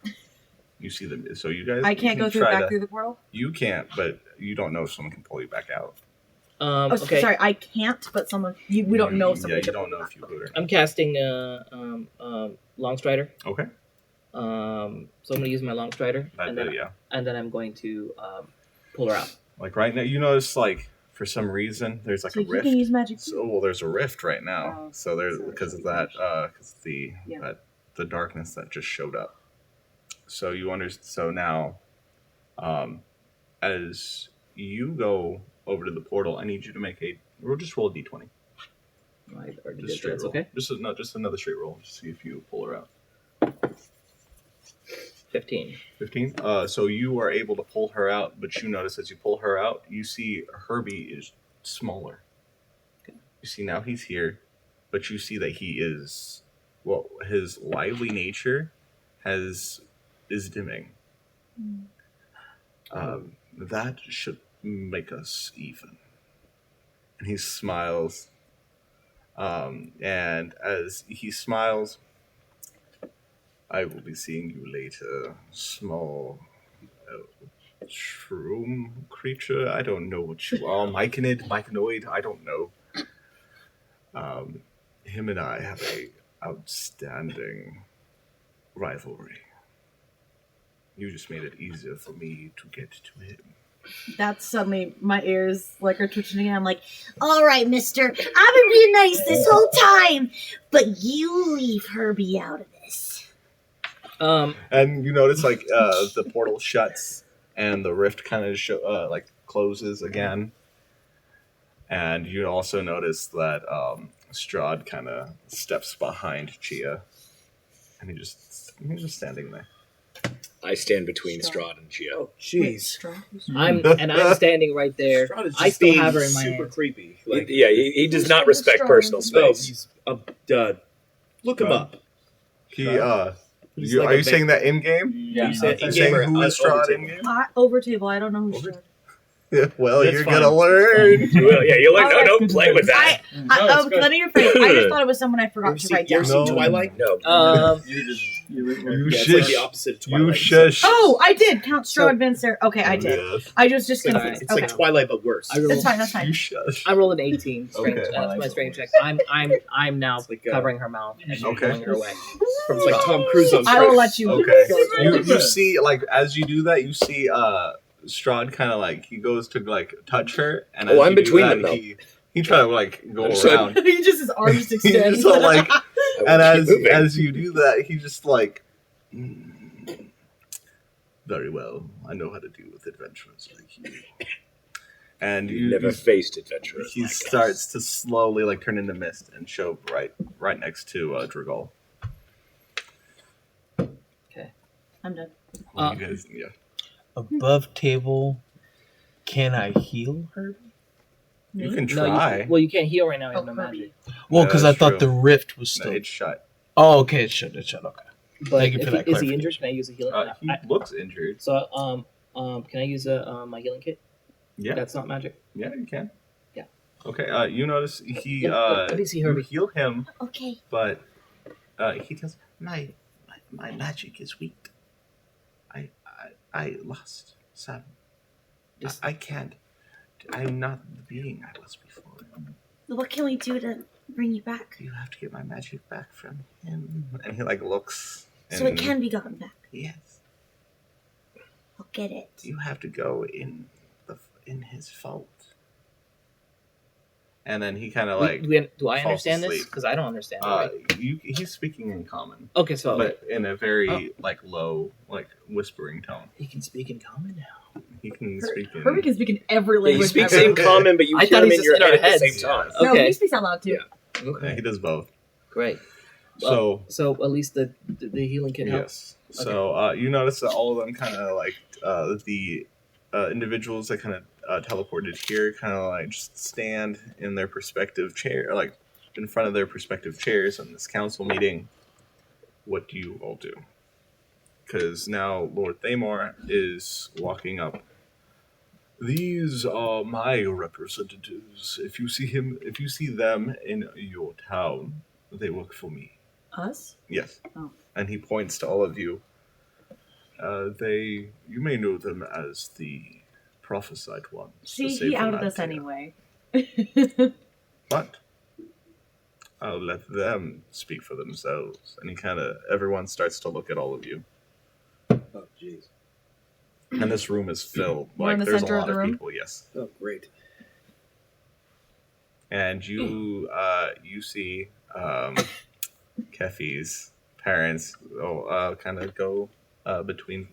You see them. So you guys. I can't go through the portal. You can't, but you don't know if someone can pull you back out. Okay. Sorry, I can't. But we don't know if somebody. Yeah, you don't know if you could or not. I'm casting Long Strider. Okay. So I'm gonna use my Long Strider, and then I'm going to pull her out. Like right now, you notice like for some reason there's like a rift. You can use magic. So there's a rift right now. So there's because of that the darkness that just showed up. So you understand. So now, as you go over to the portal, I need you to make we'll just roll a d20. I already Just did straight that. roll. Okay. Just another straight roll to see if you pull her out. 15. 15. So you are able to pull her out, but you notice as you pull her out, you see Herbie is smaller. Okay. You see now he's here, but you see that he is his lively nature is dimming. That should make us even. And he smiles. And as he smiles, I will be seeing you later, small shroom creature. I don't know what you are. Myconoid, I don't know. Him and I have a outstanding rivalry. You just made it easier for me to get to him. That's suddenly my ears are twitching again. I'm like, all right, mister. I've been being nice this whole time, but you leave Herbie out of this. And you notice the portal shuts and the rift kind of closes again. And you also notice that Strahd kind of steps behind Chia, and he's just standing there. I stand between Strahd and Chia. Oh, jeez. I'm standing right there. I still have her in my super hand. creepy. He does not respect personal space. Look him up. Are you saying that in game? Yeah. Are you saying who is Strahd in game? over table. I don't know who's Strahd. Well, That's you're fine. gonna learn. You'll learn. No, don't play with that. None of your face. I just thought it was someone I forgot to write down. You ever seen Twilight? No. You It's shush. like the opposite of Twilight. You shush. Oh, I did. Count Strahd Venser. Okay, I did. Yes. I was just It's confused. It's Okay. like Twilight, but worse. That's fine. That's fine. You shush. I rolled an 18. Strange. Okay. That's my strange check. I'm now like, covering her mouth and pulling her away. From like Tom Cruise on I will let you. Okay. You see, as you do that, you see Strahd kind of he goes to touch her, and as I'm you do between that, them, though. He try to go around. He just his arms just He's extend. just all, and as you do that, he just very well. I know how to deal with adventurers like you. And You never faced adventurers. he starts to slowly turn into mist and show up right next to Dragal. I'm done. You guys, yeah. Above table, can I heal her? You can No, try. you can't heal right now. You have no magic. Well, Yeah, because I that's thought true. the rift was No, still. it's shut. Oh, okay, it should. Okay. But Thank you for that is he clarification. injured? Can I use a healing? He looks injured. So can I use my healing kit? Yeah. That's not magic. Yeah, you can. Yeah. Okay. You notice he Let me see you Herbie. heal him, Okay. but he tells My magic is weak. I lost some. I can't. I'm not the being I was before. What can we do to bring you back? You have to get my magic back from him. and he looks. So it and- can be gotten back. Yes. I'll get it. You have to go in his vault. And then he kind of do I falls understand this? asleep. Because I don't understand. it. He's speaking in common, Okay, so but in a very low, whispering tone. he can speak in common now. He can speak in. Herbie can speak in every He language. speaks ever. in common, but you I hear thought him he's in your just in head our at the heads. same time. No, Okay. he speaks out loud too. Yeah, Okay. he does both. Great. So So at least the healing kit helps. yes. So you notice that all of them kind of the individuals that kind of teleported here kind of just stand in their respective chair, in front of their respective chairs in this council meeting. What do you all do? because now Lord Thamor is walking up. These are my representatives. If you see them in your town, they work for me. Us? Yes. Oh. And he points to all of you. You may know them as the prophesied ones. See, he outed us anyway. But I'll let them speak for themselves. And everyone starts to look at all of you. Oh, jeez. And this room is filled. We're in the there's a center of lot the of room? people, yes. Oh, great. And you see Kefi's parents kind of go between,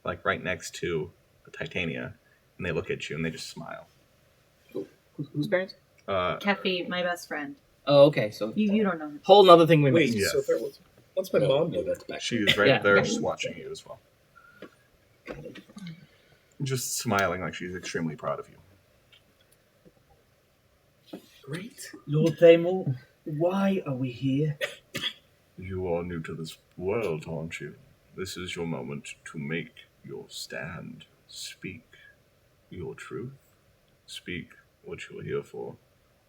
right next to Titania, and they look at you and they just smile. Whose parents? Kefi, my best friend. Oh, okay. So you don't know. Whole nother thing we Wait, missed. so what's my mom doing? She's right there just watching you as well. Just smiling like she's extremely proud of you. Great. Lord Thamor, why are we here? You are new to this world, aren't you? This is your moment to make your stand. Speak your truth. Speak what you're here for.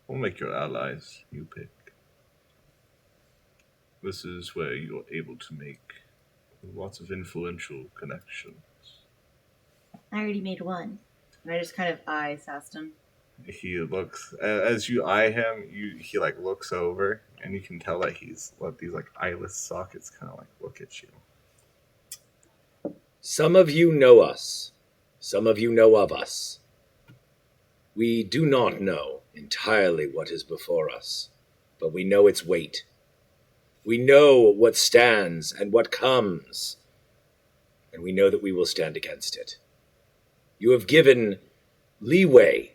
Or make your allies. You pick. This is where you're able to make lots of influential connections. I already made one. And I just kind of eye-sassed him. He looks, as you eye him, he looks over, and you can tell that these eyeless sockets kind of look at you. Some of you know us. Some of you know of us. We do not know entirely what is before us, but we know its weight. We know what stands and what comes, and we know that we will stand against it. You have given leeway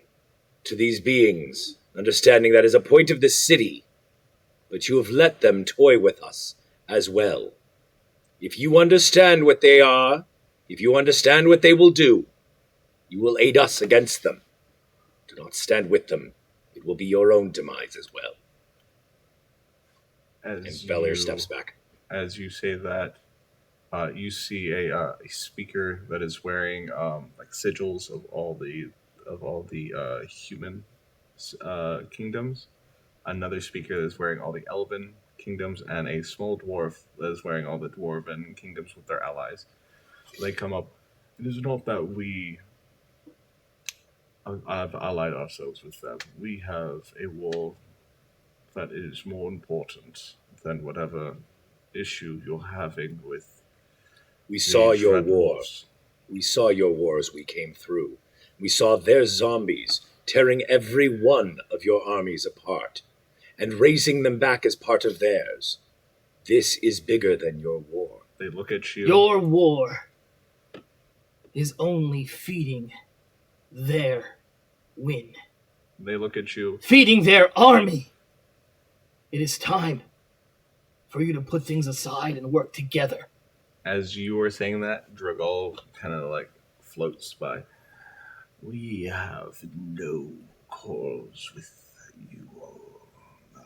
to these beings, understanding that is a point of this city, but you have let them toy with us as well. If you understand what they are, if you understand what they will do, you will aid us against them. Do not stand with them. It will be your own demise as well. And Valir steps back. As you say that, you see a speaker that is wearing sigils of all the human kingdoms. Another speaker that is wearing all the elven kingdoms, and a small dwarf that is wearing all the dwarven kingdoms with their allies. They come up. It is not that we have allied ourselves with them. We have a war that is more important than whatever issue you're having with. We saw your war. We saw your war as we came through. We saw their zombies tearing every one of your armies apart and raising them back as part of theirs. This is bigger than your war. They look at you. Your war is only feeding their win. They look at you. Feeding their army. It is time for you to put things aside and work together. As you were saying that, Dragal kind of floats by. We have no calls with you all.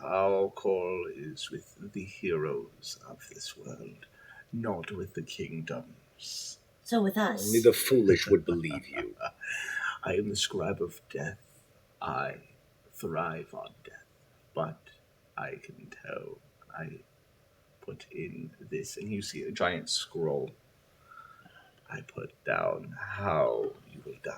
Our call is with the heroes of this world, not with the kingdoms. So with us. Only the foolish would believe you. I am the scribe of death. I thrive on death. But I can tell. I put in this, and you see a giant scroll. I put down how you will die.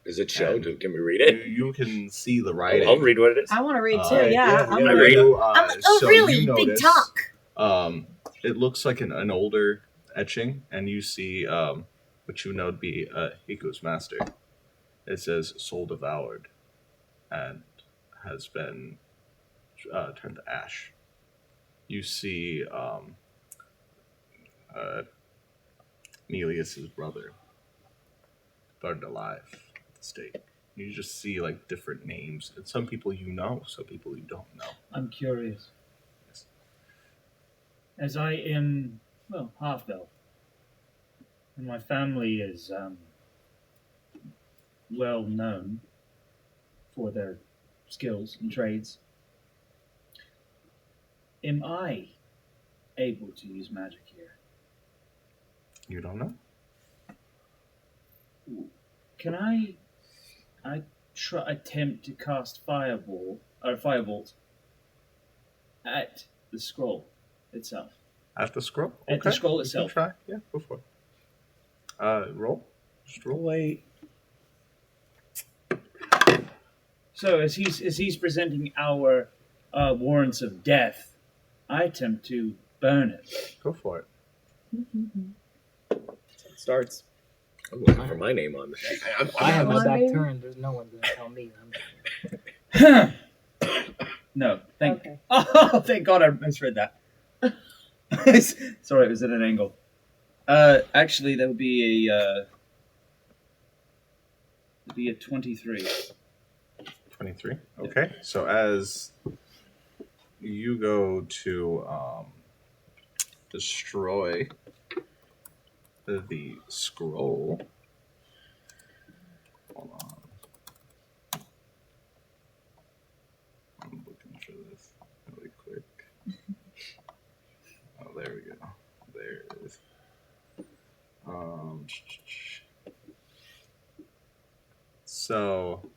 Does it show? Can we read it? You can see the writing. I'll read what it is. I want to read too, yeah. I'm gonna read it. So really? you Big notice, talk. It looks like an older etching, and you see what you know to be Hiko's master. It says "Soul devoured," and has been turned to ash. You see Melius's brother burned alive at the stake. You just see different names, and some people you know, some people you don't know. I'm curious. Yes. As I am, half elf, and my family is well known for their skills and trades, am I able to use magic here? You don't know? Can I attempt to cast firebolt at the scroll itself? At the scroll? At the scroll you can itself. try. Yeah, go for it. Roll. Just roll. Wait. So as he's presenting our warrants of death, I attempt to burn it. Go for it. It starts. I'm looking for my name on the sheet. I have my back turned. There's no one to tell me. No, Oh, thank God I misread that. Sorry, it was at an angle. Actually, that would be a 23. 23. Okay. So as you go to destroy the scroll, hold on. I'm looking for this really quick. Oh, there we go. There it is. So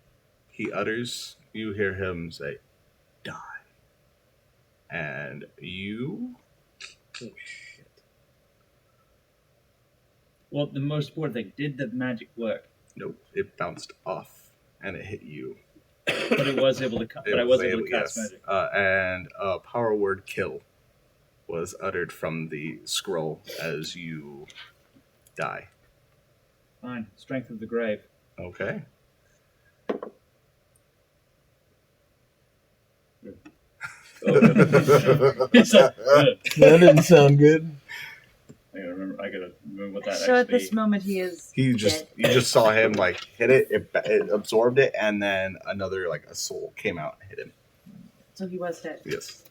he utters, you hear him say, "Die." And you... Oh, shit. Well, the most important thing, did the magic work? Nope, it bounced off and it hit you. But it was able to but I was able to cast magic. And a power word kill was uttered from the scroll as you die. Fine. Strength of the grave. Okay. It's like, that didn't sound good. I gotta remember what that So at actually... this moment he is You just saw him like hit it, it absorbed it, and then another like a soul came out and hit him. So he was dead. Yes.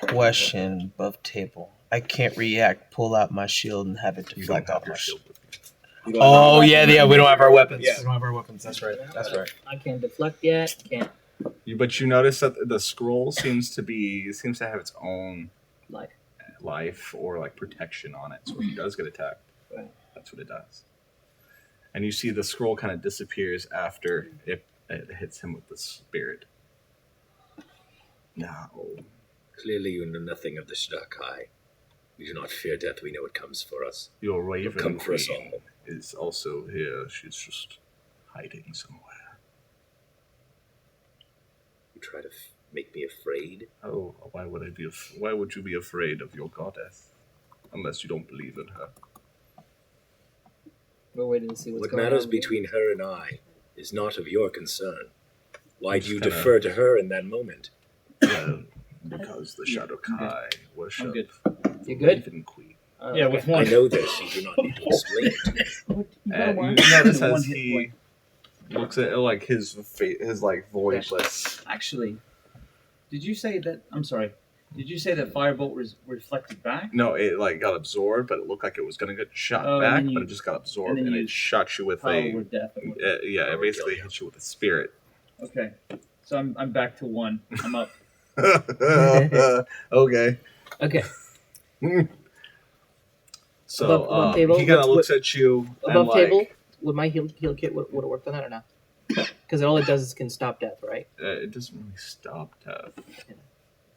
Question above table. I can't react, pull out my shield, and have it deflect off my shield. Oh, yeah, we don't have our weapons. Yeah. We don't have our weapons. That's right. That's right. I can't deflect yet. Can't. But you notice that the scroll seems to have its own life or like protection on it. So if he does get attacked, that's what it does. And you see the scroll kind of disappears after it hits him with the spirit. Now, clearly you know nothing of the 𝙁𝙗𝐸. We do not fear death. We know it comes for us. Your Raven It'll come for us Queen all. is also here. She's just hiding somewhere. You try to make me afraid? Oh, why would you be afraid of your goddess? Unless you don't believe in her. We're waiting to see what's What going matters on. between her and I is not of your concern. Why do you Just kinda- defer to her in that moment? Well, because the 𝙁𝙗𝐸 worship You the good? Raven Queen. Yeah, with one. I know this. You do not need to explain it to me. And you notice as he looks at it, like his like voiceless. Actually, did you say that... I'm sorry. Did you say that firebolt was reflected back? No, it like got absorbed, but it looked like it was gonna get shot back, but it just got absorbed, and it shot you with power a word death. yeah. It basically hit you with a spirit. Okay. So I'm back to 1. I'm up. Okay. Okay. So above table, he kind of what- looks at you Above and table, like, would my heal kit would have worked on that or not? Because all it does is can stop death, right? it doesn't really stop death. It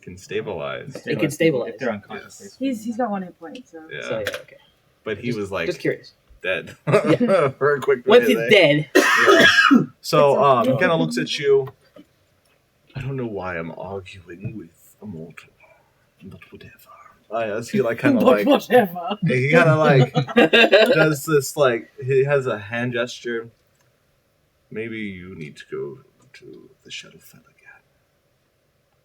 can stabilize. It can stabilize. If they're unconscious. Yes. He's got 1 hit point, so Yeah. So yeah, okay. But he was like Just curious. dead Yeah. for a quick Once minute. it's dead. Yeah. So he kind of looks at you. I don't know why I'm arguing with a mortal, but whatever. I see, like kind of But like whatever. he kind of like does this like he has a hand gesture. Maybe you need to go to the Shadowfell again,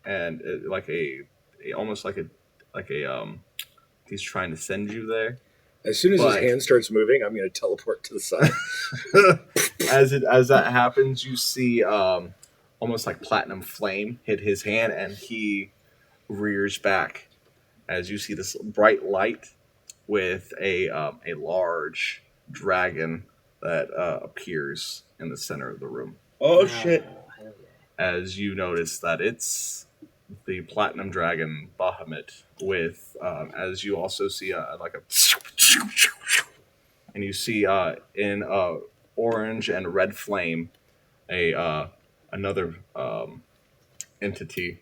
and like a almost like a he's trying to send you there. As soon as his hand starts moving, I'm going to teleport to the side. as that happens, you see almost like platinum flame hit his hand, and he rears back as you see this bright light with a large dragon that appears in the center of the room. Oh shit! As you notice that it's the platinum dragon Bahamut with, as you also see and you see in orange and red flame another entity,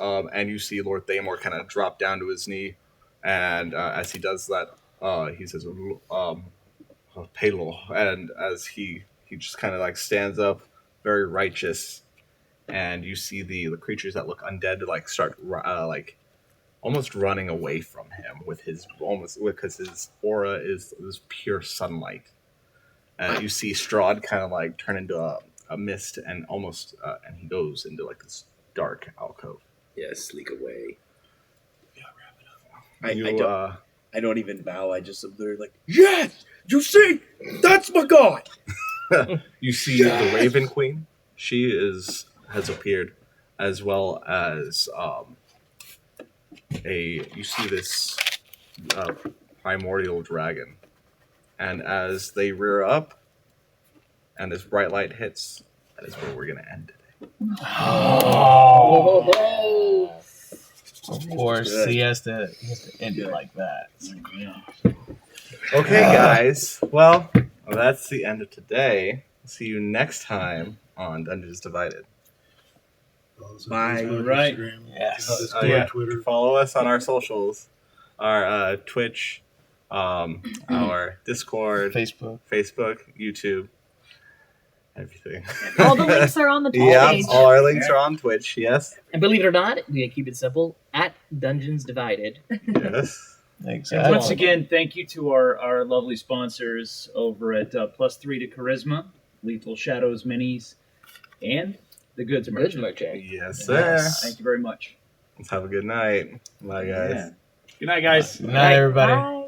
and you see Lord Thamor kind of drop down to his knee, and as he does that, he says, "Palor," and as he just kind of like stands up, very righteous, and you see the creatures that look undead like start like almost running away from him with his because his aura is this pure sunlight. You see Strahd kind of like turn into a mist and almost and he goes into like this dark alcove. Yeah, sleek away. I don't even bow. I just literally like, yes, you see, that's my god. You see the Raven Queen. She has appeared, as well as you see this primordial dragon, and as they rear up, and this bright light hits, that is where we're gonna end today. Oh. Of course, he has to end it like that. Okay, guys. Well, that's the end of today. See you next time on Dungeons Divided. Bye. Right. Yes. Twitter. Follow us on our socials, our Twitch, our Discord, Facebook, YouTube, everything. All the links are on the Twitch Yeah, page. all our links are on Twitch. Yes. And believe it or not, we keep it simple at Dungeons Divided. Yes. And once again, thank you to our lovely sponsors over at +3 to Charisma, Lethal Shadows Minis, and the Goods Merchant. Yes, sir. Thank you very much. Let's have a good night. Bye, guys. Good night, guys. Good night, everybody. Bye.